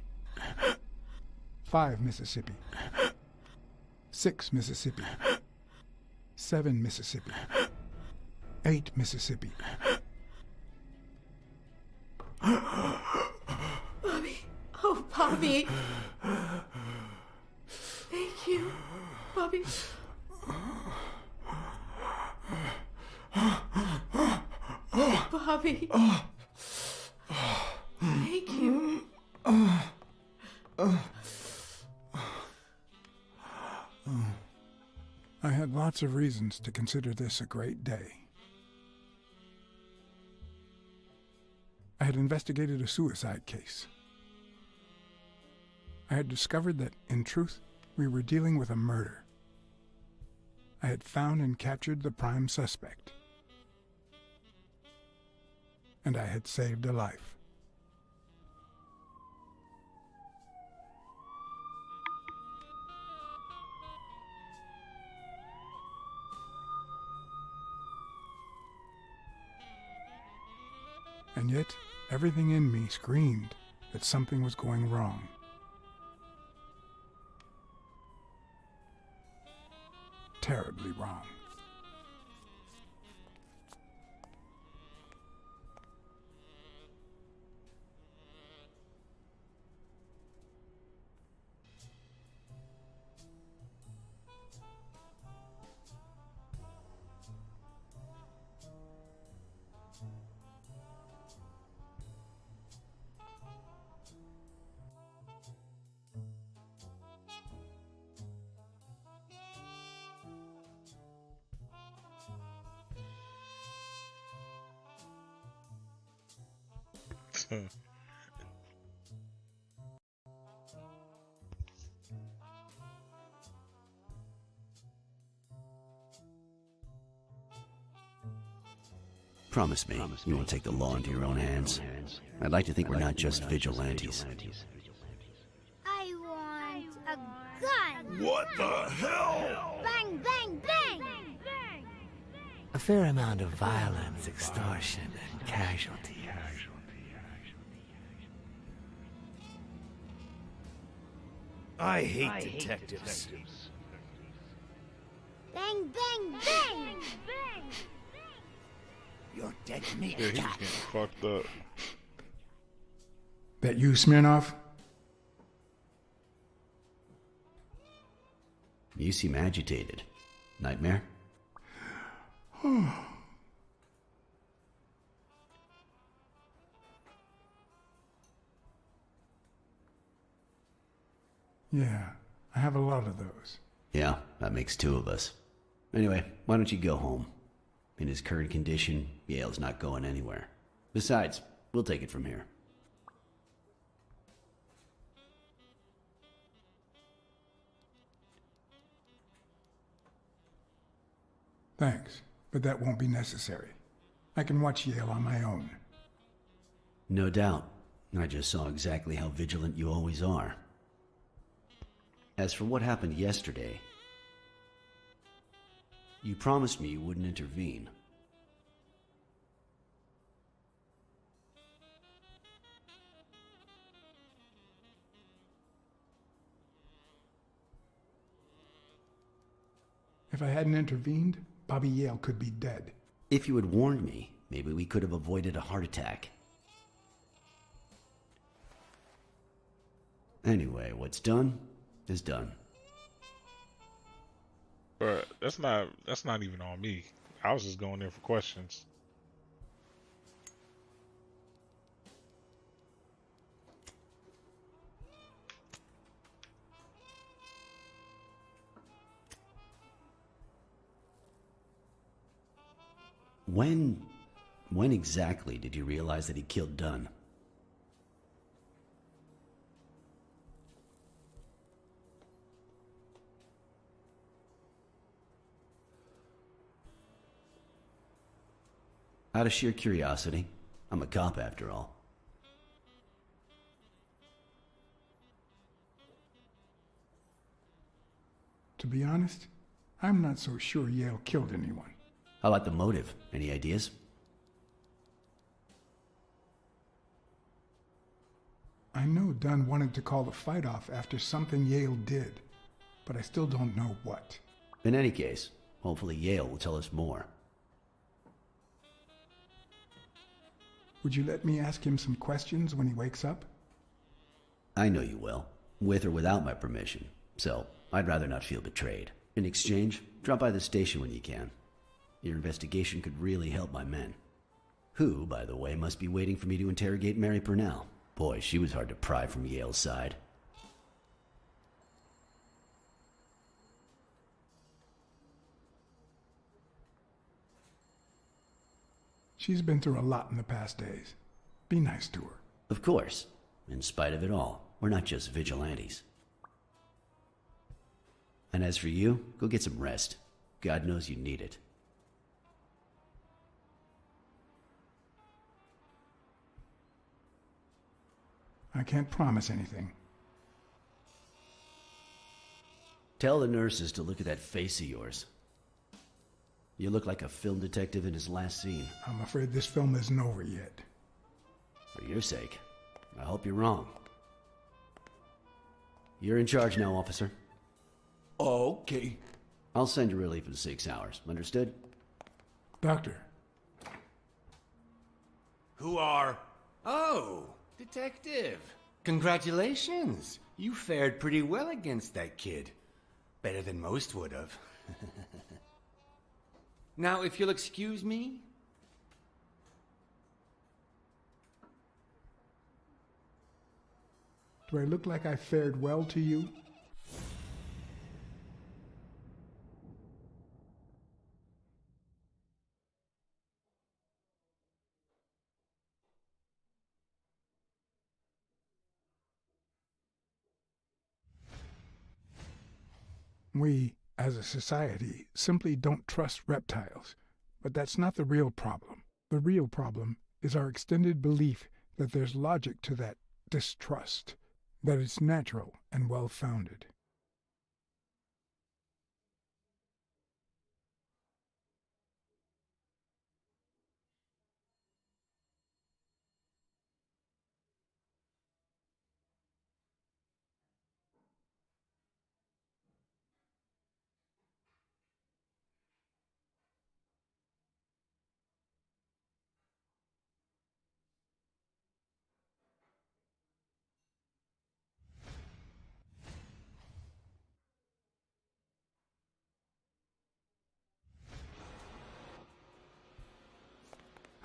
5 Mississippi. 6 Mississippi. 7 Mississippi. 8 Mississippi. Bobby. Oh, Bobby. Thank you, Bobby. Bobby. Thank you. I had lots of reasons to consider this a great day. I had investigated a suicide case. I had discovered that, in truth, we were dealing with a murder. I had found and captured the prime suspect. And I had saved a life. And yet, everything in me screamed that something was going wrong. Terribly wrong. Promise me you won't take the law into your own hands. I'd like to think we're not just vigilantes. I want a gun. What the hell? Bang, bang, bang. A fair amount of violence, extortion, and casualties. I hate detectives. Bang, bang, bang. You're dead meat. Yeah, he's getting fucked up. That you, Smirnoff? You seem agitated. Nightmare? Yeah, I have a lot of those. Yeah, that makes two of us. Anyway, why don't you go home? In his current condition, Yale's not going anywhere. Besides, we'll take it from here. Thanks, but that won't be necessary. I can watch Yale on my own. No doubt. I just saw exactly how vigilant you always are. As for what happened yesterday, you promised me you wouldn't intervene. If I hadn't intervened, Bobby Yale could be dead. If you had warned me, maybe we could have avoided a heart attack. Anyway, what's done is done. But that's not even on me. I was just going there for questions. When exactly did you realize that he killed Dunn? Out of sheer curiosity. I'm a cop after all. To be honest, I'm not so sure Yale killed anyone. How about the motive? Any ideas? I know Dunn wanted to call the fight off after something Yale did, but I still don't know what. In any case, hopefully Yale will tell us more. Would you let me ask him some questions when he wakes up? I know you will, with or without my permission, so I'd rather not feel betrayed. In exchange, drop by the station when you can. Your investigation could really help my men. Who, by the way, must be waiting for me to interrogate Mary Purnell. Boy, she was hard to pry from Yale's side. She's been through a lot in the past days. Be nice to her. Of course. In spite of it all, we're not just vigilantes. And as for you, go get some rest. God knows you need it. I can't promise anything. Tell the nurses to look at that face of yours. You look like a film detective in his last scene. I'm afraid this film isn't over yet. For your sake, I hope you're wrong. You're in charge now, officer. Okay. I'll send you relief in 6 hours. Understood? Doctor. Who are? Oh, detective. Congratulations. You fared pretty well against that kid. Better than most would have. Now, if you'll excuse me. Do I look like I fared well to you? We, as a society, simply don't trust reptiles. But that's not the real problem. The real problem is our extended belief that there's logic to that distrust, that it's natural and well-founded.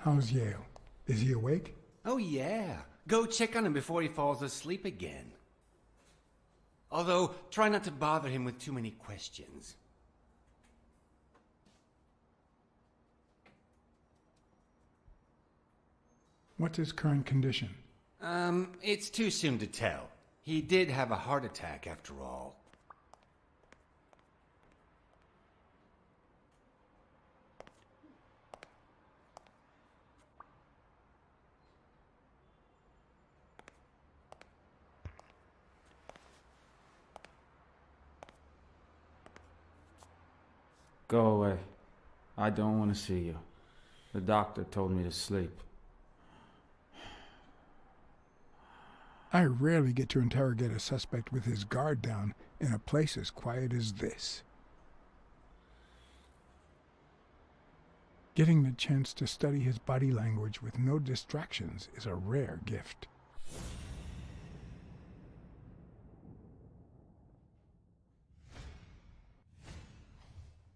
How's Yale? Is he awake? Oh, yeah. Go check on him before he falls asleep again. Although, try not to bother him with too many questions. What's his current condition? It's too soon to tell. He did have a heart attack after all. Go away. I don't want to see you. The doctor told me to sleep. I rarely get to interrogate a suspect with his guard down in a place as quiet as this. Getting the chance to study his body language with no distractions is a rare gift.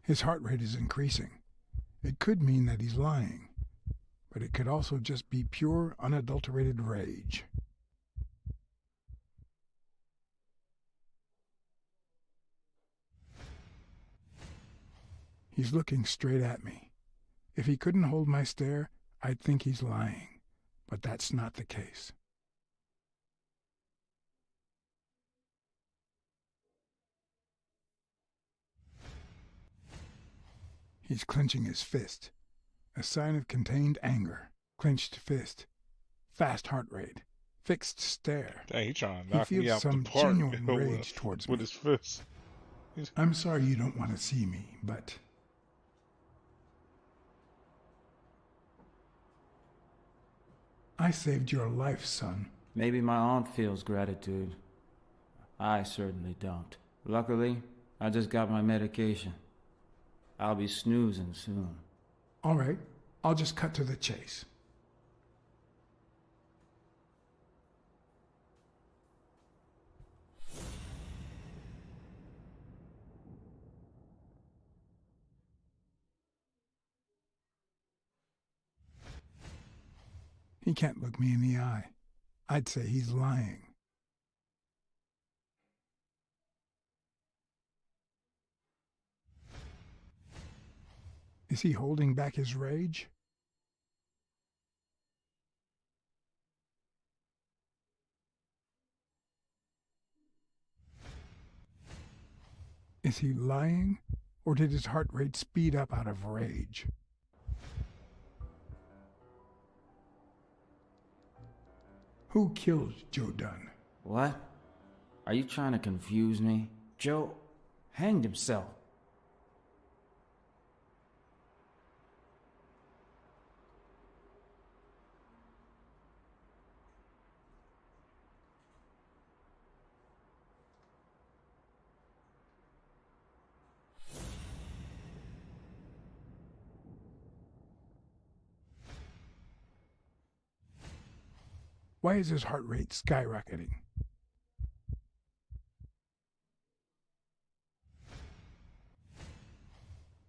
His heart rate is increasing. It could mean that he's lying, but it could also just be pure, unadulterated rage. He's looking straight at me. If he couldn't hold my stare, I'd think he's lying, but that's not the case. He's clenching his fist, a sign of contained anger. Clenched fist, fast heart rate, fixed stare. Dang, he trying to He knock me feels out some the park genuine rage towards me. with his fist. I'm sorry you don't want to see me, but I saved your life, son. Maybe my aunt feels gratitude. I certainly don't. Luckily, I just got my medication. I'll be snoozing soon. All right, I'll just cut to the chase. He can't look me in the eye. I'd say he's lying. Is he holding back his rage? Is he lying, or did his heart rate speed up out of rage? Who killed Joe Dunn? What? Are you trying to confuse me? Joe hanged himself. Why is his heart rate skyrocketing?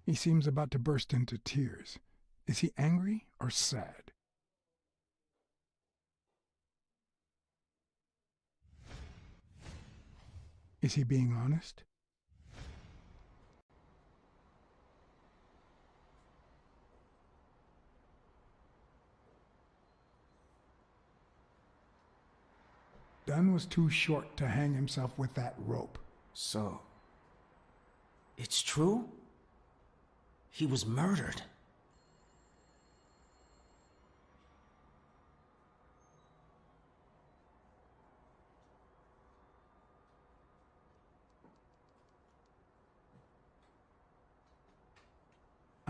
He seems about to burst into tears. Is he angry or sad? Is he being honest? Dunn was too short to hang himself with that rope. So, it's true? He was murdered.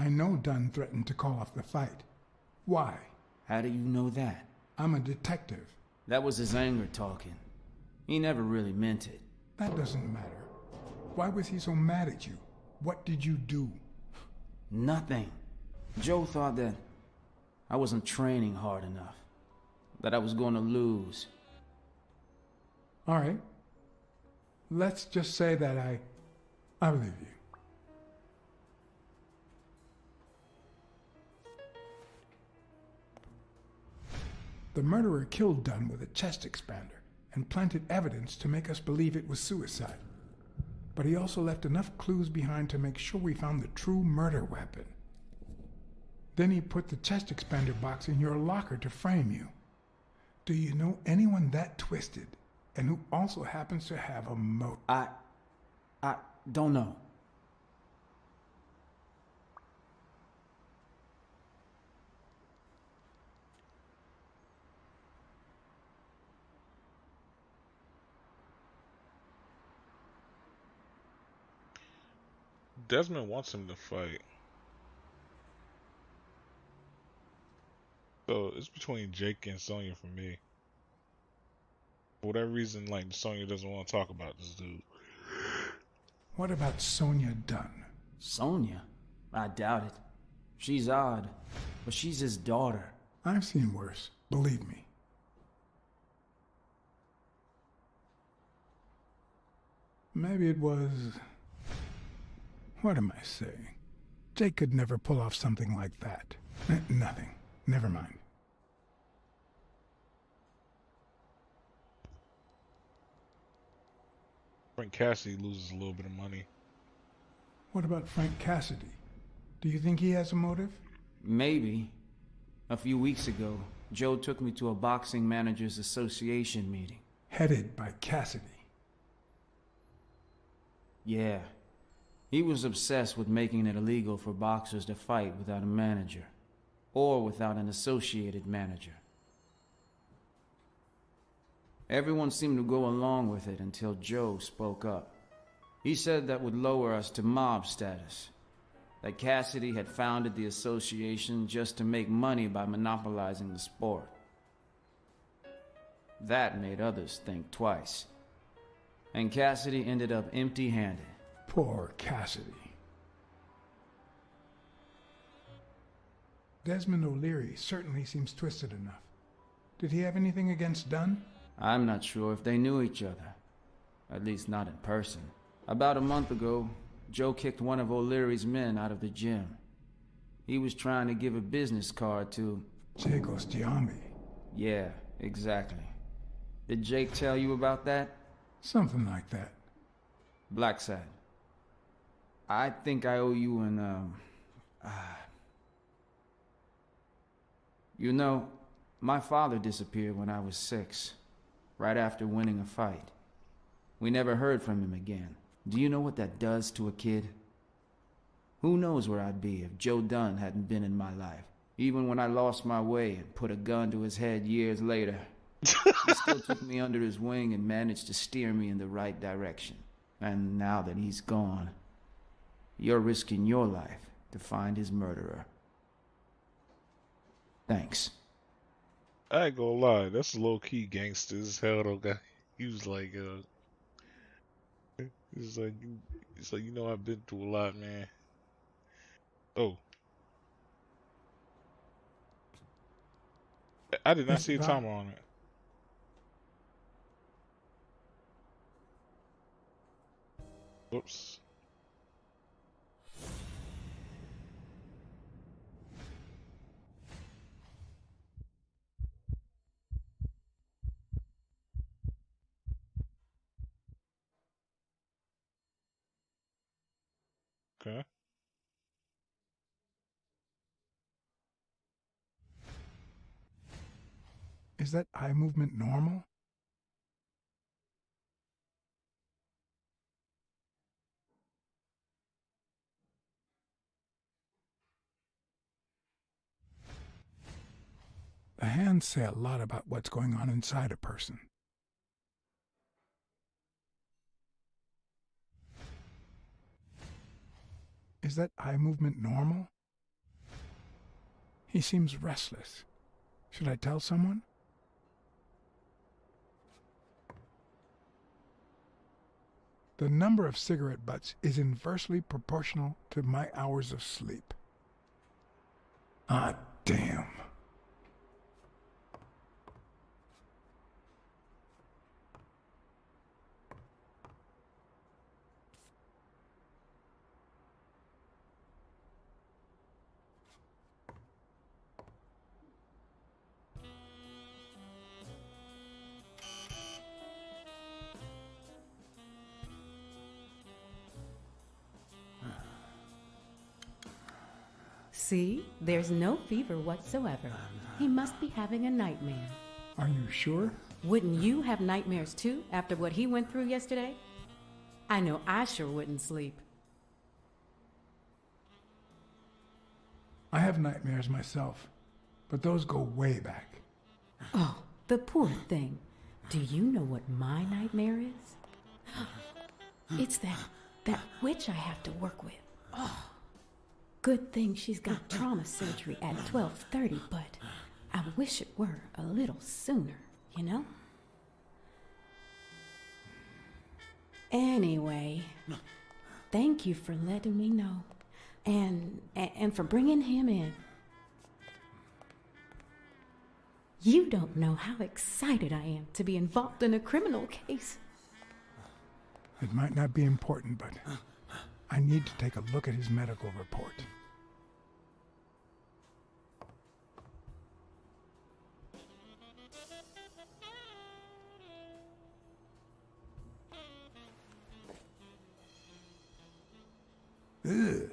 I know Dunn threatened to call off the fight. Why? How do you know that? I'm a detective. That was his anger talking. He never really meant it. That doesn't matter. Why was he so mad at you? What did you do? Nothing. Joe thought that I wasn't training hard enough. That I was going to lose. All right. Let's just say that I believe you. The murderer killed Dunn with a chest expander and planted evidence to make us believe it was suicide. But he also left enough clues behind to make sure we found the true murder weapon. Then he put the chest expander box in your locker to frame you. Do you know anyone that twisted and who also happens to have a motive? I don't know. Desmond wants him to fight. So it's between Jake and Sonya for me. For whatever reason, like Sonya doesn't want to talk about this dude. What about Sonya Dunn? Sonya? I doubt it. She's odd, but she's his daughter. I've seen worse, believe me. Maybe it was... What am I saying? Jake could never pull off something like that. Nothing. Never mind. Frank Cassidy loses a little bit of money. What about Frank Cassidy? Do you think he has a motive? Maybe. A few weeks ago, Joe took me to a boxing managers association meeting. Headed by Cassidy. Yeah. He was obsessed with making it illegal for boxers to fight without a manager, or without an associated manager. Everyone seemed to go along with it until Joe spoke up. He said that would lower us to mob status, that Cassidy had founded the association just to make money by monopolizing the sport. That made others think twice. And Cassidy ended up empty-handed. Poor Cassidy. Desmond O'Leary certainly seems twisted enough. Did he have anything against Dunn? I'm not sure if they knew each other. At least not in person. About a month ago, Joe kicked one of O'Leary's men out of the gym. He was trying to give a business card to... Jake Ostiami. Yeah, exactly. Did Jake tell you about that? Something like that. Blacksad. I think I owe you an, You know, my father disappeared when I was 6, right after winning a fight. We never heard from him again. Do you know what that does to a kid? Who knows where I'd be if Joe Dunn hadn't been in my life, even when I lost my way and put a gun to his head years later. He still took me under his wing and managed to steer me in the right direction. And now that he's gone, you're risking your life to find his murderer. Thanks. I ain't gonna lie, that's low-key gangster as hell though, guy. He was like, it's like, you know, I've been through a lot, man. Oh. I did not see a timer on it. Whoops. Okay. Is that eye movement normal? The hands say a lot about what's going on inside a person. Is that eye movement normal? He seems restless. Should I tell someone? The number of cigarette butts is inversely proportional to my hours of sleep. Ah, damn. See? There's no fever whatsoever. He must be having a nightmare. Are you sure? Wouldn't you have nightmares too, after what he went through yesterday? I know I sure wouldn't sleep. I have nightmares myself, but those go way back. Oh, the poor thing. Do you know what my nightmare is? It's that witch I have to work with. Oh. Good thing she's got trauma surgery at 12:30, but I wish it were a little sooner, you know? Anyway, thank you for letting me know, and for bringing him in. You don't know how excited I am to be involved in a criminal case. It might not be important, but I need to take a look at his medical report. Ugh.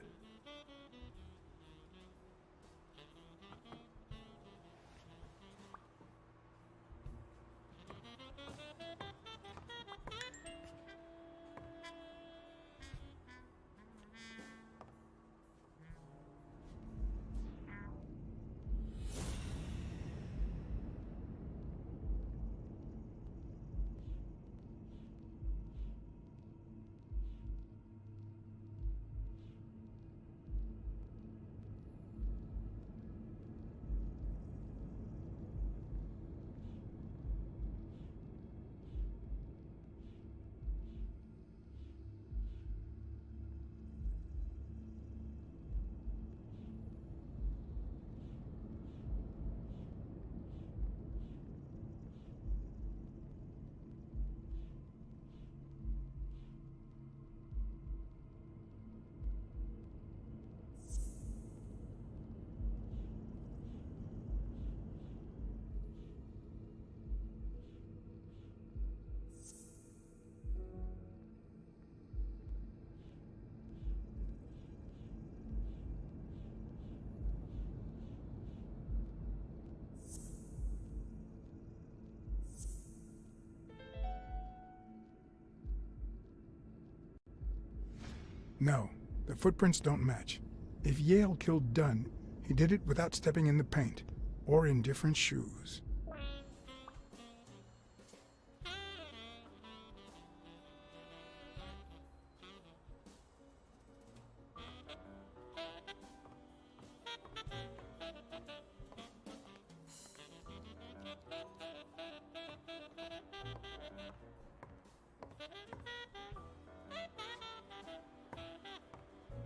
No, the footprints don't match. If Yale killed Dunn, he did it without stepping in the paint, or in different shoes.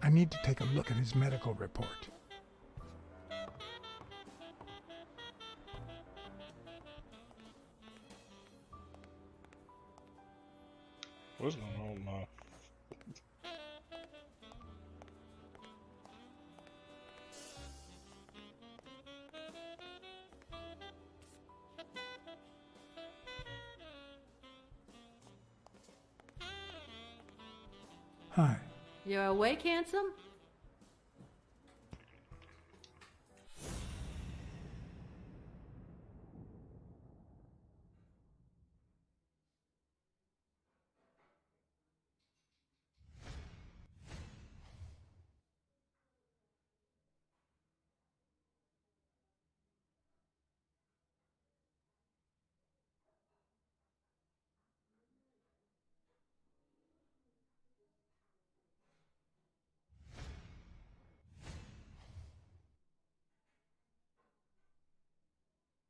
I need to take a look at his medical report. What's going on, Ma? Hi. You're awake, handsome?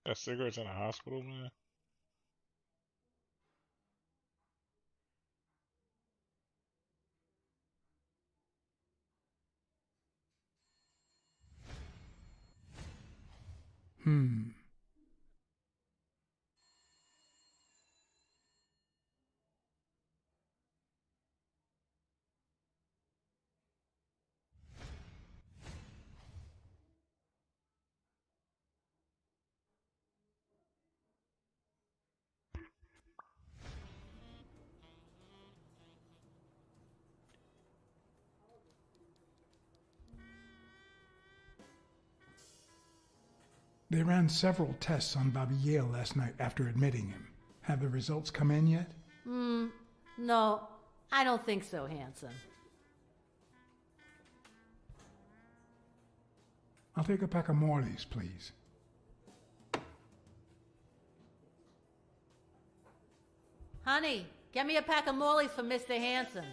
Got cigarettes in a hospital, man. Hmm. They ran several tests on Bobby Yale last night after admitting him. Have the results come in yet? No, I don't think so, handsome. I'll take a pack of Morleys, please. Honey, get me a pack of Morleys for Mr. Handsome.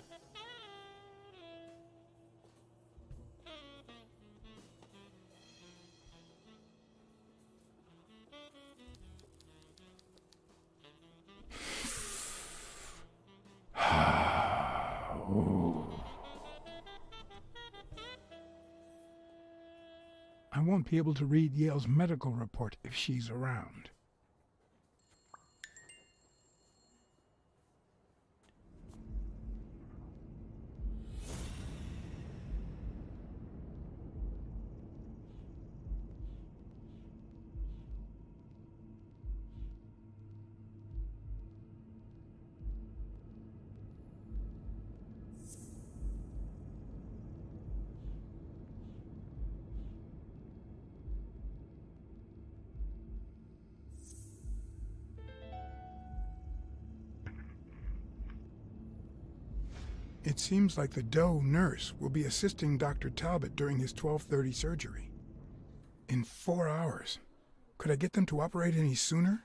I won't be able to read Yale's medical report if she's around. It seems like the Doe nurse will be assisting Dr. Talbot during his 12:30 surgery. In 4 hours. Could I get them to operate any sooner?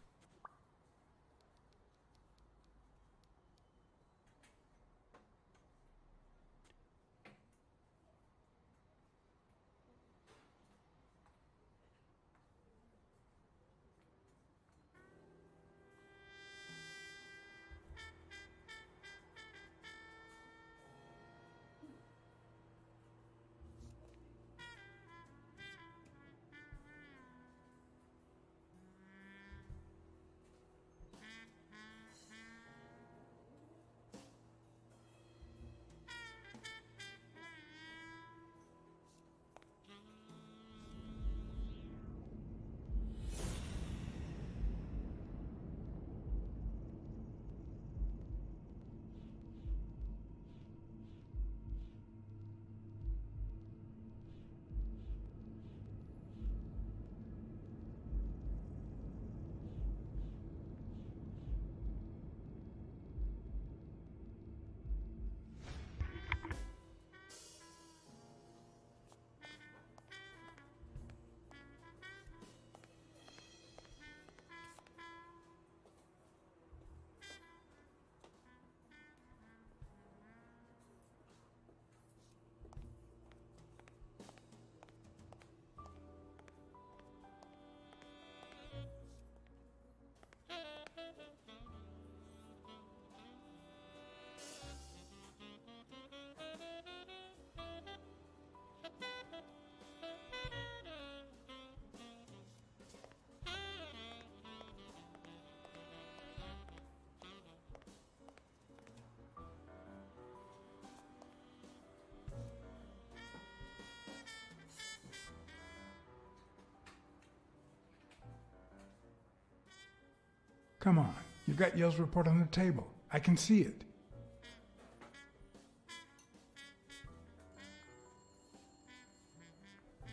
Come on, you've got Yale's report on the table. I can see it.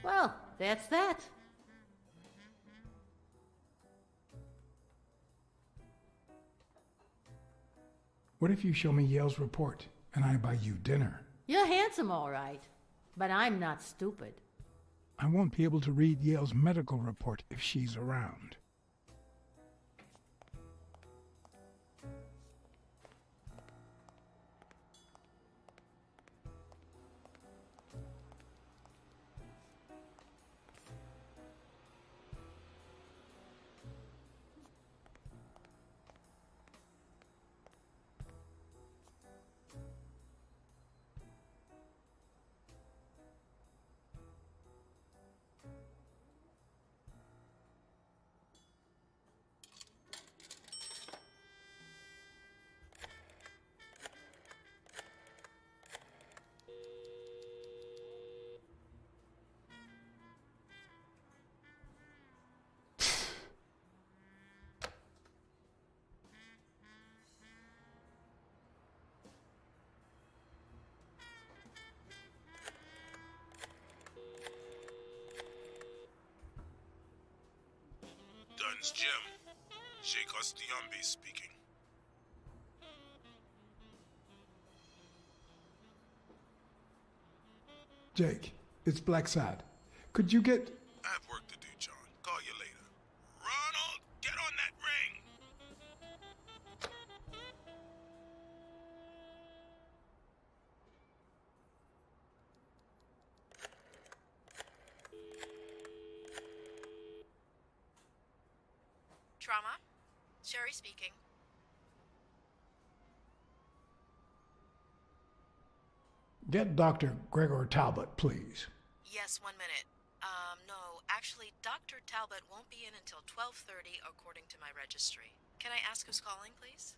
Well, that's that. What if you show me Yale's report and I buy you dinner? You're handsome, all right, but I'm not stupid. I won't be able to read Yale's medical report if she's around. Dunn's gym. Sheikh Ostiambi speaking. Jake, it's Blacksad. Could you get... I have work to do, John. Call you later. Ronald, get on that ring! Trauma? Sherry speaking. Get Dr. Gregor Talbot, please. Yes, 1 minute. No, actually, Dr. Talbot won't be in until 12:30 according to my registry. Can I ask who's calling, please?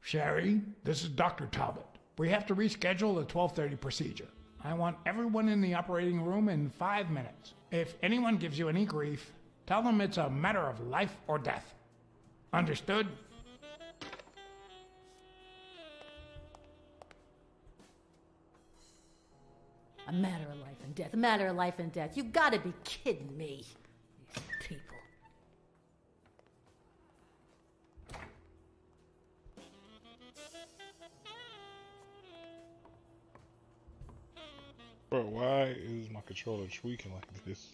Sherry, this is Dr. Talbot. We have to reschedule the 12:30 procedure. I want everyone in the operating room in 5 minutes. If anyone gives you any grief, tell them it's a matter of life or death. Understood? A matter of life and death. A matter of life and death. You gotta be kidding me. These people. Bro, why is my controller tweaking like this?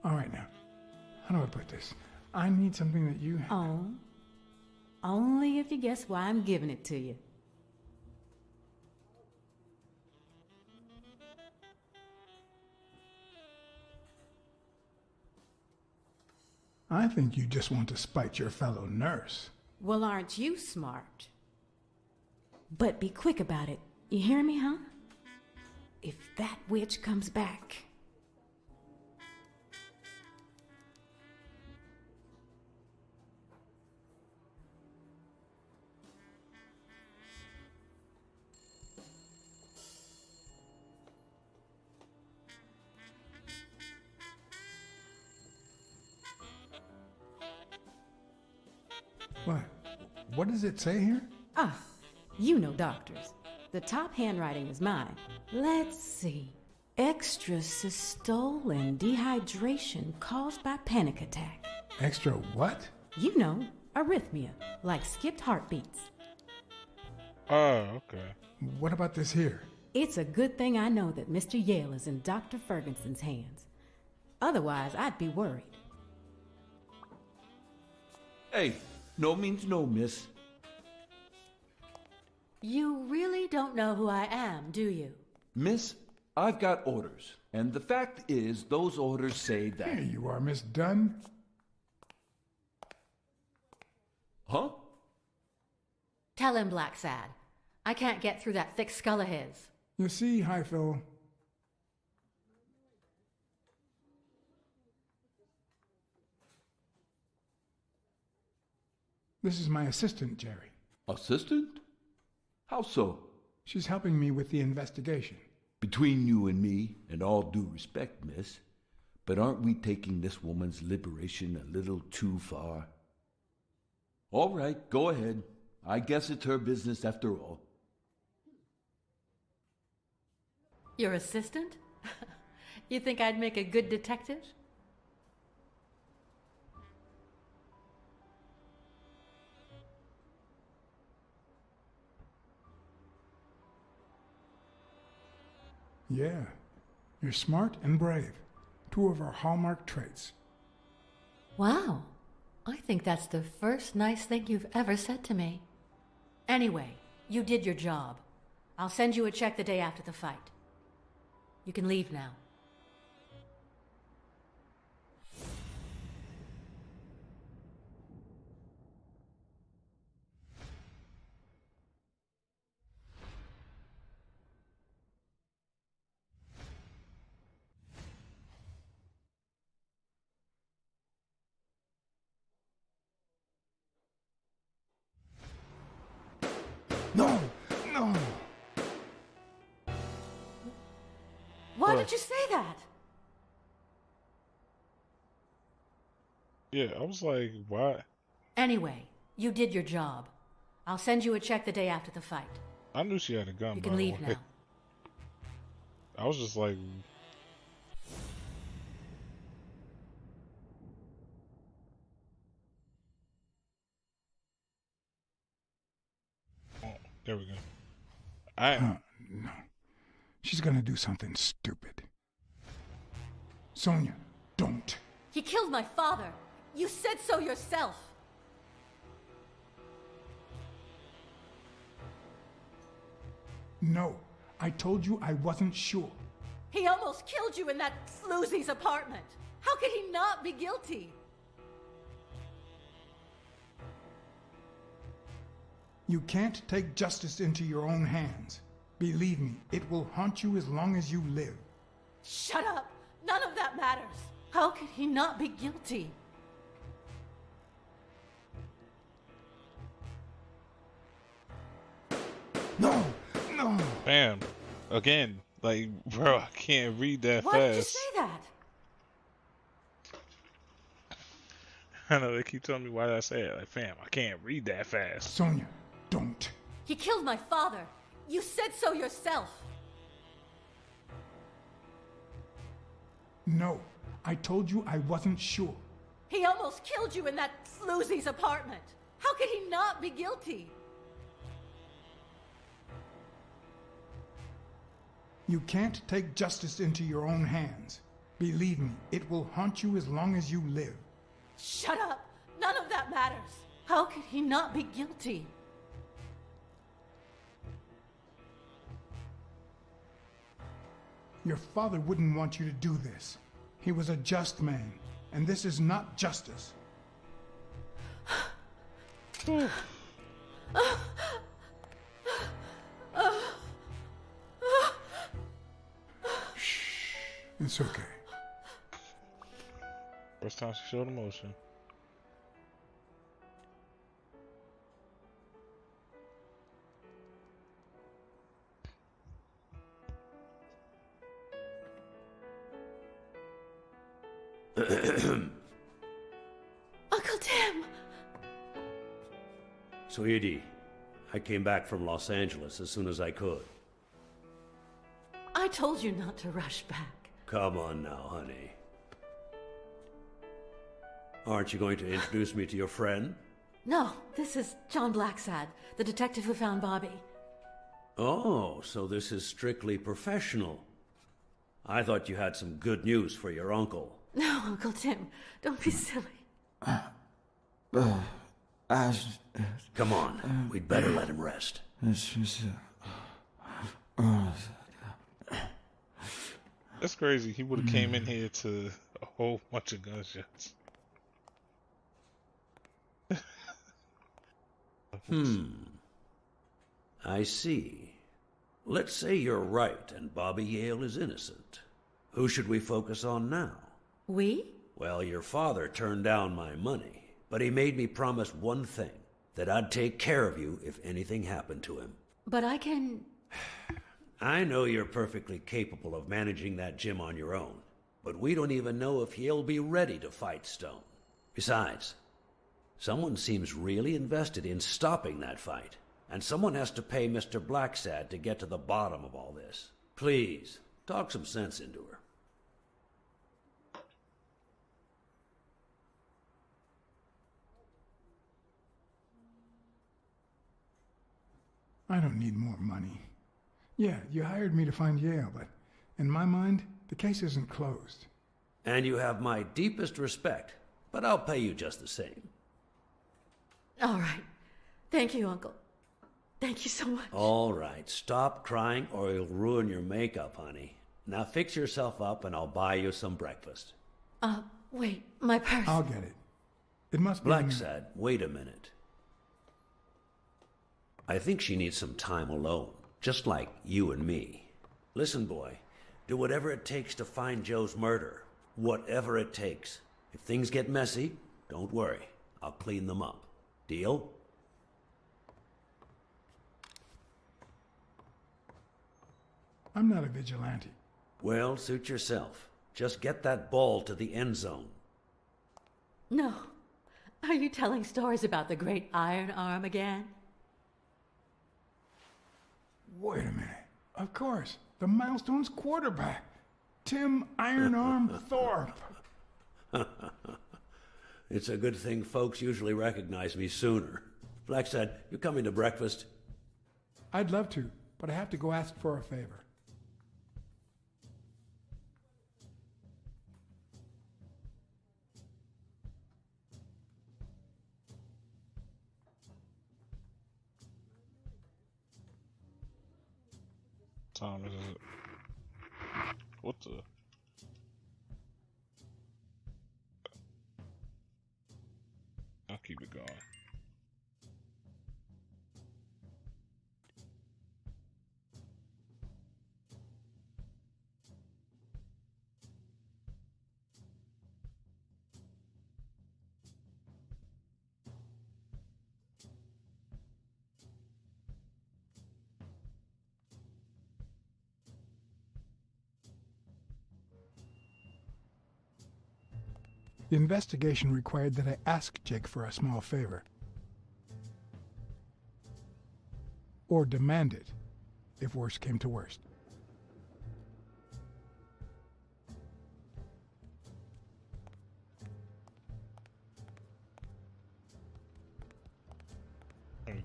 All right, now. How do I put this? I need something that you... Oh. Only if you guess why I'm giving it to you. I think you just want to spite your fellow nurse. Well, aren't you smart? But be quick about it. You hear me, huh? If that witch comes back... What? What does it say here? Ah, you know doctors. The top handwriting is mine. Let's see. Extrasystole and dehydration caused by panic attack. Extra what? You know, arrhythmia, like skipped heartbeats. Oh, okay. What about this here? It's a good thing I know that Mr. Yale is in Dr. Ferguson's hands. Otherwise, I'd be worried. Hey, no means no, miss. You really don't know who I am, do you? Miss, I've got orders. And the fact is, those orders say that... Here you are, Miss Dunn. Huh? Tell him, Blacksad. I can't get through that thick skull of his. You see, Highfill, this is my assistant, Jerry. Assistant? How so? She's helping me with the investigation. Between you and me, and all due respect, miss, but aren't we taking this woman's liberation a little too far? All right, go ahead. I guess it's her business after all. Your assistant? You think I'd make a good detective? Yeah, you're smart and brave. Two of our hallmark traits. Wow. I think that's the first nice thing you've ever said to me. Anyway, you did your job. I'll send you a check the day after the fight. You can leave now. No! No! Why did you say that? Yeah, I was like, why? Anyway, you did your job. I'll send you a check the day after the fight. I knew she had a gun. You by can the leave way. now. I was just like, oh, there we go. No. She's gonna do something stupid. Sonia, don't. He killed my father. You said so yourself. No. I told you I wasn't sure. He almost killed you in that floozy's apartment. How could he not be guilty? You can't take justice into your own hands. Believe me, it will haunt you as long as you live. Shut up. None of that matters. How could he not be guilty? No! No! Bam. Again. Like, bro, I can't read that Why fast. did you say that? I know, they keep telling me why did I say it. Like, fam, I can't read that fast. Sonia, don't. He killed my father. You said so yourself. No. I told you I wasn't sure. He almost killed you in that floozy's apartment. How could he not be guilty? You can't take justice into your own hands. Believe me, it will haunt you as long as you live. Shut up. None of that matters. How could he not be guilty? Your father wouldn't want you to do this. He was a just man, and this is not justice. Shh. It's okay. First time she showed emotion. Uncle Tim! Sweetie, I came back from Los Angeles as soon as I could. I told you not to rush back. Come on now, honey. Aren't you going to introduce me to your friend? No, this is John Blacksad, the detective who found Bobby. Oh, so this is strictly professional. I thought you had some good news for your uncle. No, Uncle Tim, don't be silly. Come on, we'd better let him rest. That's crazy. He would have came in here to a whole bunch of gunshots. I see. Let's say you're right and Bobby Yale is innocent. Who should we focus on now? We? Well, your father turned down my money, but he made me promise one thing, that I'd take care of you if anything happened to him. But I can... I know you're perfectly capable of managing that gym on your own, but we don't even know if he'll be ready to fight Stone. Besides, someone seems really invested in stopping that fight, and someone has to pay Mr. Blacksad to get to the bottom of all this. Please, talk some sense into her. I don't need more money. Yeah, you hired me to find Yale, but in my mind, the case isn't closed. And you have my deepest respect, but I'll pay you just the same. All right. Thank you, Uncle. Thank you so much. All right, stop crying or you'll ruin your makeup, honey. Now fix yourself up and I'll buy you some breakfast. Wait, my purse. I'll get it. It must be... Blacksad, wait a minute. I think she needs some time alone, just like you and me. Listen, boy, do whatever it takes to find Joe's murder. Whatever it takes. If things get messy, don't worry. I'll clean them up. Deal? I'm not a vigilante. Well, suit yourself. Just get that ball to the end zone. No. Are you telling stories about the great iron arm again? Wait a minute. Of course. The Milestones quarterback. Tim Iron Arm Thorpe. It's a good thing folks usually recognize me sooner. Blacksad, you coming to breakfast? I'd love to, but I have to go ask for a favor. Time is it? What the? I'll keep it going. The investigation required that I ask Jake for a small favor. Or demand it, if worst came to worst. Okay.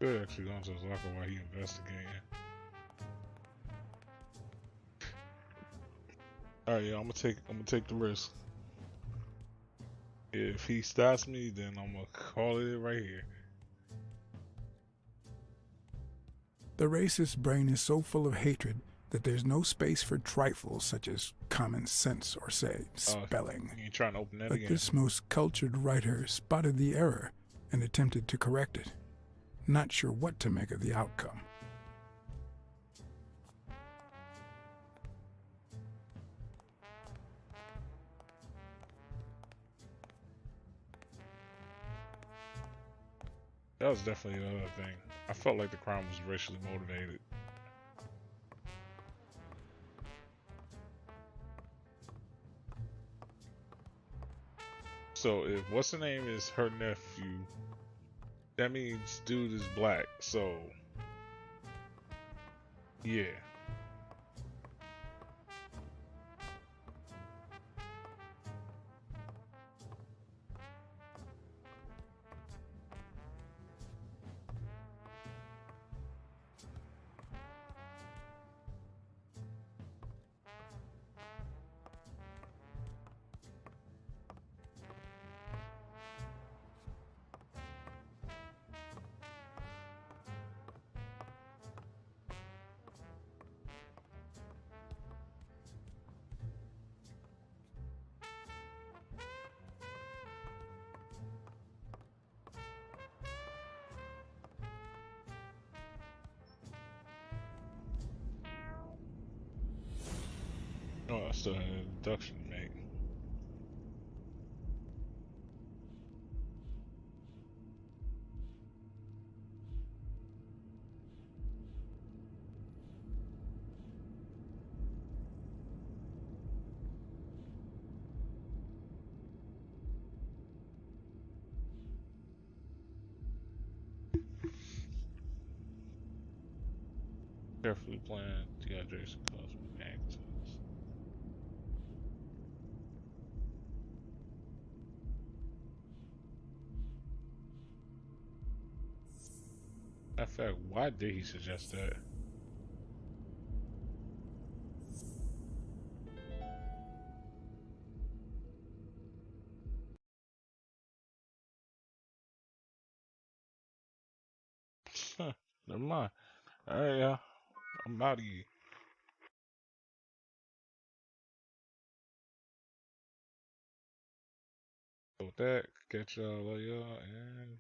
Good actually going to his locker while he investigating. Alright, yeah, I'm gonna take the risk. If he stops me, then I'm gonna call it right here. The racist brain is so full of hatred that there's no space for trifles such as common sense or, say, spelling. You ain't trying to open that But again. this most cultured writer spotted the error and attempted to correct it. Not sure what to make of the outcome. That was definitely another thing. I felt like the crime was racially motivated. So if what's the name is her nephew, that means dude is black. So yeah. Oh, I still had an induction to make. Carefully planned dehydration cosmic actions. In fact, why did he suggest that? Never mind. Alright, yeah. I'm out of here. With that, catch y'all later, and